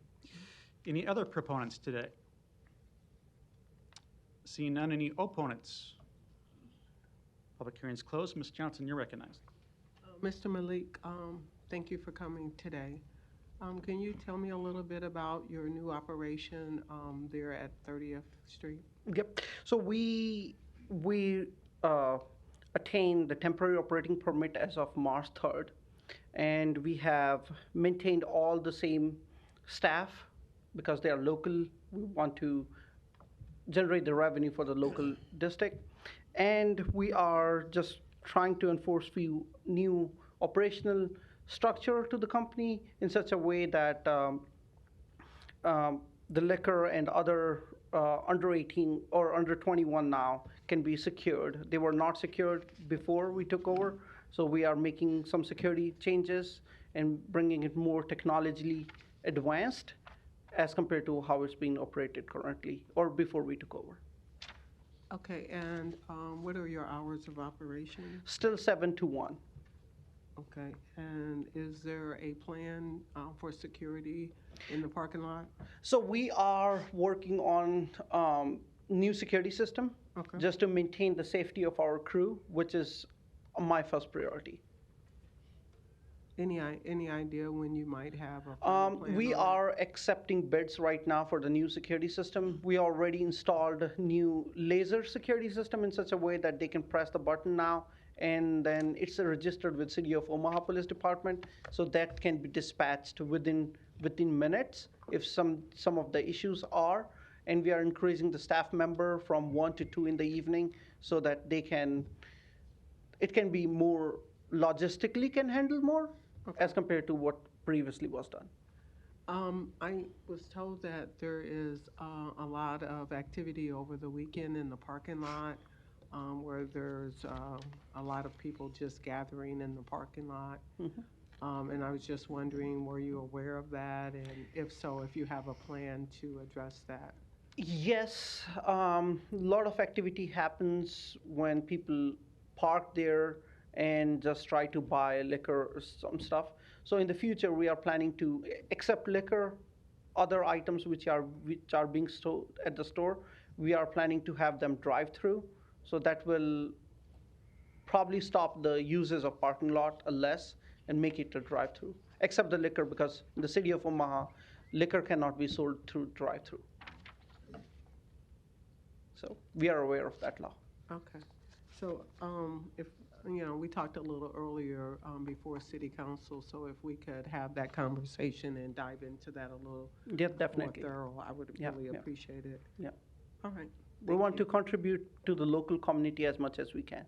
Any other proponents today? Seeing none, any opponents? Public hearing's closed. Ms. Johnson, you're recognized. Mr. Malik, thank you for coming today. Can you tell me a little bit about your new operation there at 30th Street? Yep. So we attained the temporary operating permit as of March 3rd, and we have maintained all the same staff because they are local. We want to generate the revenue for the local district, and we are just trying to enforce few new operational structure to the company in such a way that the liquor and other under 18 or under 21 now can be secured. They were not secured before we took over, so we are making some security changes and bringing it more technologically advanced as compared to how it's being operated currently or before we took over. Okay, and what are your hours of operation? Still 7 to 1. Okay, and is there a plan for security in the parking lot? So we are working on new security system, just to maintain the safety of our crew, which is my first priority. Any idea when you might have a final plan We on that? are accepting bids right now for the new security system. We already installed new laser security system in such a way that they can press the button now, and then it's registered with City of Omaha Police Department, so that can be dispatched within minutes if some of the issues are. And we are increasing the staff member from 1 to 2 in the evening so that it can be more logistically can handle more as compared to what previously was done. I was told that there is a lot of activity over the weekend in the parking lot, where there's a lot of people just gathering in the parking lot. And I was just wondering, were you aware of that? And if so, if you have a plan to address that? Yes, a lot of activity happens when people park there and just try to buy liquor or some stuff. So in the future, we are planning to accept liquor, other items which are being sold at the store. We are planning to have them drive through, so that will probably stop the uses of parking lot less and make it a drive through. Except the liquor, because in the City of Omaha, liquor cannot be sold through drive through. So we are aware of that law. Okay. So if, we talked a little earlier before City Council, so if we could have that conversation and dive into that a little definitely. more thorough, I would really appreciate it. Yeah. All right. We want to contribute to the local community as much as we can.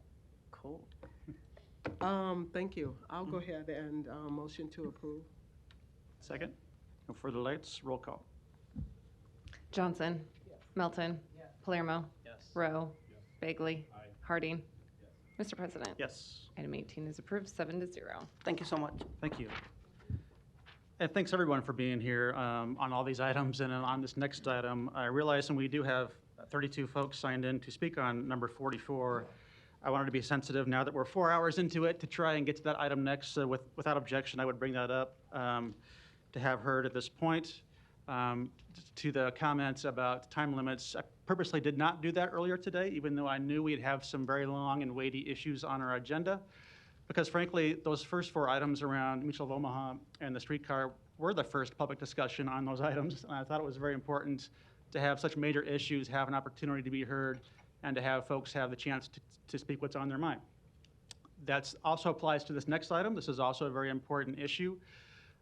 Cool. Thank you. I'll go ahead and motion to approve. Second. No further lights. Roll call. Johnson. Melton. Palermo. Rowe. Bagley. Harding. Mr. President. Yes. Item 18 is approved, 7-0. Thank you so much. Thank you. And thanks everyone for being here on all these items and on this next item. I realize, and we do have 32 folks signed in to speak on number 44. I wanted to be sensitive now that we're 4 hours into it to try and get to that item next. So without objection, I would bring that up to have heard at this point. To the comments about time limits, I purposely did not do that earlier today, even though I knew we'd have some very long and weighty issues on our agenda. Because frankly, those first 4 items around Mutual of Omaha and the streetcar were the first public discussion on those items. And I thought it was very important to have such major issues have an opportunity to be heard and to have folks have the chance to speak what's on their mind. That also applies to this next item. This is also a very important issue.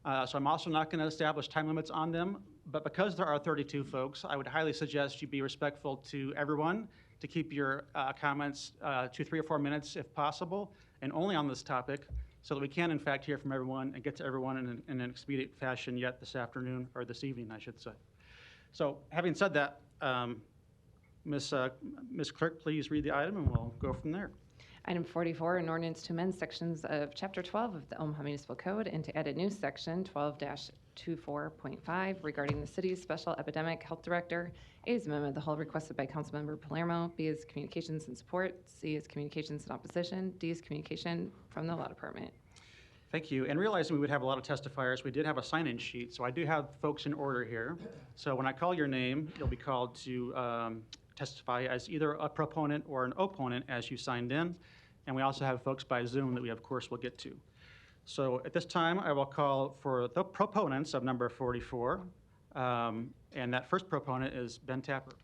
So I'm also not going to establish time limits on them, but because there are 32 folks, I would highly suggest you be respectful to everyone, to keep your comments to 3 or 4 minutes if possible, and only on this topic, so that we can in fact hear from everyone and get to everyone in an expedient fashion yet this afternoon, or this evening, I should say. So having said that, Ms. Clerk, please read the item and we'll go from there. Item 44, an ordinance to amend sections of Chapter 12 of the Omaha Municipal Code and to add a new section 12-24.5 regarding the city's special epidemic health director. A is amendment of the whole requested by Councilmember Palermo. B is communications and support. C is communications and opposition. D is communication from the law department. Thank you. And realizing we would have a lot of testifiers, we did have a sign-in sheet, so I do have folks in order here. So when I call your name, you'll be called to testify as either a proponent or an opponent as you signed in. And we also have folks by Zoom that we, of course, will get to. So at this time, I will call for the proponents of number 44. And that first proponent is Ben Tapper.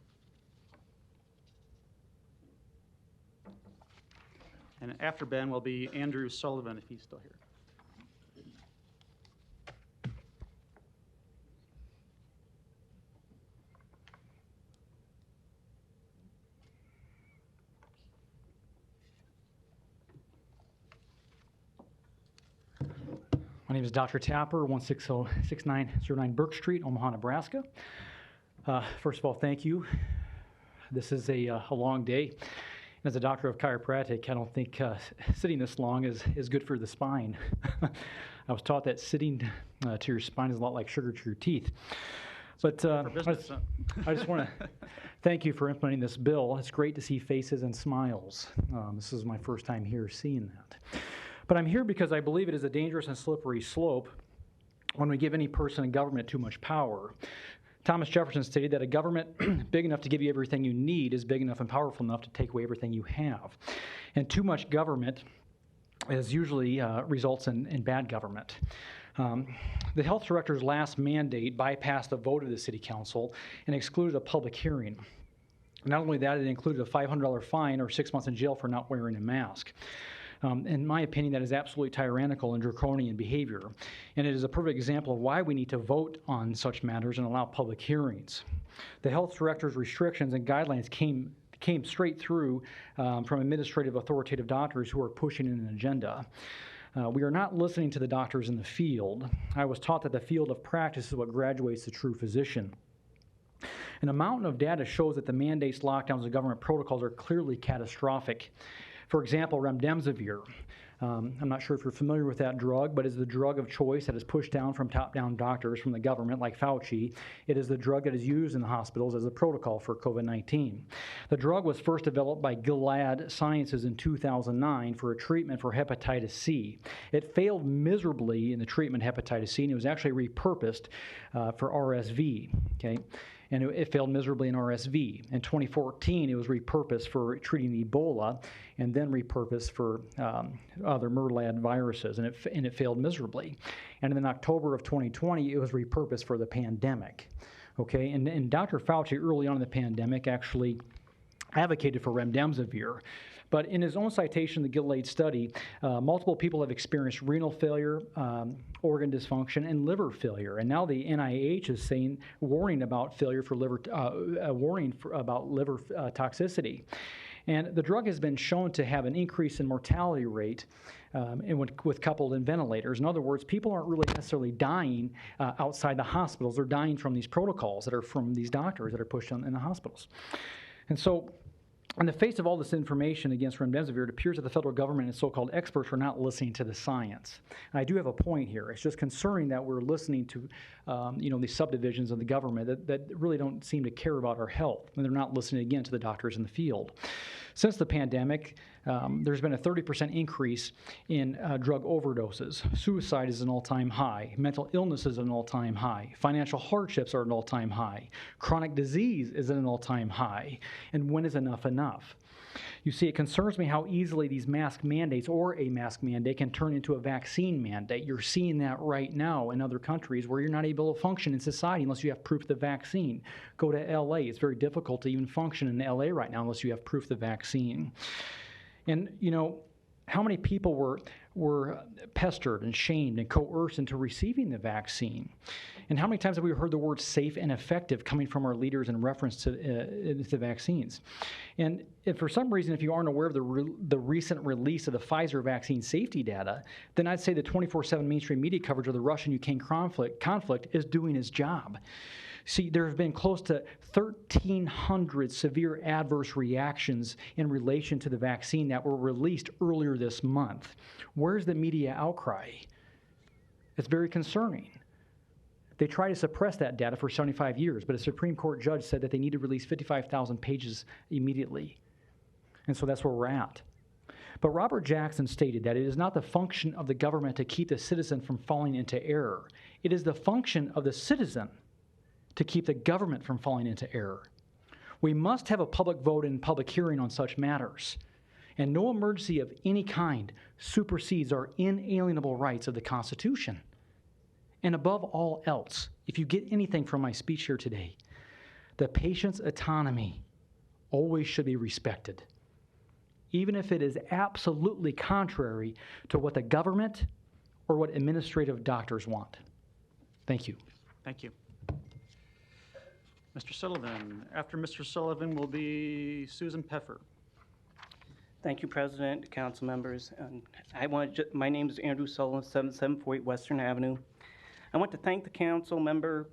And after Ben will be Andrew Sullivan, if he's still here. My name is Dr. Tapper, 1606909 Burke Street, Omaha, Nebraska. First of all, thank you. This is a long day. As a doctor of chiropractic, I don't think sitting this long is good for the spine. I was taught that sitting to your spine is a lot like sugar to your teeth. But I just want to thank you for implementing this bill. It's great to see faces and smiles. This is my first time here seeing that. But I'm here because I believe it is a dangerous and slippery slope when we give any person in government too much power. Thomas Jefferson stated that a government big enough to give you everything you need is big enough and powerful enough to take away everything you have. And too much government is usually results in bad government. The health director's last mandate bypassed the vote of the city council and excluded a public hearing. Not only that, it included a $500 fine or 6 months in jail for not wearing a mask. In my opinion, that is absolutely tyrannical and draconian behavior. And it is a perfect example of why we need to vote on such matters and allow public hearings. The health director's restrictions and guidelines came straight through from administrative authoritative doctors who are pushing an agenda. We are not listening to the doctors in the field. I was taught that the field of practice is what graduates the true physician. And a mountain of data shows that the mandates, lockdowns, and government protocols are clearly catastrophic. For example, remdesivir. I'm not sure if you're familiar with that drug, but it's the drug of choice that is pushed down from top-down doctors from the government, like Fauci. It is the drug that is used in the hospitals as a protocol for COVID-19. The drug was first developed by Gilead Sciences in 2009 for a treatment for hepatitis C. It failed miserably in the treatment of hepatitis C, and it was actually repurposed for RSV, okay? And it failed miserably in RSV. In 2014, it was repurposed for treating Ebola, and then repurposed for other Merlad viruses, and it failed miserably. And in October of 2020, it was repurposed for the pandemic. Okay, and Dr. Fauci early on in the pandemic actually advocated for remdesivir. But in his own citation, the Gilead study, multiple people have experienced renal failure, organ dysfunction, and liver failure. And now the NIH is warning about failure for liver, about liver toxicity. And the drug has been shown to have an increase in mortality rate with coupled in ventilators. In other words, people aren't really necessarily dying outside the hospitals. They're dying from these protocols that are from these doctors that are pushed in the hospitals. And so, in the face of all this information against remdesivir, it appears that the federal government and so-called experts are not listening to the science. And I do have a point here. It's just concerning that we're listening to, these subdivisions of the government that really don't seem to care about our health, and they're not listening again to the doctors in the field. Since the pandemic, there's been a 30% increase in drug overdoses. Suicide is an all-time high. Mental illness is an all-time high. Financial hardships are an all-time high. Chronic disease is at an all-time high. And when is enough enough? You see, it concerns me how easily these mask mandates or a mask mandate can turn into a vaccine mandate. You're seeing that right now in other countries where you're not able to function in society unless you have proof of the vaccine. Go to LA. It's very difficult to even function in LA right now unless you have proof of the vaccine. And, how many people were pestered and shamed and coerced into receiving the vaccine? And how many times have we heard the word safe and effective coming from our leaders in reference to the vaccines? And if for some reason, if you aren't aware of the recent release of the Pfizer vaccine safety data, then I'd say the 24/7 mainstream media coverage of the Russian-Ukraine conflict is doing its job. See, there have been close to 1,300 severe adverse reactions in relation to the vaccine that were released earlier this month. Where's the media outcry? It's very concerning. They try to suppress that data for 75 years, but a Supreme Court judge said that they need to release 55,000 pages immediately. And so that's where we're at. But Robert Jackson stated that it is not the function of the government to keep the citizen from falling into error. It is the function of the citizen to keep the government from falling into error. We must have a public vote and public hearing on such matters. And no emergency of any kind supersedes our inalienable rights of the Constitution. And above all else, if you get anything from my speech here today, the patient's autonomy always should be respected, even if it is absolutely contrary to what the government or what administrative doctors want. Thank you. Thank you. Mr. Sullivan. After Mr. Sullivan will be Susan Peffer. Thank you, President, council members. My name is Andrew Sullivan, 7748 Western Avenue. I want to thank the council member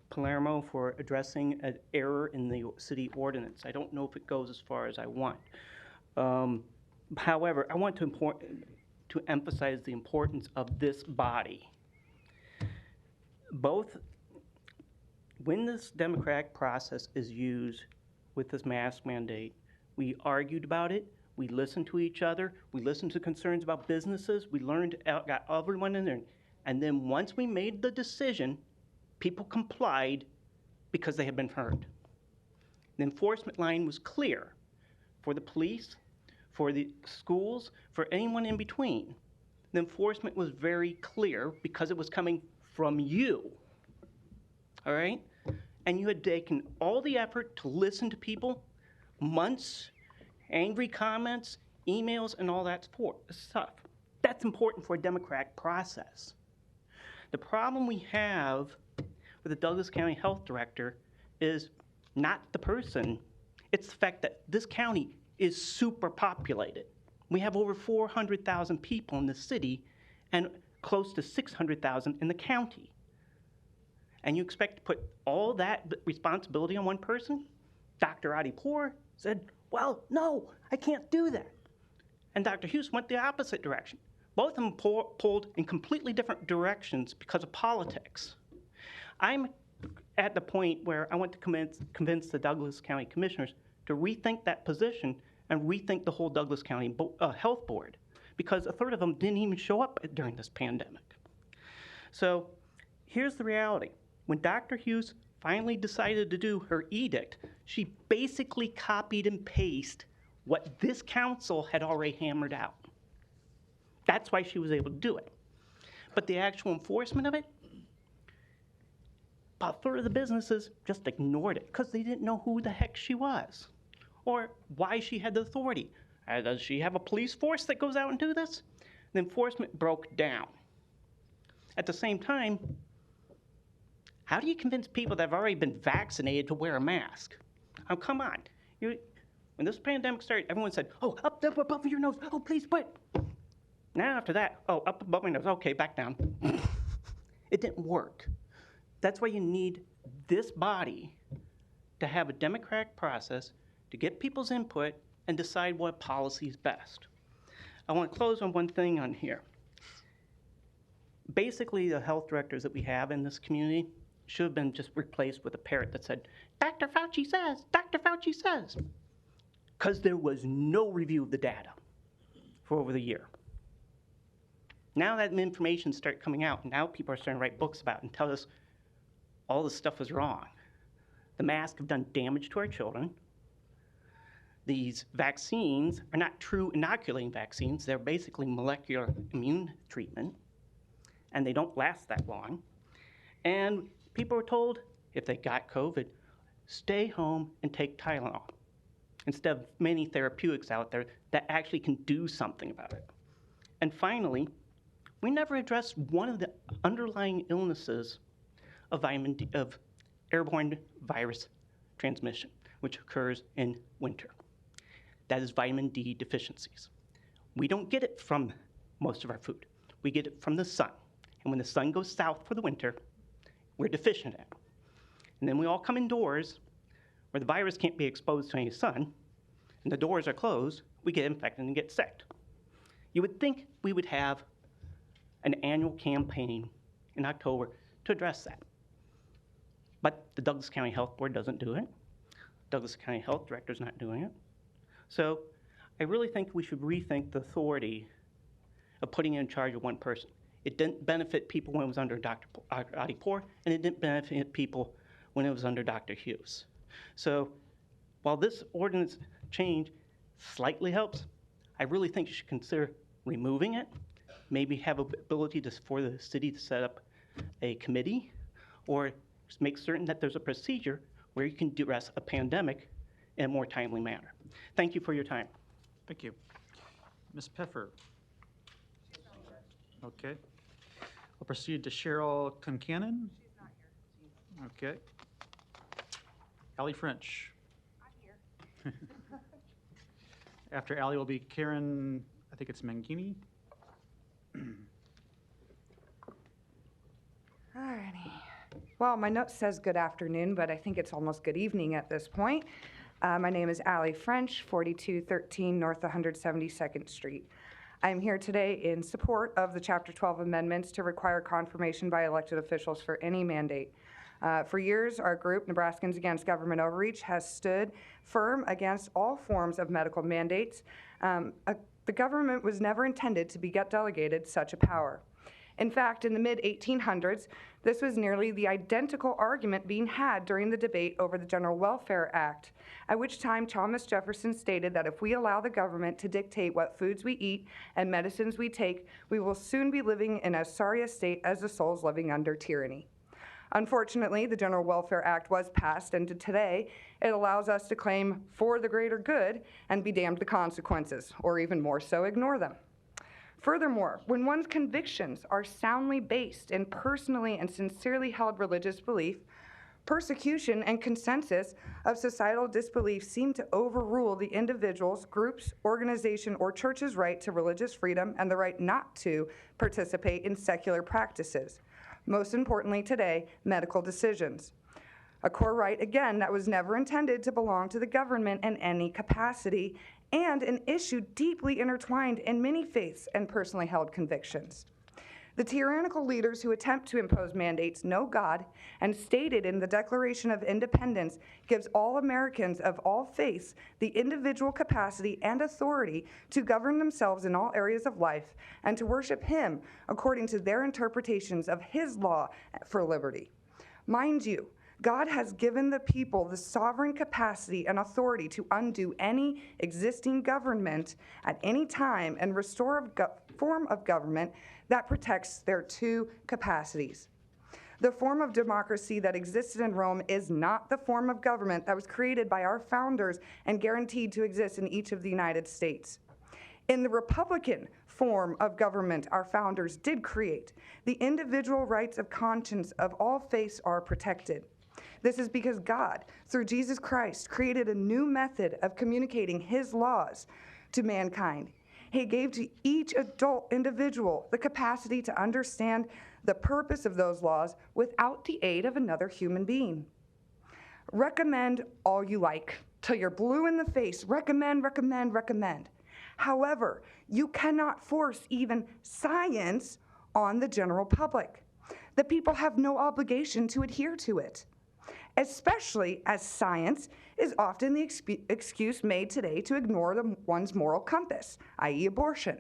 Palermo for addressing an error in the city ordinance. I don't know if it goes as far as I want. However, I want to emphasize the importance of this body. When this democratic process is used with this mask mandate, we argued about it, we listened to each other, we listened to concerns about businesses, we got everyone in there. And then once we made the decision, people complied because they had been heard. The enforcement line was clear for the police, for the schools, for anyone in between. The enforcement was very clear because it was coming from you, all right? And you had taken all the effort to listen to people, months, angry comments, emails, and all that stuff. That's important for a democratic process. The problem we have with the Douglas County Health Director is not the person, it's the fact that this county is super populated. We have over 400,000 people in the city and close to 600,000 in the county. And you expect to put all that responsibility on one person? Dr. Adipur said, well, no, I can't do that. And Dr. Hughes went the opposite direction. Both of them pulled in completely different directions because of politics. I'm at the point where I want to convince the Douglas County Commissioners to rethink that position and rethink the whole Douglas County Health Board, because a third of them didn't even show up during this pandemic. So here's the reality. When Dr. Hughes finally decided to do her edict, she basically copied and pasted what this council had already hammered out. That's why she was able to do it. But the actual enforcement of it, about a third of the businesses just ignored it because they didn't know who the heck she was or why she had the authority. Does she have a police force that goes out and do this? The enforcement broke down. At the same time, how do you convince people that have already been vaccinated to wear a mask? Oh, come on. When this pandemic started, everyone said, oh, up above your nose. Oh, please, quit. Now after that, oh, up above my nose. Okay, back down. It didn't work. That's why you need this body to have a democratic process to get people's input and decide what policy is best. I want to close on one thing on here. Basically, the health directors that we have in this community should have been just replaced with a parrot that said, Dr. Fauci says, Dr. Fauci says, because there was no review of the data for over the year. Now that information started coming out, now people are starting to write books about it and tell us all this stuff was wrong. The masks have done damage to our children. These vaccines are not true inoculating vaccines. They're basically molecular immune treatment, and they don't last that long. And people were told if they got COVID, stay home and take Tylenol, instead of many therapeutics out there that actually can do something about it. And finally, we never addressed one of the underlying illnesses of airborne virus transmission, which occurs in winter. That is vitamin D deficiencies. We don't get it from most of our food. We get it from the sun. And when the sun goes south for the winter, we're deficient in it. And then we all come indoors where the virus can't be exposed to any sun, and the doors are closed, we get infected and get sick. You would think we would have an annual campaign in October to address that. But the Douglas County Health Board doesn't do it. Douglas County Health Director's not doing it. So I really think we should rethink the authority of putting it in charge of one person. It didn't benefit people when it was under Dr. Adipur, and it didn't benefit people when it was under Dr. Hughes. So while this ordinance change slightly helps, I really think you should consider removing it, maybe have ability for the city to set up a committee, or just make certain that there's a procedure where you can address a pandemic in a more timely manner. Thank you for your time. Thank you. Ms. Peffer. Okay. We'll proceed to Cheryl Concanon. She's not here. Okay. Allie French. I'm here. After Allie will be Karen, I think it's Mangini. Alrighty. Well, my note says good afternoon, but I think it's almost good evening at this point. My name is Allie French, 4213 North 172nd Street. I'm here today in support of the Chapter 12 amendments to require confirmation by elected officials for any mandate. For years, our group, Nebraskans Against Government Overreach, has stood firm against all forms of medical mandates. The government was never intended to be delegated such a power. In fact, in the mid-1800s, this was nearly the identical argument being had during the debate over the General Welfare Act, at which time Thomas Jefferson stated that if we allow the government to dictate what foods we eat and medicines we take, we will soon be living in as sorry a state as the souls living under tyranny. Unfortunately, the General Welfare Act was passed, and today it allows us to claim for the greater good and be damned the consequences, or even more so, ignore them. Furthermore, when one's convictions are soundly based in personally and sincerely held religious belief, persecution and consensus of societal disbelief seem to overrule the individual's, group's, organization, or church's right to religious freedom and the right not to participate in secular practices. Most importantly today, medical decisions. A core right, again, that was never intended to belong to the government in any capacity, and an issue deeply intertwined in many faiths and personally held convictions. The tyrannical leaders who attempt to impose mandates know God, and stated in the Declaration of Independence, gives all Americans of all faiths the individual capacity and authority to govern themselves in all areas of life and to worship Him according to their interpretations of His law for liberty. Mind you, God has given the people the sovereign capacity and authority to undo any existing government at any time and restore a form of government that protects their two capacities. The form of democracy that existed in Rome is not the form of government that was created by our founders and guaranteed to exist in each of the United States. In the Republican form of government our founders did create, the individual rights of conscience of all faiths are protected. This is because God, through Jesus Christ, created a new method of communicating His laws to mankind. He gave to each adult individual the capacity to understand the purpose of those laws without the aid of another human being. Recommend all you like, till you're blue in the face. Recommend, recommend, recommend. However, you cannot force even science on the general public. The people have no obligation to adhere to it, especially as science is often the excuse made today to ignore one's moral compass, i.e. abortion.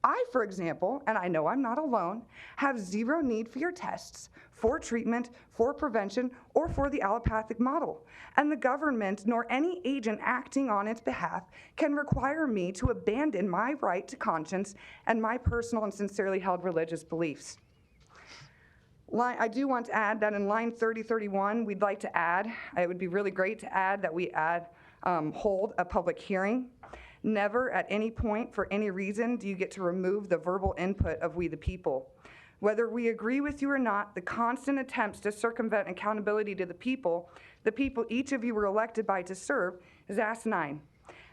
I, for example, and I know I'm not alone, have zero need for your tests, for treatment, for prevention, or for the allopathic model. And the government, nor any agent acting on its behalf, can require me to abandon my right to conscience and my personal and sincerely held religious beliefs. I do want to add that in line 3031, we'd like to add, it would be really great to add that we hold a public hearing. Never at any point for any reason do you get to remove the verbal input of we the people. Whether we agree with you or not, the constant attempts to circumvent accountability to the people each of you were elected by to serve, is asinine.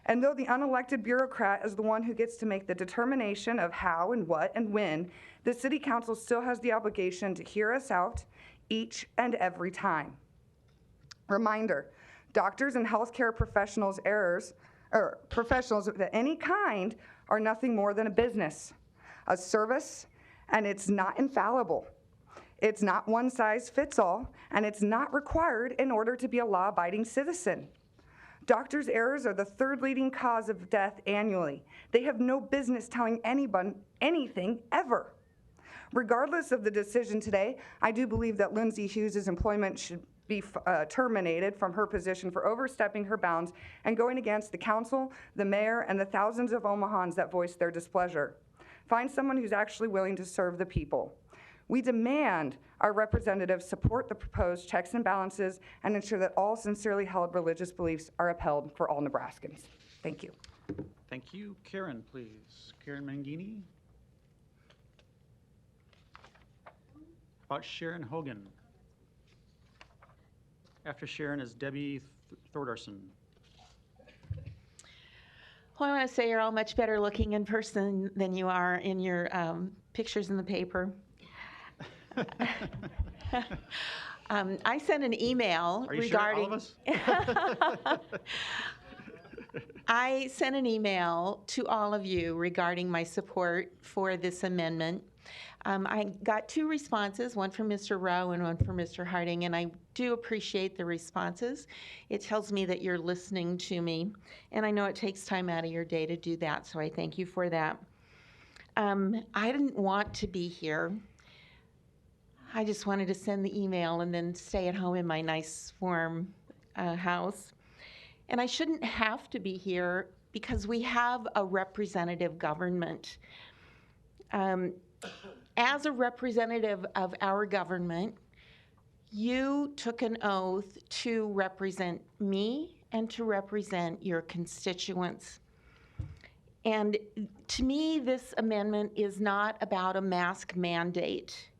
And though the unelected bureaucrat is the one who gets to make the determination of how and what and when, the City Council still has the obligation to hear us out each and every time. Reminder, doctors and healthcare professionals professionals of any kind are nothing more than a business, a service, and it's not infallible. It's not one size fits all, and it's not required in order to be a law-abiding citizen. Doctors' errors are the third leading cause of death annually. They have no business telling anyone anything ever. Regardless of the decision today, I do believe that Lindsay Hughes' employment should be terminated from her position for overstepping her bounds and going against the council, the mayor, and the thousands of Omahans that voiced their displeasure. Find someone who's actually willing to serve the people. We demand our representatives support the proposed checks and balances and ensure that all sincerely held religious beliefs are upheld for all Nebraskans. Thank you. Thank you. Karen, please. Karen Mangini. About Sharon Hogan. After Sharon is Debbie Thordarson. Well, I want to say you're all much better looking in person than you are in your pictures in the paper. I sent an email regarding. Sure, all of us? I sent an email to all of you regarding my support for this amendment. I got two responses, one from Mr. Rowe and one from Mr. Harding, and I do appreciate the responses. It tells me that you're listening to me, and I know it takes time out of your day to do that, so I thank you for that. I didn't want to be here. I just wanted to send the email and then stay at home in my nice warm house. And I shouldn't have to be here because we have a representative government. As a representative of our government, you took an oath to represent me and to represent your constituents. And to me, this amendment is not about a mask mandate.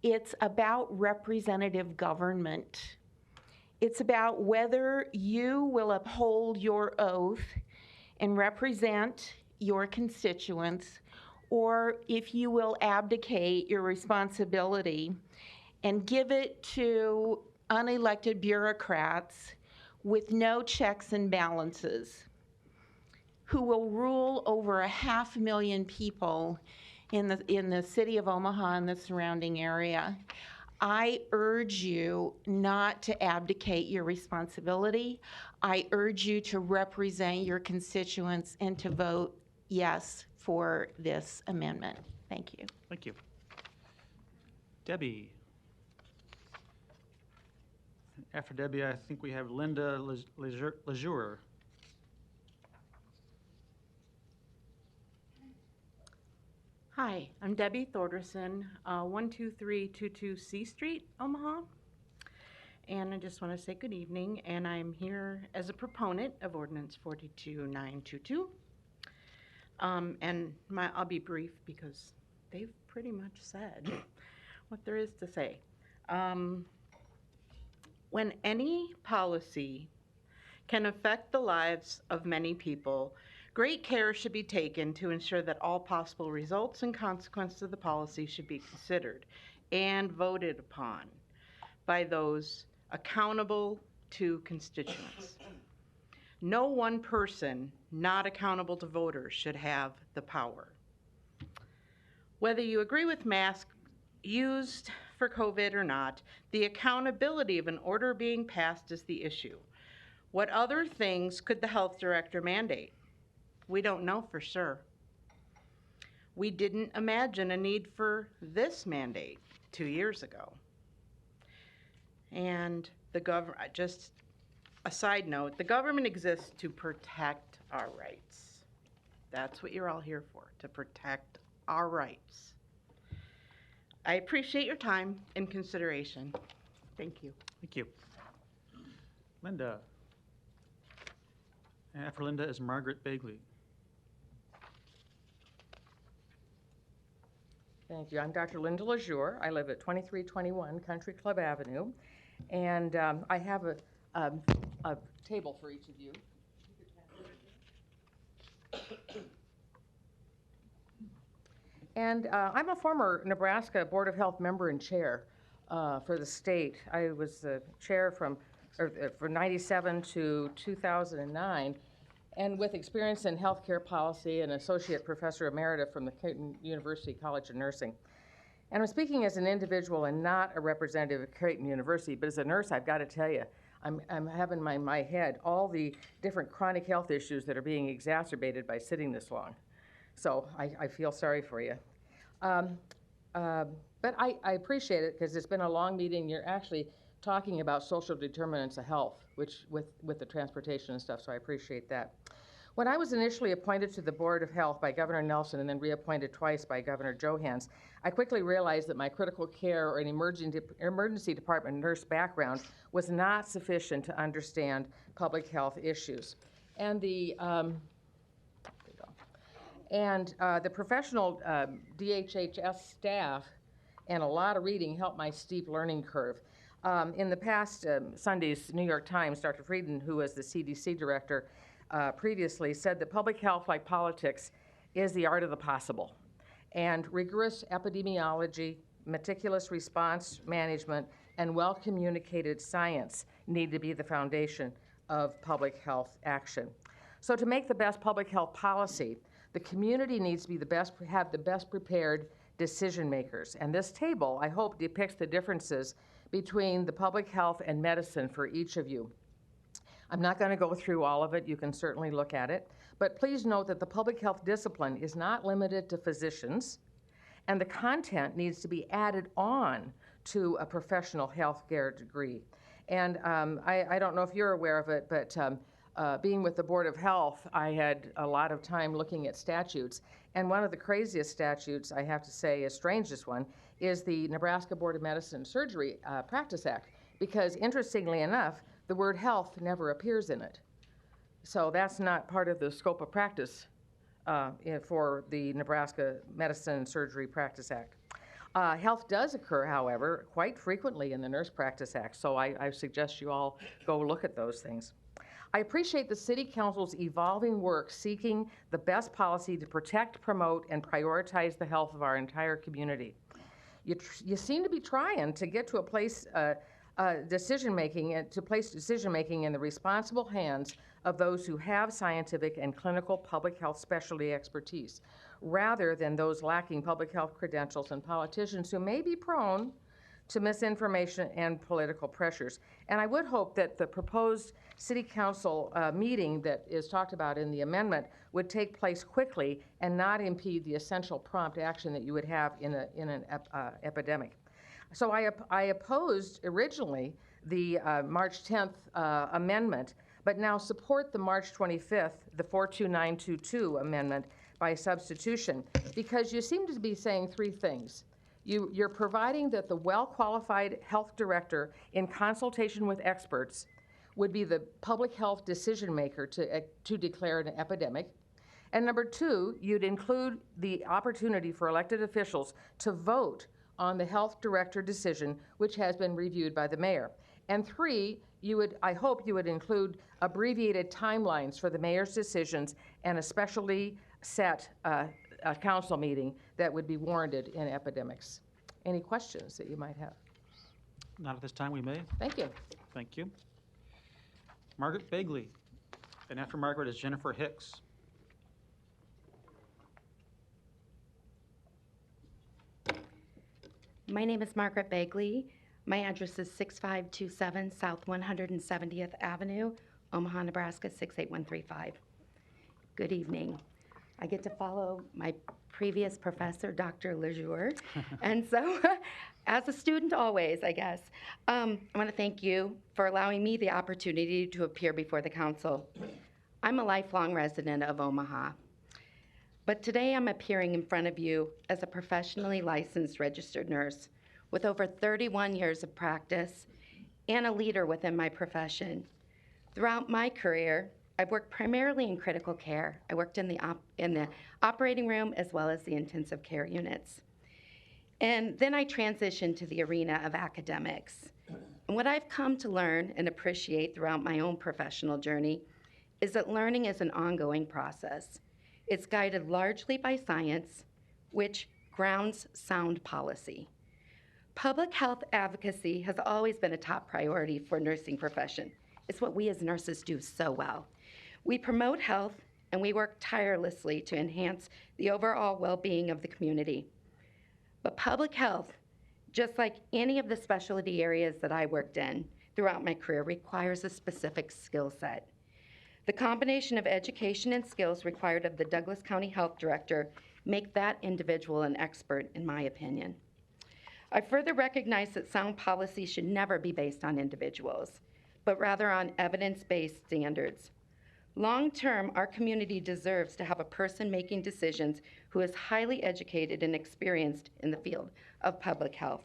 It's about representative government. It's about whether you will uphold your oath and represent your constituents, or if you will abdicate your responsibility and give it to unelected bureaucrats with no checks and balances, who will rule over 500,000 people in the city of Omaha and the surrounding area. I urge you not to abdicate your responsibility. I urge you to represent your constituents and to vote yes for this amendment. Thank you. Thank you. Debbie. After Debbie, I think we have Linda Lejour. Hi, I'm Debbie Thorderson, 12322 C Street, Omaha. And I just want to say good evening, and I'm here as a proponent of Ordinance 42922. I'll be brief because they've pretty much said what there is to say. When any policy can affect the lives of many people, great care should be taken to ensure that all possible results and consequences of the policy should be considered and voted upon by those accountable to constituents. No one person not accountable to voters should have the power. Whether you agree with masks used for COVID or not, the accountability of an order being passed is the issue. What other things could the health director mandate? We don't know for sure. We didn't imagine a need for this mandate 2 years ago. And just a side note, the government exists to protect our rights. That's what you're all here for, to protect our rights. I appreciate your time and consideration. Thank you. Thank you. Linda. And after Linda is Margaret Bagley. Thank you. I'm Dr. Linda Lejour. I live at 2321 Country Club Avenue, and I have a table for each of you. And I'm a former Nebraska Board of Health member and chair for the state. I was the chair from 97 to 2009, and with experience in healthcare policy and associate professor emerita from the Creighton University College of Nursing. And I'm speaking as an individual and not a representative of Creighton University, but as a nurse, I've got to tell you, I'm having in my head all the different chronic health issues that are being exacerbated by sitting this long. So I feel sorry for you. But I appreciate it because it's been a long meeting. You're actually talking about social determinants of health, which with the transportation and stuff, so I appreciate that. When I was initially appointed to the Board of Health by Governor Nelson and then reappointed twice by Governor Johans, I quickly realized that my critical care or an emergency department nurse background was not sufficient to understand public health issues. And the professional DHHS staff and a lot of reading helped my steep learning curve. In the past Sunday's New York Times, Dr. Frieden, who was the CDC director previously, said that public health, like politics, is the art of the possible. And rigorous epidemiology, meticulous response management, and well-communicated science need to be the foundation of public health action. So to make the best public health policy, the community needs to be have the best prepared decision makers. And this table, I hope, depicts the differences between the public health and medicine for each of you. I'm not going to go through all of it. You can certainly look at it. But please note that the public health discipline is not limited to physicians, and the content needs to be added on to a professional health care degree. And I don't know if you're aware of it, but being with the Board of Health, I had a lot of time looking at statutes. And one of the craziest statutes, I have to say, strangest one, is the Nebraska Board of Medicine and Surgery Practice Act, because interestingly enough, the word health never appears in it. So that's not part of the scope of practice for the Nebraska Medicine and Surgery Practice Act. Health does occur, however, quite frequently in the Nurse Practice Act, so I suggest you all go look at those things. I appreciate the City Council's evolving work seeking the best policy to protect, promote, and prioritize the health of our entire community. You seem to be trying to get to a place decision-making in the responsible hands of those who have scientific and clinical public health specialty expertise, rather than those lacking public health credentials and politicians who may be prone to misinformation and political pressures. And I would hope that the proposed City Council meeting that is talked about in the amendment would take place quickly and not impede the essential prompt action that you would have in an epidemic. So I opposed originally the March 10th amendment, but now support the March 25th, the 42922 amendment by substitution, because you seem to be saying three things. You're providing that the well-qualified health director, in consultation with experts, would be the public health decision maker to declare an epidemic. And number two, you'd include the opportunity for elected officials to vote on the health director decision, which has been reviewed by the mayor. And three, I hope you would include abbreviated timelines for the mayor's decisions and a specially set council meeting that would be warranted in epidemics. Any questions that you might have? Not at this time, we may. Thank you. Thank you. Margaret Bagley, and after Margaret is Jennifer Hicks. My name is Margaret Bagley. My address is 6527 South 170th Avenue, Omaha, Nebraska 68135. Good evening. I get to follow my previous professor, Dr. Lejour, and so as a student always, I guess. I want to thank you for allowing me the opportunity to appear before the council. I'm a lifelong resident of Omaha, but today I'm appearing in front of you as a professionally licensed registered nurse with over 31 years of practice and a leader within my profession. Throughout my career, I've worked primarily in critical care. I worked in the operating room as well as the intensive care units. And then I transitioned to the arena of academics. And what I've come to learn and appreciate throughout my own professional journey is that learning is an ongoing process. It's guided largely by science, which grounds sound policy. Public health advocacy has always been a top priority for nursing profession. It's what we as nurses do so well. We promote health and we work tirelessly to enhance the overall well-being of the community. But public health, just like any of the specialty areas that I worked in throughout my career, requires a specific skill set. The combination of education and skills required of the Douglas County Health Director make that individual an expert, in my opinion. I further recognize that sound policy should never be based on individuals, but rather on evidence-based standards. Long-term, our community deserves to have a person making decisions who is highly educated and experienced in the field of public health.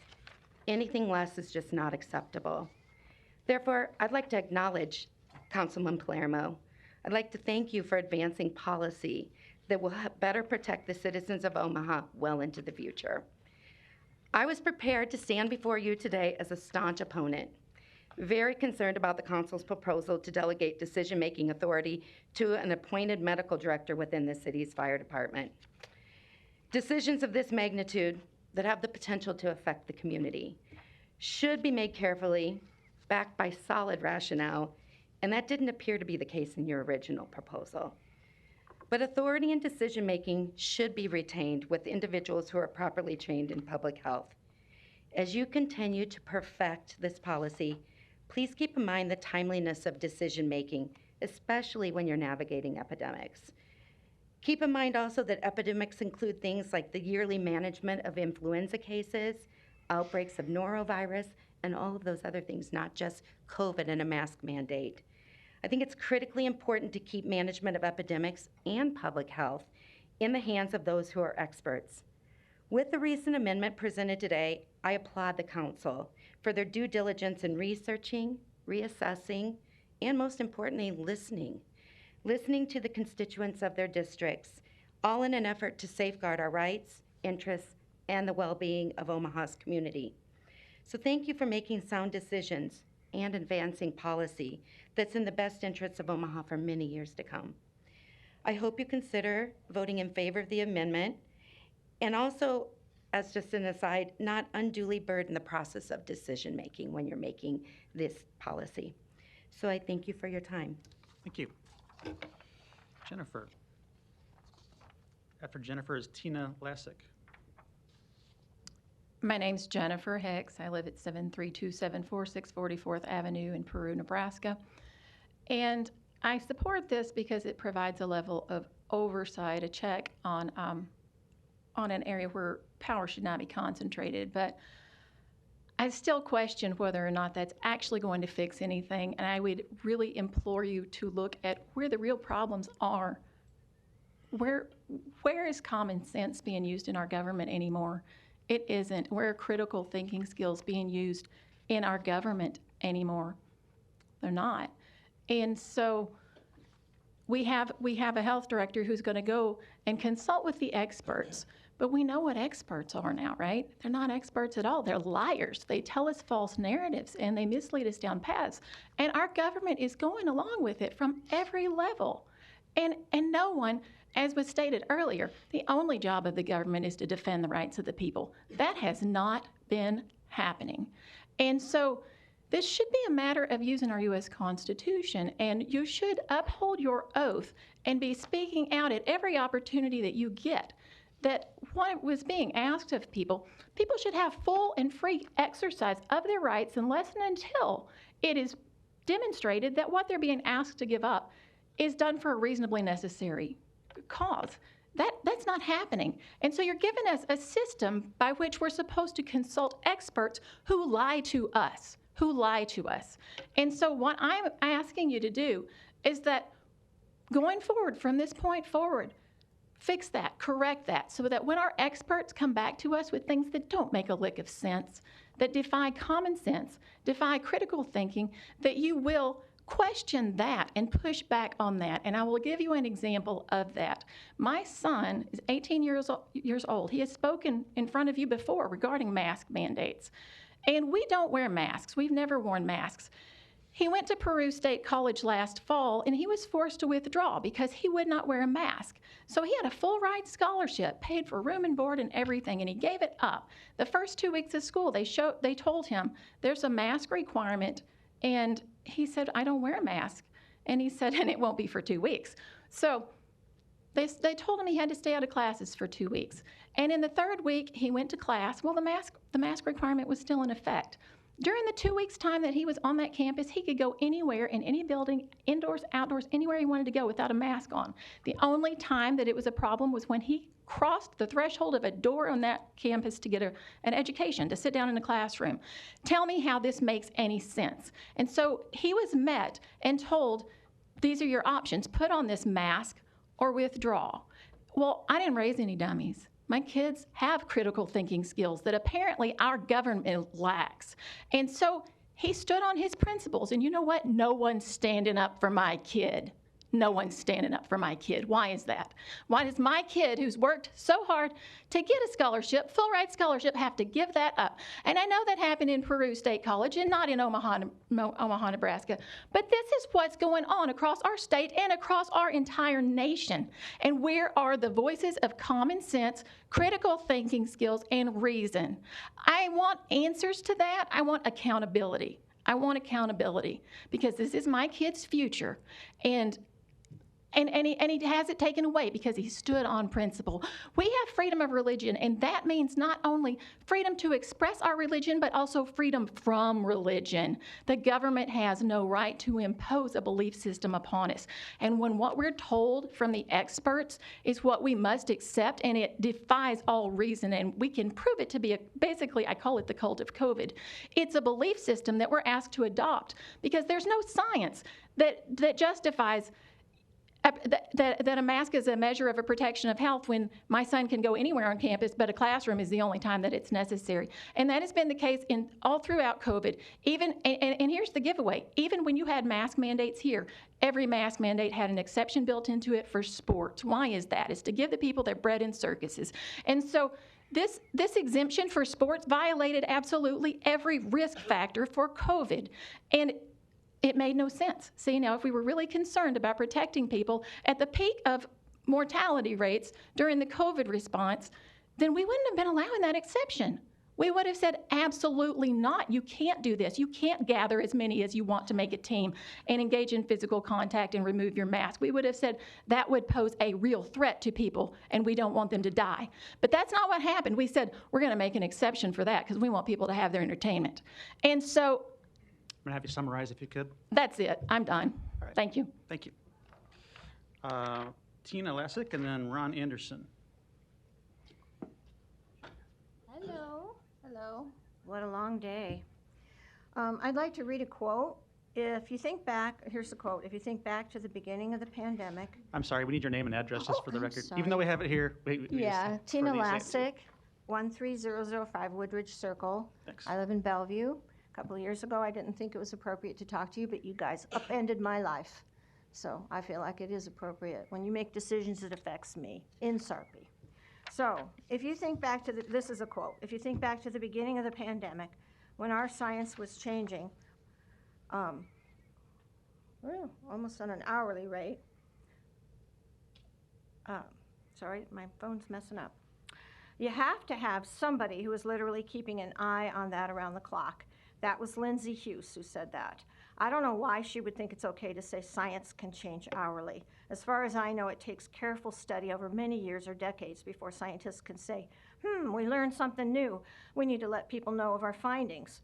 Anything less is just not acceptable. Therefore, I'd like to acknowledge Councilman Palermo. I'd like to thank you for advancing policy that will better protect the citizens of Omaha well into the future. I was prepared to stand before you today as a staunch opponent, very concerned about the council's proposal to delegate decision-making authority to an appointed medical director within the city's fire department. Decisions of this magnitude that have the potential to affect the community should be made carefully, backed by solid rationale, and that didn't appear to be the case in your original proposal. But authority and decision-making should be retained with individuals who are properly trained in public health. As you continue to perfect this policy, please keep in mind the timeliness of decision-making, especially when you're navigating epidemics. Keep in mind also that epidemics include things like the yearly management of influenza cases, outbreaks of norovirus, and all of those other things, not just COVID and a mask mandate. I think it's critically important to keep management of epidemics and public health in the hands of those who are experts. With the recent amendment presented today, I applaud the council for their due diligence in researching, reassessing, and most importantly, listening to the constituents of their districts, all in an effort to safeguard our rights, interests, and the well-being of Omaha's community. So thank you for making sound decisions and advancing policy that's in the best interests of Omaha for many years to come. I hope you consider voting in favor of the amendment, and also, as just an aside, not unduly burden the process of decision-making when you're making this policy. So I thank you for your time. Thank you. Jennifer. After Jennifer is Tina Lassick. My name's Jennifer Hicks. I live at 73274 644th Avenue in Peru, Nebraska. And I support this because it provides a level of oversight, a check on an area where power should not be concentrated. But I still question whether or not that's actually going to fix anything, and I would really implore you to look at where the real problems are. Where is common sense being used in our government anymore? It isn't. Where are critical thinking skills being used in our government anymore? They're not. And so we have a health director who's going to go and consult with the experts. But we know what experts are now, right? They're not experts at all. They're liars. They tell us false narratives, and they mislead us down paths. And our government is going along with it from every level. And no one, as was stated earlier, the only job of the government is to defend the rights of the people. That has not been happening. And so this should be a matter of using our U.S. Constitution, and you should uphold your oath and be speaking out at every opportunity that you get. That what was being asked of people should have full and free exercise of their rights unless and until it is demonstrated that what they're being asked to give up is done for a reasonably necessary cause. That's not happening. And so you're giving us a system by which we're supposed to consult experts who lie to us. And so what I'm asking you to do is that going forward, from this point forward, fix that, correct that, so that when our experts come back to us with things that don't make a lick of sense, that defy common sense, defy critical thinking, that you will question that and push back on that. And I will give you an example of that. My son is 18 years old. He has spoken in front of you before regarding mask mandates. And we don't wear masks. We've never worn masks. He went to Peru State College last fall, and he was forced to withdraw because he would not wear a mask. So he had a full ride scholarship, paid for room and board and everything, and he gave it up. The first 2 weeks of school, they told him there's a mask requirement, and he said, I don't wear a mask. And he said, and it won't be for 2 weeks. So they told him he had to stay out of classes for 2 weeks. And in the third week, he went to class. Well, the mask requirement was still in effect. During the 2 weeks' time that he was on that campus, he could go anywhere in any building, indoors, outdoors, anywhere he wanted to go without a mask on. The only time that it was a problem was when he crossed the threshold of a door on that campus to get an education, to sit down in a classroom. Tell me how this makes any sense. And so he was met and told, these are your options. Put on this mask or withdraw. Well, I didn't raise any dummies. My kids have critical thinking skills that apparently our government lacks. And so he stood on his principles. And you know what? No one's standing up for my kid. No one's standing up for my kid. Why is that? Why does my kid, who's worked so hard to get a scholarship, full ride scholarship, have to give that up? And I know that happened in Peru State College and not in Omaha, Nebraska. But this is what's going on across our state and across our entire nation. And where are the voices of common sense, critical thinking skills, and reason? I want answers to that. I want accountability. I want accountability because this is my kid's future. And And he has it taken away because he stood on principle. We have freedom of religion, and that means not only freedom to express our religion, but also freedom from religion. The government has no right to impose a belief system upon us. And when what we're told from the experts is what we must accept, and it defies all reason, and we can prove it to be basically, I call it the cult of COVID. It's a belief system that we're asked to adopt because there's no science that justifies that a mask is a measure of a protection of health when my son can go anywhere on campus, but a classroom is the only time that it's necessary. And that has been the case all throughout COVID. And here's the giveaway. Even when you had mask mandates here, every mask mandate had an exception built into it for sports. Why is that? It's to give the people their bread in circuses. And so this exemption for sports violated absolutely every risk factor for COVID. And it made no sense. See, now, if we were really concerned about protecting people at the peak of mortality rates during the COVID response, then we wouldn't have been allowing that exception. We would have said, absolutely not. You can't do this. You can't gather as many as you want to make a team and engage in physical contact and remove your mask. We would have said that would pose a real threat to people, and we don't want them to die. But that's not what happened. We said, we're going to make an exception for that because we want people to have their entertainment. And so I'm going to have you summarize if you could. that's it. I'm done. All right. Thank you. Thank you. Tina Lasick and then Ron Anderson. Hello. Hello. What a long day. I'd like to read a quote. If you think back, here's the quote. If you think back to the beginning of the pandemic. I'm sorry, we need your name and address just for the I'm record. sorry. Even though we have it here. Yeah, Tina Lasick, 13005 Woodridge Circle. Thanks. I live in Bellevue. A couple of years ago, I didn't think it was appropriate to talk to you, but you guys upended my life. So I feel like it is appropriate when you make decisions that affects me in Sarpy. So if you think back to this is a quote, if you think back to the beginning of the pandemic, when our science was changing, almost on an hourly rate. Sorry, my phone's messing up. You have to have somebody who is literally keeping an eye on that around the clock. That was Lindsay Hughes who said that. I don't know why she would think it's okay to say science can change hourly. As far as I know, it takes careful study over many years or decades before scientists can say, we learned something new. We need to let people know of our findings.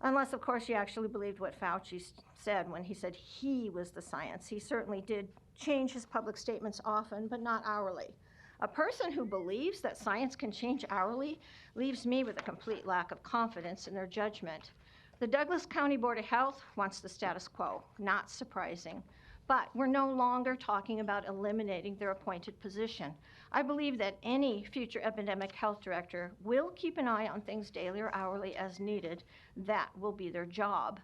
Unless, of course, you actually believed what Fauci said when he said he was the science. He certainly did change his public statements often, but not hourly. A person who believes that science can change hourly leaves me with a complete lack of confidence in their judgment. The Douglas County Board of Health wants the status quo, not surprising. But we're no longer talking about eliminating their appointed position. I believe that any future epidemic health director will keep an eye on things daily or hourly as needed. That will be their job.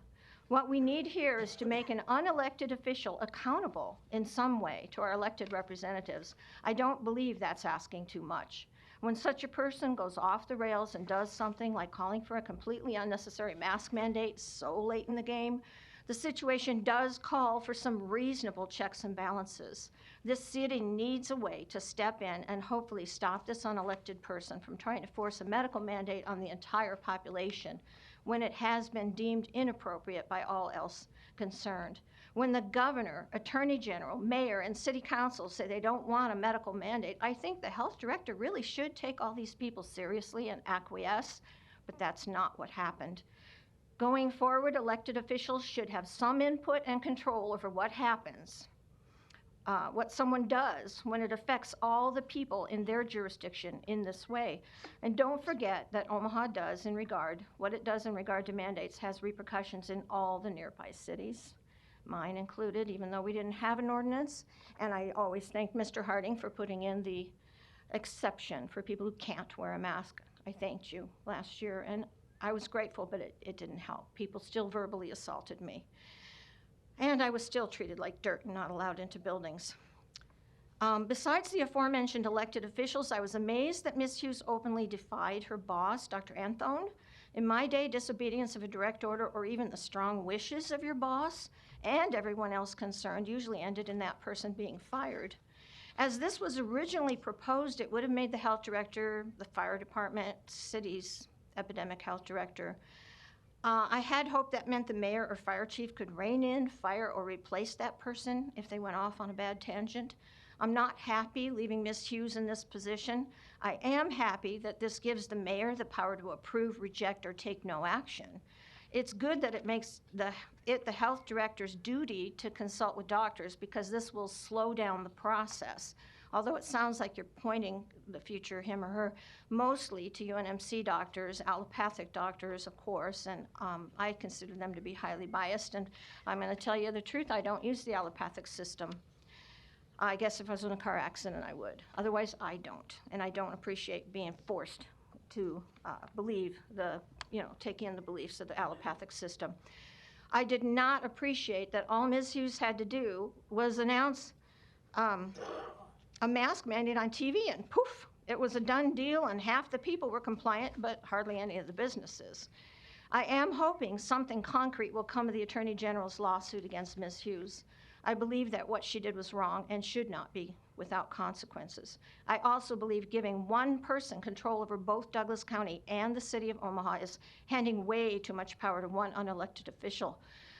What we need here is to make an unelected official accountable in some way to our elected representatives. I don't believe that's asking too much. When such a person goes off the rails and does something like calling for a completely unnecessary mask mandate so late in the game, the situation does call for some reasonable checks and balances. This city needs a way to step in and hopefully stop this unelected person from trying to force a medical mandate on the entire population when it has been deemed inappropriate by all else concerned. When the governor, attorney general, mayor, and city council say they don't want a medical mandate, I think the health director really should take all these people seriously and acquiesce, but that's not what happened. Going forward, elected officials should have some input and control over what happens, what someone does when it affects all the people in their jurisdiction in this way. And don't forget that Omaha does what it does in regard to mandates has repercussions in all the nearby cities, mine included, even though we didn't have an ordinance. And I always thank Mr. Harding for putting in the exception for people who can't wear a mask. I thanked you last year, and I was grateful, but it didn't help. People still verbally assaulted me. And I was still treated like dirt and not allowed into buildings. Besides the aforementioned elected officials, I was amazed that Ms. Hughes openly defied her boss, Dr. Anthone. In my day, disobedience of a direct order or even the strong wishes of your boss and everyone else concerned usually ended in that person being fired. As this was originally proposed, it would have made the health director, the fire department, city's epidemic health director, I had hoped that meant the mayor or fire chief could rein in, fire, or replace that person if they went off on a bad tangent. I'm not happy leaving Ms. Hughes in this position. I am happy that this gives the mayor the power to approve, reject, or take no action. It's good that it makes the health director's duty to consult with doctors, because this will slow down the process. Although it sounds like you're pointing the future him or her mostly to UNMC doctors, allopathic doctors, of course, and I consider them to be highly biased. And I'm going to tell you the truth, I don't use the allopathic system. I guess if I was in a car accident, I would. Otherwise, I don't. And I don't appreciate being forced to believe take in the beliefs of the allopathic system. I did not appreciate that all Ms. Hughes had to do was announce a mask mandate on TV, and poof, it was a done deal, and half the people were compliant, but hardly any of the businesses. I am hoping something concrete will come of the Attorney General's lawsuit against Ms. Hughes. I believe that what she did was wrong and should not be without consequences. I also believe giving one person control over both Douglas County and the city of Omaha is handing way too much power to one unelected official.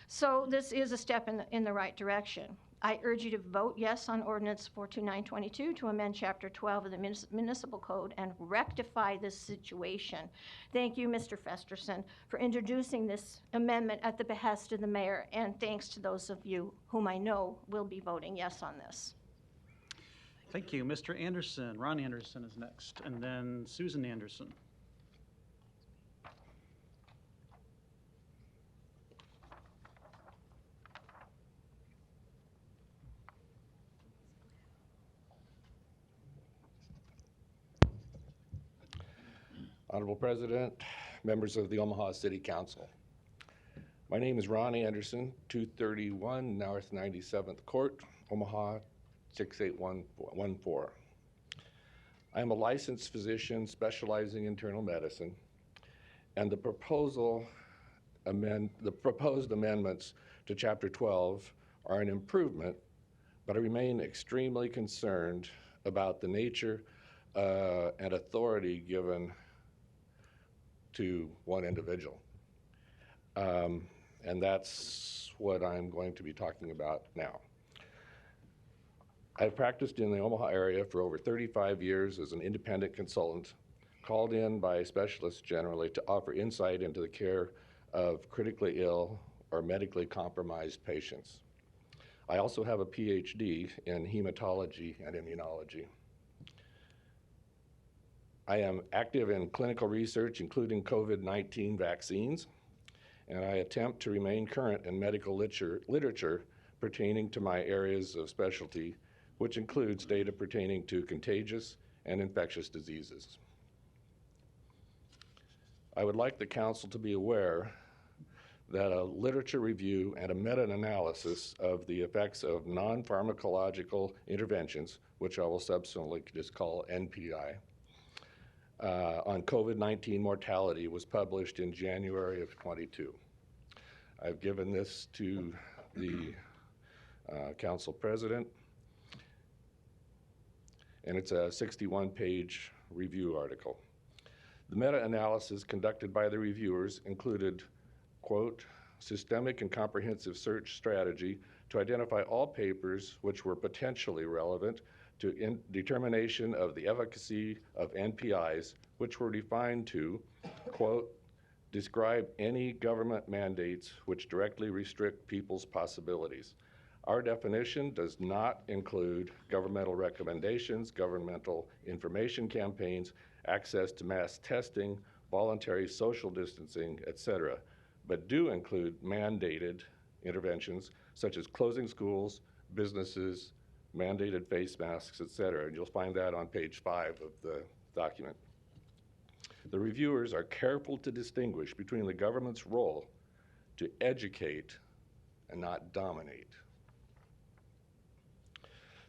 So this is a step in the right direction. I urge you to vote yes on Ordinance 42922 to amend Chapter 12 of the Municipal Code and rectify this situation. Thank you, Mr. Festerson, for introducing this amendment at the behest of the mayor, and thanks to those of you whom I know will be voting yes on this. Thank you. Mr. Anderson. Ron Anderson is next, and then Susan Anderson. Honorable President, members of the Omaha City Council. My name is Ron Anderson, 231 North 97th Court, Omaha 68114. I am a licensed physician specializing in internal medicine, and the proposed amendments to Chapter 12 are an improvement, but I remain extremely concerned about the nature and authority given to one individual. And that's what I'm going to be talking about now. I've practiced in the Omaha area for over 35 years as an independent consultant, called in by specialists generally to offer insight into the care of critically ill or medically compromised patients. I also have a PhD in hematology and immunology. I am active in clinical research, including COVID-19 vaccines, and I attempt to remain current in medical literature pertaining to my areas of specialty, which includes data pertaining to contagious and infectious diseases. I would like the council to be aware that a literature review and a meta-analysis of the effects of non-pharmacological interventions, which I will subsequently just call NPI, on COVID-19 mortality was published in January of 22. I've given this to the council president, and it's a 61-page review article. The meta-analysis conducted by the reviewers included, quote, systemic and comprehensive search strategy to identify all papers which were potentially relevant to determination of the efficacy of NPIs, which were defined to, quote, describe any government mandates which directly restrict people's possibilities. Our definition does not include governmental recommendations, governmental information campaigns, access to mass testing, voluntary social distancing, etc., but do include mandated interventions such as closing schools, businesses, mandated face masks, etc. And you'll find that on page 5 of the document. The reviewers are careful to distinguish between the government's role to educate and not dominate.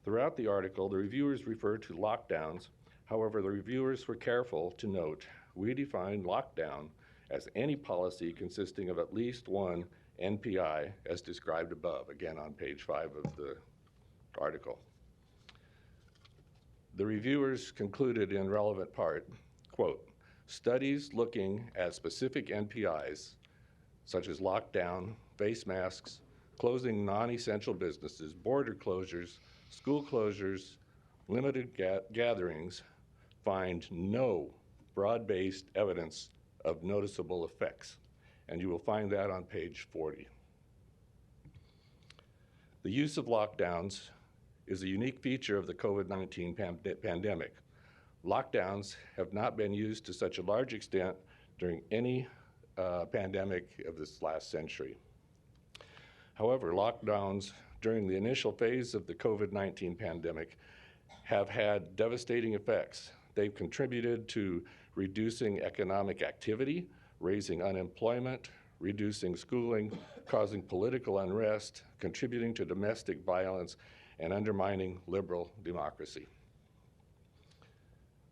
Throughout the article, the reviewers refer to lockdowns. However, the reviewers were careful to note, we define lockdown as any policy consisting of at least one NPI as described above, again on page 5 of the article. The reviewers concluded in relevant part, quote, studies looking at specific NPIs such as lockdown, face masks, closing non-essential businesses, border closures, school closures, limited gatherings, find no broad-based evidence of noticeable effects. And you will find that on page 40. The use of lockdowns is a unique feature of the COVID-19 pandemic. Lockdowns have not been used to such a large extent during any pandemic of this last century. However, lockdowns during the initial phase of the COVID-19 pandemic have had devastating effects. They've contributed to reducing economic activity, raising unemployment, reducing schooling, causing political unrest, contributing to domestic violence, and undermining liberal democracy.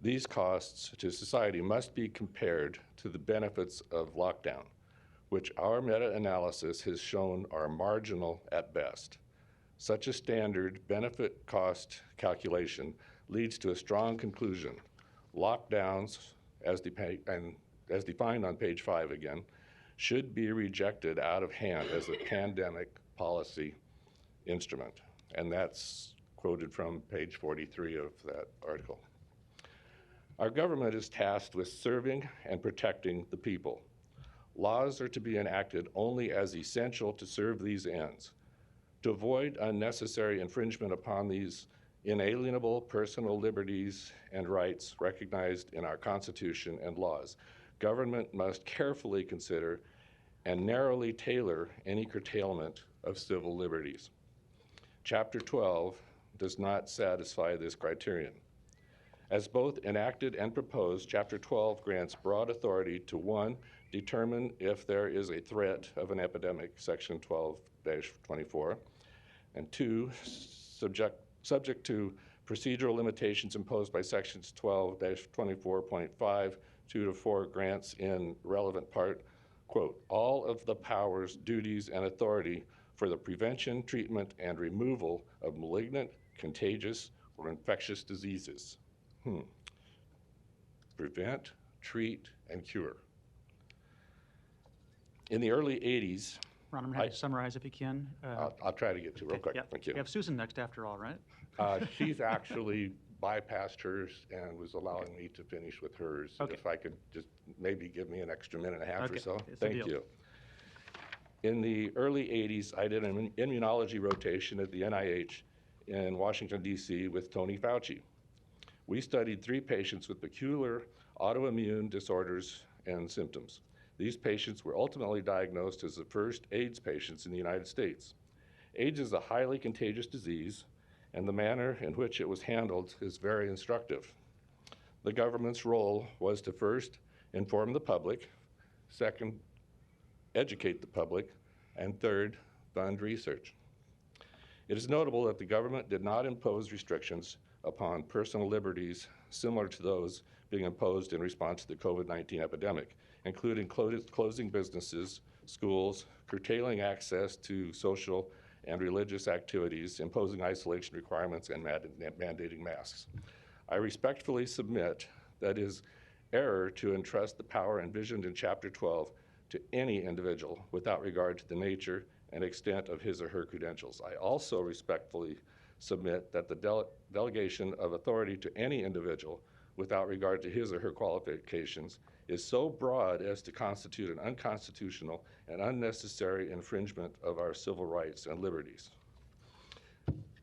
These costs to society must be compared to the benefits of lockdown, which our meta-analysis has shown are marginal at best. Such a standard benefit-cost calculation leads to a strong conclusion. Lockdowns, as defined on page 5 again, should be rejected out of hand as a pandemic policy instrument. And that's quoted from page 43 of that article. Our government is tasked with serving and protecting the people. Laws are to be enacted only as essential to serve these ends. To avoid unnecessary infringement upon these inalienable personal liberties and rights recognized in our Constitution and laws, government must carefully consider and narrowly tailor any curtailment of civil liberties. Chapter 12 does not satisfy this criterion. As both enacted and proposed, Chapter 12 grants broad authority to 1, determine if there is a threat of an epidemic, Section 12-24, and 2, subject to procedural limitations imposed by Sections 12-24.5, 2-4 grants in relevant part, quote, all of the powers, duties, and authority for the prevention, treatment, and removal of malignant, contagious, or infectious diseases. Prevent, treat, and cure. In the early 80s, Ron, I'm going to summarize if you can. I'll try to get to it real quick. Yep. Thank you. We have Susan next after all, right? She's actually bypassed hers and was allowing me to finish with hers. Okay. If I could just maybe give me an extra minute and a half or Okay. so. It's a Thank deal. you. In the early 80s, I did an immunology rotation at the NIH in Washington, D.C. with Tony Fauci. We studied 3 patients with peculiar autoimmune disorders and symptoms. These patients were ultimately diagnosed as the first AIDS patients in the United States. AIDS is a highly contagious disease, and the manner in which it was handled is very instructive. The government's role was to first inform the public, second, educate the public, and third, fund research. It is notable that the government did not impose restrictions upon personal liberties similar to those being imposed in response to the COVID-19 epidemic, including closing businesses, schools, curtailing access to social and religious activities, imposing isolation requirements, and mandating masks. I respectfully submit that it is error to entrust the power envisioned in Chapter 12 to any individual without regard to the nature and extent of his or her credentials. I also respectfully submit that the delegation of authority to any individual without regard to his or her qualifications is so broad as to constitute an unconstitutional and unnecessary infringement of our civil rights and liberties.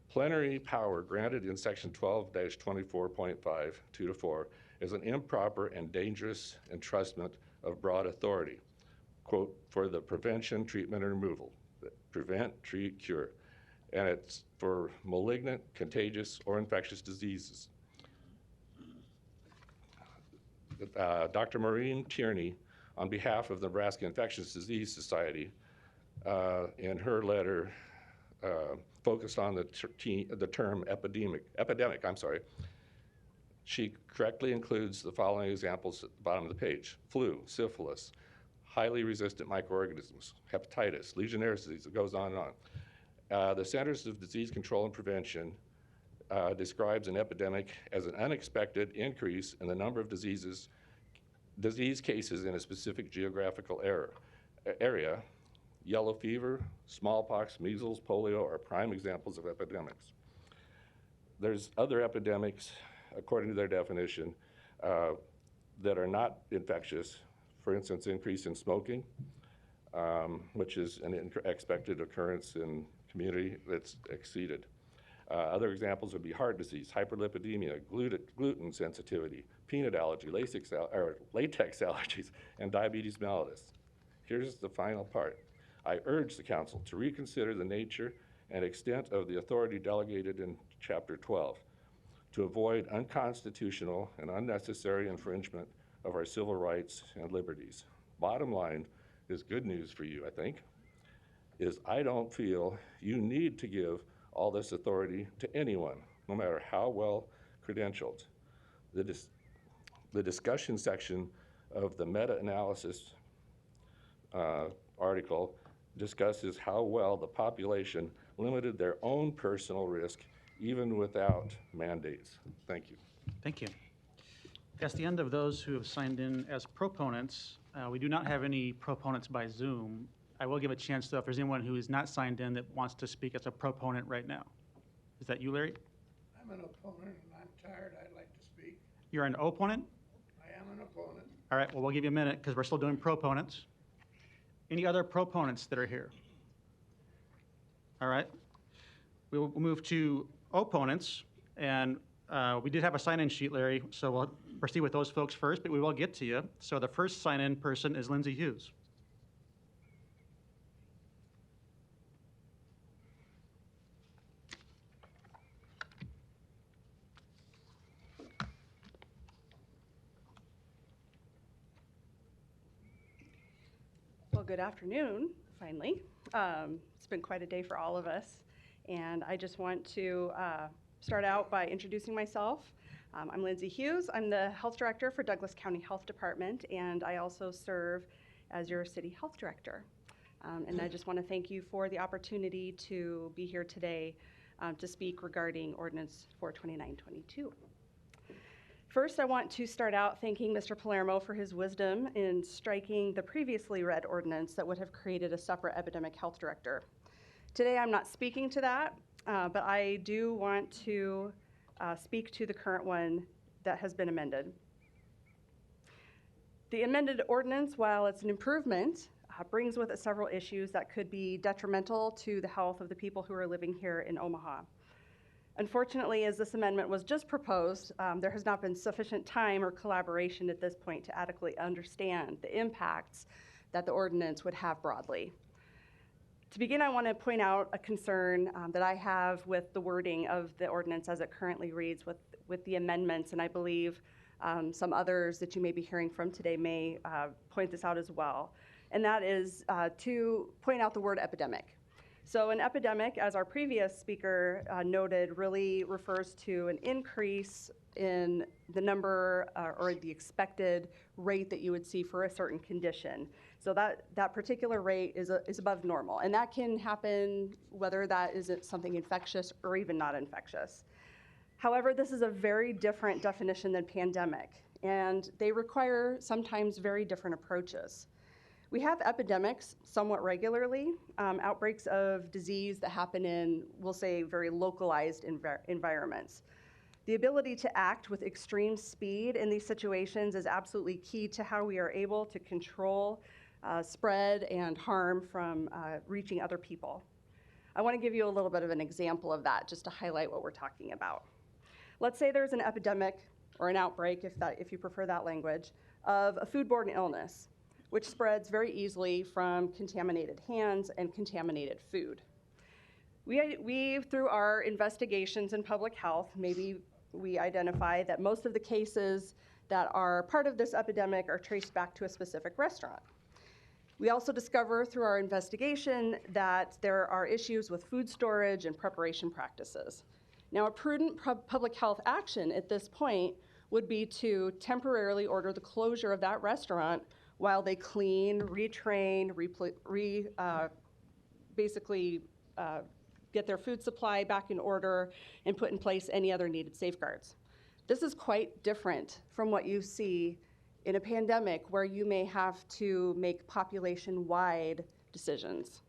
Plenary power granted in Section 12-24.5, 2-4, is an improper and dangerous entrustment of broad authority, quote, for the prevention, treatment, and removal. Prevent, treat, cure. And it's for malignant, contagious, or infectious diseases. Dr. Maureen Tierney, on behalf of the Nebraska Infectious Disease Society, in her letter, focused on the term epidemic. She correctly includes the following examples at the bottom of the page: flu, syphilis, highly resistant microorganisms, hepatitis, Legionnaires' disease. It goes on and on. The Centers of Disease Control and Prevention describes an epidemic as an unexpected increase in the number of disease cases in a specific geographical area. area, yellow fever, smallpox, measles, polio are prime examples of epidemics. There's other epidemics, according to their definition, that are not infectious. For instance, increase in smoking, which is an expected occurrence in community that's exceeded. Other examples would be heart disease, hyperlipidemia, gluten sensitivity, peanut allergy, latex allergies, and diabetes mellitus. Here's the final part. I urge the council to reconsider the nature and extent of the authority delegated in Chapter 12 to avoid unconstitutional and unnecessary infringement of our civil rights and liberties. Bottom line is good news for you, I think, is I don't feel you need to give all this authority to anyone, no matter how well credentialed. The discussion section of the meta-analysis article discusses how well the population limited their own personal risk even without mandates. Thank you. Thank you. That's the end of those who have signed in as proponents. We do not have any proponents by Zoom. I will give a chance, though, if there's anyone who is not signed in that wants to speak as a proponent right now. Is that you, Larry? I'm an opponent and I'm tired. I'd like to speak. You're an opponent? I am an opponent. All right, well, we'll give you a minute because we're still doing proponents. Any other proponents that are here? All right. We will move to opponents, and we did have a sign-in sheet, Larry, so we'll proceed with those folks first, but we will get to you. So the first sign-in person is Lindsay Hughes. Well, good afternoon, finally. It's been quite a day for all of us, and I just want to start out by introducing myself. I'm Lindsay Hughes. I'm the Health Director for Douglas County Health Department, and I also serve as your City Health Director. And I just want to thank you for the opportunity to be here today to speak regarding Ordinance 42922. First, I want to start out thanking Mr. Palermo for his wisdom in striking the previously read ordinance that would have created a separate epidemic health director. Today, I'm not speaking to that, but I do want to speak to the current one that has been amended. The amended ordinance, while it's an improvement, brings with it several issues that could be detrimental to the health of the people who are living here in Omaha. Unfortunately, as this amendment was just proposed, there has not been sufficient time or collaboration at this point to adequately understand the impacts that the ordinance would have broadly. To begin, I want to point out a concern that I have with the wording of the ordinance as it currently reads with the amendments, and I believe some others that you may be hearing from today may point this out as well, and that is to point out the word epidemic. So an epidemic, as our previous speaker noted, really refers to an increase in the number or the expected rate that you would see for a certain condition. So that particular rate is above normal, and that can happen whether that is something infectious or even not infectious. However, this is a very different definition than pandemic, and they require sometimes very different approaches. We have epidemics somewhat regularly, outbreaks of disease that happen in, we'll say, very localized environments. The ability to act with extreme speed in these situations is absolutely key to how we are able to control spread and harm from reaching other people. I want to give you a little bit of an example of that just to highlight what we're talking about. Let's say there's an epidemic or an outbreak, if you prefer that language, of a foodborne illness, which spreads very easily from contaminated hands and contaminated food. We, through our investigations in public health, maybe we identify that most of the cases that are part of this epidemic are traced back to a specific restaurant. We also discover through our investigation that there are issues with food storage and preparation practices. Now, a prudent public health action at this point would be to temporarily order the closure of that restaurant while they clean, retrain, basically get their food supply back in order and put in place any other needed safeguards. This is quite different from what you see in a pandemic where you may have to make population-wide decisions.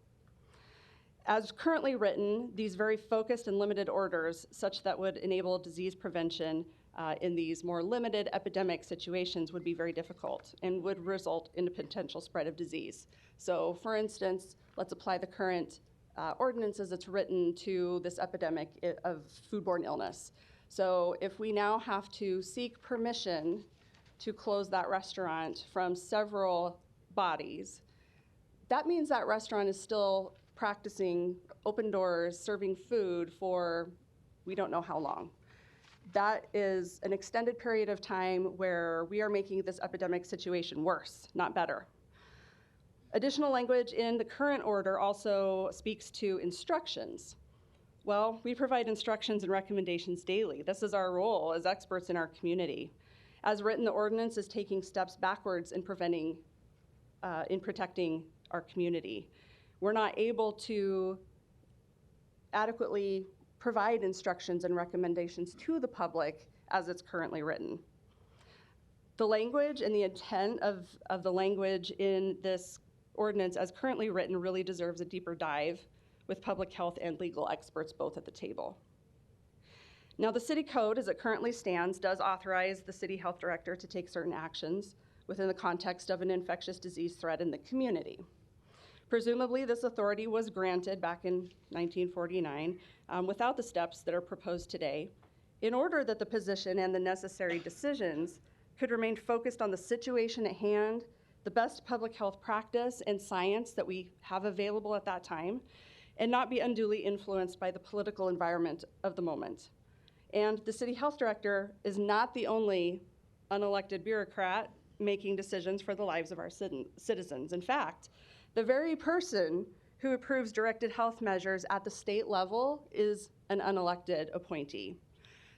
As currently written, these very focused and limited orders, such that would enable disease prevention in these more limited epidemic situations, would be very difficult and would result in a potential spread of disease. So for instance, let's apply the current ordinance as it's written to this epidemic of foodborne illness. So if we now have to seek permission to close that restaurant from several bodies, that means that restaurant is still practicing open doors, serving food for we don't know how long. That is an extended period of time where we are making this epidemic situation worse, not better. Additional language in the current order also speaks to instructions. Well, we provide instructions and recommendations daily. This is our role as experts in our community. As written, the ordinance is taking steps backwards in protecting our community. We're not able to adequately provide instructions and recommendations to the public as it's currently written. The language and the intent of the language in this ordinance as currently written really deserves a deeper dive with public health and legal experts both at the table. Now, the city code as it currently stands does authorize the city health director to take certain actions within the context of an infectious disease threat in the community. Presumably, this authority was granted back in 1949 without the steps that are proposed today, in order that the position and the necessary decisions could remain focused on the situation at hand, the best public health practice and science that we have available at that time, and not be unduly influenced by the political environment of the moment. And the city health director is not the only unelected bureaucrat making decisions for the lives of our citizens. In fact, the very person who approves directed health measures at the state level is an unelected appointee.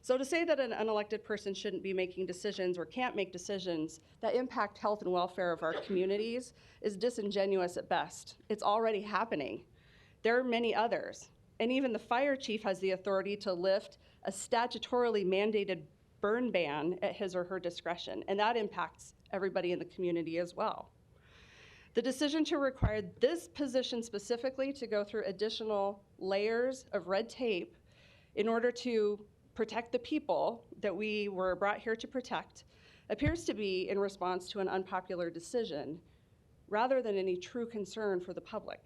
So to say that an unelected person shouldn't be making decisions or can't make decisions that impact health and welfare of our communities is disingenuous at best. It's already happening. There are many others, and even the fire chief has the authority to lift a statutorily mandated burn ban at his or her discretion, and that impacts everybody in the community as well. The decision to require this position specifically to go through additional layers of red tape in order to protect the people that we were brought here to protect appears to be in response to an unpopular decision rather than any true concern for the public.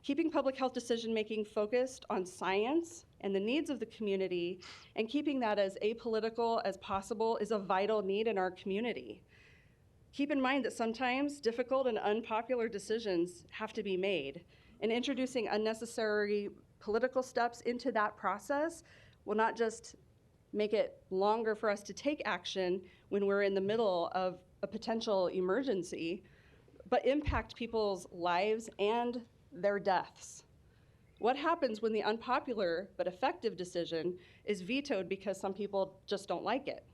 Keeping public health decision-making focused on science and the needs of the community and keeping that as apolitical as possible is a vital need in our community. Keep in mind that sometimes difficult and unpopular decisions have to be made, and introducing unnecessary political steps into that process will not just make it longer for us to take action when we're in the middle of a potential emergency, but impact people's lives and their deaths. What happens when the unpopular but effective decision is vetoed because some people just don't like it?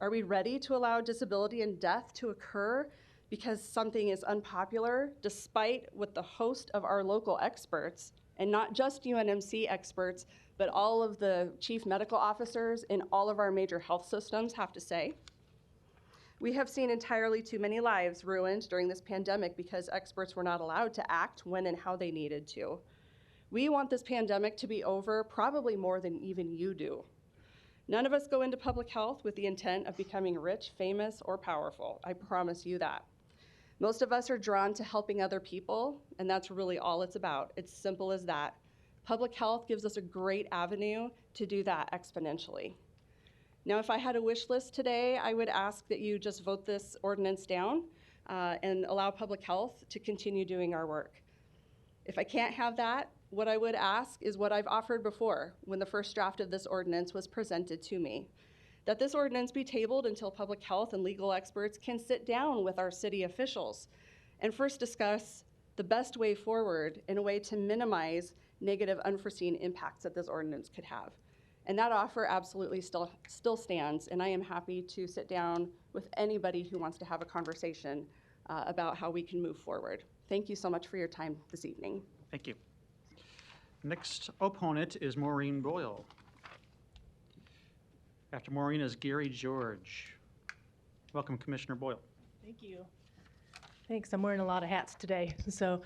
Are we ready to allow disability and death to occur because something is unpopular, despite what the host of our local experts, and not just UNMC experts, but all of the chief medical officers in all of our major health systems have to say? We have seen entirely too many lives ruined during this pandemic because experts were not allowed to act when and how they needed to. We want this pandemic to be over probably more than even you do. None of us go into public health with the intent of becoming rich, famous, or powerful. I promise you that. Most of us are drawn to helping other people, and that's really all it's about. It's simple as that. Public health gives us a great avenue to do that exponentially. Now, if I had a wish list today, I would ask that you just vote this ordinance down and allow public health to continue doing our work. If I can't have that, what I would ask is what I've offered before when the first draft of this ordinance was presented to me, that this ordinance be tabled until public health and legal experts can sit down with our city officials and first discuss the best way forward in a way to minimize negative unforeseen impacts that this ordinance could have. And that offer absolutely still stands, and I am happy to sit down with anybody who wants to have a conversation about how we can move forward. Thank you so much for your time this evening. Thank you. Next opponent is Maureen Boyle. After Maureen is Gary George. Welcome, Commissioner Boyle. Thank you. Thanks. I'm wearing a lot of hats today. So,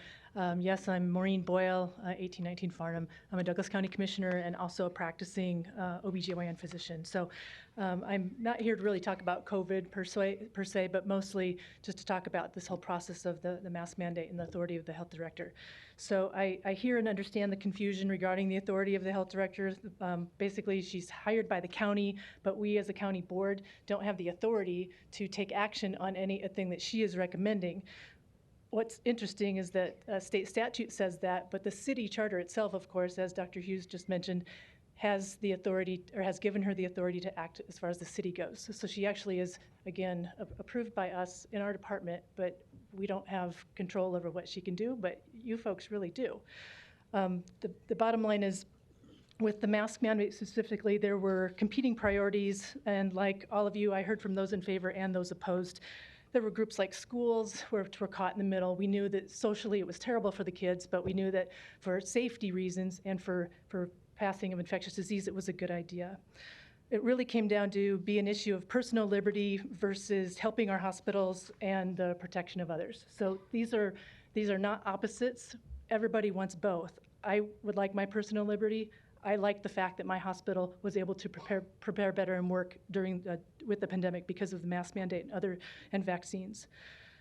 yes, I'm Maureen Boyle, 1819 Farnham. I'm a Douglas County Commissioner and also a practicing OBGYN physician. So, I'm not here to really talk about COVID per se, but mostly just to talk about this whole process of the mask mandate and the authority of the health director. So, I hear and understand the confusion regarding the authority of the health director. Basically, she's hired by the county, but we as a county board don't have the authority to take action on anything that she is recommending. What's interesting is that state statute says that, but the city charter itself, of course, as Dr. Hughes just mentioned, has the authority, or has given her the authority to act as far as the city goes. So she actually is, again, approved by us in our department, but we don't have control over what she can do, but you folks really do. The bottom line is, with the mask mandate specifically, there were competing priorities, and like all of you, I heard from those in favor and those opposed. There were groups like schools which were caught in the middle. We knew that socially it was terrible for the kids, but we knew that for safety reasons and for passing of infectious disease, it was a good idea. It really came down to be an issue of personal liberty versus helping our hospitals and the protection of others. So these are not opposites. Everybody wants both. I would like my personal liberty. I like the fact that my hospital was able to prepare better and work with the pandemic because of the mask mandate and vaccines.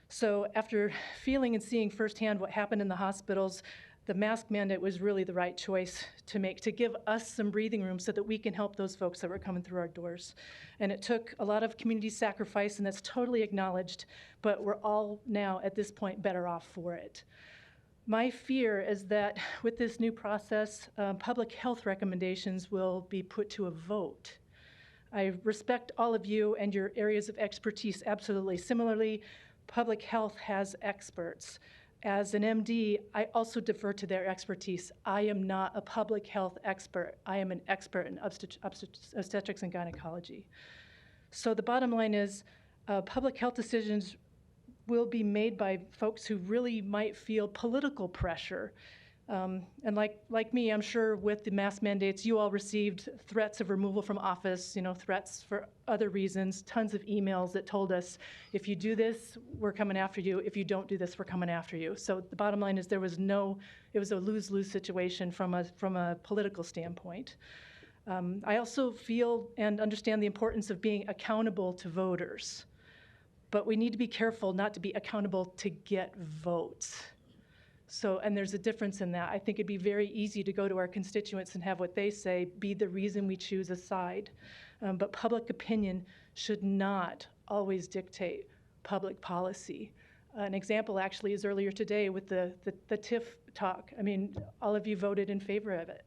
So after feeling and seeing firsthand what happened in the hospitals, the mask mandate was really the right choice to make, to give us some breathing room so that we can help those folks that were coming through our doors. And it took a lot of community sacrifice, and that's totally acknowledged, but we're all now at this point better off for it. My fear is that with this new process, public health recommendations will be put to a vote. I respect all of you and your areas of expertise absolutely. Similarly, public health has experts. As an MD, I also defer to their expertise. I am not a public health expert. I am an expert in obstetrics and gynecology. So the bottom line is public health decisions will be made by folks who really might feel political pressure. And like me, I'm sure with the mask mandates, you all received threats of removal from office, threats for other reasons, tons of emails that told us, if you do this, we're coming after you. If you don't do this, we're coming after you. So the bottom line is it was a lose-lose situation from a political standpoint. I also feel and understand the importance of being accountable to voters. But we need to be careful not to be accountable to get votes. So, and there's a difference in that. I think it'd be very easy to go to our constituents and have what they say be the reason we choose a side. But public opinion should not always dictate public policy. An example actually is earlier today with the TIF talk. I mean, all of you voted in favor of it.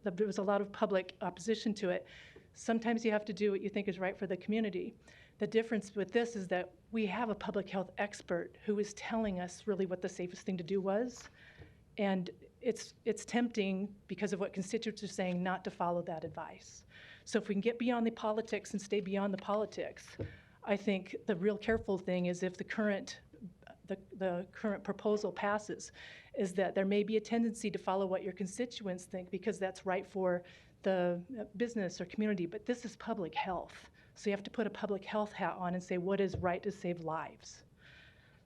There was a lot of public opposition to it. Sometimes you have to do what you think is right for the community. The difference with this is that we have a public health expert who is telling us really what the safest thing to do was. And it's tempting, because of what constituents are saying, not to follow that advice. So if we can get beyond the politics and stay beyond the politics, I think the real careful thing is if the current proposal passes, is that there may be a tendency to follow what your constituents think because that's right for the business or community, but this is public health. So you have to put a public health hat on and say what is right to save lives.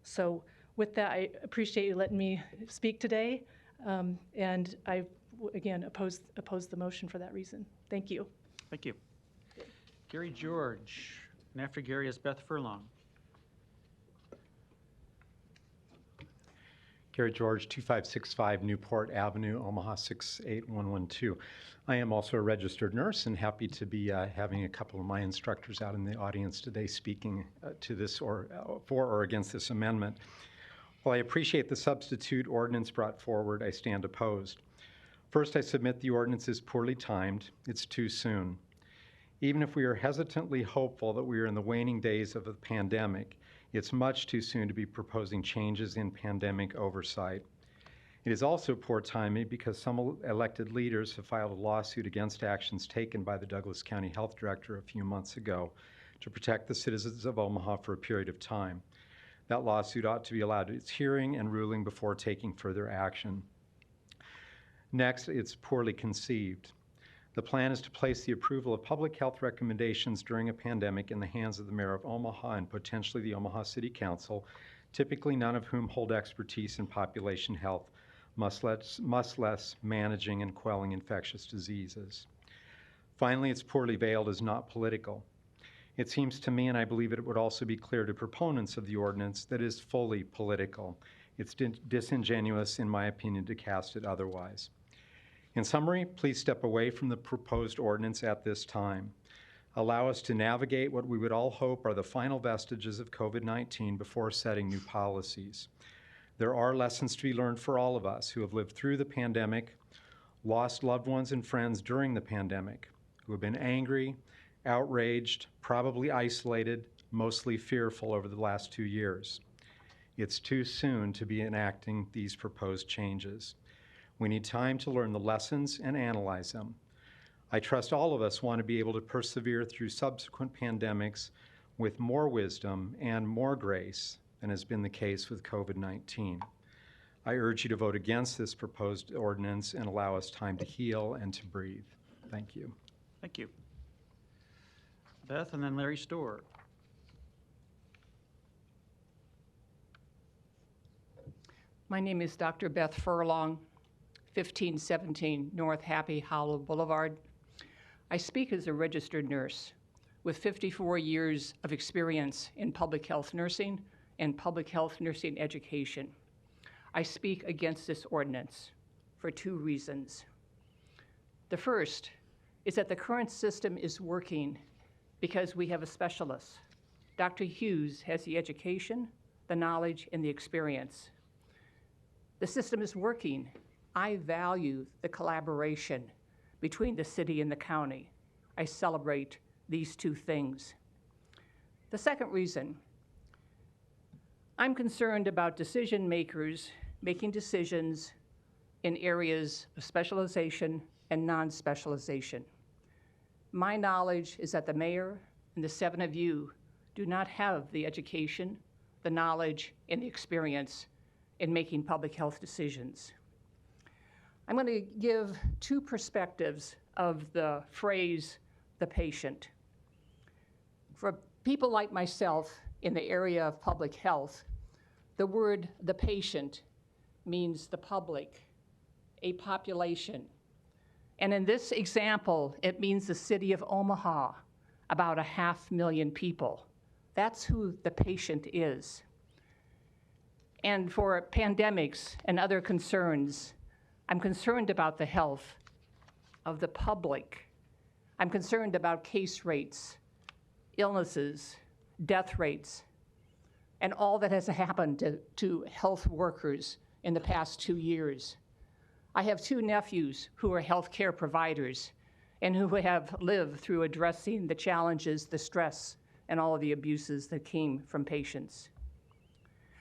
So with that, I appreciate you letting me speak today, and I, again, oppose the motion for that reason. Thank you. Thank you. Gary George, and after Gary is Beth Furlong. Gary George, 2565 Newport Avenue, Omaha 68112. I am also a registered nurse and happy to be having a couple of my instructors out in the audience today speaking to this for or against this amendment. While I appreciate the substitute ordinance brought forward, I stand opposed. First, I submit the ordinance is poorly timed. It's too soon. Even if we are hesitantly hopeful that we are in the waning days of the pandemic, it's much too soon to be proposing changes in pandemic oversight. It is also poor timing because some elected leaders have filed a lawsuit against actions taken by the Douglas County Health Director a few months ago to protect the citizens of Omaha for a period of time. That lawsuit ought to be allowed its hearing and ruling before taking further action. Next, it's poorly conceived. The plan is to place the approval of public health recommendations during a pandemic in the hands of the mayor of Omaha and potentially the Omaha City Council, typically none of whom hold expertise in population health, much less managing and quelling infectious diseases. Finally, it's poorly veiled as not political. It seems to me, and I believe it would also be clear to proponents of the ordinance, that it is fully political. It's disingenuous, in my opinion, to cast it otherwise. In summary, please step away from the proposed ordinance at this time. Allow us to navigate what we would all hope are the final vestiges of COVID-19 before setting new policies. There are lessons to be learned for all of us who have lived through the pandemic, lost loved ones and friends during the pandemic, who have been angry, outraged, probably isolated, mostly fearful over the last 2 years. It's too soon to be enacting these proposed changes. We need time to learn the lessons and analyze them. I trust all of us want to be able to persevere through subsequent pandemics with more wisdom and more grace than has been the case with COVID-19. I urge you to vote against this proposed ordinance and allow us time to heal and to breathe. Thank you. Thank you. Beth, and then Larry Storr. My name is Dr. Beth Furlong, 1517 North Happy Hollow Boulevard. I speak as a registered nurse with 54 years of experience in public health nursing and public health nursing education. I speak against this ordinance for 2 reasons. The first is that the current system is working because we have a specialist. Dr. Hughes has the education, the knowledge, and the experience. The system is working. I value the collaboration between the city and the county. I celebrate these 2 things. The second reason, I'm concerned about decision makers making decisions in areas of specialization and non-specialization. My knowledge is that the mayor and the 7 of you do not have the education, the knowledge, and the experience in making public health decisions. I'm going to give 2 perspectives of the phrase, the patient. For people like myself in the area of public health, the word the patient means the public, a population. And in this example, it means the city of Omaha, about 500,000 people. That's who the patient is. And for pandemics and other concerns, I'm concerned about the health of the public. I'm concerned about case rates, illnesses, death rates, and all that has happened to health workers in the past 2 years. I have 2 nephews who are healthcare providers and who have lived through addressing the challenges, the stress, and all of the abuses that came from patients.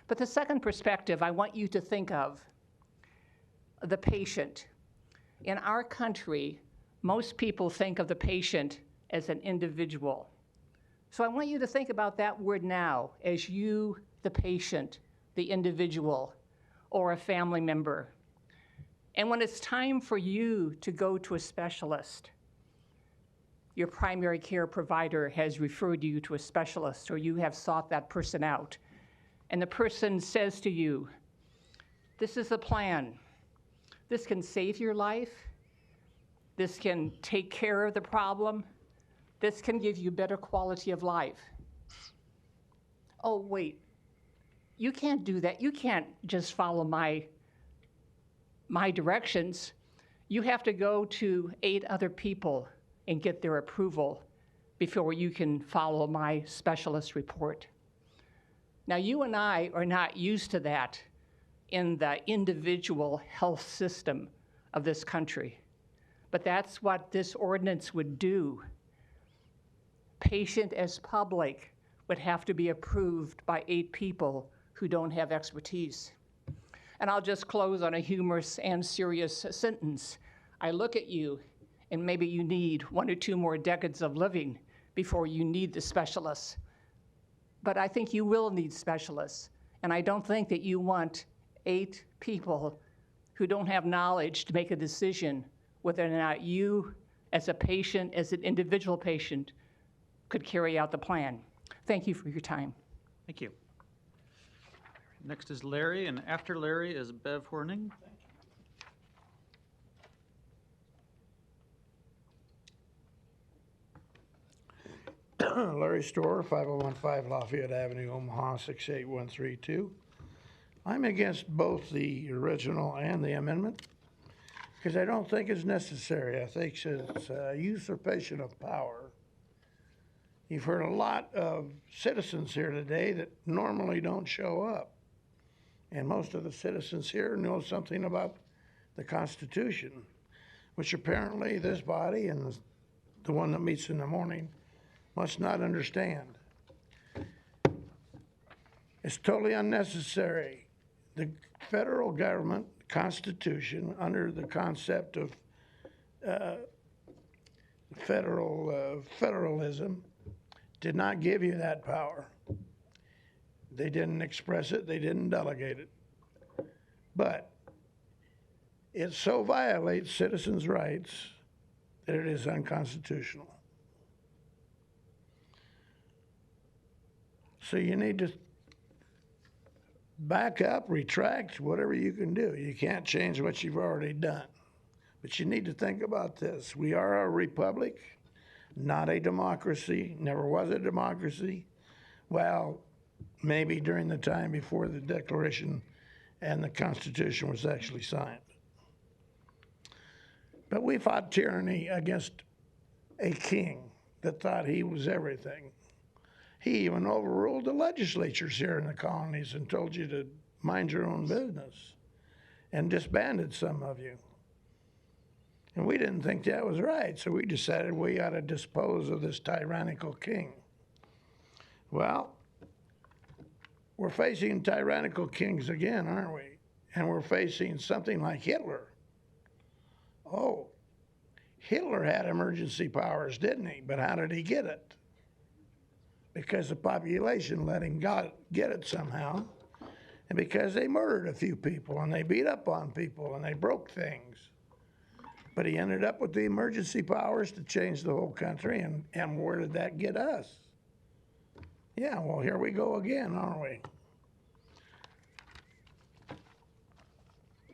But the second perspective I want you to think of, the patient. In our country, most people think of the patient as an individual. So I want you to think about that word now as you, the patient, the individual, or a family member. And when it's time for you to go to a specialist, your primary care provider has referred you to a specialist, or you have sought that person out, and the person says to you, this is the plan. This can save your life. This can take care of the problem. This can give you better quality of life. Oh, wait, you can't do that. You can't just follow my directions. You have to go to 8 other people and get their approval before you can follow my specialist report. Now, you and I are not used to that in the individual health system of this country, but that's what this ordinance would do. Patient as public would have to be approved by 8 people who don't have expertise. And I'll just close on a humorous and serious sentence. I look at you, and maybe you need 1 or 2 more decades of living before you need the specialists. But I think you will need specialists, and I don't think that you want 8 people who don't have knowledge to make a decision whether or not you as a patient, as an individual patient, could carry out the plan. Thank you for your time. Thank you. Next is Larry, and after Larry is Bev Horning. Larry Storer, 5015 Lafayette Avenue, Omaha, 68132. I'm against both the original and the amendment because I don't think it's necessary. I think it's a usurpation of power. You've heard a lot of citizens here today that normally don't show up. And most of the citizens here know something about the Constitution, which apparently this body and the one that meets in the morning must not understand. It's totally unnecessary. The federal government, Constitution, under the concept of federalism, did not give you that power. They didn't express it, they didn't delegate it. But it so violates citizens' rights that it is unconstitutional. So you need to back up, retract, whatever you can do. You can't change what you've already done. But you need to think about this. We are a republic, not a democracy, never was a democracy. Well, maybe during the time before the Declaration and the Constitution was actually signed. But we fought tyranny against a king that thought he was everything. He even overruled the legislatures here in the colonies and told you to mind your own business and disbanded some of you. And we didn't think that was right, so we decided we ought to dispose of this tyrannical king. Well, we're facing tyrannical kings again, aren't we? And we're facing something like Hitler. Oh, Hitler had emergency powers, didn't he? But how did he get it? Because the population let him get it somehow, and because they murdered a few people, and they beat up on people, and they broke things. But he ended up with the emergency powers to change the whole country, and where did that get us? Yeah, well, here we go again, aren't we?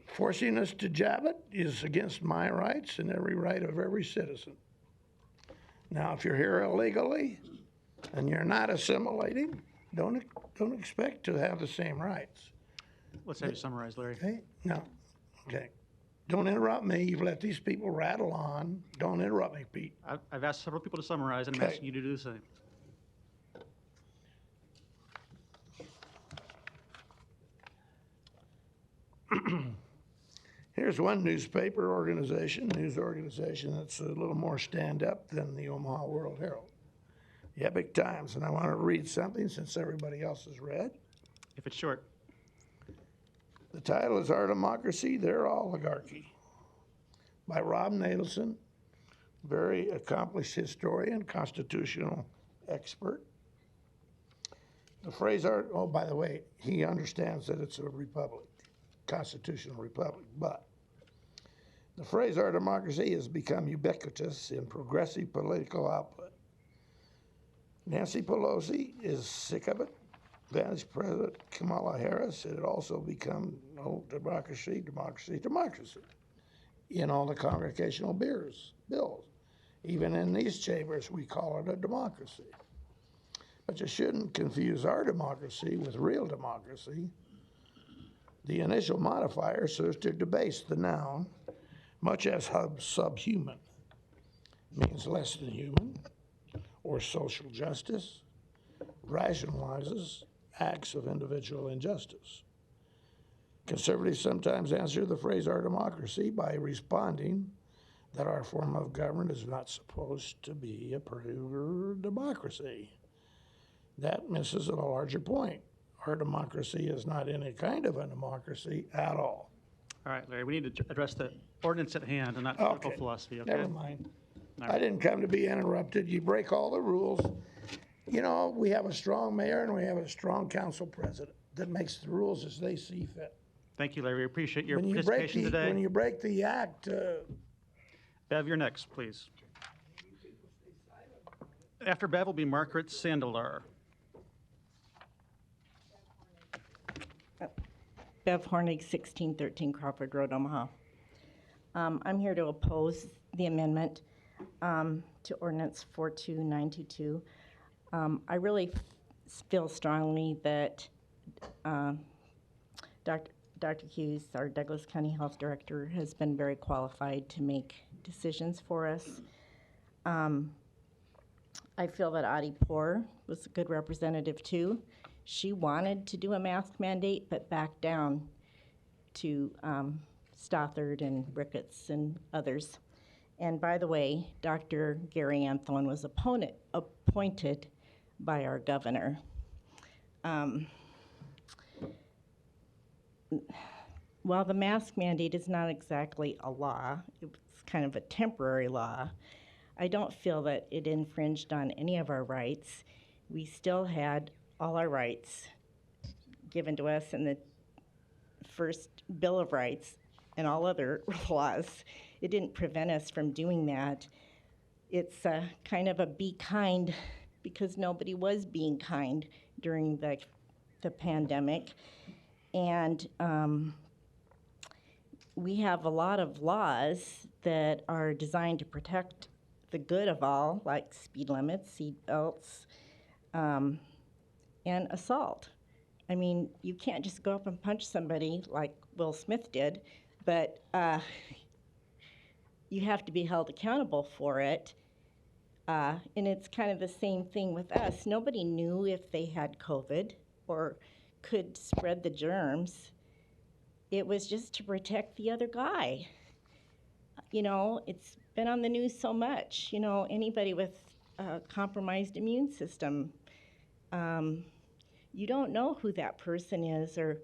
Forcing us to jab it is against my rights and every right of every citizen. Now, if you're here illegally and you're not assimilating, don't expect to have the same rights. Let's have you summarize, Larry. Okay? No. Okay. Don't interrupt me. You've let these people rattle on. Don't interrupt me, Pete. I've asked several people to summarize, and I'm asking you to do the same. Here's one news organization that's a little more stand-up than the Omaha World Herald, the Epic Times. And I want to read something since everybody else has read. If it's short. The title is Our Democracy, Their Oligarchy by Rob Nadelson, very accomplished historian, constitutional expert. The phrase, oh, by the way, he understands that it's a republic, constitutional republic, but the phrase our democracy has become ubiquitous in progressive political output. Nancy Pelosi is sick of it. Vice President Kamala Harris, it had also become democracy, democracy, democracy in all the congregational bills. Even in these chambers, we call it a democracy. But you shouldn't confuse our democracy with real democracy. The initial modifier serves to debase the noun, much as subhuman means less than human, or social justice rationalizes acts of individual injustice. Conservatives sometimes answer the phrase our democracy by responding that our form of government is not supposed to be a pure democracy. That misses a larger point. Our democracy is not any kind of a democracy at all. All right, Larry, we need to address the ordinance at hand and not political philosophy, okay? Never mind. All right. I didn't come to be interrupted. You break all the rules. You know, we have a strong mayor and we have a strong council president that makes the rules as they see fit. Thank you, Larry. We appreciate your participation today. When you break the act, Bev, you're next, please. After Bev will be Margaret Sandelar. Bev Hornig, 1613 Crawford Road, Omaha. I'm here to oppose the amendment to ordinance 42922. I really feel strongly that Dr. Hughes, our Douglas County Health Director, has been very qualified to make decisions for us. I feel that Audie Poor was a good representative too. She wanted to do a mask mandate, but backed down to Stothard and Ricketts and others. And by the way, Dr. Gary Anthone was appointed by our governor. While the mask mandate is not exactly a law, it's kind of a temporary law, I don't feel that it infringed on any of our rights. We still had all our rights given to us in the first Bill of Rights and all other laws. It didn't prevent us from doing that. It's kind of a be kind, because nobody was being kind during the pandemic. And we have a lot of laws that are designed to protect the good of all, like speed limits, seat belts, and assault. I mean, you can't just go up and punch somebody like Will Smith did, but you have to be held accountable for it. And it's kind of the same thing with us. Nobody knew if they had COVID or could spread the germs. It was just to protect the other guy. You know, it's been on the news so much. You know, anybody with a compromised immune system, you don't know who that person is or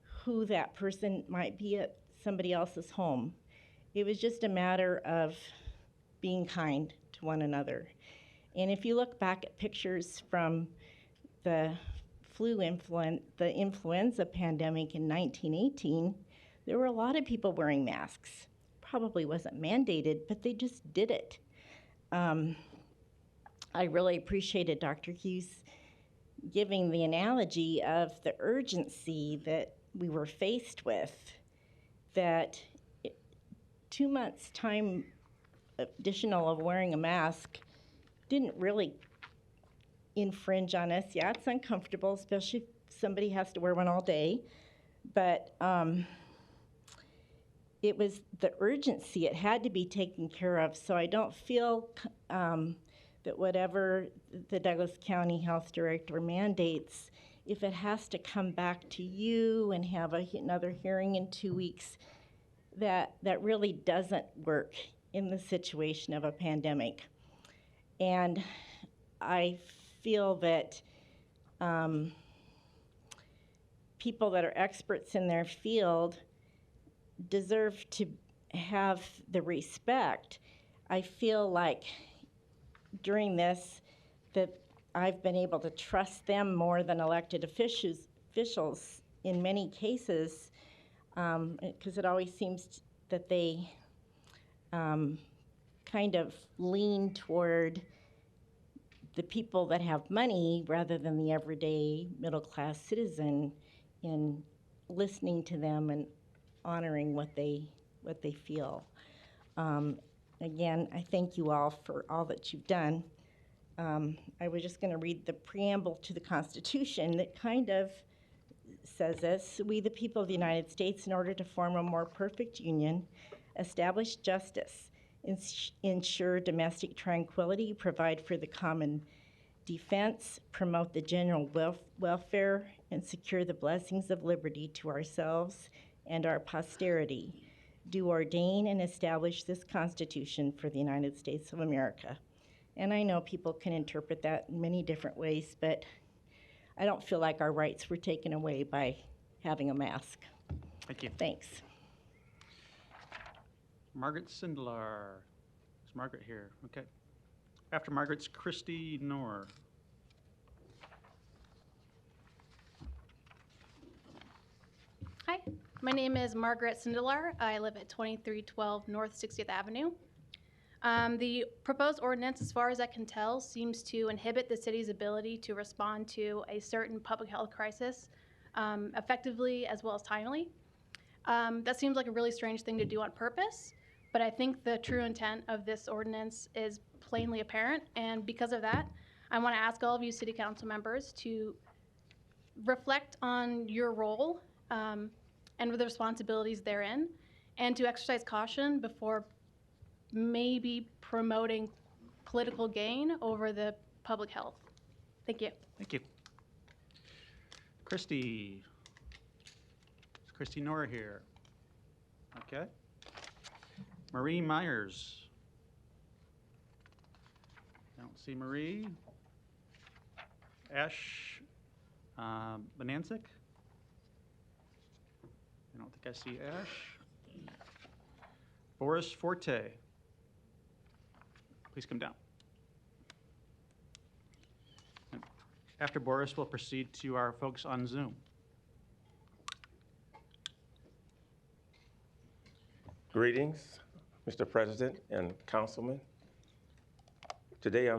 who that person might be at somebody else's home. It was just a matter of being kind to one another. And if you look back at pictures from the the influenza pandemic in 1918, there were a lot of people wearing masks. Probably wasn't mandated, but they just did it. I really appreciated Dr. Hughes giving the analogy of the urgency that we were faced with, that 2 months' time additional of wearing a mask didn't really infringe on us. Yeah, it's uncomfortable, especially if somebody has to wear one all day, but it was the urgency. It had to be taken care of, so I don't feel that whatever the Douglas County Health Director mandates, if it has to come back to you and have another hearing in 2 weeks, that really doesn't work in the situation of a pandemic. And I feel that people that are experts in their field deserve to have the respect. I feel like during this that I've been able to trust them more than elected officials in many cases, because it always seems that they kind of lean toward the people that have money rather than the everyday middle-class citizen in listening to them and honoring what they feel. Again, I thank you all for all that you've done. I was just going to read the preamble to the Constitution that kind of says this: we, the people of the United States, in order to form a more perfect union, establish justice, ensure domestic tranquility, provide for the common defense, promote the general welfare, and secure the blessings of liberty to ourselves and our posterity. Do ordain and establish this Constitution for the United States of America. And I know people can interpret that in many different ways, but I don't feel like our rights were taken away by having a mask. Thank you. Thanks. Margaret Sindlar. Is Margaret here? Okay. After Margaret's Christy Knorr. Hi, my name is Margaret Sindelar. I live at 2312 North 60th Avenue. The proposed ordinance, as far as I can tell, seems to inhibit the city's ability to respond to a certain public health crisis effectively as well as timely. That seems like a really strange thing to do on purpose, but I think the true intent of this ordinance is plainly apparent, and because of that, I want to ask all of you city council members to reflect on your role and the responsibilities therein, and to exercise caution before maybe promoting political gain over the public health. Thank you. Thank you. Christy. Is Christy Nora here? Okay. Marie Myers. I don't see Marie. Ash Bonanzik. I don't think I see Ash. Boris Forte. Please come down. And after Boris, we'll proceed to our folks on Zoom. Greetings, Mr. President and Councilman. Today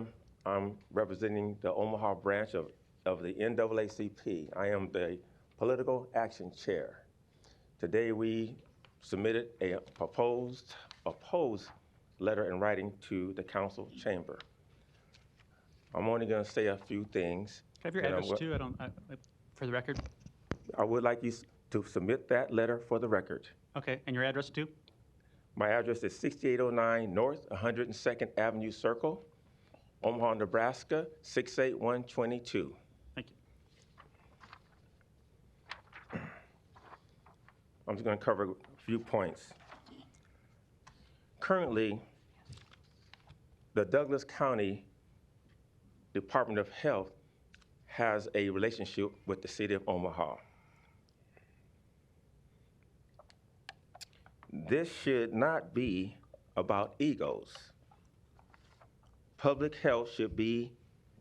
I'm representing the Omaha branch of the NAACP. I am the Political Action Chair. Today we submitted a opposed letter in writing to the council chamber. I'm only going to say a few things. Can I have your address too? For the record. I would like you to submit that letter for the record. Okay, and your address too? My address is 6809 North 102nd Avenue Circle, Omaha, Nebraska 68122. Thank you. I'm just going to cover a few points. Currently, the Douglas County Department of Health has a relationship with the city of Omaha. This should not be about egos. Public health should be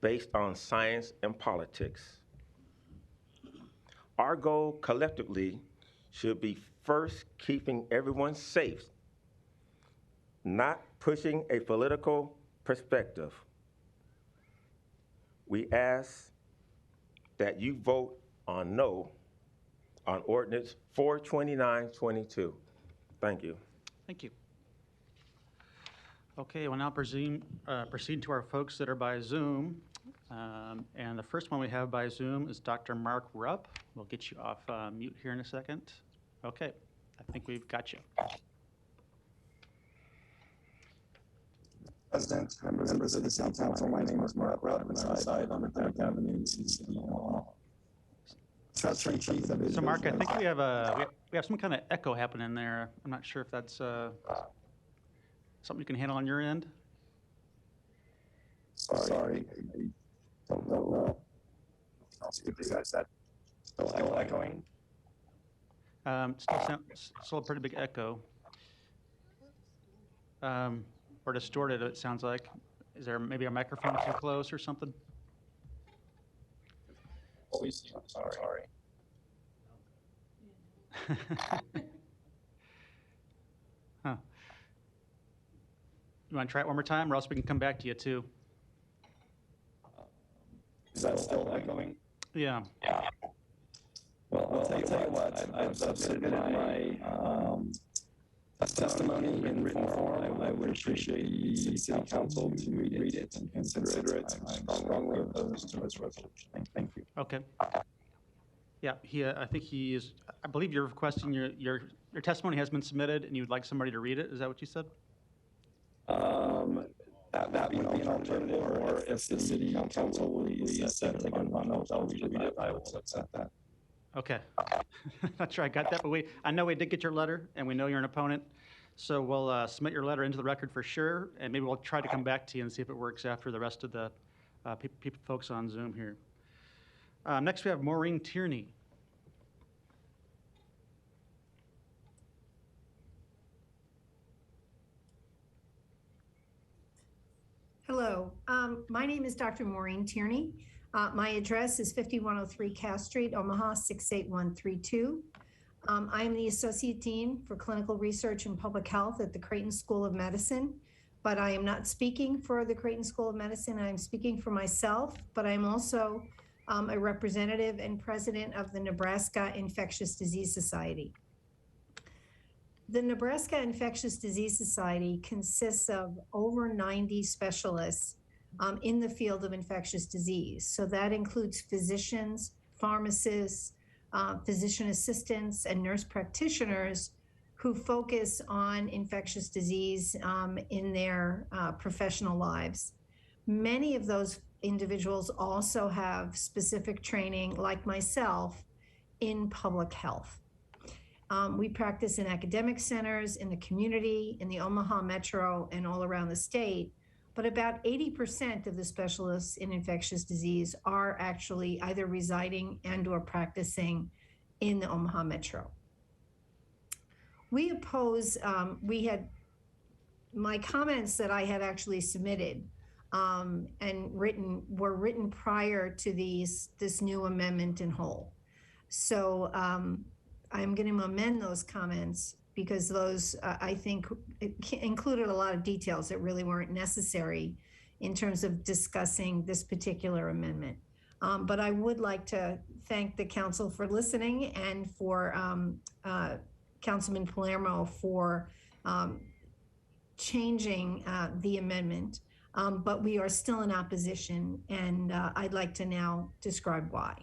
based on science and politics. Our goal collectively should be first keeping everyone safe, not pushing a political perspective. We ask that you vote on no on ordinance 42922. Thank you. Thank you. Okay, we'll now proceed to our folks that are by Zoom. And the first one we have by Zoom is Dr. Mark Rupp. We'll get you off mute here in a second. Okay, I think we've got you. President, members of the City Council, my name is Mark Rupp, and I reside on Park Avenue in City Omaha. So Mark, I think we have some kind of echo happening there. I'm not sure if that's something you can handle on your end. Sorry, I don't know. I'll see if you guys that still echoing. Still a pretty big echo. Or distorted, it sounds like. Is there maybe a microphone too close or something? I'm sorry. Huh. You want to try it one more time, or else we can come back to you too? Is that still echoing? Yeah. Well, I'll tell you what. I've submitted my testimony in written form. I would appreciate the City Council to read it and consider it. I'm strongly opposed to its resolution. Thank you. Okay. Yeah, I think he is. I believe you're requesting your testimony has been submitted, and you'd like somebody to read it. Is that what you said? That would be an alternative, or if the City Council will accept it on those, I'll read it. I will accept that. Okay. Not sure I got that, but I know we did get your letter, and we know you're an opponent. So we'll submit your letter into the record for sure, and maybe we'll try to come back to you and see if it works after the rest of the folks on Zoom here. Next, we have Maureen Tierney. Hello, my name is Dr. Maureen Tierney. My address is 5103 Cass Street, Omaha 68132. I am the Associate Dean for Clinical Research and Public Health at the Creighton School of Medicine. but I am not speaking for the Creighton School of Medicine. I'm speaking for myself, but I'm also a representative and president of the Nebraska Infectious Disease Society. The Nebraska Infectious Disease Society consists of over 90 specialists in the field of infectious disease. So that includes physicians, pharmacists, physician assistants, and nurse practitioners who focus on infectious disease in their professional lives. Many of those individuals also have specific training, like myself, in public health. We practice in academic centers, in the community, in the Omaha metro, and all around the state. But about 80% of the specialists in infectious disease are actually either residing and/or practicing in the Omaha metro. We oppose, my comments that I had actually submitted and were written prior to this new amendment in whole. So I'm going to amend those comments because those, I think, included a lot of details that really weren't necessary in terms of discussing this particular amendment. But I would like to thank the council for listening and for Councilman Palermo for changing the amendment. But we are still in opposition, and I'd like to now describe why.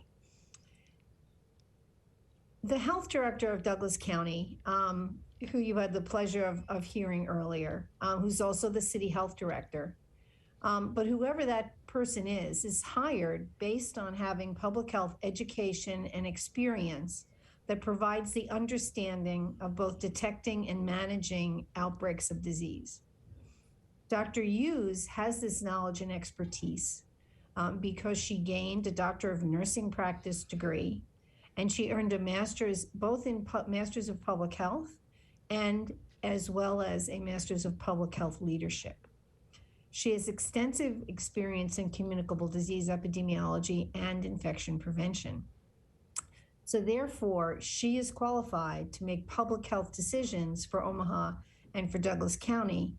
The health director of Douglas County, who you had the pleasure of hearing earlier, who's also the city health director, but whoever that person is hired based on having public health education and experience that provides the understanding of both detecting and managing outbreaks of disease. Dr. Hughes has this knowledge and expertise because she gained a Doctor of Nursing Practice degree, and she earned a master's, both in Masters of Public Health and as well as a Master's of Public Health Leadership. She has extensive experience in communicable disease epidemiology and infection prevention. So therefore, she is qualified to make public health decisions for Omaha and for Douglas County.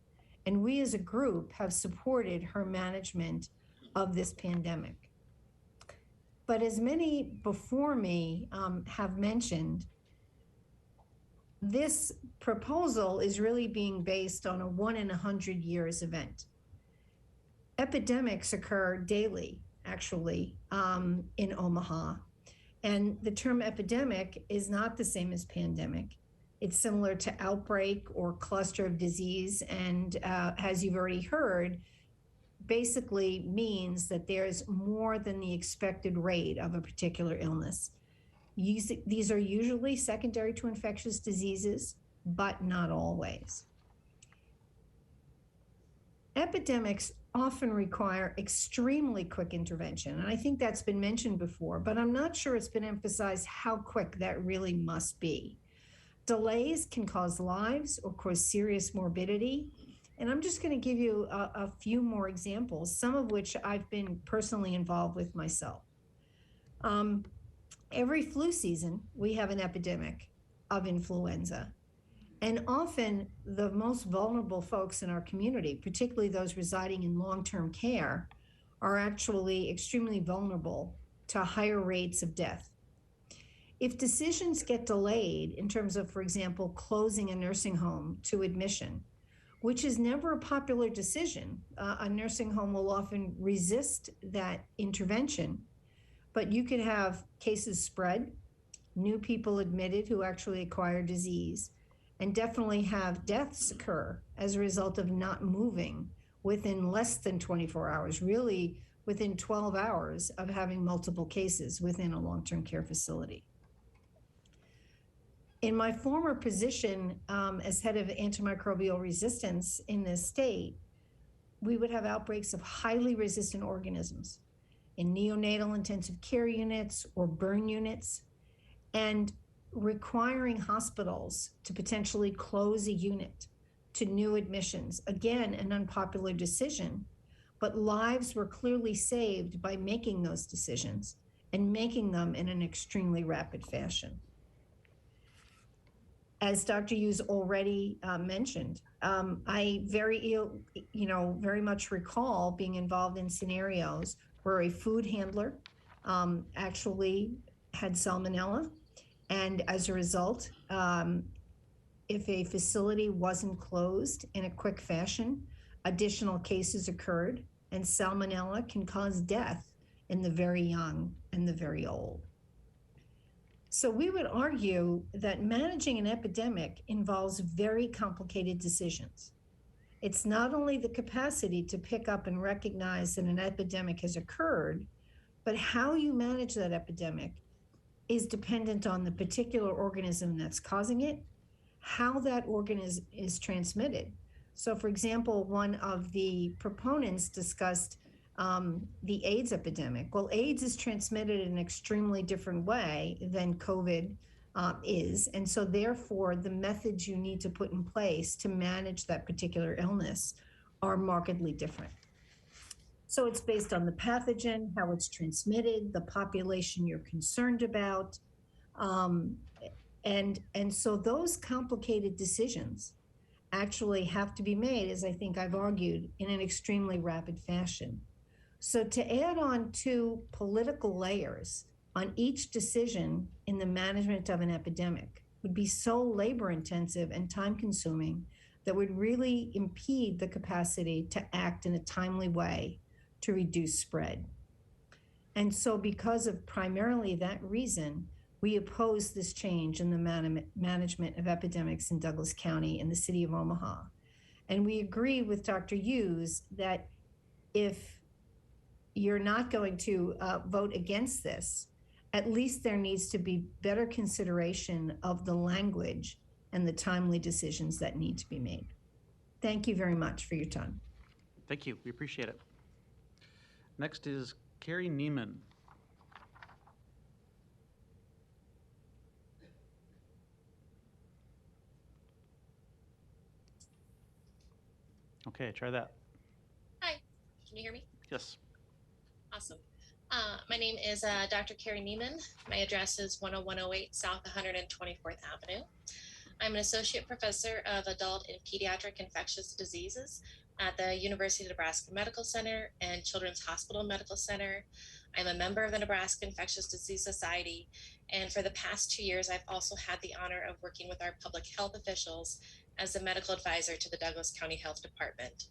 And we as a group have supported her management of this pandemic. But as many before me have mentioned, this proposal is really being based on a 1 in 100 years event. Epidemics occur daily, actually, in Omaha. And the term epidemic is not the same as pandemic. It's similar to outbreak or cluster of disease. And as you've already heard, basically means that there's more than the expected rate of a particular illness. These are usually secondary to infectious diseases, but not always. Epidemics often require extremely quick intervention, and I think that's been mentioned before, but I'm not sure it's been emphasized how quick that really must be. Delays can cause lives or cause serious morbidity, and I'm just going to give you a few more examples, some of which I've been personally involved with myself. Every flu season, we have an epidemic of influenza. And often the most vulnerable folks in our community, particularly those residing in long-term care, are actually extremely vulnerable to higher rates of death. If decisions get delayed in terms of, for example, closing a nursing home to admission, which is never a popular decision, a nursing home will often resist that intervention, but you could have cases spread, new people admitted who actually acquire disease, and definitely have deaths occur as a result of not moving within less than 24 hours, really within 12 hours of having multiple cases within a long-term care facility. In my former position as head of antimicrobial resistance in this state, we would have outbreaks of highly resistant organisms in neonatal intensive care units or burn units, and requiring hospitals to potentially close a unit to new admissions. Again, an unpopular decision, but lives were clearly saved by making those decisions and making them in an extremely rapid fashion. As Dr. Hughes already mentioned, I very much recall being involved in scenarios where a food handler actually had salmonella, and as a result, if a facility wasn't closed in a quick fashion, additional cases occurred, and salmonella can cause death in the very young and the very old. So we would argue that managing an epidemic involves very complicated decisions. It's not only the capacity to pick up and recognize that an epidemic has occurred, but how you manage that epidemic is dependent on the particular organism that's causing it, how that organism is transmitted. So for example, one of the proponents discussed the AIDS epidemic. Well, AIDS is transmitted in an extremely different way than COVID is. And so therefore, the methods you need to put in place to manage that particular illness are markedly different. So it's based on the pathogen, how it's transmitted, the population you're concerned about. And so those complicated decisions actually have to be made, as I think I've argued, in an extremely rapid fashion. So to add on 2 political layers on each decision in the management of an epidemic would be so labor intensive and time consuming that would really impede the capacity to act in a timely way to reduce spread. And so because of primarily that reason, we oppose this change in the management of epidemics in Douglas County and the city of Omaha. And we agree with Dr. Hughes that if you're not going to vote against this, at least there needs to be better consideration of the language and the timely decisions that need to be made. Thank you very much for your time. Thank you. We appreciate it. Next is Carrie Neiman. Okay, try that. Hi, can you hear me? Yes. Awesome. My name is Dr. Carrie Neiman. My address is 10108 South 124th Avenue. I'm an associate professor of adult and pediatric infectious diseases at the University of Nebraska Medical Center and Children's Hospital Medical Center. I'm a member of the Nebraska Infectious Disease Society, and for the past 2 years, I've also had the honor of working with our public health officials as a medical advisor to the Douglas County Health Department.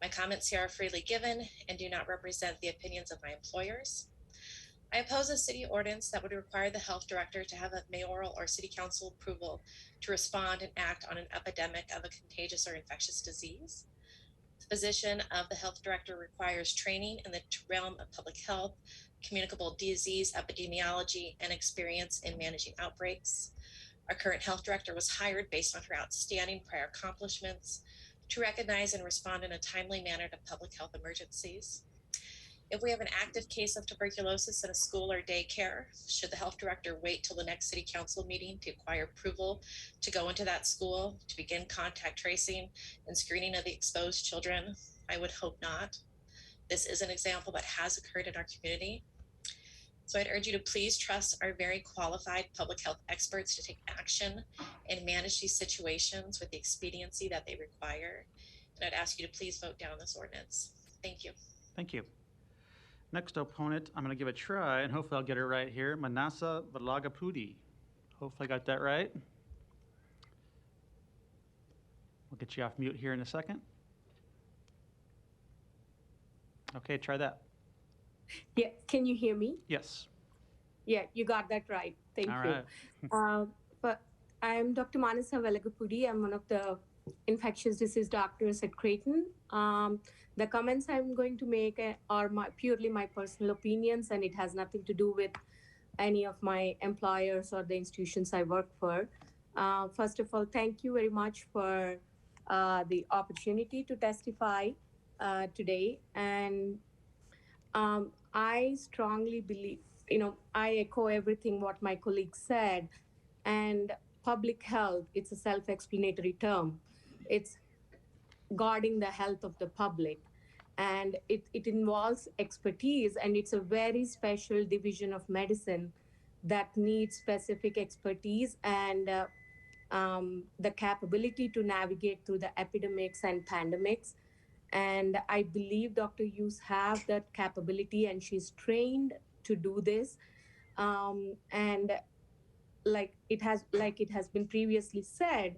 My comments here are freely given and do not represent the opinions of my employers. I oppose a city ordinance that would require the health director to have a mayoral or city council approval to respond and act on an epidemic of a contagious or infectious disease. The position of the health director requires training in the realm of public health, communicable disease epidemiology, and experience in managing outbreaks. Our current health director was hired based on her outstanding prior accomplishments to recognize and respond in a timely manner to public health emergencies. If we have an active case of tuberculosis in a school or daycare, should the health director wait till the next city council meeting to acquire approval to go into that school to begin contact tracing and screening of the exposed children? I would hope not. This is an example that has occurred in our community. So I'd urge you to please trust our very qualified public health experts to take action and manage these situations with the expediency that they require. And I'd ask you to please vote down this ordinance. Thank you. Thank you. Next opponent, I'm going to give a try, and hopefully I'll get it right here. Manasa Valagapudi. Hopefully I got that right. We'll get you off mute here in a second. Okay, try that. Yeah, can you hear me? Yes. Yeah, you got that right. Thank All you. right. But I'm Dr. Manasa Velagapudi. I'm one of the infectious disease doctors at Creighton. The comments I'm going to make are purely my personal opinions, and it has nothing to do with any of my employers or the institutions I work for. First of all, thank you very much for the opportunity to testify today. And I strongly believe, I echo everything what my colleagues said. And public health, it's a self-explanatory term. It's guarding the health of the public. And it involves expertise, and it's a very special division of medicine that needs specific expertise and the capability to navigate through the epidemics and pandemics. And I believe Dr. Hughes have that capability, and she's trained to do this. And like it has been previously said,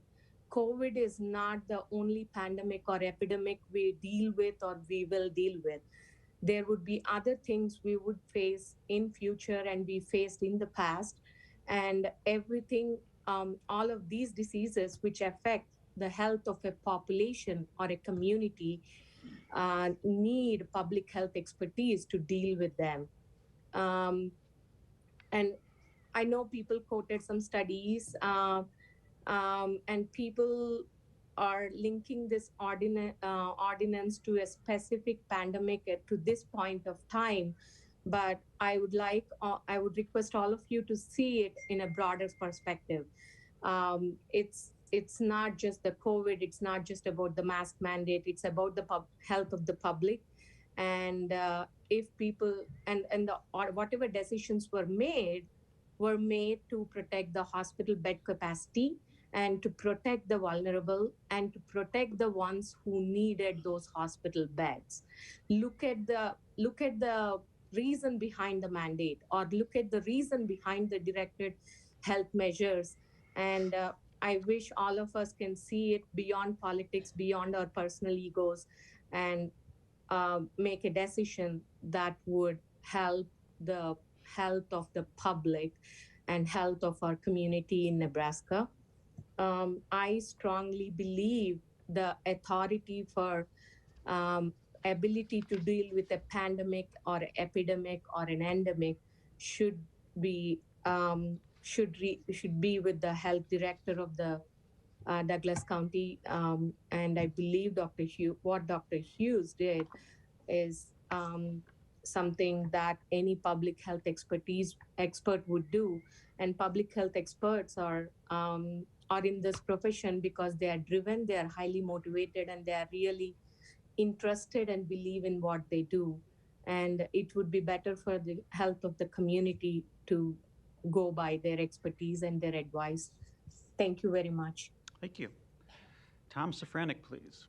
COVID is not the only pandemic or epidemic we deal with or we will deal with. There would be other things we would face in future and we faced in the past. And everything, all of these diseases which affect the health of a population or a community need public health expertise to deal with them. And I know people quoted some studies, and people are linking this ordinance to a specific pandemic to this point of time. But I would request all of you to see it in a broader perspective. It's not just the COVID. It's not just about the mask mandate. It's about the health of the public. And if people or whatever decisions were made to protect the hospital bed capacity and to protect the vulnerable and to protect the ones who needed those hospital beds. Look at the reason behind the mandate, or look at the reason behind the directed health measures. And I wish all of us can see it beyond politics, beyond our personal egos, and make a decision that would help the health of the public and health of our community in Nebraska. I strongly believe the authority for ability to deal with a pandemic or epidemic or an endemic should be with the health director of the Douglas County. And I believe what Dr. Hughes did is something that any public health expert would do. And public health experts are in this profession because they are driven, they are highly motivated, and they are really interested and believe in what they do. And it would be better for the health of the community to go by their expertise and their advice. Thank you very much. Thank you. Tom Safranek, please.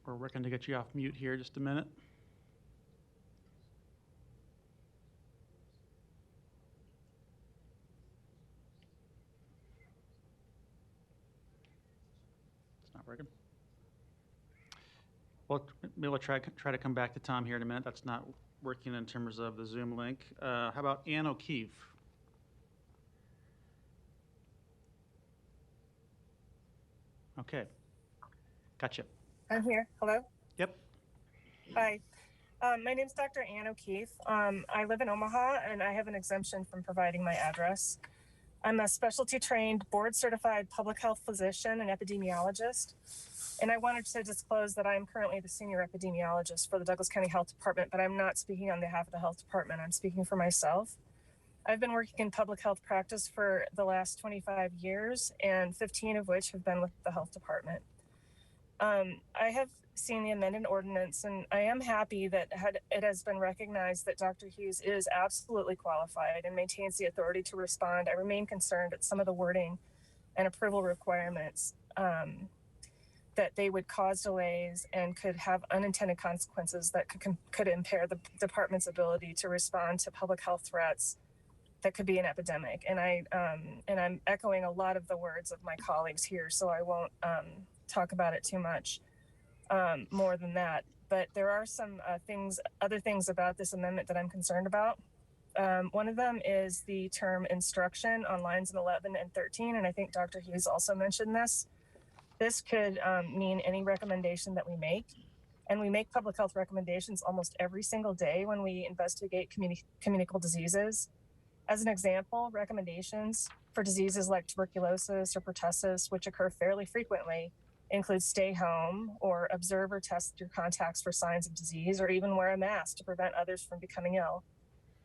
We're working to get you off mute here, just a minute. It's not working. Well, maybe we'll try to come back to Tom here in a minute. That's not working in terms of the Zoom link. How about Ann O'Keefe? Okay, gotcha. I'm here. Hello? Yep. Hi. My name's Dr. Ann O'Keefe. I live in Omaha, and I have an exemption from providing my address. I'm a specialty trained, board certified public health physician and epidemiologist. And I wanted to disclose that I am currently the senior epidemiologist for the Douglas County Health Department, but I'm not speaking on behalf of the health department. I'm speaking for myself. I've been working in public health practice for the last 25 years, and 15 of which have been with the health department. I have seen the amended ordinance, and I am happy that it has been recognized that Dr. Hughes is absolutely qualified and maintains the authority to respond. I remain concerned at some of the wording and approval requirements, that they would cause delays and could have unintended consequences that could impair the department's ability to respond to public health threats that could be an epidemic. And I'm echoing a lot of the words of my colleagues here, so I won't talk about it too much more than that. But there are some other things about this amendment that I'm concerned about. One of them is the term instruction on lines 11 and 13, and I think Dr. Hughes also mentioned this. This could mean any recommendation that we make, and we make public health recommendations almost every single day when we investigate communicable diseases. As an example, recommendations for diseases like tuberculosis or pertussis, which occur fairly frequently, include stay home or observe or test your contacts for signs of disease, or even wear a mask to prevent others from becoming ill.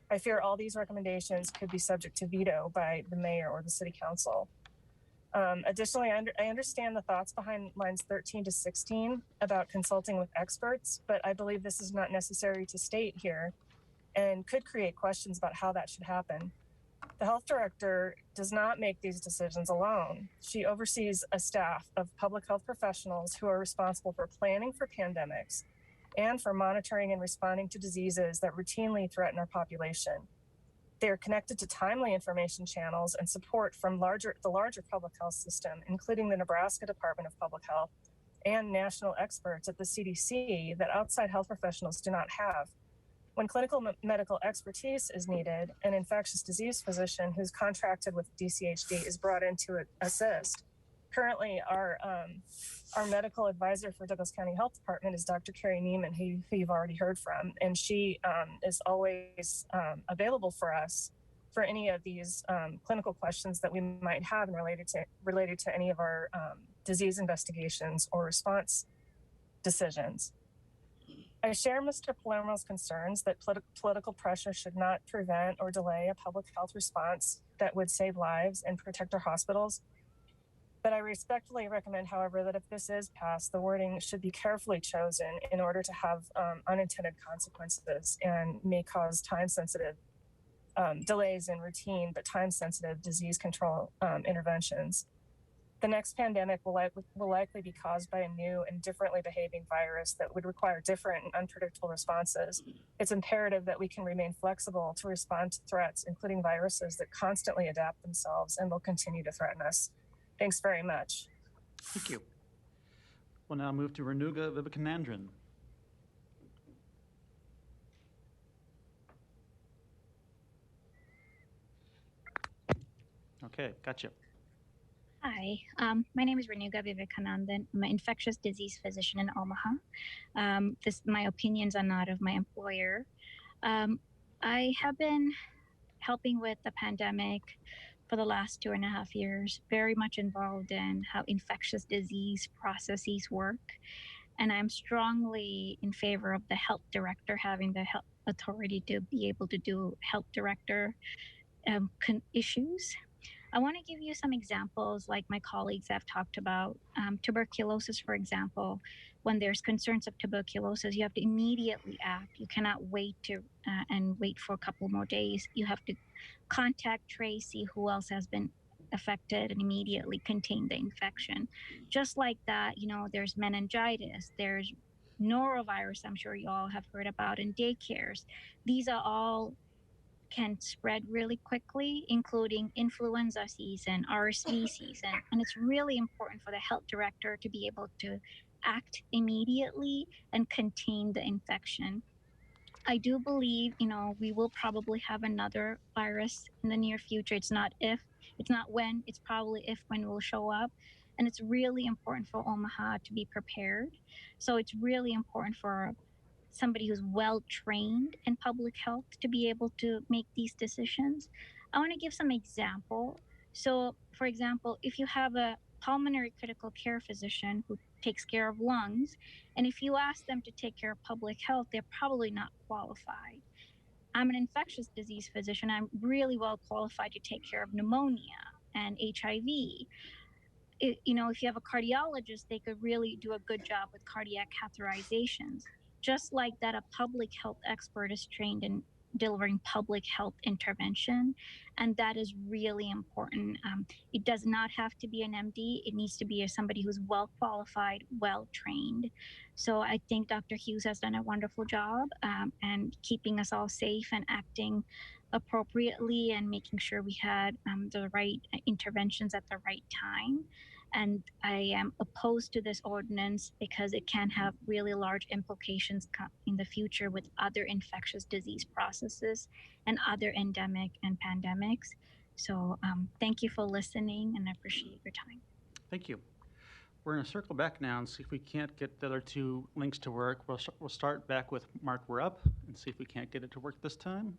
I fear all these recommendations could be subject to veto by the mayor or the city council. Additionally, I understand the thoughts behind lines 13 to 16 about consulting with experts, but I believe this is not necessary to state here and could create questions about how that should happen. The health director does not make these decisions alone. She oversees a staff of public health professionals who are responsible for planning for pandemics and for monitoring and responding to diseases that routinely threaten our population. They are connected to timely information channels and support from the larger public health system, including the Nebraska Department of Public Health and national experts at the CDC that outside health professionals do not have. When clinical medical expertise is needed, an infectious disease physician who's contracted with DCHD is brought in to assist. Currently, our medical advisor for Douglas County Health Department is Dr. Carrie Neiman, who you've already heard from, and she is always available for us for any of these clinical questions that we might have related to any of our disease investigations or response decisions. I share Mr. Palermo's concerns that political pressure should not prevent or delay a public health response that would save lives and protect our hospitals. But I respectfully recommend, however, that if this is passed, the wording should be carefully chosen in order to have unintended consequences and may cause time-sensitive delays in routine but time-sensitive disease control interventions. The next pandemic will likely be caused by a new and differently behaving virus that would require different and unpredictable responses. It's imperative that we can remain flexible to respond to threats, including viruses that constantly adapt themselves and will continue to threaten us. Thanks very much. Thank you. We'll now move to Renuga Vivekanandran. Okay, gotcha. Hi, my name is Renuga Vivekanandan. I'm an infectious disease physician in Omaha. My opinions are not of my employer. I have been helping with the pandemic for the last 2.5 years, very much involved in how infectious disease processes work. And I'm strongly in favor of the health director having the health authority to be able to do health director issues. I want to give you some examples like my colleagues have talked about. Tuberculosis, for example, when there's concerns of tuberculosis, you have to immediately act. You cannot wait for a couple more days. You have to contact trace, see who else has been affected, and immediately contain the infection. Just like that, there's meningitis, there's norovirus, I'm sure you all have heard about, in daycares. These are all can spread really quickly, including influenza season, RSV season. And it's really important for the health director to be able to act immediately and contain the infection. I do believe, we will probably have another virus in the near future. It's not when, it's probably when it will show up. And it's really important for Omaha to be prepared. So it's really important for somebody who's well-trained in public health to be able to make these decisions. I want to give some example. So, for example, if you have a pulmonary critical care physician who takes care of lungs, and if you ask them to take care of public health, they're probably not qualified. I'm an infectious disease physician. I'm really well qualified to take care of pneumonia and HIV. If you have a cardiologist, they could really do a good job with cardiac catheterizations. Just like that, a public health expert is trained in delivering public health intervention, and that is really important. It does not have to be an MD. It needs to be somebody who's well qualified, well trained. So I think Dr. Hughes has done a wonderful job and keeping us all safe and acting appropriately and making sure we had the right interventions at the right time. And I am opposed to this ordinance because it can have really large implications in the future with other infectious disease processes and other endemic and pandemics. So thank you for listening, and I appreciate your time. Thank you. We're going to circle back now and see if we can't get the other two links to work. We'll start back with Mark, we're up, and see if we can't get it to work this time.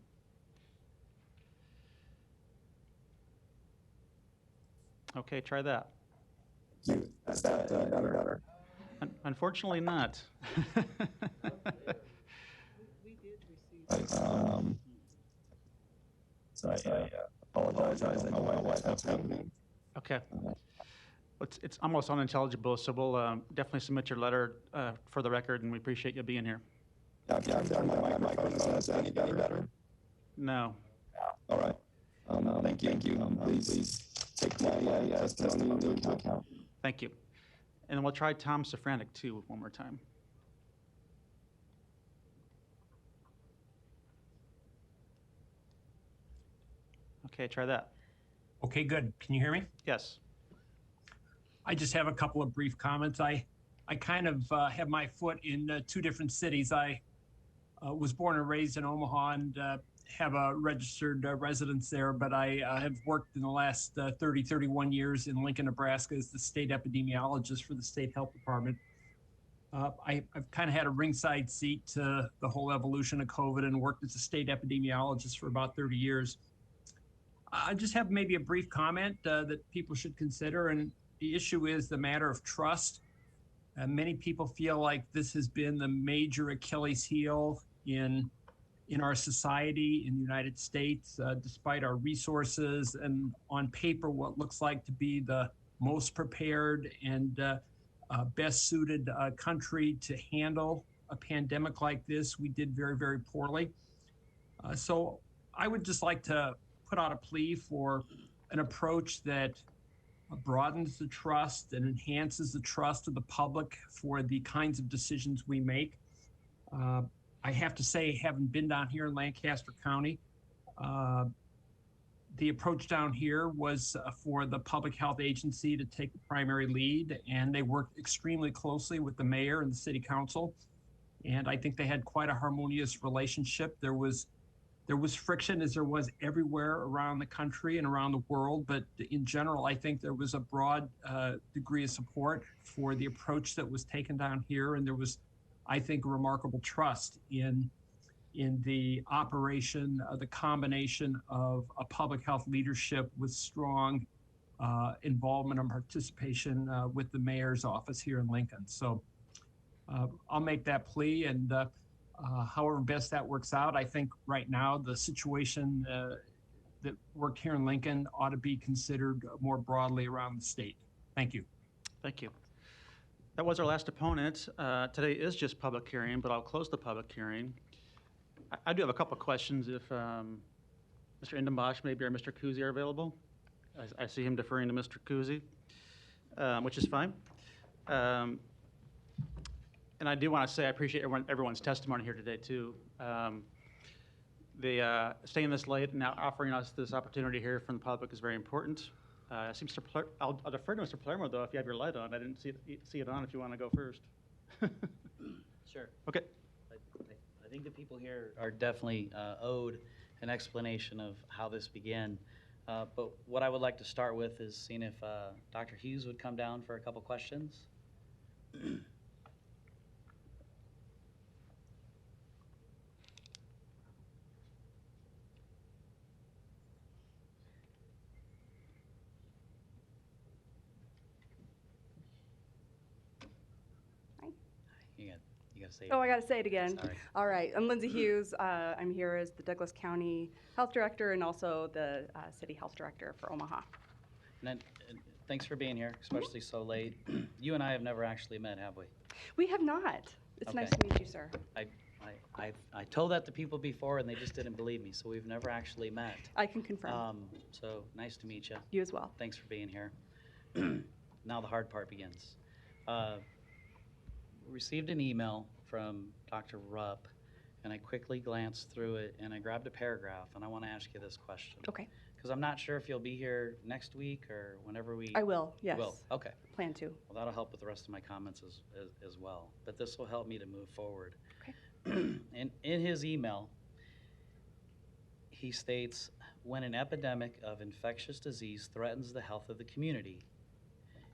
Okay, try that. Is that better? Unfortunately not. So I apologize. I don't know why that's happening. Okay. It's almost unintelligible, so we'll definitely submit your letter for the record, and we appreciate you being here. Yeah, my microphone is any better? No. All right. Thank you. Please take my testimony into account. Thank you. And we'll try Tom Safranek, too, one more time. Okay, try that. Okay, good. Can you hear me? Yes. I just have a couple of brief comments. I kind of have my foot in two different cities. I was born and raised in Omaha and have a registered residence there, but I have worked in the last 31 years in Lincoln, Nebraska as the state epidemiologist for the state health department. I've kind of had a ringside seat to the whole evolution of COVID and worked as a state epidemiologist for about 30 years. I just have maybe a brief comment that people should consider, and the issue is the matter of trust. Many people feel like this has been the major Achilles heel in our society in the United States, despite our resources and on paper what looks like to be the most prepared and best suited country to handle a pandemic like this. We did very, very poorly. So I would just like to put out a plea for an approach that broadens the trust and enhances the trust of the public for the kinds of decisions we make. I have to say, having been down here in Lancaster County, the approach down here was for the public health agency to take the primary lead, and they worked extremely closely with the mayor and the city council. And I think they had quite a harmonious relationship. There was friction, as there was everywhere around the country and around the world, but in general, I think there was a broad degree of support for the approach that was taken down here, and there was, I think, remarkable trust in the operation, the combination of a public health leadership with strong involvement and participation with the mayor's office here in Lincoln. So I'll make that plea, and however best that works out, I think right now the situation that worked here in Lincoln ought to be considered more broadly around the state. Thank you. Thank you. That was our last opponent. Today is just public hearing, but I'll close the public hearing. I do have a couple of questions if Mr. Indenbosch maybe or Mr. Kuzi are available. I see him deferring to Mr. Kuzi, which is fine. And I do want to say I appreciate everyone's testimony here today, too. Staying this late and now offering us this opportunity here from the public is very important. I'll defer to Mr. Palermo, though, if you have your light on. I didn't see it on if you want to go first. Sure. Okay. I think the people here are definitely owed an explanation of how this began. But what I would like to start with is seeing if Dr. Hughes would come down for a couple questions. You gotta say it. Oh, I got to say it again. Sorry. All right. I'm Lindsay Hughes. I'm here as the Douglas County Health Director and also the City Health Director for Omaha. And then, thanks for being here, especially so late. You and I have never actually met, have we? We have not. It's nice to meet you, sir. I told that to people before, and they just didn't believe me, so we've never actually met. I can confirm. So nice to meet you. You as well. Thanks for being here. Now the hard part begins. Received an email from Dr. Rupp, and I quickly glanced through it, and I grabbed a paragraph, and I want to ask you this question. Okay. Because I'm not sure if you'll be here next week or whenever we... I will, yes. You will, okay. Plan to. Well, that'll help with the rest of my comments as well, but this will help me to move forward. Okay. In his email, he states, when an epidemic of infectious disease threatens the health of the community,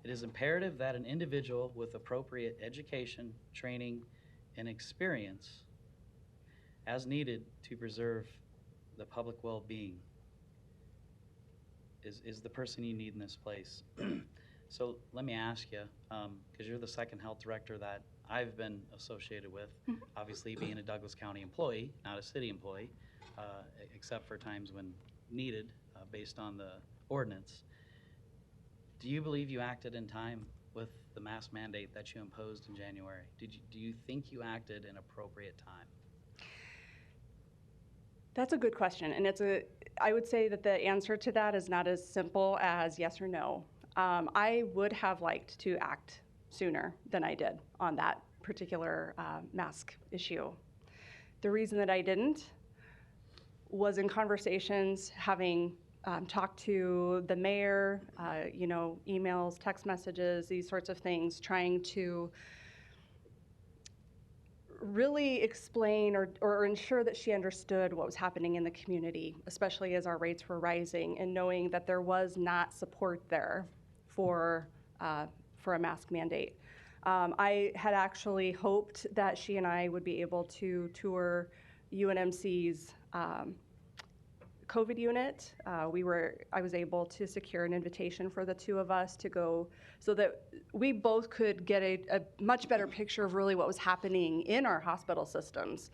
it is imperative that an individual with appropriate education, training, and experience, as needed to preserve the public well-being, is the person you need in this place. So let me ask you, because you're the second health director that I've been associated with, obviously being a Douglas County employee, not a city employee, except for times when needed based on the ordinance. Do you believe you acted in time with the mask mandate that you imposed in January? Do you think you acted in appropriate time? That's a good question, and I would say that the answer to that is not as simple as yes or no. I would have liked to act sooner than I did on that particular mask issue. The reason that I didn't was in conversations, having talked to the mayor, emails, text messages, these sorts of things, trying to really explain or ensure that she understood what was happening in the community, especially as our rates were rising, and knowing that there was not support there for a mask mandate. I had actually hoped that she and I would be able to tour UNMC's COVID unit. I was able to secure an invitation for the two of us to go so that we both could get a much better picture of really what was happening in our hospital systems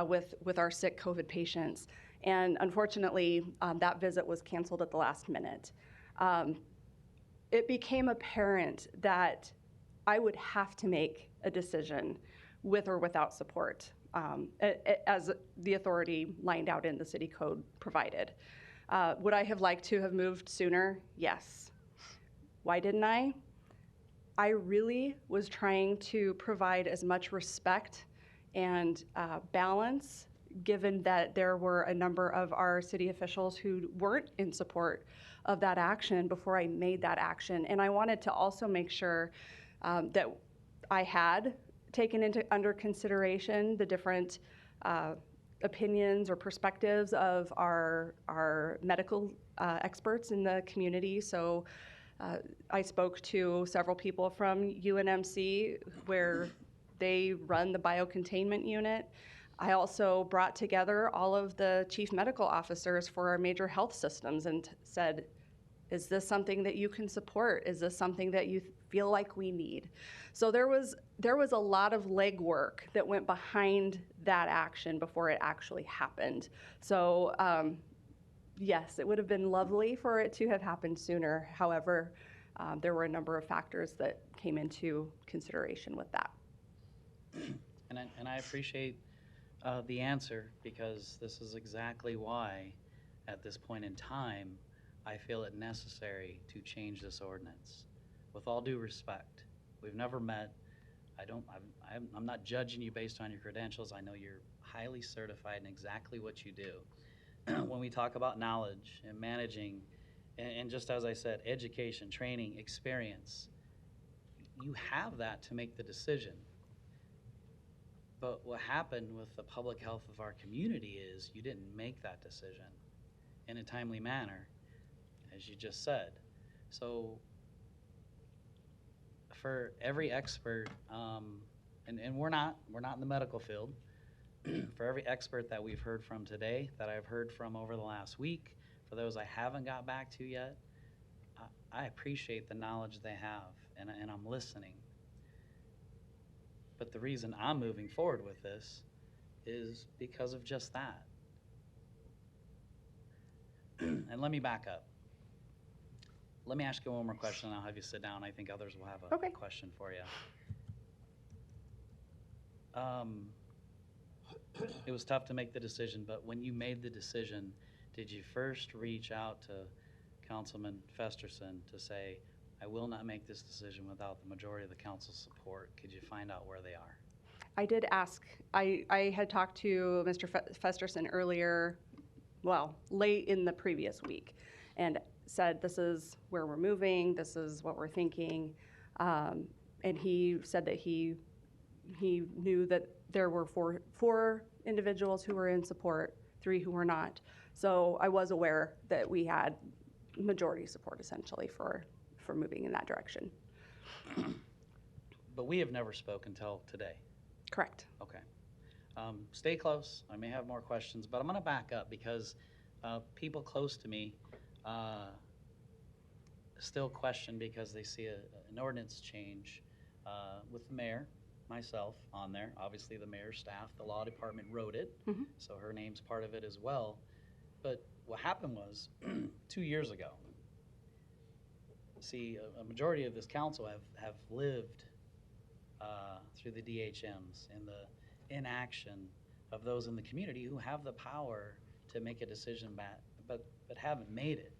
with our sick COVID patients. And unfortunately, that visit was canceled at the last minute. It became apparent that I would have to make a decision with or without support, as the authority lined out in the city code provided. Would I have liked to have moved sooner? Yes. Why didn't I? I really was trying to provide as much respect and balance, given that there were a number of our city officials who weren't in support of that action before I made that action. And I wanted to also make sure that I had taken under consideration the different opinions or perspectives of our medical experts in the community. So I spoke to several people from UNMC where they run the biocontainment unit. I also brought together all of the chief medical officers for our major health systems and said, is this something that you can support? Is this something that you feel like we need? So there was a lot of legwork that went behind that action before it actually happened. So yes, it would have been lovely for it to have happened sooner. However, there were a number of factors that came into consideration with that. And I appreciate the answer, because this is exactly why, at this point in time, I feel it necessary to change this ordinance. With all due respect, we've never met. I'm not judging you based on your credentials. I know you're highly certified in exactly what you do. When we talk about knowledge and managing, and just as I said, education, training, experience, you have that to make the decision. But what happened with the public health of our community is you didn't make that decision in a timely manner, as you just said. So for every expert, and we're not in the medical field, for every expert that we've heard from today, that I've heard from over the last week, for those I haven't got back to yet, I appreciate the knowledge they have, and I'm listening. But the reason I'm moving forward with this is because of just that. And let me back up. Let me ask you one more question, and I'll have you sit down. I think others will have a question for you. It was tough to make the decision, but when you made the decision, did you first reach out to Councilman Festerson to say, I will not make this decision without the majority of the council's support? Could you find out where they are? I did ask. I had talked to Mr. Festerson earlier, well, late in the previous week, and said, this is where we're moving, this is what we're thinking. And he said that he knew that there were four individuals who were in support, 3 who were not. So I was aware that we had majority support, essentially, for moving in that direction. But we have never spoken until today. Correct. Okay. Stay close. I may have more questions, but I'm going to back up because people close to me still question because they see an ordinance change with the mayor, myself on there. Obviously, the mayor's staff, the law department wrote it, so her name's part of it as well. But what happened was 2 years ago, see, a majority of this council have lived through the DHMs and the inaction of those in the community who have the power to make a decision but haven't made it.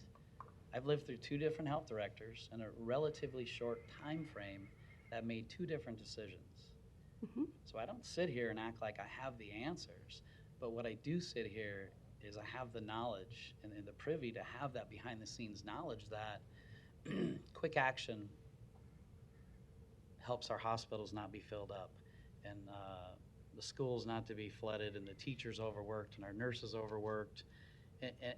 I've lived through 2 different health directors in a relatively short time frame that made 2 different decisions. So I don't sit here and act like I have the answers, but what I do sit here is I have the knowledge and the privy to have that behind the scenes knowledge that quick action helps our hospitals not be filled up, and the schools not to be flooded, and the teachers overworked, and our nurses overworked.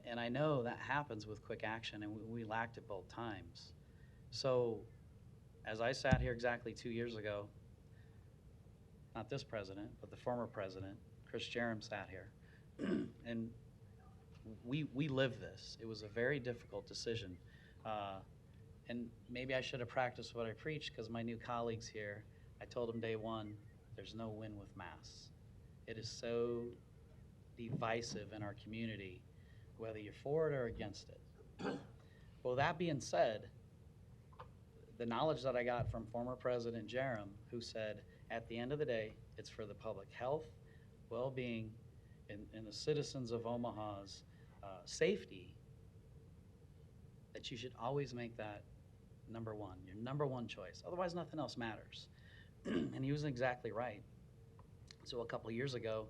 And I know that happens with quick action, and we lacked it both times. So as I sat here exactly 2 years ago, not this president, but the former president, Chris Jerem, sat here, and we lived this. It was a very difficult decision. And maybe I should have practiced what I preach, because my new colleagues here, I told them day one, there's no win with masks. It is so divisive in our community, whether you're for it or against it. Well, that being said, the knowledge that I got from former President Jerem, who said, at the end of the day, it's for the public health, well-being, and the citizens of Omaha's safety, that you should always make that number one, your number one choice. Otherwise, nothing else matters. And he was exactly right. So a couple of years ago,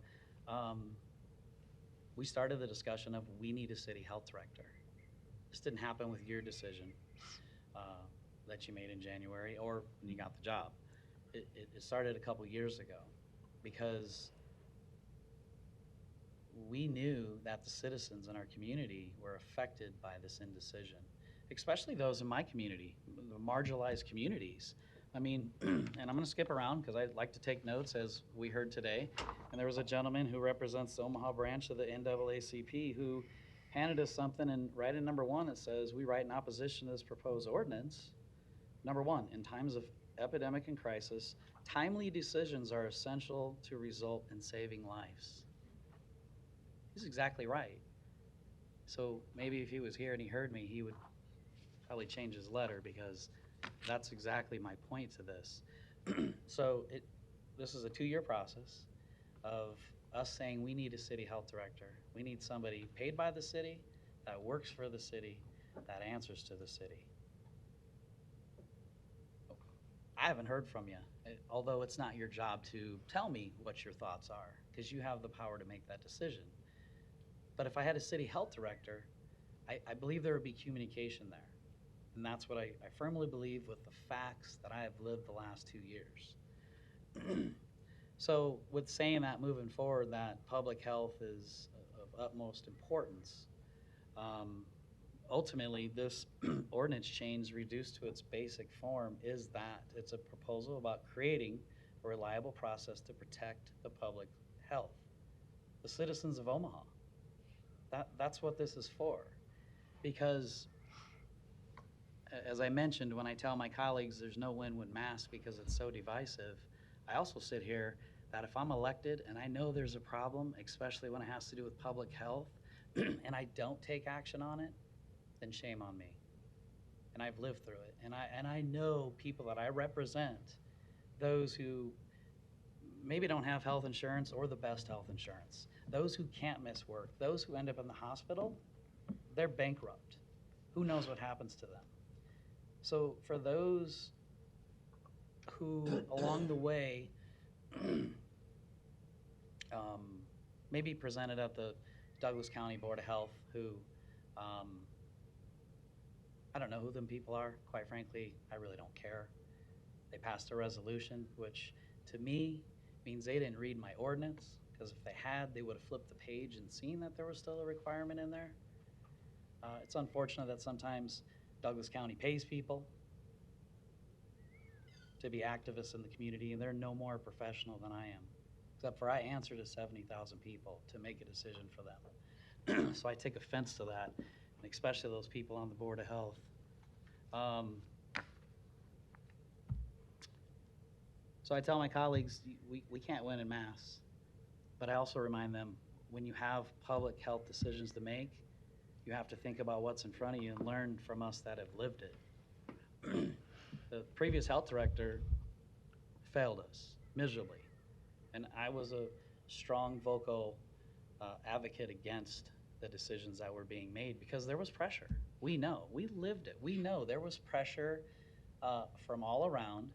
we started the discussion of we need a city health director. This didn't happen with your decision that you made in January or when you got the job. It started a couple years ago because we knew that the citizens in our community were affected by this indecision, especially those in my community, the marginalized communities. I mean, and I'm going to skip around because I like to take notes, as we heard today. And there was a gentleman who represents the Omaha branch of the NAACP who handed us something, and right in number 1 it says, we write in opposition to this proposed ordinance. Number 1, in times of epidemic and crisis, timely decisions are essential to result in saving lives. He's exactly right. So maybe if he was here and he heard me, he would probably change his letter, because that's exactly my point to this. So this is a 2-year process of us saying we need a city health director. We need somebody paid by the city, that works for the city, that answers to the city. I haven't heard from you, although it's not your job to tell me what your thoughts are, because you have the power to make that decision. But if I had a city health director, I believe there would be communication there. And that's what I firmly believe with the facts that I have lived the last 2 years. So with saying that, moving forward, that public health is of utmost importance, ultimately this ordinance change reduced to its basic form is that it's a proposal about creating a reliable process to protect the public health, the citizens of Omaha. That's what this is for. Because as I mentioned, when I tell my colleagues there's no win with masks because it's so divisive, I also sit here that if I'm elected and I know there's a problem, especially when it has to do with public health, and I don't take action on it, then shame on me. And I've lived through it. And I know people that I represent, those who maybe don't have health insurance or the best health insurance, those who can't miss work, those who end up in the hospital, they're bankrupt. Who knows what happens to them? So for those who along the way maybe presented at the Douglas County Board of Health, who I don't know who them people are, quite frankly, I really don't care. They passed a resolution, which to me means they didn't read my ordinance, because if they had, they would have flipped the page and seen that there was still a requirement in there. It's unfortunate that sometimes Douglas County pays people to be activists in the community, and they're no more professional than I am, except for I answer to 70,000 people to make a decision for them. So I take offense to that, and especially those people on the Board of Health. So I tell my colleagues, we can't win in mass, but I also remind them, when you have public health decisions to make, you have to think about what's in front of you and learn from us that have lived it. The previous health director failed us miserably. And I was a strong vocal advocate against the decisions that were being made because there was pressure. We know, we lived it. We know there was pressure from all around.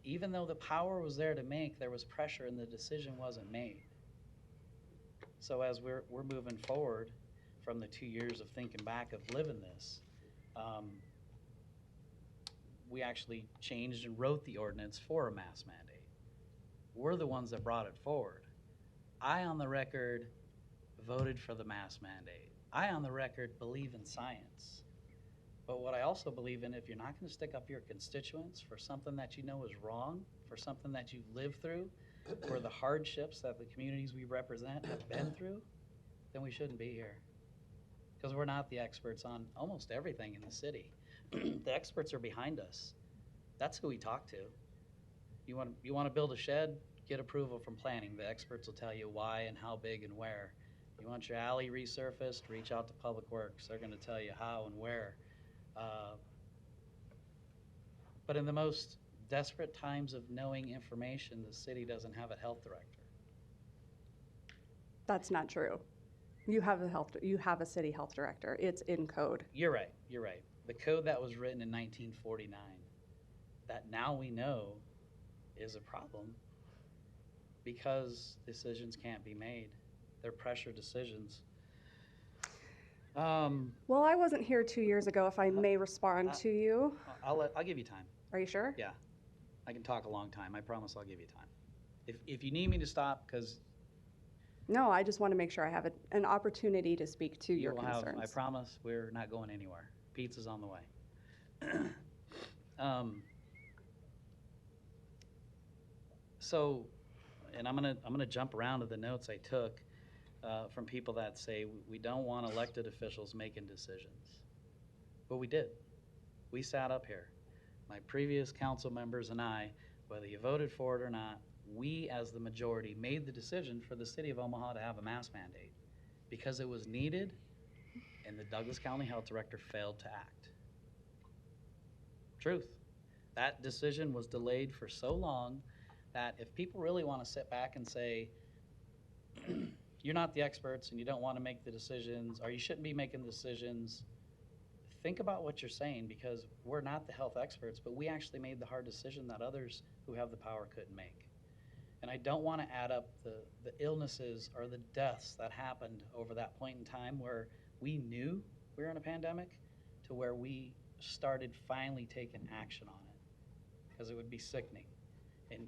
Even though the power was there to make, there was pressure and the decision wasn't made. So as we're moving forward from the 2 years of thinking back of living this, we actually changed and wrote the ordinance for a mask mandate. We're the ones that brought it forward. I, on the record, voted for the mask mandate. I, on the record, believe in science. But what I also believe in, if you're not going to stick up for your constituents for something that you know is wrong, for something that you've lived through, for the hardships that the communities we represent have been through, then we shouldn't be here. Because we're not the experts on almost everything in the city. The experts are behind us. That's who we talk to. You want to build a shed? Get approval from planning. The experts will tell you why and how big and where. You want your alley resurfaced? Reach out to Public Works. They're going to tell you how and where. But in the most desperate times of knowing information, the city doesn't have a health director. That's not true. You have a city health director. It's in code. You're right. The code that was written in 1949, that now we know is a problem because decisions can't be made. They're pressure decisions. Well, I wasn't here 2 years ago, if I may respond to you. I'll give you time. Are you sure? Yeah, I can talk a long time. I promise I'll give you time. If you need me to stop, because No, I just want to make sure I have an opportunity to speak to your concerns. I promise we're not going anywhere. Pizza's on the way. So, and I'm gonna jump around to the notes I took from people that say we don't want elected officials making decisions, but we did. We sat up here, my previous council members and I, whether you voted for it or not, we as the majority made the decision for the city of Omaha to have a mask mandate because it was needed and the Douglas County Health Director failed to act. Truth. That decision was delayed for so long that if people really want to sit back and say, you're not the experts and you don't want to make the decisions, or you shouldn't be making decisions, think about what you're saying, because we're not the health experts, but we actually made the hard decision that others who have the power couldn't make. And I don't want to add up the illnesses or the deaths that happened over that point in time where we knew we were in a pandemic to where we started finally taking action on it, because it would be sickening.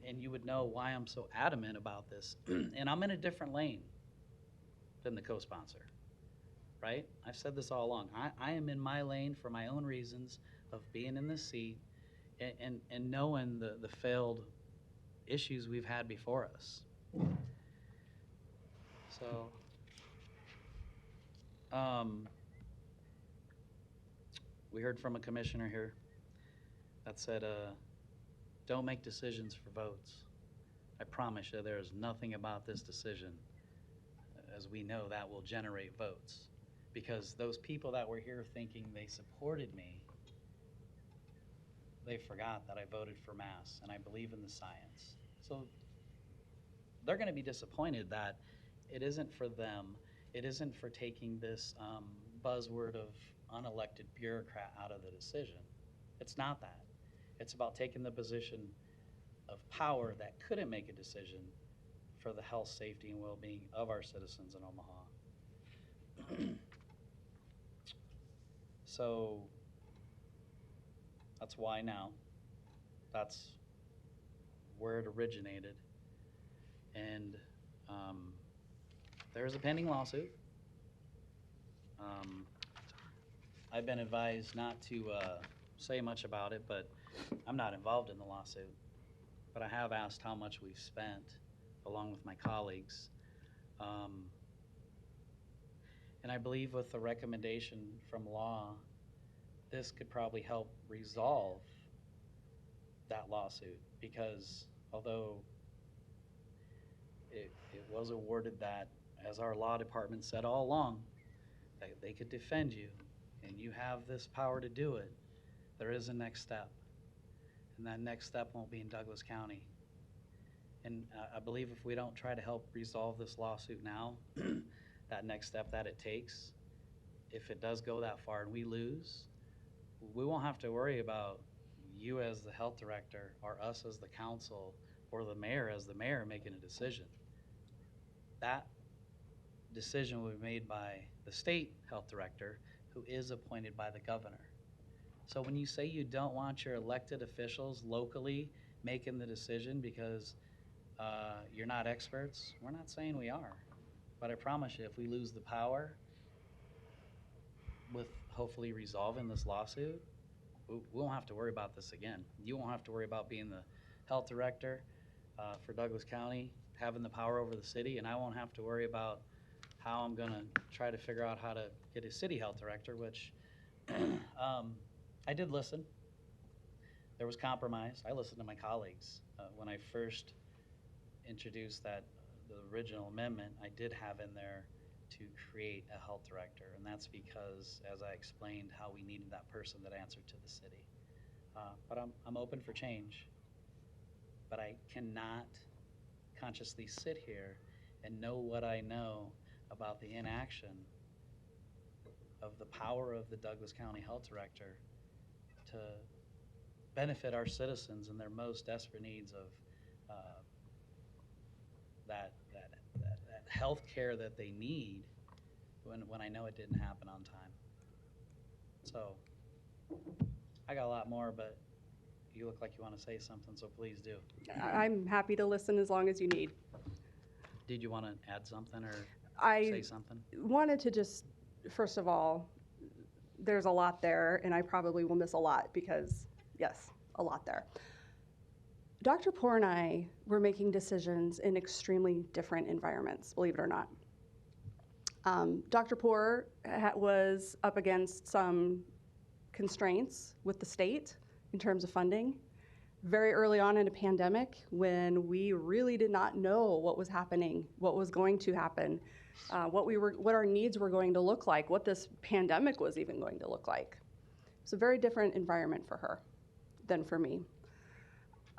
And you would know why I'm so adamant about this. And I'm in a different lane than the co-sponsor, right? I've said this all along. I am in my lane for my own reasons of being in this seat and knowing the failed issues we've had before us. So, we heard from a commissioner here that said, don't make decisions for votes. I promise you there is nothing about this decision, as we know, that will generate votes. Because those people that were here thinking they supported me, they forgot that I voted for masks and I believe in the science. So they're going to be disappointed that it isn't for them. It isn't for taking this buzzword of unelected bureaucrat out of the decision. It's not that. It's about taking the position of power that couldn't make a decision for the health, safety, and well-being of our citizens in Omaha. So that's why now. That's where it originated. And there is a pending lawsuit. I've been advised not to say much about it, but I'm not involved in the lawsuit. But I have asked how much we've spent, along with my colleagues. And I believe with the recommendation from law, this could probably help resolve that lawsuit, because although it was awarded that, as our law department said all along, that they could defend you and you have this power to do it, there is a next step, and that next step won't be in Douglas County. And I believe if we don't try to help resolve this lawsuit now, that next step that it takes, if it does go that far and we lose, we won't have to worry about you as the health director or us as the council or the mayor as the mayor making a decision. That decision will be made by the state health director, who is appointed by the governor. So when you say you don't want your elected officials locally making the decision because you're not experts, we're not saying we are. But I promise you, if we lose the power with hopefully resolving this lawsuit, we won't have to worry about this again. You won't have to worry about being the health director for Douglas County, having the power over the city, and I won't have to worry about how I'm gonna try to figure out how to get a city health director, which I did listen. There was compromise. I listened to my colleagues. When I first introduced the original amendment, I did have in there to create a health director, and that's because, as I explained, how we needed that person that answered to the city. But I'm open for change, but I cannot consciously sit here and know what I know about the inaction of the power of the Douglas County Health Director to benefit our citizens in their most desperate needs of that health care that they need when I know it didn't happen on time. So I got a lot more, but you look like you want to say something, so please do. I'm happy to listen as long as you need. Did you want to add something or say something? Wanted to just, first of all, there's a lot there, and I probably will miss a lot because, yes, a lot there. Dr. Poore and I were making decisions in extremely different environments, believe it or not. Dr. Poore was up against some constraints with the state in terms of funding. Very early on in a pandemic, when we really did not know what was happening, what was going to happen, what our needs were going to look like, what this pandemic was even going to look like. It's a very different environment for her than for me.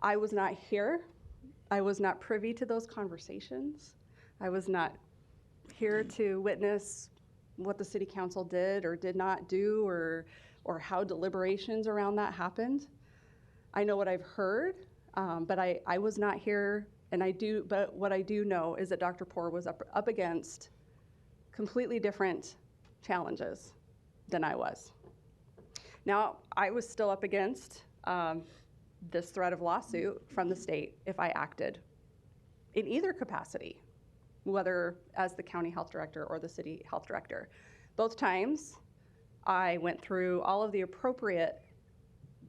I was not here. I was not privy to those conversations. I was not here to witness what the city council did or did not do, or how deliberations around that happened. I know what I've heard, but I was not here, but what I do know is that Dr. Poore was up against completely different challenges than I was. Now, I was still up against this threat of lawsuit from the state if I acted in either capacity, whether as the county health director or the city health director. Both times, I went through all of the appropriate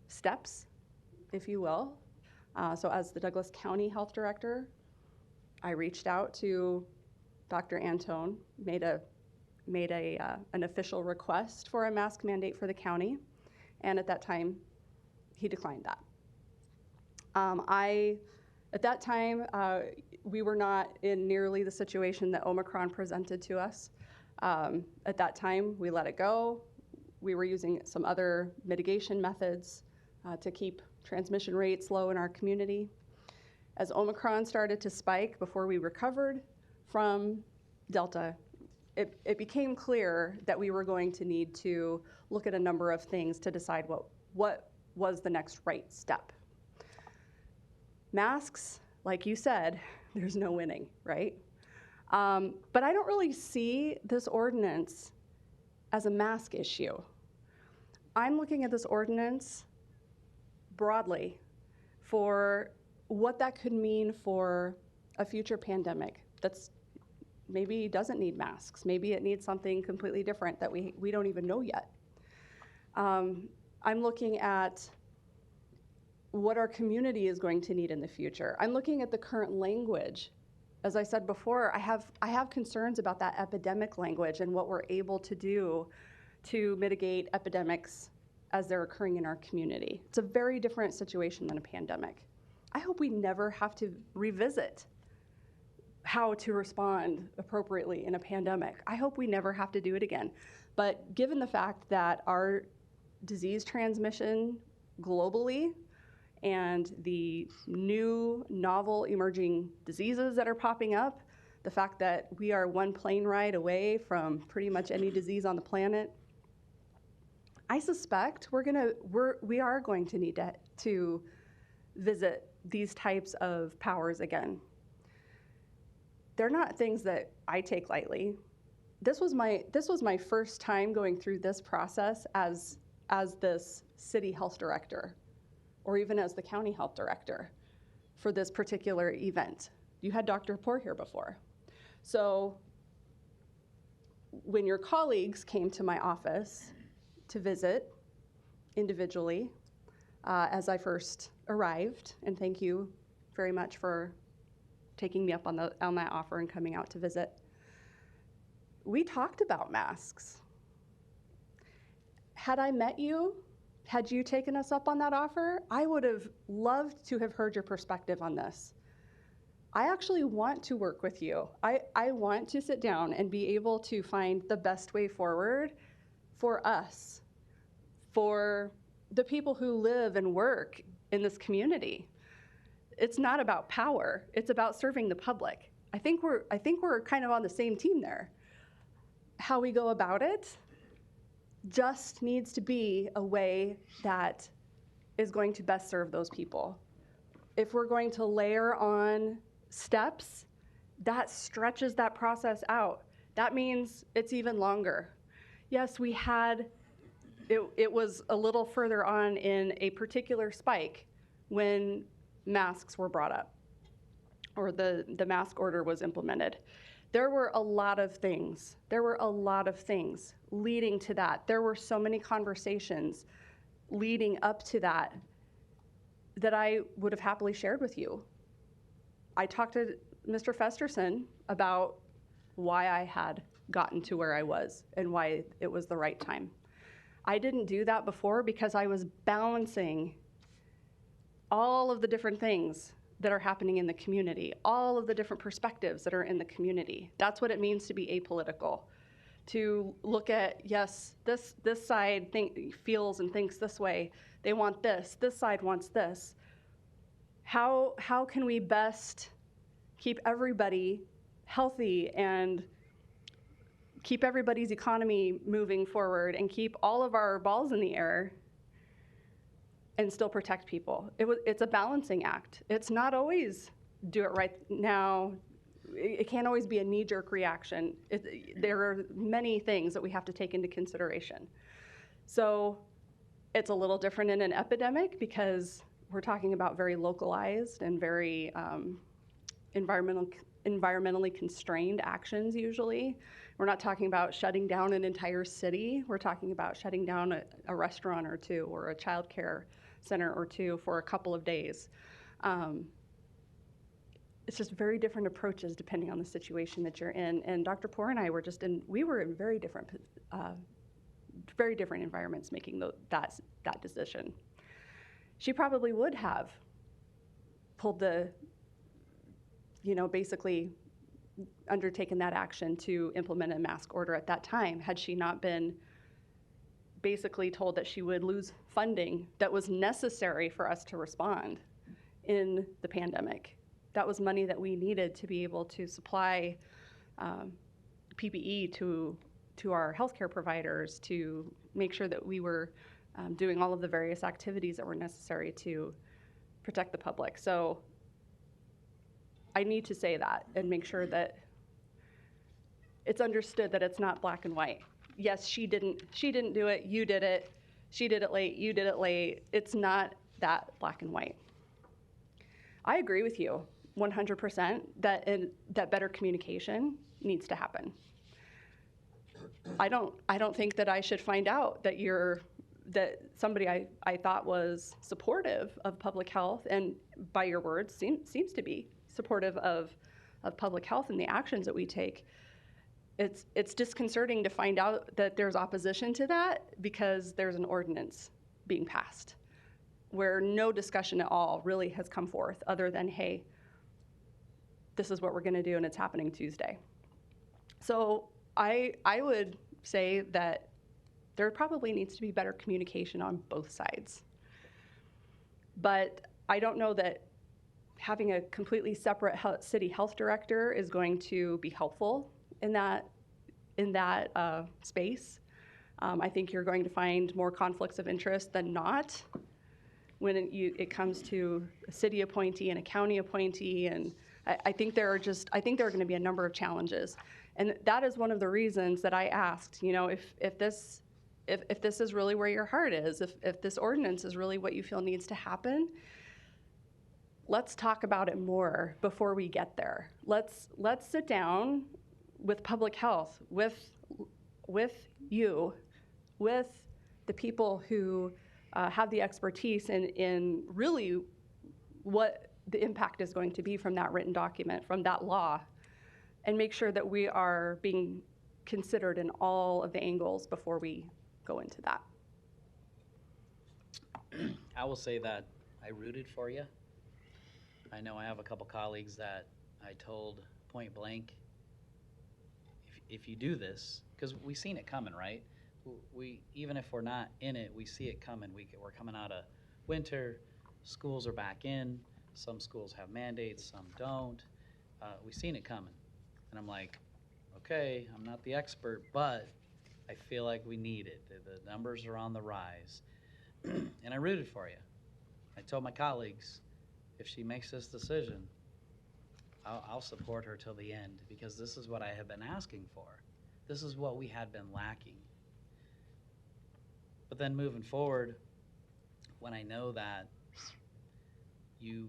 steps, if you will. So as the Douglas County Health Director, I reached out to Dr. Antone, made an official request for a mask mandate for the county, and at that time, he declined that. At that time, we were not in nearly the situation that Omicron presented to us. At that time, we let it go. We were using some other mitigation methods to keep transmission rates low in our community. As Omicron started to spike before we recovered from Delta, it became clear that we were going to need to look at a number of things to decide what was the next right step. Masks, like you said, there's no winning, right? But I don't really see this ordinance as a mask issue. I'm looking at this ordinance broadly for what that could mean for a future pandemic that's maybe doesn't need masks. Maybe it needs something completely different that we don't even know yet. I'm looking at what our community is going to need in the future. I'm looking at the current language. As I said before, I have concerns about that epidemic language and what we're able to do to mitigate epidemics as they're occurring in our community. It's a very different situation than a pandemic. I hope we never have to revisit how to respond appropriately in a pandemic. I hope we never have to do it again. But given the fact that our disease transmission globally and the new novel emerging diseases that are popping up, the fact that we are one plane ride away from pretty much any disease on the planet, I suspect we are going to need to visit these types of powers again. They're not things that I take lightly. This was my first time going through this process as this city health director, or even as the county health director for this particular event. You had Dr. Poor here before. So when your colleagues came to my office to visit individually as I first arrived, and thank you very much for taking me up on that offer and coming out to visit, we talked about masks. Had I met you, had you taken us up on that offer, I would have loved to have heard your perspective on this. I actually want to work with you. I want to sit down and be able to find the best way forward for us, for the people who live and work in this community. It's not about power, it's about serving the public. I think we're kind of on the same team there. How we go about it just needs to be a way that is going to best serve those people. If we're going to layer on steps, that stretches that process out. That means it's even longer. Yes, we had, it was a little further on in a particular spike when masks were brought up, or the mask order was implemented. There were a lot of things. Leading to that. There were so many conversations leading up to that I would have happily shared with you. I talked to Mr. Festerson about why I had gotten to where I was and why it was the right time. I didn't do that before because I was balancing all of the different things that are happening in the community, all of the different perspectives that are in the community. That's what it means to be apolitical. To look at, yes, this side feels and thinks this way. They want this side wants this. How can we best keep everybody healthy and keep everybody's economy moving forward and keep all of our balls in the air and still protect people? It's a balancing act. It's not always do it right now. It can't always be a knee-jerk reaction. There are many things that we have to take into consideration. So it's a little different in an epidemic because we're talking about very localized and very environmentally constrained actions usually. We're not talking about shutting down an entire city. We're talking about shutting down a restaurant or two or a child care center or two for a couple of days. It's just very different approaches depending on the situation that you're in. And Dr. Poor and I were we were in very different environments making that decision. She probably would have pulled basically undertaken that action to implement a mask order at that time had she not been basically told that she would lose funding that was necessary for us to respond in the pandemic. That was money that we needed to be able to supply PPE to our healthcare providers to make sure that we were doing all of the various activities that were necessary to protect the public. So I need to say that and make sure that it's understood that it's not black and white. Yes, she didn't do it, you did it. She did it late, you did it late. It's not that black and white. I agree with you 100% that better communication needs to happen. I don't think that I should find out that somebody I thought was supportive of public health, and by your words seems to be supportive of public health and the actions that we take. It's disconcerting to find out that there's opposition to that because there's an ordinance being passed where no discussion at all really has come forth other than, hey, this is what we're going to do and it's happening Tuesday. So I would say that There probably needs to be better communication on both sides. But I don't know that having a completely separate city health director is going to be helpful in that space. I think you're going to find more conflicts of interest than not when it comes to a city appointee and a county appointee, and I think there are going to be a number of challenges, and that is one of the reasons that I asked. If this is really where your heart is, if this ordinance is really what you feel needs to happen, let's talk about it more before we get there. Let's sit down with public health, with you, with the people who have the expertise in really what the impact is going to be from that written document, from that law, and make sure that we are being considered in all of the angles before we go into that. I will say that I rooted for you. I know I have a couple colleagues that I told point blank, if you do this, because we've seen it coming, right? We even if we're not in it, we see it coming. We're coming out of winter, schools are back in, some schools have mandates, some don't. We've seen it coming. And I'm like, okay, I'm not the expert, but I feel like we need it. The numbers are on the rise. And I rooted for you. I told my colleagues, if she makes this decision, I'll support her till the end, because this is what I have been asking for. This is what we had been lacking. But then moving forward, when I know that you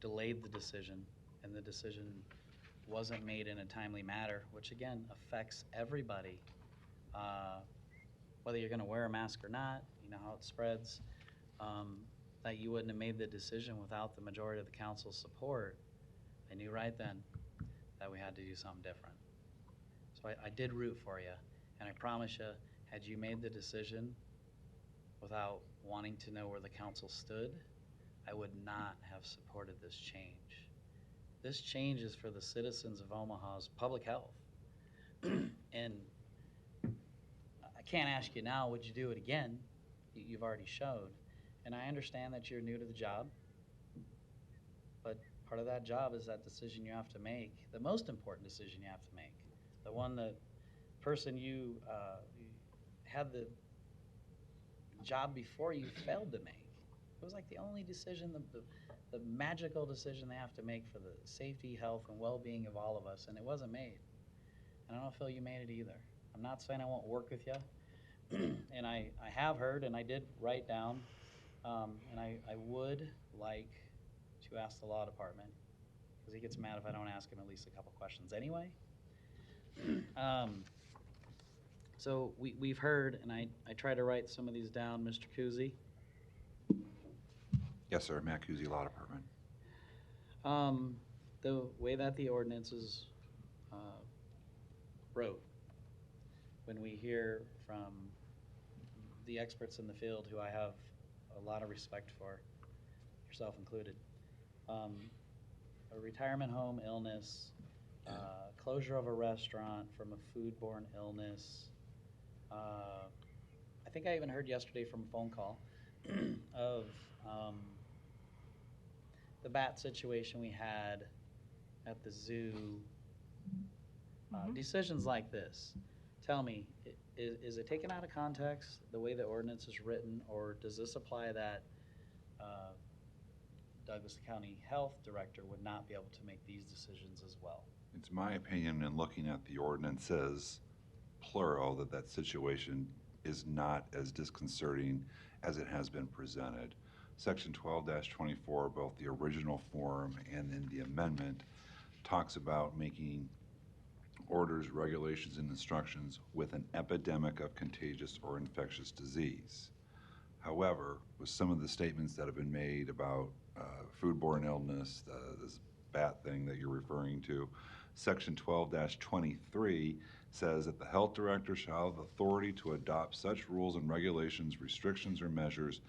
delayed the decision and the decision wasn't made in a timely manner, which again affects everybody, whether you're going to wear a mask or not, you know how it spreads, that you wouldn't have made the decision without the majority of the council's support. I knew right then that we had to do something different. So I did root for you, and I promise you, had you made the decision without wanting to know where the council stood, I would not have supported this change. This change is for the citizens of Omaha's public health. And I can't ask you now, would you do it again? You've already showed. And I understand that you're new to the job, but part of that job is that decision you have to make, the most important decision you have to make, the one that person you had the job before you failed to make. It was like the only decision, the magical decision they have to make for the safety, health, and well-being of all of us, and it wasn't made. And I don't feel you made it either. I'm not saying I won't work with you, and I have heard, and I did write down, and I would like to ask the law department, because he gets mad if I don't ask him at least a couple questions anyway. So we've heard, and I try to write some of these down, Mr. Kuzi. Yes, sir. Matt Kuzi, Law Department. The way that the ordinance is wrote, when we hear from the experts in the field, who I have a lot of respect for, yourself included, a retirement home illness, closure of a restaurant from a foodborne illness. I think I even heard yesterday from a phone call of the bat situation we had at the zoo. Decisions like this, tell me, is it taken out of context, the way the ordinance is written, or does this apply that Douglas County Health Director would not be able to make these decisions as well? It's my opinion, in looking at the ordinances, plural, that situation is not as disconcerting as it has been presented. Section 12-24, both the original form and in the amendment, talks about making orders, regulations, and instructions with an epidemic of contagious or infectious disease. However, with some of the statements that have been made about foodborne illness, this bat thing that you're referring to, Section 12-23 says that the health director shall have authority to adopt such rules and regulations, restrictions, or measures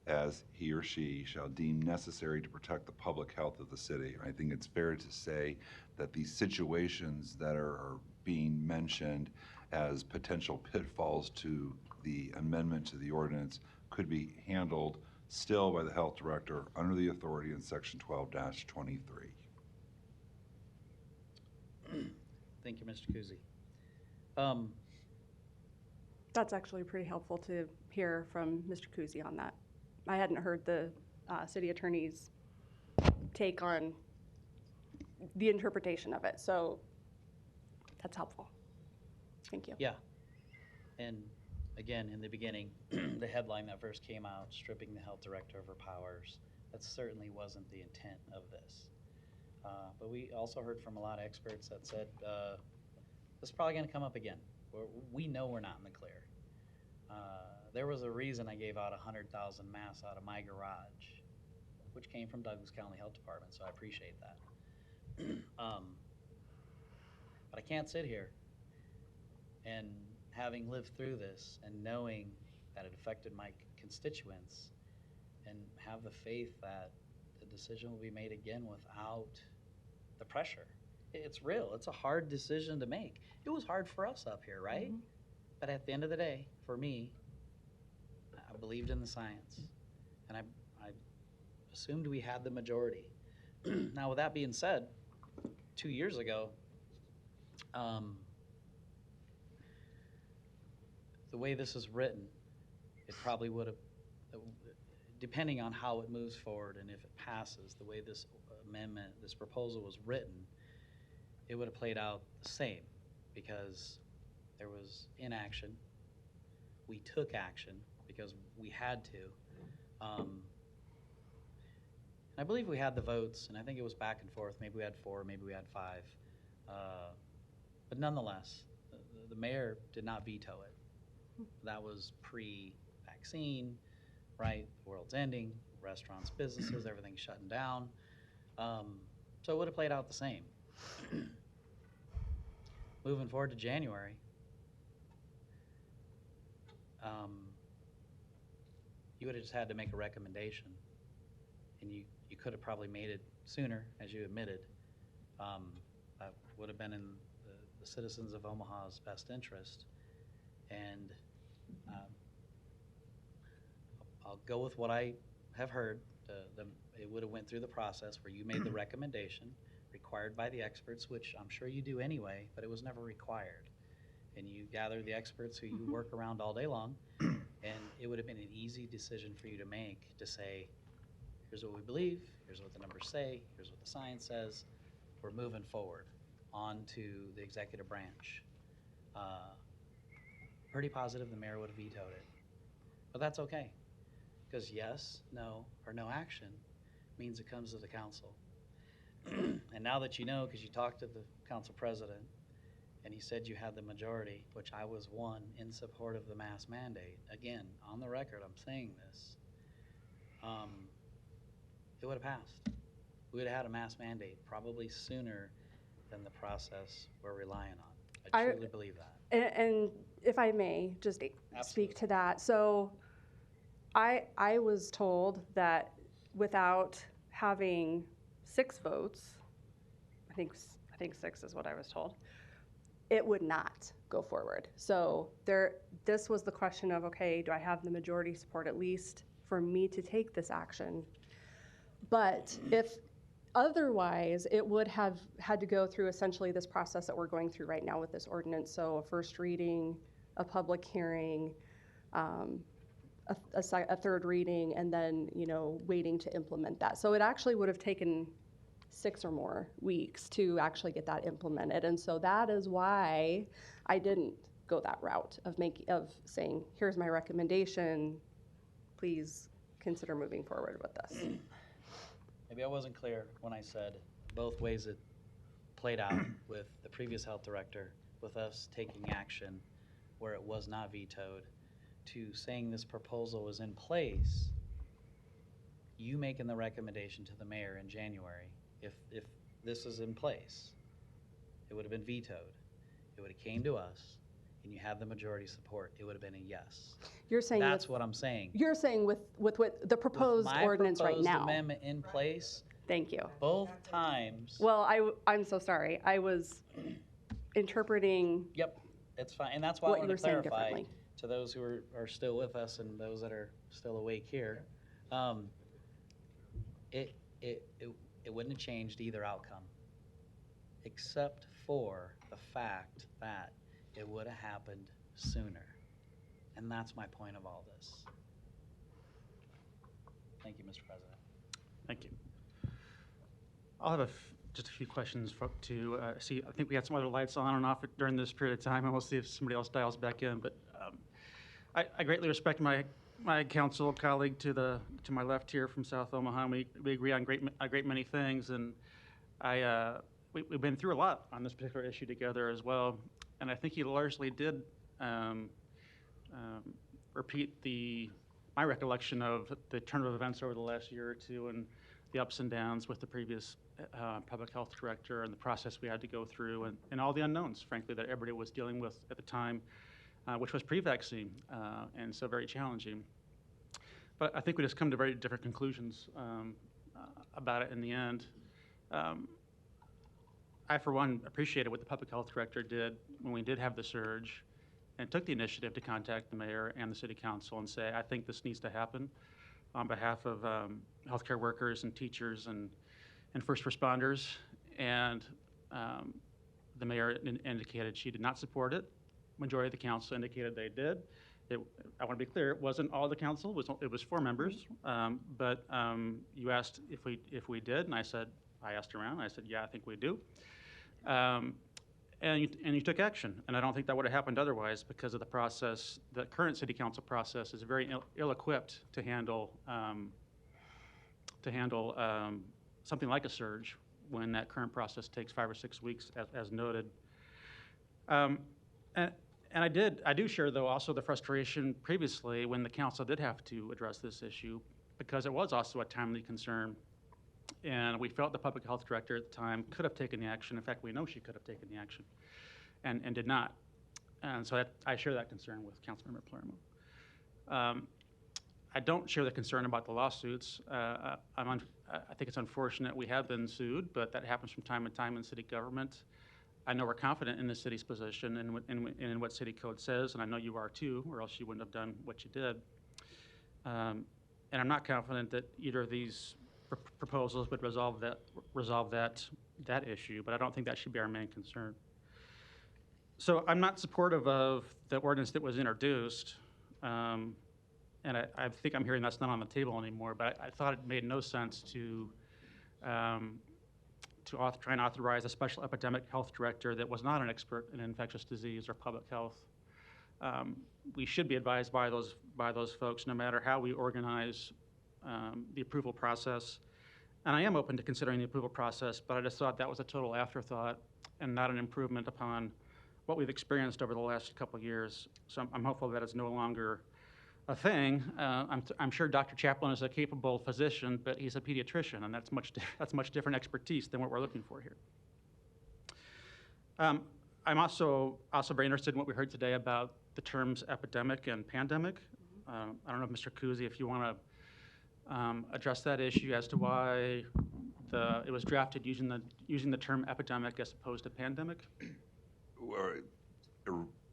as he or she shall deem necessary to protect the public health of the city. I think it's fair to say that these situations that are being mentioned as potential pitfalls to the amendment to the ordinance could be handled still by the health director under the authority in section 12-23. Thank you, Mr. Kuzi. That's actually pretty helpful to hear from Mr. Kuzi on that. I hadn't heard the city attorney's take on the interpretation of it, so that's helpful. Thank you. Yeah. And again, in the beginning, the headline that first came out, stripping the health director of her powers, that certainly wasn't the intent of this. But we also heard from a lot of experts that said, this is probably going to come up again. We know we're not in the clear. There was a reason I gave out 100,000 masks out of my garage, which came from Douglas County Health Department, so I appreciate that. But I can't sit here and having lived through this and knowing that it affected my constituents and have the faith that the decision will be made again without the pressure. It's real. It's a hard decision to make. It was hard for us up here, right? Mm-hmm. But at the end of the day, for me, I believed in the science, and I assumed we had the majority. Now, with that being said, 2 years ago, the way this is written, it probably would have, depending on how it moves forward and if it passes, the way this amendment, this proposal was written, it would have played out the same, because there was inaction. We took action because we had to. I believe we had the votes, and I think it was back and forth. Maybe we had 4, maybe we had 5. But nonetheless, the mayor did not veto it. That was pre-vaccine, right? The world's ending, restaurants, businesses, everything's shutting down. So it would have played out the same. Moving forward to January, you would have just had to make a recommendation, and you could have probably made it sooner, as you admitted. That would have been in the citizens of Omaha's best interest. And I'll go with what I have heard. It would have went through the process where you made the recommendation required by the experts, which I'm sure you do anyway, but it was never required. And you gather the experts who you work around all day long, and it would have been an easy decision for you to make, to say, here's what we believe, here's what the numbers say, here's what the science says, we're moving forward on to the executive branch. Pretty positive the mayor would have vetoed it, but that's okay, because yes, no, or no action means it comes to the council. And now that you know, because you talked to the council president, and he said you had the majority, which I was one in support of the mask mandate. Again, on the record, I'm saying this. It would have passed. We would have had a mask mandate probably sooner than the process we're relying on. I truly believe that. And if I may just speak to that. So I was told that without having 6 votes, I think 6 is what I was told, it would not go forward. So this was the question of, okay, do I have the majority support at least for me to take this action? But if otherwise, it would have had to go through essentially this process that we're going through right now with this ordinance. So a first reading, a public hearing, a third reading, and then, waiting to implement that. So it actually would have taken 6 or more weeks to actually get that implemented. And so that is why I didn't go that route of saying, here's my recommendation, please consider moving forward with this. Maybe I wasn't clear when I said both ways it played out with the previous health director, with us taking action where it was not vetoed, to saying this proposal was in place, you making the recommendation to the mayor in January. If this is in place, it would have been vetoed. It would have came to us, and you have the majority support. It would have been a yes. You're saying that's what I'm saying. You're saying with what the proposed ordinance right now. Proposed amendment in place. Thank you. Both times. Well, I'm so sorry. I was interpreting. Yep, it's fine, and that's why I want to clarify to those who are still with us and those that are still awake here, it wouldn't have changed either outcome, except for the fact that it would have happened sooner. And that's my point of all this. Thank you, Mr. President. Thank you. I'll have just a few questions to see. I think we had some other lights on and off during this period of time, and we'll see if somebody else dials back in. But I greatly respect my council colleague to my left here from South Omaha. We agree on a great many things, and we've been through a lot on this particular issue together as well. And I think he largely did repeat my recollection of the turn of events over the last year or two and the ups and downs with the previous public health director and the process we had to go through and all the unknowns, frankly, that everybody was dealing with at the time, which was pre-vaccine and so very challenging. But I think we just come to very different conclusions about it in the end. I, for one, appreciated what the public health director did when we did have the surge and took the initiative to contact the mayor and the city council and say, I think this needs to happen on behalf of healthcare workers and teachers and first responders. And the mayor indicated she did not support it. Majority of the council indicated they did. I want to be clear, it wasn't all the council, it was 4 members. But you asked if we did, and I asked around, I said, yeah, I think we do. And you took action, and I don't think that would have happened otherwise because of the process. The current city council process is very ill-equipped to handle something like a surge when that current process takes 5 or 6 weeks, as noted. And I do share, though, also the frustration previously when the council did have to address this issue because it was also a timely concern. And we felt the public health director at the time could have taken the action. In fact, we know she could have taken the action and did not. And so I share that concern with Councilmember Palermo. I don't share the concern about the lawsuits. I think it's unfortunate we have been sued, but that happens from time to time in city government. I know we're confident in the city's position and in what city code says, and I know you are too, or else you wouldn't have done what you did. And I'm not confident that either of these proposals would resolve that issue, but I don't think that should be our main concern. So I'm not supportive of the ordinance that was introduced, and I think I'm hearing that's not on the table anymore, but I thought it made no sense to try and authorize a special epidemic health director that was not an expert in infectious disease or public health. We should be advised by those folks no matter how we organize the approval process. And I am open to considering the approval process, but I just thought that was a total afterthought and not an improvement upon what we've experienced over the last couple of years. So I'm hopeful that it's no longer a thing. I'm sure Dr. Chaplin is a capable physician, but he's a pediatrician, and that's much different expertise than what we're looking for here. I'm also very interested in what we heard today about the terms epidemic and pandemic. I don't know, Mr. Kuzi, if you want to address that issue as to why it was drafted using the term epidemic as opposed to pandemic.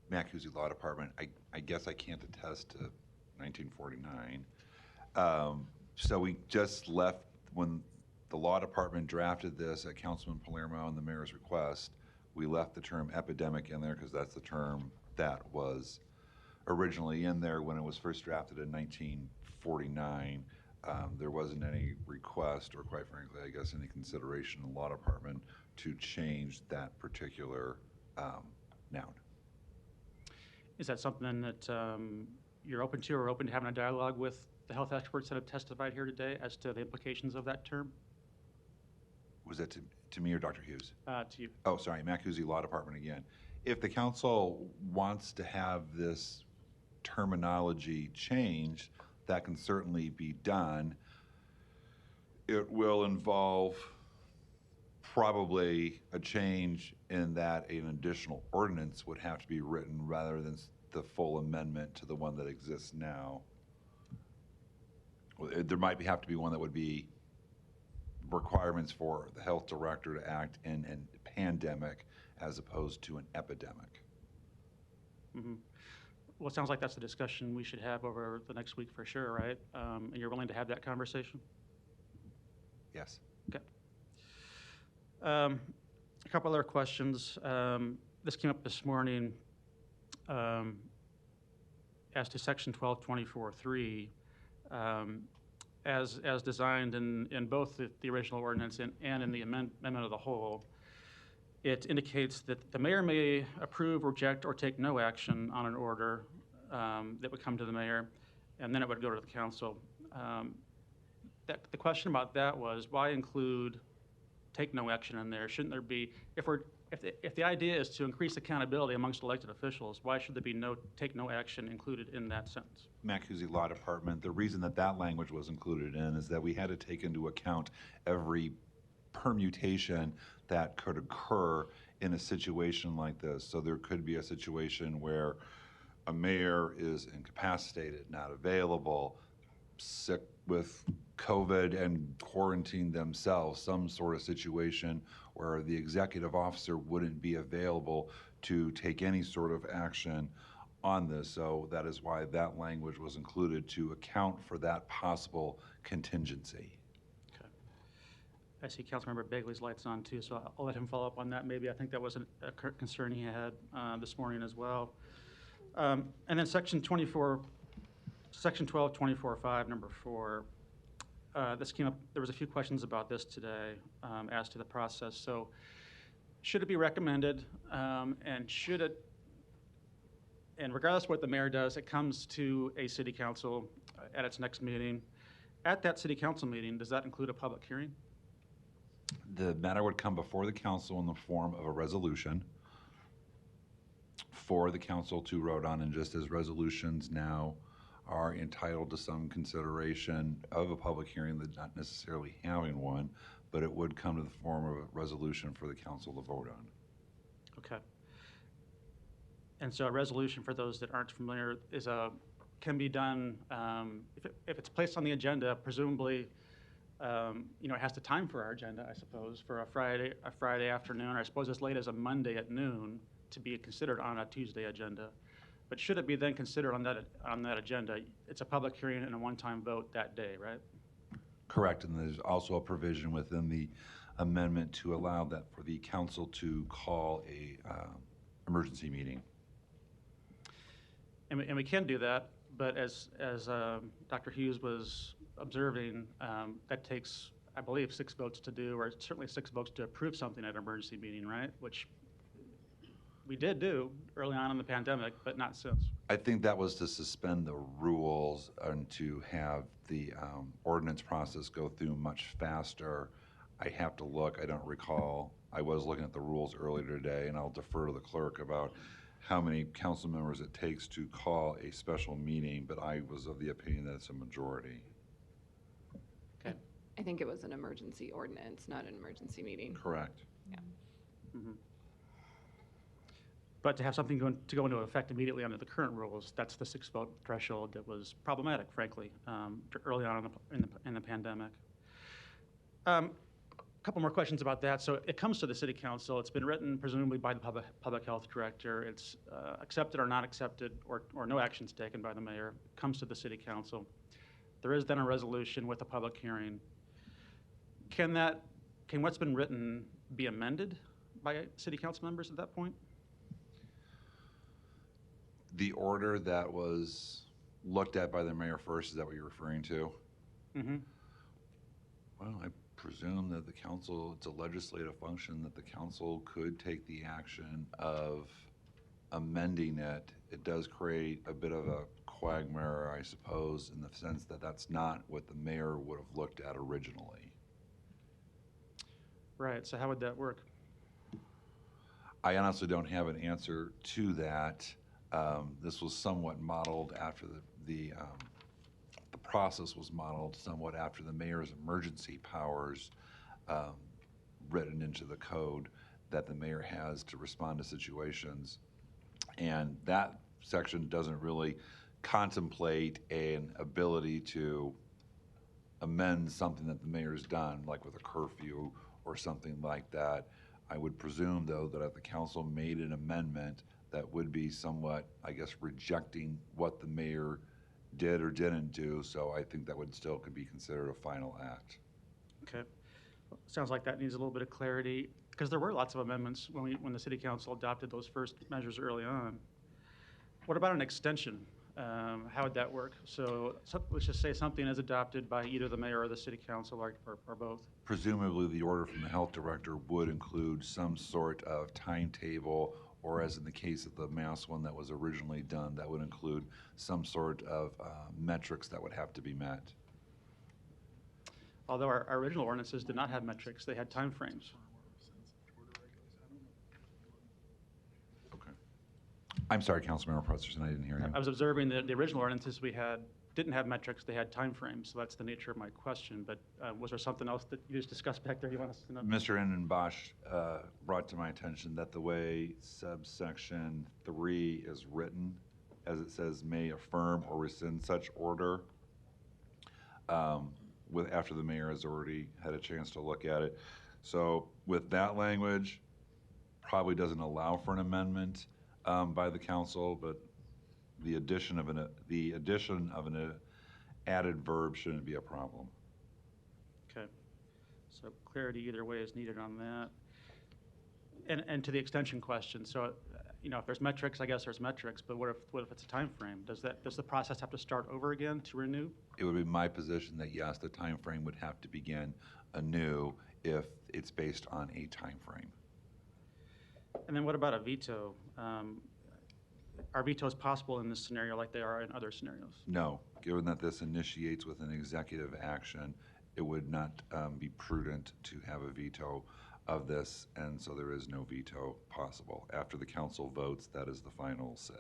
Mac-Husey Law Department, I guess I can't attest to 1949. So we just left, when the law department drafted this at Councilman Palermo and the mayor's request, we left the term epidemic in there because that's the term that was originally in there when it was first drafted in 1949. There wasn't any request, or quite frankly, I guess, any consideration in the law department to change that particular noun. Is that something that you're open to, or open to having a dialogue with the health experts that have testified here today as to the implications of that term? Was that to me or Dr. Hughes? To you. Oh, sorry, Mac-Husey Law Department again. If the council wants to have this terminology changed, that can certainly be done. It will involve probably a change in that an additional ordinance would have to be written rather than the full amendment to the one that exists now. There might have to be one that would be requirements for the health director to act in a pandemic as opposed to an epidemic. Mm-hmm. Well, it sounds like that's a discussion we should have over the next week for sure, right? And you're willing to have that conversation? Yes. Okay. A couple other questions. This came up this morning as to section 1224.3. As designed in both the original ordinance and in the amendment of the whole, it indicates that the mayor may approve, reject, or take no action on an order that would come to the mayor, and then it would go to the council. The question about that was, why include take no action in there? Shouldn't there be, if the idea is to increase accountability amongst elected officials, why should there be take no action included in that sentence? Maccusey Law Department, the reason that language was included in is that we had to take into account every permutation that could occur in a situation like this. So there could be a situation where a mayor is incapacitated, not available, sick with COVID and quarantined themselves, some sort of situation where the executive officer wouldn't be available to take any sort of action on this. So that is why that language was included, to account for that possible contingency. Okay. I see Councilmember Bagley's light's on too, so I'll let him follow up on that maybe. I think that was a concern he had this morning as well. And then section 1224.5, number 4. This came up, there was a few questions about this today as to the process. So should it be recommended, and should it, and regardless of what the mayor does, it comes to a city council at its next meeting. At that city council meeting, does that include a public hearing? The matter would come before the council in the form of a resolution for the council to vote on, and just as resolutions now are entitled to some consideration of a public hearing, that not necessarily having one, but it would come to the form of a resolution for the council to vote on. Okay. And so a resolution, for those that aren't familiar, can be done if it's placed on the agenda. Presumably, it has to time for our agenda, I suppose, for a Friday afternoon, or I suppose as late as a Monday at noon to be considered on a Tuesday agenda. But should it be then considered on that agenda, it's a public hearing and a one-time vote that day, right? Correct, and there's also a provision within the amendment to allow that for the council to call a emergency meeting. And we can do that, but as Dr. Hughes was observing, that takes, I believe, 6 votes to do, or certainly 6 votes to approve something at an emergency meeting, right? Which we did do early on in the pandemic, but not since. I think that was to suspend the rules and to have the ordinance process go through much faster. I have to look, I don't recall. I was looking at the rules earlier today, and I'll defer to the clerk about how many council members it takes to call a special meeting, but I was of the opinion that it's a majority. Okay. I think it was an emergency ordinance, not an emergency meeting. Correct. Yeah. Mm-hmm. But to have something to go into effect immediately under the current rules, that's the 6-vote threshold that was problematic, frankly, early on in the pandemic. A couple more questions about that. So it comes to the city council. It's been written presumably by the public health director. It's accepted or not accepted, or no actions taken by the mayor. It comes to the city council. There is then a resolution with a public hearing. Can what's been written be amended by city council members at that point? The order that was looked at by the mayor first, is that what you're referring to? Mm-hmm. Well, I presume that the council, it's a legislative function, that the council could take the action of amending it. It does create a bit of a quagmire, I suppose, in the sense that that's not what the mayor would have looked at originally. Right, so how would that work? I honestly don't have an answer to that. This was somewhat modeled after the process was modeled somewhat after the mayor's emergency powers written into the code that the mayor has to respond to situations. And that section doesn't really contemplate an ability to amend something that the mayor's done, like with a curfew or something like that. I would presume, though, that if the council made an amendment, that would be somewhat, I guess, rejecting what the mayor did or didn't do. So I think that would still could be considered a final act. Okay. Sounds like that needs a little bit of clarity, because there were lots of amendments when the city council adopted those first measures early on. What about an extension? How would that work? So let's just say something is adopted by either the mayor or the city council, or both. Presumably, the order from the health director would include some sort of timetable, or as in the case of the mass one that was originally done, that would include some sort of metrics that would have to be met. Although our original ordinances did not have metrics, they had timeframes. Okay. I'm sorry, Councilmember Presterson, I didn't hear you. I was observing that the original ordinances we had didn't have metrics, they had timeframes, so that's the nature of my question. But was there something else that you just discussed back there you want us to know? Mr. Endenbosch brought to my attention that the way subsection 3 is written, as it says, may affirm or rescind such order, after the mayor has already had a chance to look at it. So with that language, probably doesn't allow for an amendment by the council, but the addition of an added verb shouldn't be a problem. Okay. So clarity either way is needed on that. And to the extension question, so if there's metrics, I guess there's metrics, but what if it's a time frame? Does the process have to start over again to renew? It would be my position that yes, the time frame would have to begin anew if it's based on a time frame. And then what about a veto? Are vetoes possible in this scenario like they are in other scenarios? No, given that this initiates with an executive action, it would not be prudent to have a veto of this, and so there is no veto possible. After the council votes, that is the final say.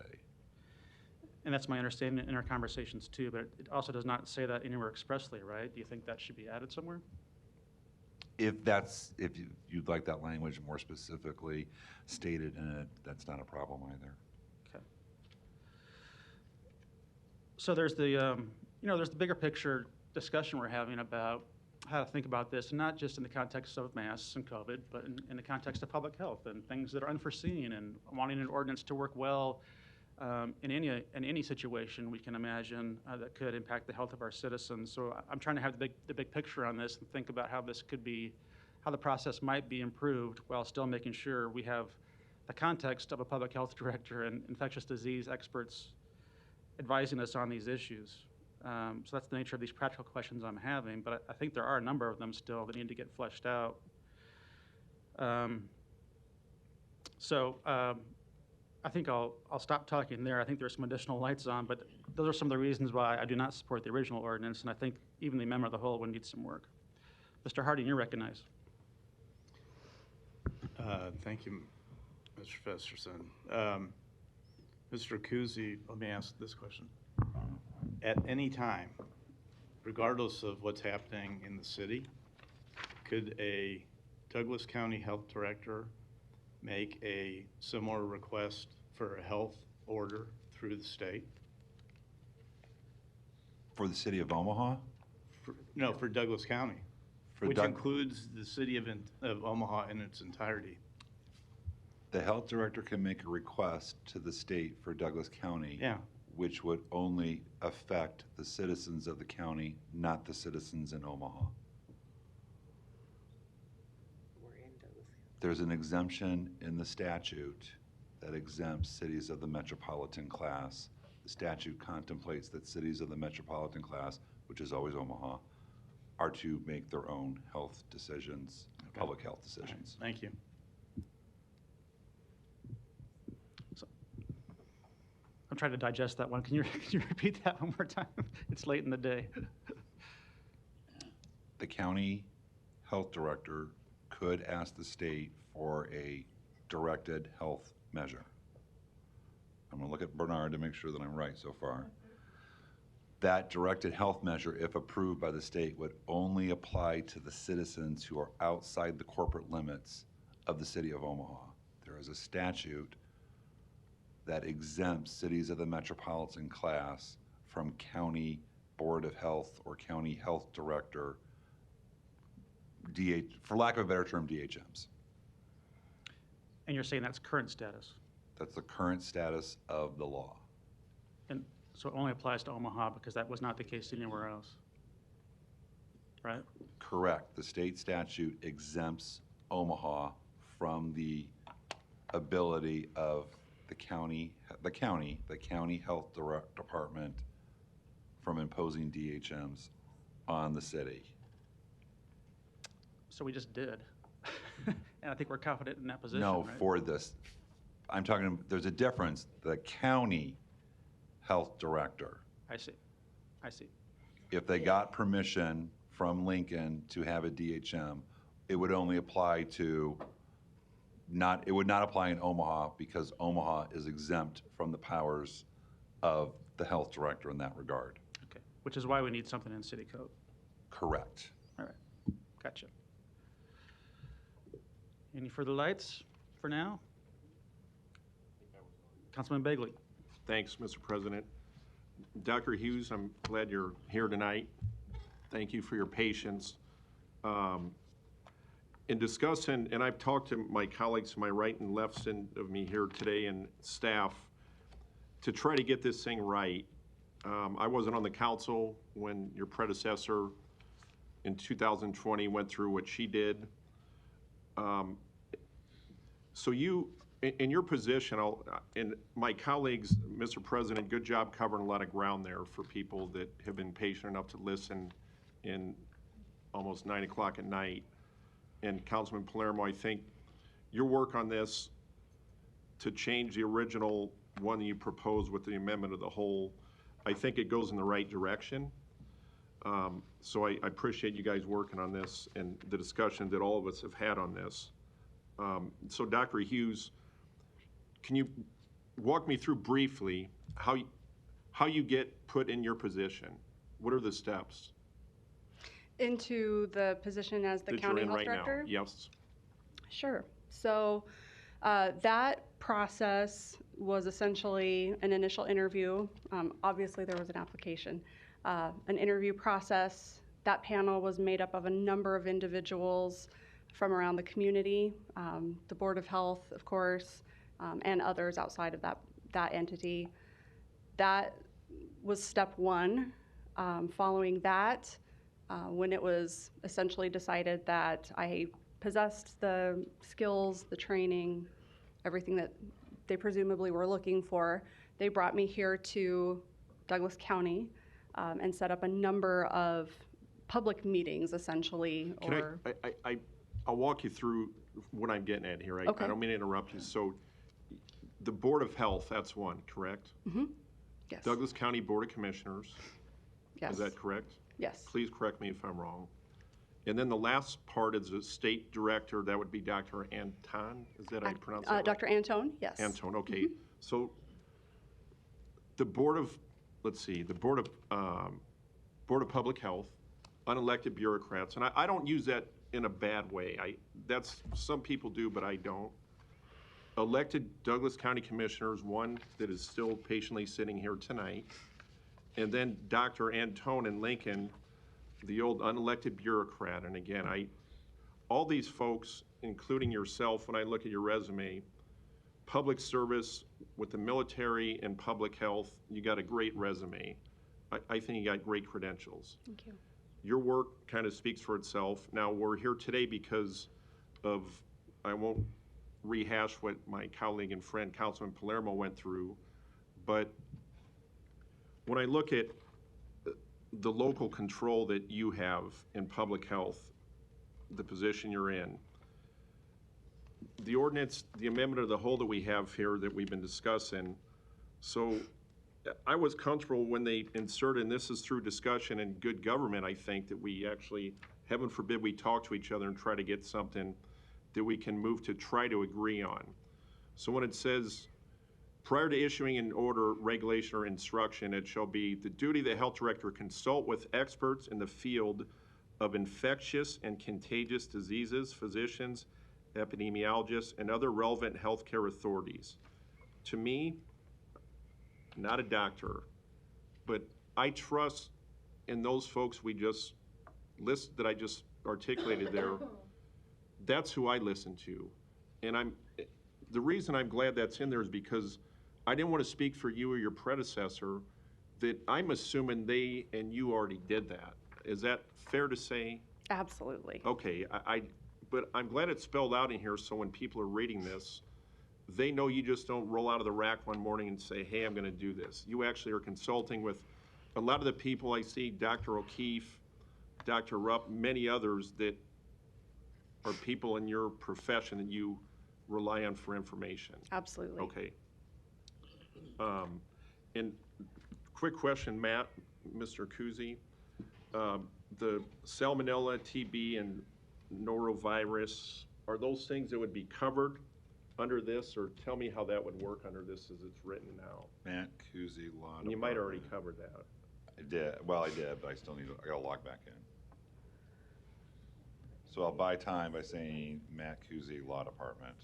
And that's my understanding in our conversations too, but it also does not say that anywhere expressly, right? Do you think that should be added somewhere? If you'd like that language more specifically stated in it, that's not a problem either. Okay. So there's there's the bigger picture discussion we're having about how to think about this, and not just in the context of masks and COVID, but in the context of public health and things that are unforeseen, and wanting an ordinance to work well in any situation we can imagine that could impact the health of our citizens. So I'm trying to have the big picture on this and think about how the process might be improved while still making sure we have the context of a public health director and infectious disease experts advising us on these issues. So that's the nature of these practical questions I'm having, but I think there are a number of them still that need to get fleshed out. I think I'll stop talking there. I think there's some additional lights on, but those are some of the reasons why I do not support the original ordinance, and I think even the amendment of the whole would need some work. Mr. Harding, you're recognized. Thank you, Mr. Festerson. Mr. Kuzi, let me ask this question. At any time, regardless of what's happening in the city, could a Douglas County Health Director make a similar request for a health order through the state? For the city of Omaha? No, for Douglas County, which includes the city of Omaha in its entirety. The health director can make a request to the state for Douglas County, yeah, which would only affect the citizens of the county, not the citizens in Omaha. There's an exemption in the statute that exempts cities of the metropolitan class. The statute contemplates that cities of the metropolitan class, which is always Omaha, are to make their own health decisions, okay, public health decisions. Right. Thank you. I'm trying to digest that one. Can you repeat that one more time? It's late in the day. The county health director could ask the state for a directed health measure. I'm going to look at Bernard to make sure that I'm right so far. That directed health measure, if approved by the state, would only apply to the citizens who are outside the corporate limits of the city of Omaha. There is a statute that exempts cities of the metropolitan class from county board of health or county health director, for lack of a better term, DHMs. And you're saying that's current status? That's the current status of the law. And so it only applies to Omaha because that was not the case anywhere else, right? Correct. The state statute exempts Omaha from the ability of the county health department from imposing DHMs on the city. So we just did. And I think we're confident in that position, No, right? for this, I'm talking, there's a difference. The county health director, I see. I see. if they got permission from Lincoln to have a DHM, it would only apply to it would not apply in Omaha because Omaha is exempt from the powers of the health director in that regard. Okay. Which is why we need something in city code. Correct. All right. Gotcha. Any further lights for now? Councilman Begley. Thanks, Mr. President. Dr. Hughes, I'm glad you're here tonight. Thank you for your patience. In discussing, and I've talked to my colleagues to my right and left of me here today and staff to try to get this thing right. I wasn't on the council when your predecessor in 2020 went through what she did. So you, in your position, and my colleagues, Mr. President, good job covering a lot of ground there for people that have been patient enough to listen in almost 9 o'clock at night. And Councilman Palermo, I think your work on this to change the original one that you proposed with the amendment of the whole, I think it goes in the right direction. So I appreciate you guys working on this and the discussion that all of us have had on this. So Dr. Hughes, can you walk me through briefly how you get put in your position? What are the steps? Into the position as the that county you're in health right director? now? Yes. Sure. So that process was essentially an initial interview. Obviously, there was an application. An interview process. That panel was made up of a number of individuals from around the community, the Board of Health, of course, and others outside of that entity. That was step one. Following that, when it was essentially decided that I possessed the skills, the training, everything that they presumably were looking for, they brought me here to Douglas County and set up a number of public meetings, essentially. I'll walk you through what I'm getting at here. Okay. I don't mean to interrupt you. So the Board of Health, that's one, correct? Mm-hmm. Yes. Douglas County Board of Commissioners. Yes. Is that correct? Yes. Please correct me if I'm wrong. And then the last part is the state director. That would be Dr. Anton. Is that how you pronounce that? Dr. Antone, yes. Antone, okay. Mm-hmm. So the Board of, the Board of Public Health, unelected bureaucrats, and I don't use that in a bad way. That's some people do, but I don't. Elected Douglas County Commissioners, one that is still patiently sitting here tonight, and then Dr. Antone in Lincoln, the old unelected bureaucrat. And again, all these folks, including yourself, when I look at your resume, public service with the military and public health, you got a great resume. I think you got great credentials. Thank you. Your work kind of speaks for itself. Now, we're here today because of, I won't rehash what my colleague and friend, Councilman Palermo, went through, but when I look at the local control that you have in public health, the position you're in, the ordinance, the amendment of the whole that we have here that we've been discussing, so I was comfortable when they inserted, and this is through discussion and good government, I think, that we actually, heaven forbid, we talk to each other and try to get something that we can move to try to agree on. So when it says, prior to issuing an order, regulation, or instruction, it shall be the duty of the health director consult with experts in the field of infectious and contagious diseases, physicians, epidemiologists, and other relevant healthcare authorities. To me, not a doctor, but I trust in those folks we just that I just articulated there. That's who I listen to. And the reason I'm glad that's in there is because I didn't want to speak for you or your predecessor, that I'm assuming they and you already did that. Is that fair to say? Absolutely. Okay, but I'm glad it's spelled out in here so when people are reading this, they know you just don't roll out of the rack one morning and say, hey, I'm going to do this. You actually are consulting with a lot of the people I see, Dr. O'Keefe, Dr. Rupp, many others that are people in your profession that you rely on for information. Absolutely. Okay. And quick question, Matt, Mr. Kuzi. The salmonella, TB, and norovirus, are those things that would be covered under this, or tell me how that would work under this as it's written now? Matt Kuzi, Law You might already cover that. I did, well, I did, but I still I gotta log back in. So I'll buy time by saying Matt Kuzi, Law Department.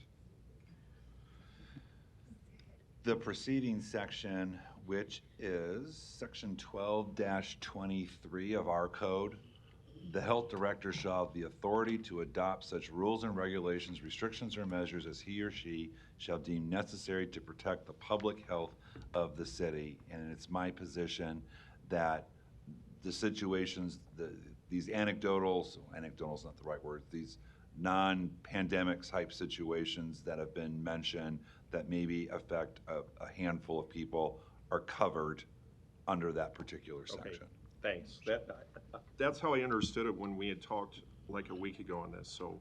The preceding section, which is section 12-23 of our code, the health director shall have the authority to adopt such rules and regulations, restrictions, or measures as he or she shall deem necessary to protect the public health of the city. And it's my position that the situations, these anecdotals is not the right word, these non-pandemic type situations that have been mentioned that maybe affect a handful of people are covered under that particular section. Okay, thanks. That's how I understood it when we had talked like a week ago on this. So,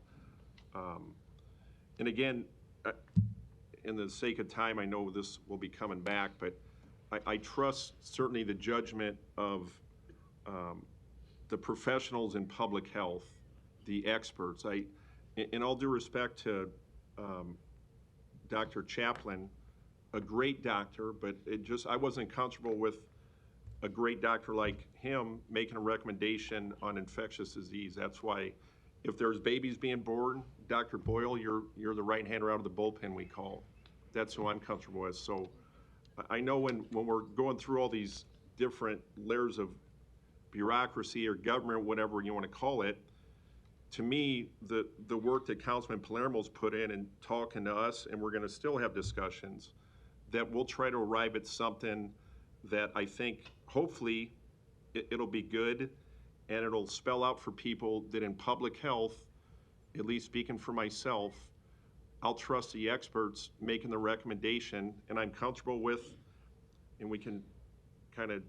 and again, in the sake of time, I know this will be coming back, but I trust certainly the judgment of the professionals in public health, the experts. In all due respect to Dr. Chaplin, a great doctor, but I wasn't comfortable with a great doctor like him making a recommendation on infectious disease. That's why if there's babies being born, Dr. Boyle, you're the right hander out of the bullpen we call. That's who I'm comfortable with. So I know when we're going through all these different layers of bureaucracy or government, whatever you want to call it, to me, the work that Councilman Palermo's put in and talking to us, and we're going to still have discussions, that we'll try to arrive at something that I think hopefully it'll be good and it'll spell out for people that in public health, at least speaking for myself, I'll trust the experts making the recommendation, and I'm comfortable with, and we can kind of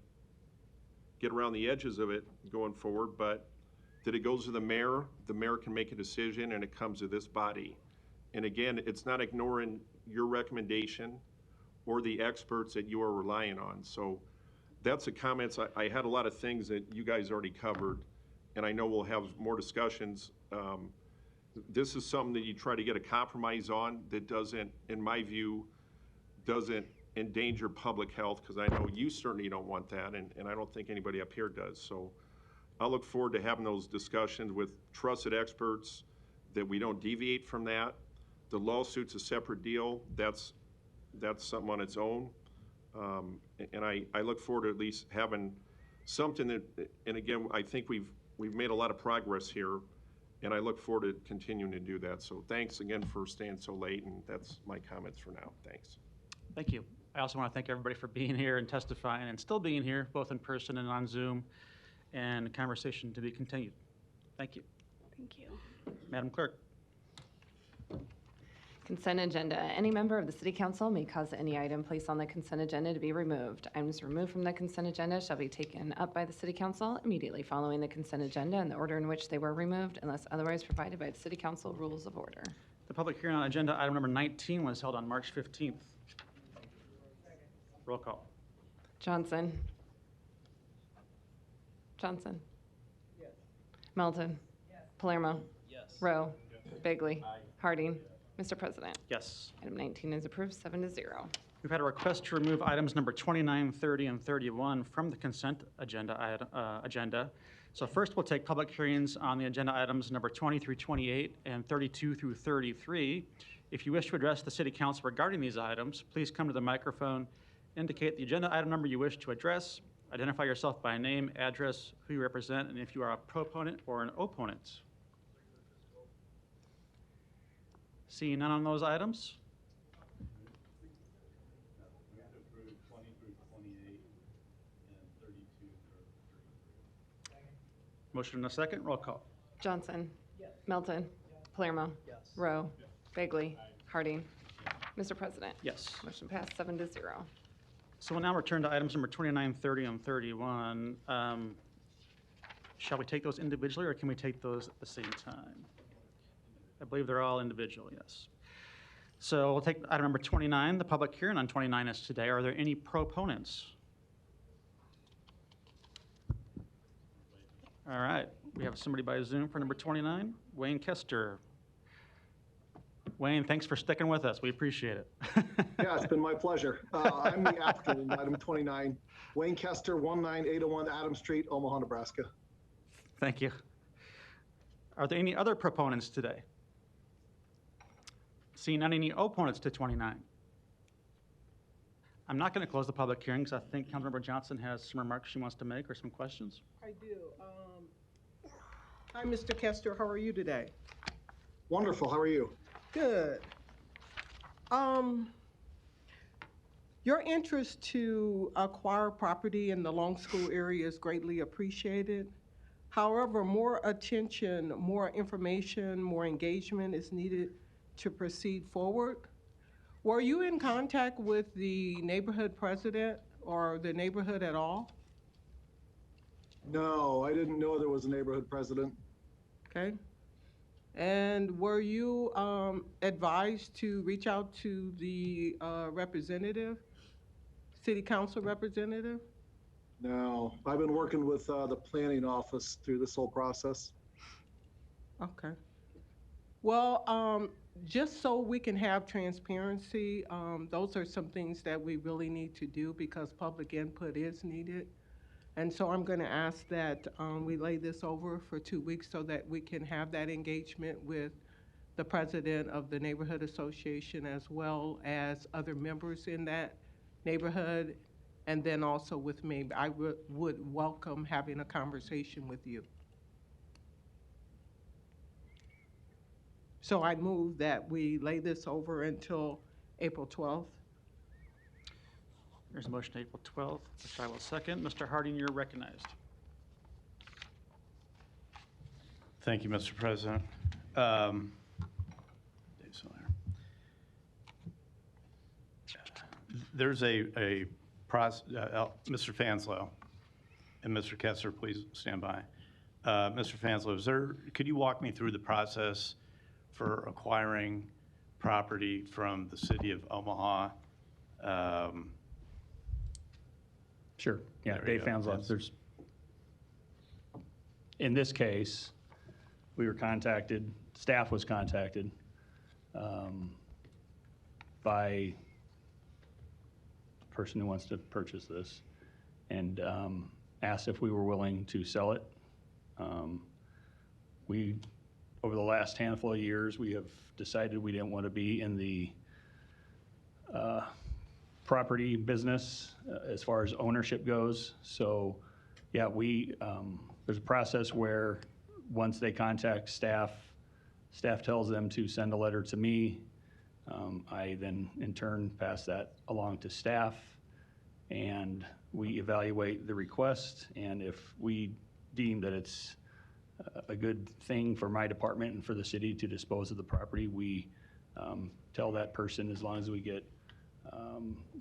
get around the edges of it going forward, but that it goes to the mayor can make a decision, and it comes to this body. And again, it's not ignoring your recommendation or the experts that you are relying on. So that's the comments. I had a lot of things that you guys already covered, and I know we'll have more discussions. This is something that you try to get a compromise on that doesn't, in my view, doesn't endanger public health, because I know you certainly don't want that, and I don't think anybody up here does. So I look forward to having those discussions with trusted experts, that we don't deviate from that. The lawsuit's a separate deal. That's something on its own. And I look forward to at least having something that, and again, I think we've made a lot of progress here, and I look forward to continuing to do that. So thanks again for staying so late, and that's my comments for now. Thanks. Thank you. I also want to thank everybody for being here and testifying and still being here, both in person and on Zoom, and conversation to be continued. Thank you. Thank you. Madam Clerk. Consent agenda. Any member of the City Council may cause any item placed on the consent agenda to be removed. Items removed from the consent agenda shall be taken up by the City Council immediately following the consent agenda in the order in which they were removed, unless otherwise provided by the City Council Rules of Order. The public hearing on agenda item number 19 was held on March 15th. Roll call. Johnson. Johnson. Yes. Melton. Yes. Palermo. Yes. Rowe. Yes. Bagley. Aye. Harding. Mr. President. Yes. Item 19 is approved 7-0. We've had a request to remove items number 29, 30, and 31 from the consent agenda. So first we'll take public hearings on the agenda items number 20 through 28 and 32 through 33. If you wish to address the City Council regarding these items, please come to the microphone, indicate the agenda item number you wish to address, identify yourself by name, address, who you represent, and if you are a proponent or an opponent. Seeing none on those items, Motion and a second. Roll call. Johnson. Melton. Palermo. Rowe. Bagley. Harding. Mr. President. Yes. Motion passed 7-0. So we'll now return to items number 29, 30, and 31. Shall we take those individually, or can we take those at the same time? I believe they're all individual, yes. So we'll take item number 29. The public hearing on 29 is today. Are there any proponents? All right, we have somebody by Zoom for number 29, Wayne Kester. Wayne, thanks for sticking with us. We appreciate it. Yeah, it's been my pleasure. I'm the applicant in item 29, Wayne Kester, 19801 Adams Street, Omaha, Nebraska. Thank you. Are there any other proponents today? Seeing none, any opponents to 29? I'm not going to close the public hearing because I think Councilmember Johnson has some remarks she wants to make or some questions. I do. Hi, Mr. Kester. How are you today? Wonderful. How are you? Good. Your interest to acquire property in the Long School area is greatly appreciated. However, more attention, more information, more engagement is needed to proceed forward. Were you in contact with the neighborhood president or the neighborhood at all? No, I didn't know there was a neighborhood president. Okay. And were you advised to reach out to the representative, city council representative? No, I've been working with the planning office through this whole process. Okay. Well, just so we can have transparency, those are some things that we really need to do because public input is needed. And so I'm going to ask that we lay this over for 2 weeks so that we can have that engagement with the president of the neighborhood association as well as other members in that neighborhood, and then also with me. I would welcome having a conversation with you. So I move that we lay this over until April 12th. There's a motion to April 12th, which I will second. Mr. Harding, you're recognized. Thank you, Mr. President. There's a process, Mr. Fanslow and Mr. Kester, please stand by. Mr. Fanslow, could you walk me through the process for acquiring property from the city of Omaha? Sure. Yeah, Dave Fanslow. In this case, we were contacted, staff was contacted by the person who wants to purchase this and asked if we were willing to sell it. Over the last handful of years, we have decided we didn't want to be in the property business as far as ownership goes. So yeah, there's a process where once they contact staff tells them to send a letter to me. I then in turn pass that along to staff and we evaluate the request, and if we deem that it's a good thing for my department and for the city to dispose of the property, we tell that person as long as we get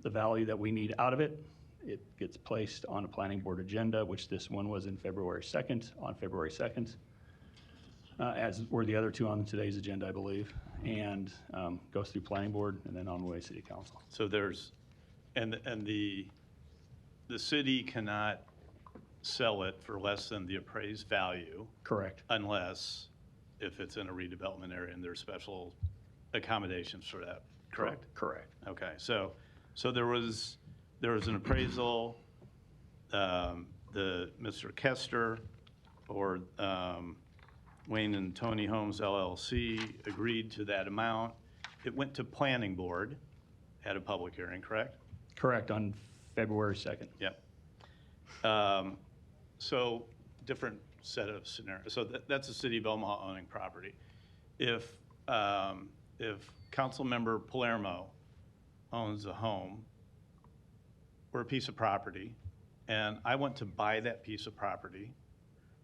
the value that we need out of it, it gets placed on a planning board agenda, which this one was on February 2nd, as were the other two on today's agenda, I believe, and goes through planning board and then on the way to city council. So the city cannot sell it for less than the appraised value. Correct. Unless if it's in a redevelopment area and there's special accommodations for that. Correct? Correct. Okay, so there was an appraisal, Mr. Kester or Wayne and Tony Homes LLC agreed to that amount. It went to planning board at a public hearing, correct? Correct, on February 2nd. Yep. So different set of scenarios. So that's the city of Omaha owning property. If Councilmember Palermo owns a home or a piece of property, and I want to buy that piece of property,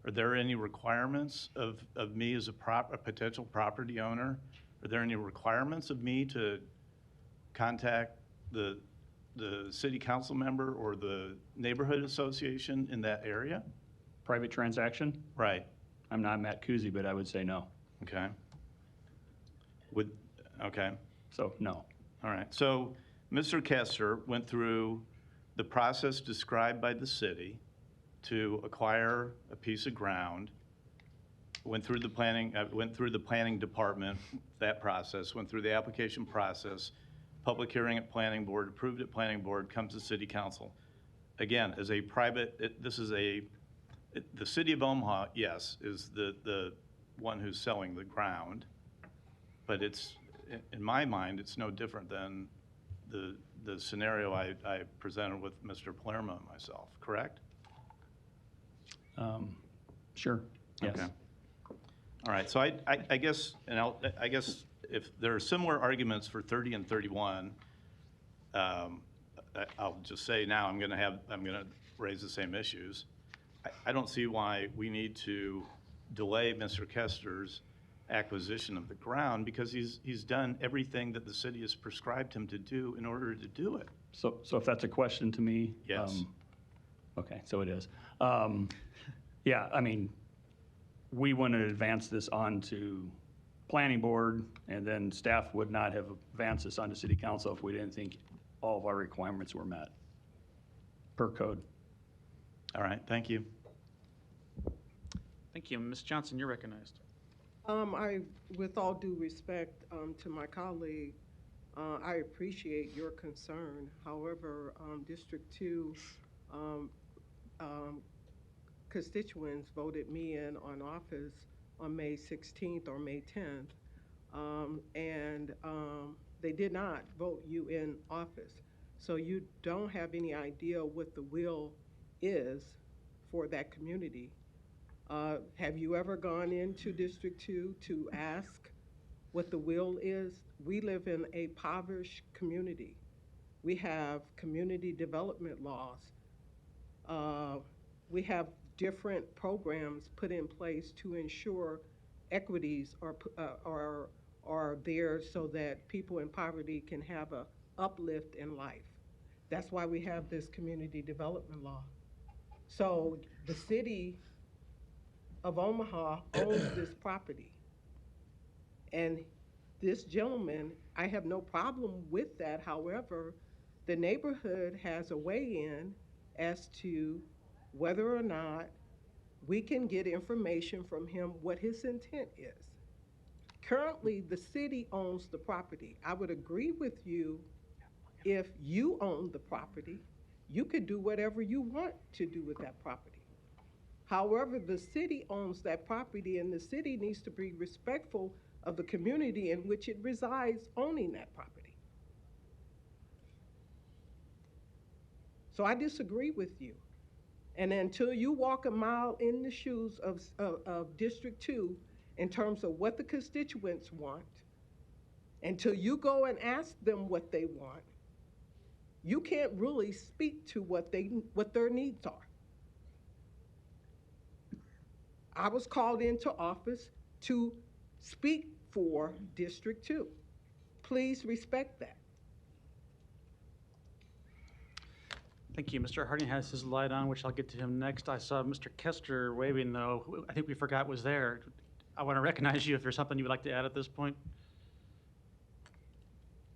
Are there any requirements of me as a potential property owner? Are there any requirements of me to contact the city council member or the neighborhood association in that area? Private transaction? Right. I'm not Matt Kuzi, but I would say no. Okay. Okay. So, no. All right. So Mr. Kester went through the process described by the city to acquire a piece of ground, went through the planning department, that process, went through the application process, public hearing at planning board, approved at planning board, comes to city council. Again, as a private, the city of Omaha, yes, is the one who's selling the ground, but it's, in my mind, it's no different than the scenario I presented with Mr. Palermo and myself, correct? Sure, yes. Okay. All right, so I guess, and I guess if there are similar arguments for 30 and 31, I'll just say now I'm gonna raise the same issues. I don't see why we need to delay Mr. Kester's acquisition of the ground, because he's done everything that the city has prescribed him to do in order to do it. So if that's a question to me? Yes. Okay, so it is. Yeah, I mean, we wouldn't advance this on to planning board, and then staff would not have advanced this onto city council if we didn't think all of our requirements were met per code. All right, thank you. Thank you. Ms. Johnson, you're recognized. With all due respect to my colleague, I appreciate your concern. However, District 2 constituents voted me in on office on May 16th or May 10th, and they did not vote you in office. So you don't have any idea what the will is for that community. Have you ever gone into District 2 to ask what the will is? We live in a impoverished community. We have community development laws. We have different programs put in place to ensure equities are there so that people in poverty can have a uplift in life. That's why we have this community development law. So the city of Omaha owns this property. And this gentleman, I have no problem with that. However, the neighborhood has a weigh-in as to whether or not we can get information from him what his intent is. Currently, the city owns the property. I would agree with you if you own the property, you could do whatever you want to do with that property. However, the city owns that property, and the city needs to be respectful of the community in which it resides owning that property. So I disagree with you. And until you walk a mile in the shoes of District 2 in terms of what the constituents want, until you go and ask them what they want, you can't really speak to what their needs are. I was called into office to speak for District 2. Please respect that. Thank you. Mr. Harding has his light on, which I'll get to him next. I saw Mr. Kester waving, though, who I think we forgot was there. I want to recognize you if there's something you would like to add at this point.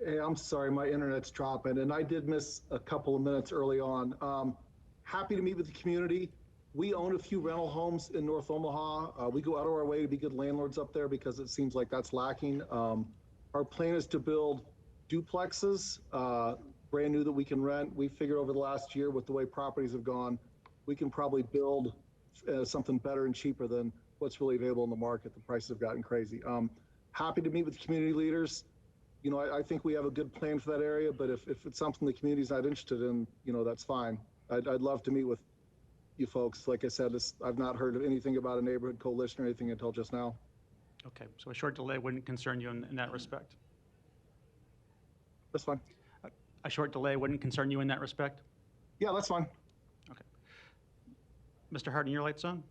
Hey, I'm sorry, my internet's dropping, and I did miss a couple of minutes early on. Happy to meet with the community. We own a few rental homes in North Omaha. We go out of our way to be good landlords up there because it seems like that's lacking. Our plan is to build duplexes, brand new that we can rent. We figured over the last year with the way properties have gone, we can probably build something better and cheaper than what's really available in the market. The prices have gotten crazy. Happy to meet with the community leaders. You know, I think we have a good plan for that area, but if it's something the community's not interested in, you know, that's fine. I'd love to meet with you folks. Like I said, I've not heard of anything about a neighborhood coalition or anything until just now. Okay, so a short delay wouldn't concern you in that respect? That's fine. A short delay wouldn't concern you in that respect? Yeah, that's fine. Okay. Mr. Harding, your light's on?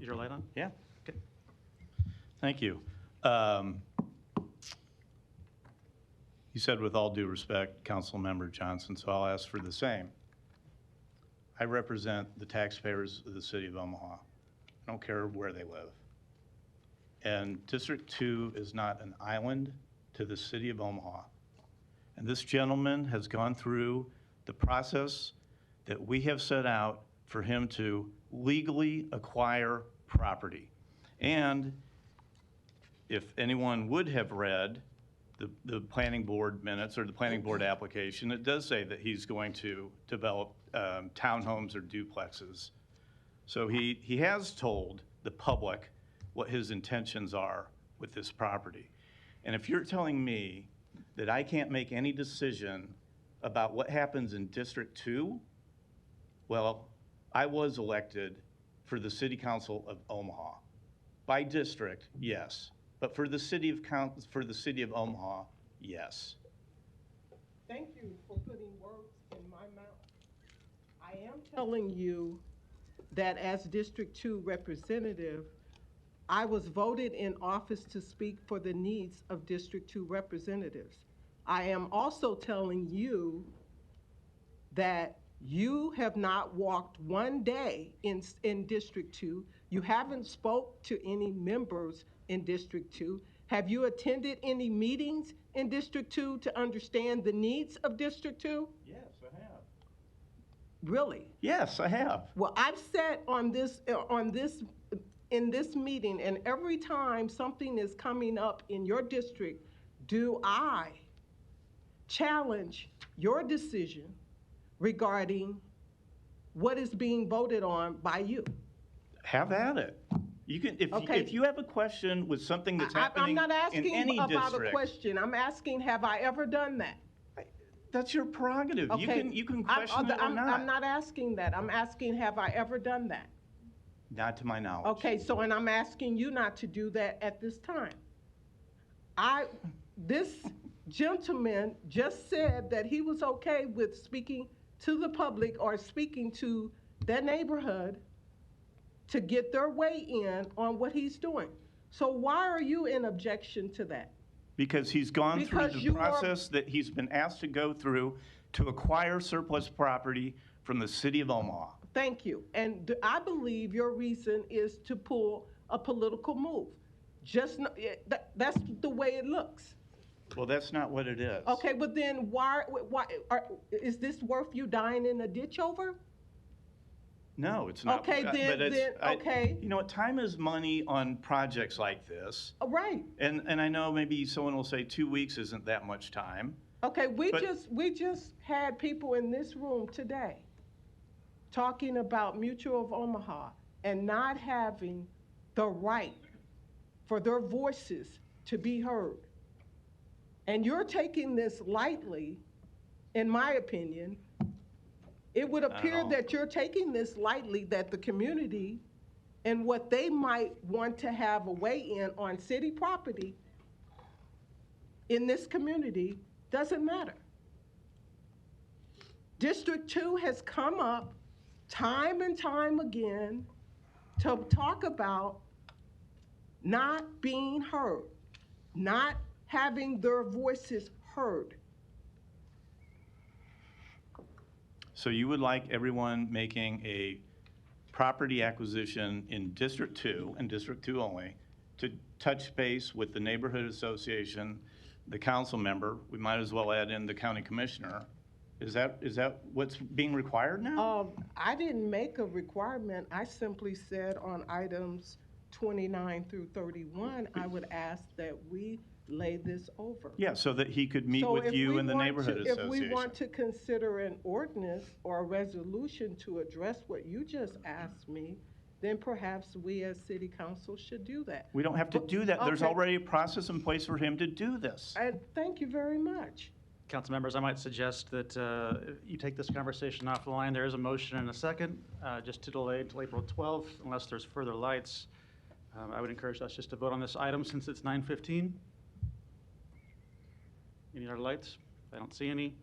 Is your light on? Yeah. Okay. Thank you. You said with all due respect, Councilmember Johnson, so I'll ask for the same. I represent the taxpayers of the city of Omaha. I don't care where they live. And District 2 is not an island to the city of Omaha. And this gentleman has gone through the process that we have set out for him to legally acquire property. And if anyone would have read the planning board minutes or the planning board application, it does say that he's going to develop townhomes or duplexes. So he has told the public what his intentions are with this property. And if you're telling me that I can't make any decision about what happens in District 2, well, I was elected for the City Council of Omaha. By district, yes. But for the city of Omaha, yes. Thank you for putting words in my mouth. I am telling you that as District 2 representative, I was voted in office to speak for the needs of District 2 representatives. I am also telling you that you have not walked one day in District 2. You haven't spoke to any members in District 2. Have you attended any meetings in District 2 to understand the needs of District 2? Yes, I have. Really? Yes, I have. Well, I've sat in this meeting, and every time something is coming up in your district, do I challenge your decision regarding what is being voted on by you? Have at it. You can, Okay. if you have a question with something that's happening I'm not in asking any about district, a question. I'm asking, have I ever done that? that's your prerogative. Okay. You can question it or not. I'm not asking that. I'm asking, have I ever done that? Not to my knowledge. Okay, so, and I'm asking you not to do that at this time. This gentleman just said that he was okay with speaking to the public or speaking to their neighborhood to get their way in on what he's doing. So why are you in objection to that? Because he's gone through Because the process that he's been asked to go through to acquire surplus property from the city of Omaha. Thank you. And I believe your reason is to pull a political move. That's the way it looks. Well, that's not what it is. Okay, but then why is this worth you dying in a ditch over? No, it's not. Okay, okay. You know what, time is money on projects like this. Right. And I know maybe someone will say 2 weeks isn't that much time. Okay, we just had people in this room today talking about Mutual of Omaha and not having the right for their voices to be heard. And you're taking this lightly, in my opinion. It would appear that you're taking this lightly, that the community and what they might want to have a weigh in on city property in this community doesn't matter. District 2 has come up time and time again to talk about not being heard, not having their voices heard. So you would like everyone making a property acquisition in District 2, and District 2 only, to touch base with the neighborhood association, the council member, we might as well add in the county commissioner. Is that what's being required now? I didn't make a requirement. I simply said on items 29 through 31, I would ask that we lay this over. Yeah, so that he could meet with you and the neighborhood association. If we want to consider an ordinance or a resolution to address what you just asked me, then perhaps we as city council should do that. We don't have to do that. There's Okay. already a process in place for him to do this. Thank you very much. Council members, I might suggest that you take this conversation off the line. There is a motion and a second, just to delay until April 12th, unless there's further lights. I would encourage us just to vote on this item since it's 9:15. Any other lights? I don't see any.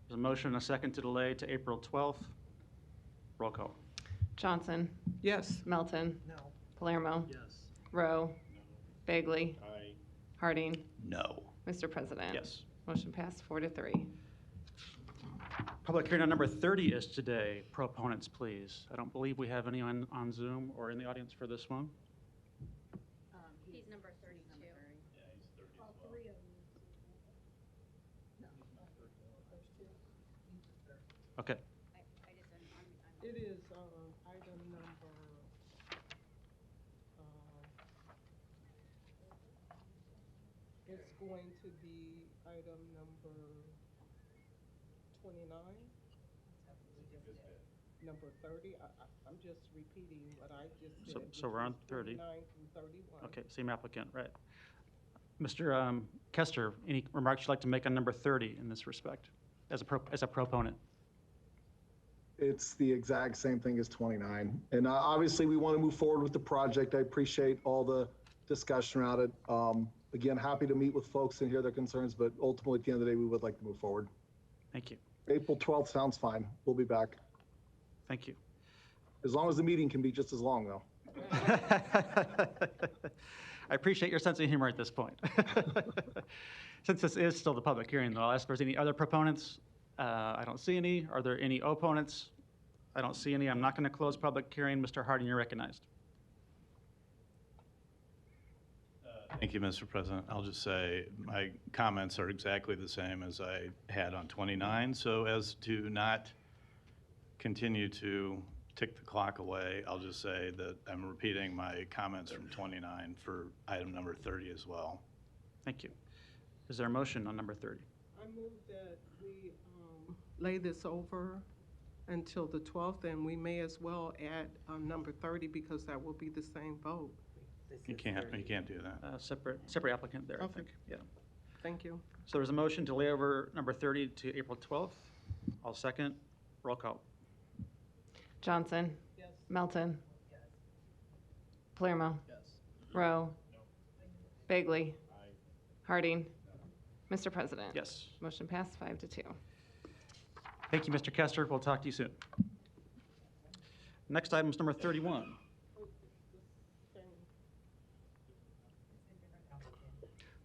There's a motion and a second to delay to April 12th. Roll call. Johnson. Yes. Melton. No. Palermo. Yes. Rowe. Bagley. Aye. Harding. No. Mr. President. Yes. Motion passed 4-3. Public hearing on number 30 is today. Proponents, please. I don't believe we have anyone on Zoom or in the audience for this one. He's number 32. Yeah, he's 30 All as well. three of them. Okay. It is item number, it's going to be item number 29? Number 30? I'm just repeating what I just said. So we're on 30. 29 through 31. Okay, same applicant, right. Mr. Kester, any remarks you'd like to make on number 30 in this respect, as a proponent? It's the exact same thing as 29. And obviously, we want to move forward with the project. I appreciate all the discussion around it. Again, happy to meet with folks and hear their concerns, but ultimately, at the end of the day, we would like to move forward. Thank you. April 12th sounds fine. We'll be back. Thank you. As long as the meeting can be just as long, though. I appreciate your sense of humor at this point. Since this is still the public hearing, though, I'll ask if there's any other proponents. I don't see any. Are there any opponents? I don't see any. I'm not going to close public hearing. Mr. Harding, you're recognized. Thank you, Mr. President. I'll just say my comments are exactly the same as I had on 29. So as to not continue to tick the clock away, I'll just say that I'm repeating my comments from 29 for item number 30 as well. Thank you. Is there a motion on number 30? I move that we lay this over until the 12th, and we may as well add number 30 because that will be the same vote. You can't do that. Separate applicant there, I think. Yeah. Thank you. So there's a motion to lay over number 30 to April 12th. I'll second. Roll call. Johnson. Yes. Melton. Palermo. Yes. Rowe. Bagley. Harding. Mr. President. Yes. Motion passed 5-2. Thank you, Mr. Kester. We'll talk to you soon. Next item is number 31.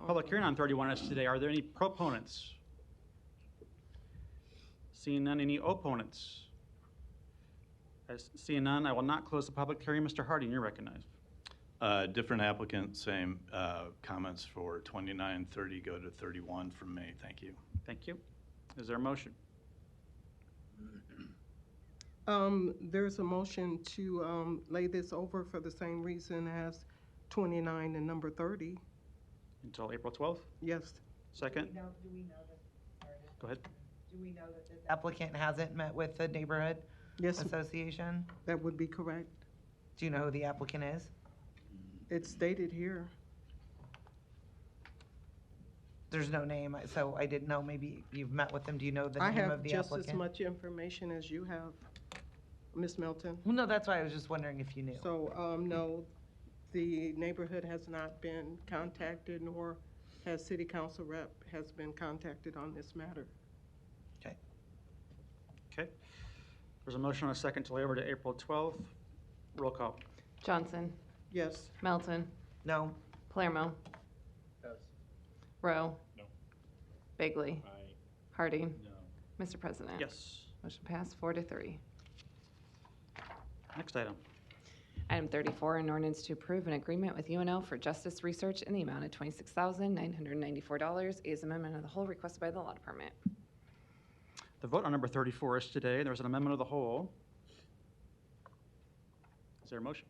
Public hearing on 31 is today. Are there any proponents? Seeing none, any opponents? Seeing none, I will not close the public hearing. Mr. Harding, you're recognized. Different applicant, same comments for 29, 30 go to 31 from me. Thank you. Thank you. Is there a motion? There's a motion to lay this over for the same reason as 29 and number 30. Until April 12th? Yes. Second? Do we know that, Go ahead. do we know that this applicant hasn't met with the neighborhood association? That would be correct. Do you know who the applicant is? It's stated here. There's no name, so I didn't know, maybe you've met with them. Do you know the I name have of the just applicant? as much information as you have, Ms. Melton. Well, no, that's why I was just wondering if you knew. So, no, the neighborhood has not been contacted, nor has city council rep has been contacted on this matter. Okay. Okay. There's a motion and a second to lay over to April 12th. Roll call. Johnson. Yes. Melton. No. Palermo. Yes. Rowe. No. Bagley. Aye. Harding. No. Mr. President. Yes. Motion passed 4-3. Next item. Item 34, an ordinance to approve an agreement with UNO for justice research in the amount of $26,994 is amendment of the whole requested by the law department. The vote on number 34 is today. There's an amendment of the whole. Is there a motion?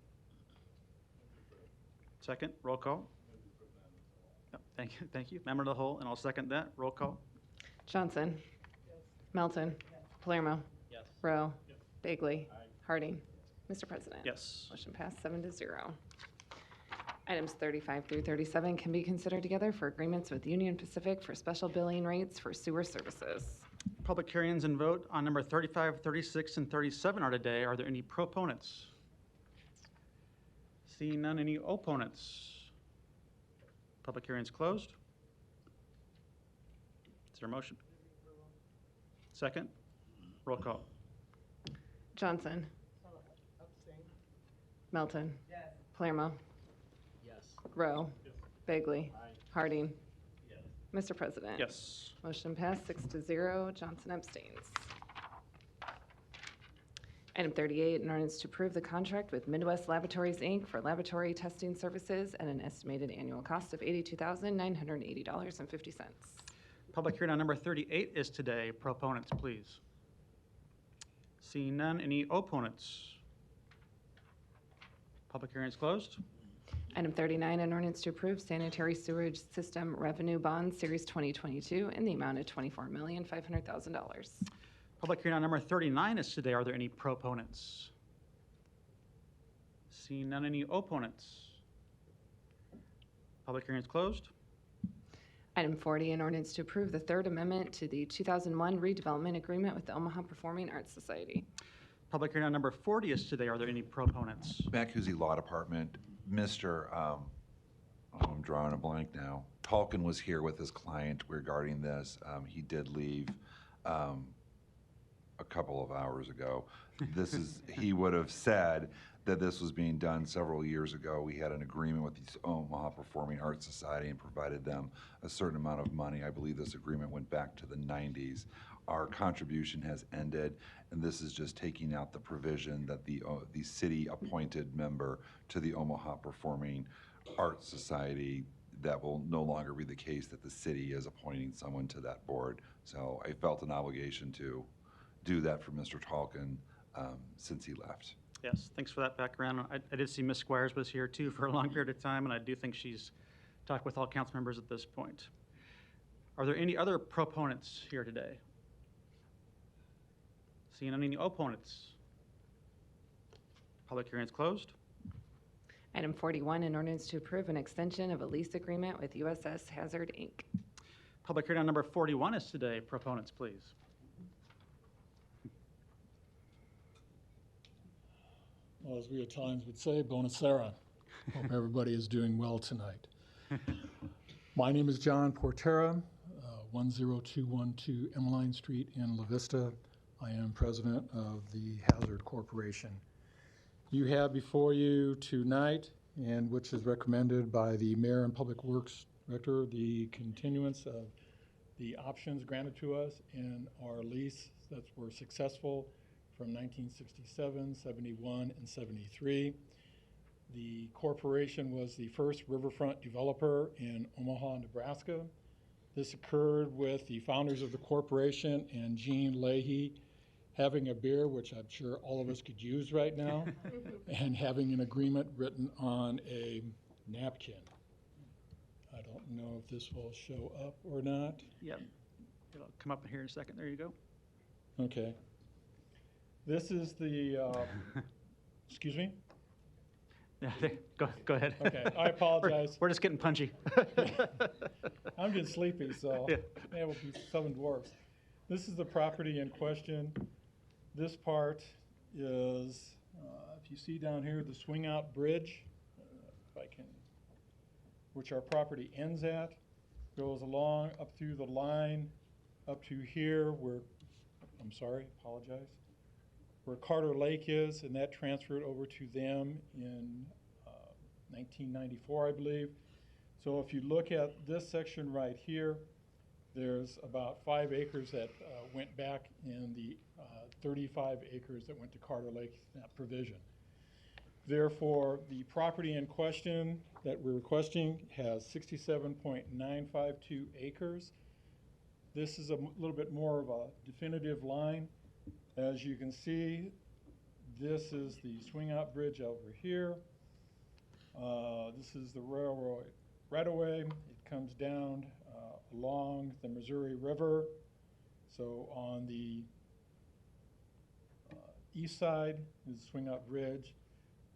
Second, roll call. Yep, thank you. Amendment of the whole, and I'll second that. Roll call. Johnson. Melton. Palermo. Yes. Rowe. Bagley. Harding. Mr. President. Yes. Motion passed 7-0. Items 35 through 37 can be considered together for agreements with Union Pacific for special billing rates for sewer services. Public hearings and vote on number 35, 36, and 37 are today. Are there any proponents? Seeing none, any opponents? Public hearings closed. Is there a motion? Second, roll call. Johnson. Melton. Palermo. Yes. Rowe. Bagley. Harding. Mr. President. Yes. Motion passed 6-0. Johnson abstains. Item 38, an ordinance to approve the contract with Midwest Laboratories, Inc. for laboratory testing services at an estimated annual cost of $82,980.50. Public hearing on number 38 is today. Proponents, please. Seeing none, any opponents? Public hearing is closed. Item 39, an ordinance to approve sanitary sewage system revenue bond series 2022 in the amount of $24,500,000. Public hearing on number 39 is today. Are there any proponents? Seeing none, any opponents? Public hearing is closed. Item 40, an ordinance to approve the Third Amendment to the 2001 redevelopment agreement with the Omaha Performing Arts Society. Public hearing on number 40 is today. Are there any proponents? Matt Kuzi, Law Department. Mr. I'm drawing a blank now. Tolkien was here with his client regarding this. He did leave a couple of hours ago. He would have said that this was being done several years ago. We had an agreement with the Omaha Performing Arts Society and provided them a certain amount of money. I believe this agreement went back to the 90s. Our contribution has ended, and this is just taking out the provision that the city-appointed member to the Omaha Performing Arts Society, that will no longer be the case, that the city is appointing someone to that board. So I felt an obligation to do that for Mr. Tolkien since he left. Yes, thanks for that background. I did see Ms. Squires was here too for a long period of time, and I do think she's talked with all council members at this point. Are there any other proponents here today? Seeing any opponents? Public hearing is closed. Item 41, an ordinance to approve an extension of a lease agreement with USS Hazard, Inc. Public hearing on number 41 is today. Proponents, please. Well, as we at times would say, Bonacera. Hope everybody is doing well tonight. My name is John Portera, 10212 Emmeline Street in La Vista. I am president of the Hazard Corporation. You have before you tonight, and which is recommended by the Mayor and Public Works Director, the continuance of the options granted to us in our lease that were successful from 1967, 71, and 73. The corporation was the first riverfront developer in Omaha, Nebraska. This occurred with the founders of the corporation and Gene Leahy having a beer, which I'm sure all of us could use right now, and having an agreement written on a napkin. I don't know if this will show up or not. Yep. It'll come up here in a second. There you go. Okay. This is the, excuse me? Yeah, go ahead. Okay, I apologize. We're just getting punchy. I'm getting sleepy, so Yeah. it will be seven dwarfs. This is the property in question. This part is, if you see down here, the swing out bridge, if I can, which our property ends at, goes along up through the line, up to here where, I'm sorry, apologize, where Carter Lake is, and that transferred over to them in 1994, I believe. So if you look at this section right here, there's about 5 acres that went back in the 35 acres that went to Carter Lake, that provision. Therefore, the property in question that we're requesting has 67.952 acres. This is a little bit more of a definitive line. As you can see, this is the swing out bridge over here. This is the railroad right-of-way. It comes down along the Missouri River. So on the east side is the swing out bridge.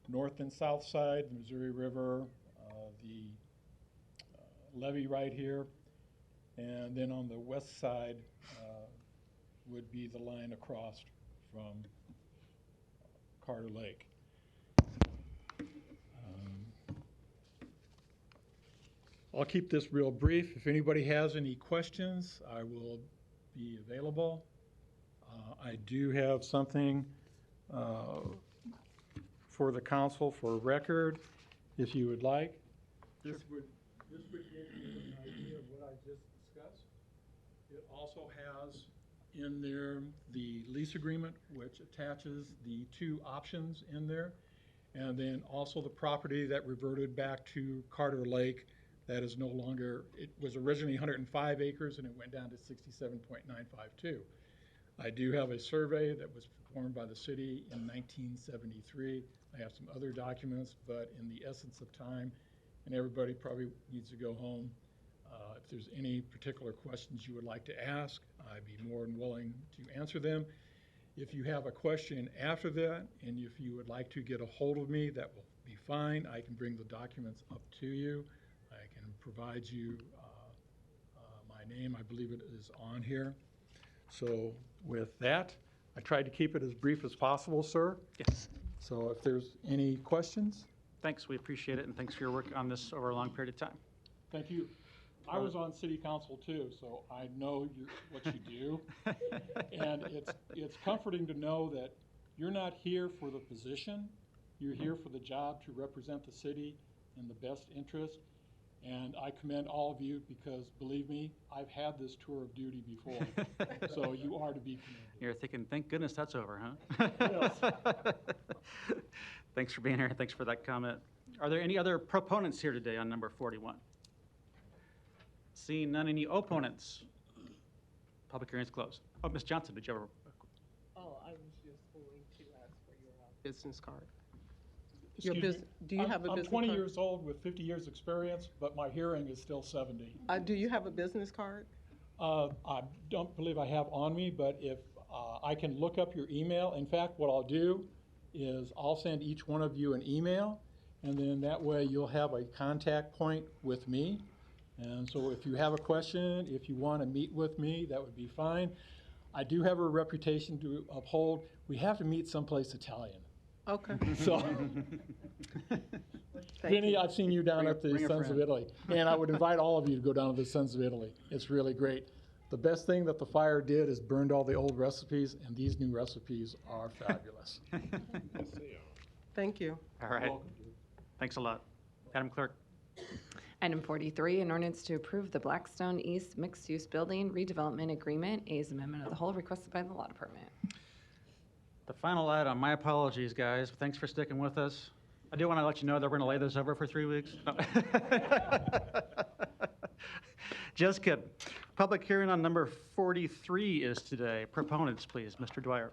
North and south side, the Missouri River, the levee right here. And then on the west side would be the line across from Carter Lake. I'll keep this real brief. If anybody has any questions, I will be available. I do have something for the council for record. if you would like. This would give you an idea of what I just discussed. It also has in there the lease agreement, which attaches the 2 options in there, and then also the property that reverted back to Carter Lake that is no longer, it was originally 105 acres and it went down to 67.952. I do have a survey that was performed by the city in 1973. I have some other documents, but in the essence of time, and everybody probably needs to go home, if there's any particular questions you would like to ask, I'd be more than willing to answer them. If you have a question after that, and if you would like to get a hold of me, that will be fine. I can bring the documents up to you. I can provide you my name. I believe it is on here. So with that, I tried to keep it as brief as possible, sir. Yes. So if there's any questions? Thanks, we appreciate it, and thanks for your work on this over a long period of time. Thank you. I was on city council too, so I know what you do. And it's comforting to know that you're not here for the position, you're here for the job to represent the city in the best interest. And I commend all of you because, believe me, I've had this tour of duty before. So you are to be commended. You're thinking, thank goodness that's over, huh? Yes. Thanks for being here. Thanks for that comment. Are there any other proponents here today on number 41? Seeing none, any opponents? Public hearing is closed. Oh, Ms. Johnson, did you have a? Oh, I was just going to ask for your business card. Excuse me. Do you have a business card? I'm 20 years old with 50 years experience, but my hearing is still 70. Do you have a business card? I don't believe I have on me, but if I can look up your email. In fact, what I'll do is I'll send each one of you an email, and then that way you'll have a contact point with me. And so if you have a question, if you want to meet with me, that would be fine. I do have a reputation to uphold. We have to meet someplace Italian. Okay. So, Vinny, I've seen you down at the Sons of Italy, and I would invite all of you to go down to the Sons of Italy. It's really great. The best thing that the fire did is burned all the old recipes, and these new recipes are fabulous. Thank you. All right. Thanks a lot. Madam Clerk. Item 43, an ordinance to approve the Blackstone East Mixed-Use Building Redevelopment Agreement, A's amendment of the whole requested by the Law Department. The final item, my apologies, guys. Thanks for sticking with us. I do want to let you know that we're going to lay this over for 3 weeks. No. Just kidding. Public hearing on number 43 is today. Proponents, please. Mr. Dwyer.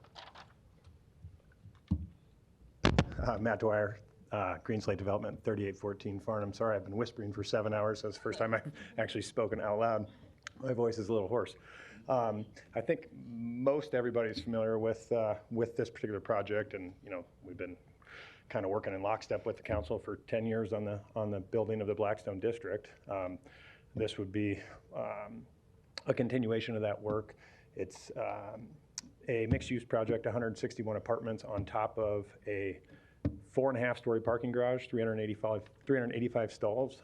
Matt Dwyer, Green Slate Development, 3814 Farnham. Sorry, I've been whispering for 7 hours. That's the first time I've actually spoken out loud. My voice is a little hoarse. I think most everybody's familiar with this particular project, and we've been kind of working in lockstep with the council for 10 years on the building of the Blackstone District. This would be a continuation of that work. It's a mixed-use project, 161 apartments on top of a 4.5-story parking garage, 385 stalls.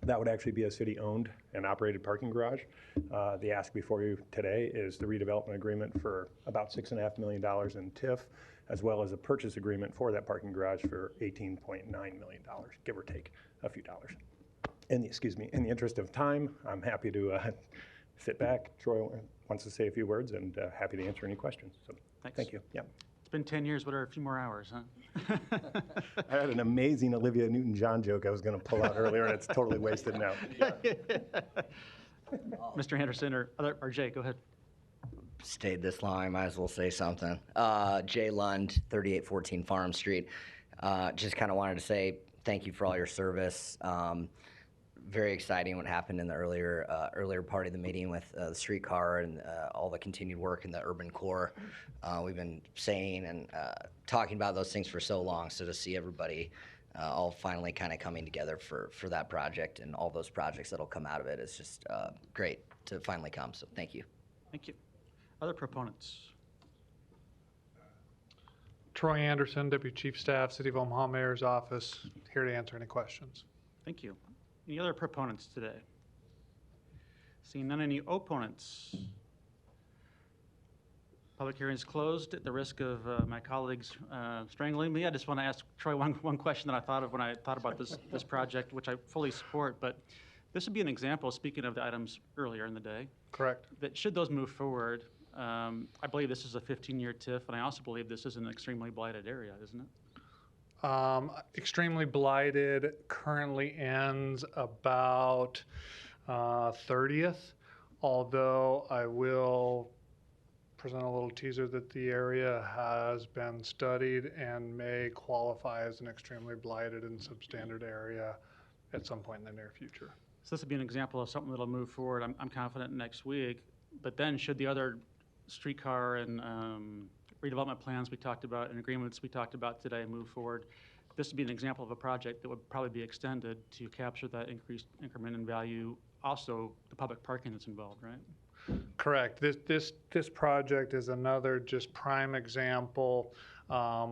That would actually be a city-owned and operated parking garage. The ask before you today is the redevelopment agreement for about $6.5 million in TIF, as well as a purchase agreement for that parking garage for $18.9 million, give or take a few dollars. In the interest of time, I'm happy to sit back. Troy wants to say a few words, and happy to answer any questions. So, thanks. Thank you. Yeah. It's been 10 years. What are a few more hours, huh? I had an amazing Olivia Newton-John joke I was going to pull out earlier, and it's totally wasted now. Yeah. Mr. Henderson or Jay, go ahead. Stayed this long, I might as well say something. Jay Lund, 3814 Farm Street. Just kind of wanted to say thank you for all your service. Very exciting what happened in the earlier part of the meeting with the streetcar and all the continued work in the urban core. We've been saying and talking about those things for so long, so to see everybody all finally kind of coming together for that project and all those projects that'll come out of it is just great to finally come, so thank you. Thank you. Other proponents? Troy Anderson, Deputy Chief Staff, City of Omaha Mayor's Office, here to answer any questions. Thank you. Any other proponents today? Seeing none, any opponents? Public hearing is closed. At the risk of my colleagues strangling me, I just want to ask Troy one question that I thought of when I thought about this project, which I fully support. But this would be an example, speaking of the items earlier in the day. Correct. That should those move forward, I believe this is a 15-year TIF, and I also believe this is an extremely blighted area, isn't it? Extremely blighted currently ends about 30th, although I will present a little teaser that the area has been studied and may qualify as an extremely blighted and substandard area at some point in the near future. So this would be an example of something that'll move forward, I'm confident, next week. But then should the other streetcar and redevelopment plans we talked about and agreements we talked about today move forward, this would be an example of a project that would probably be extended to capture that increased increment in value, also the public parking that's involved, right? Correct. This project is another just prime example. I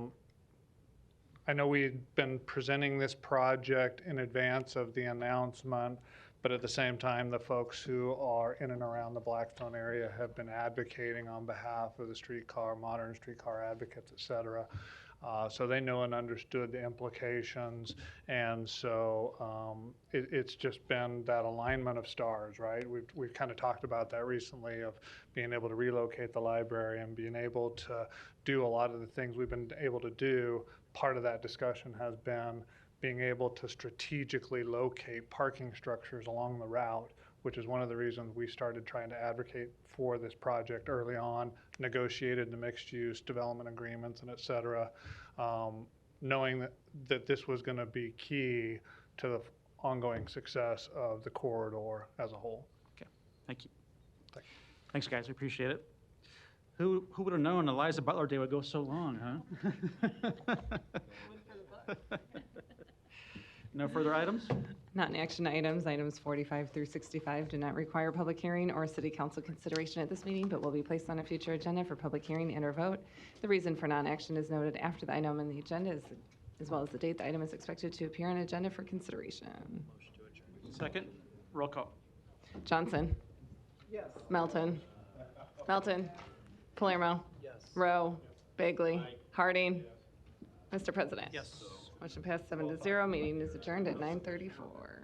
know we've been presenting this project in advance of the announcement, but at the same time, the folks who are in and around the Blackstone area have been advocating on behalf of the streetcar, modern streetcar advocates, et cetera. So they know and understood the implications, and so it's just been that alignment of stars, right? We've kind of talked about that recently, of being able to relocate the library and being able to do a lot of the things we've been able to do. Part of that discussion has been being able to strategically locate parking structures along the route, which is one of the reasons we started trying to advocate for this project early on, negotiated the mixed use development agreements and et cetera, knowing that this was going to be key to the ongoing success of the corridor as a whole. Okay, thank you. Thanks, guys, we appreciate it. Who would have known Eliza Butler Day would go so long, huh? No further items? Not in action items. Items 45 through 65 do not require public hearing or city council consideration at this meeting, but will be placed on a future agenda for public hearing and or vote. The reason for non-action is noted after the item on the agenda, as well as the date the item is expected to appear on agenda for consideration. Second, roll call. Johnson. Yes. Melton. Melton. Palermo. Yes. Rowe. Bagley. Harding. Mr. President. Yes. Motion passed 7-0. Meeting is adjourned at 9:34.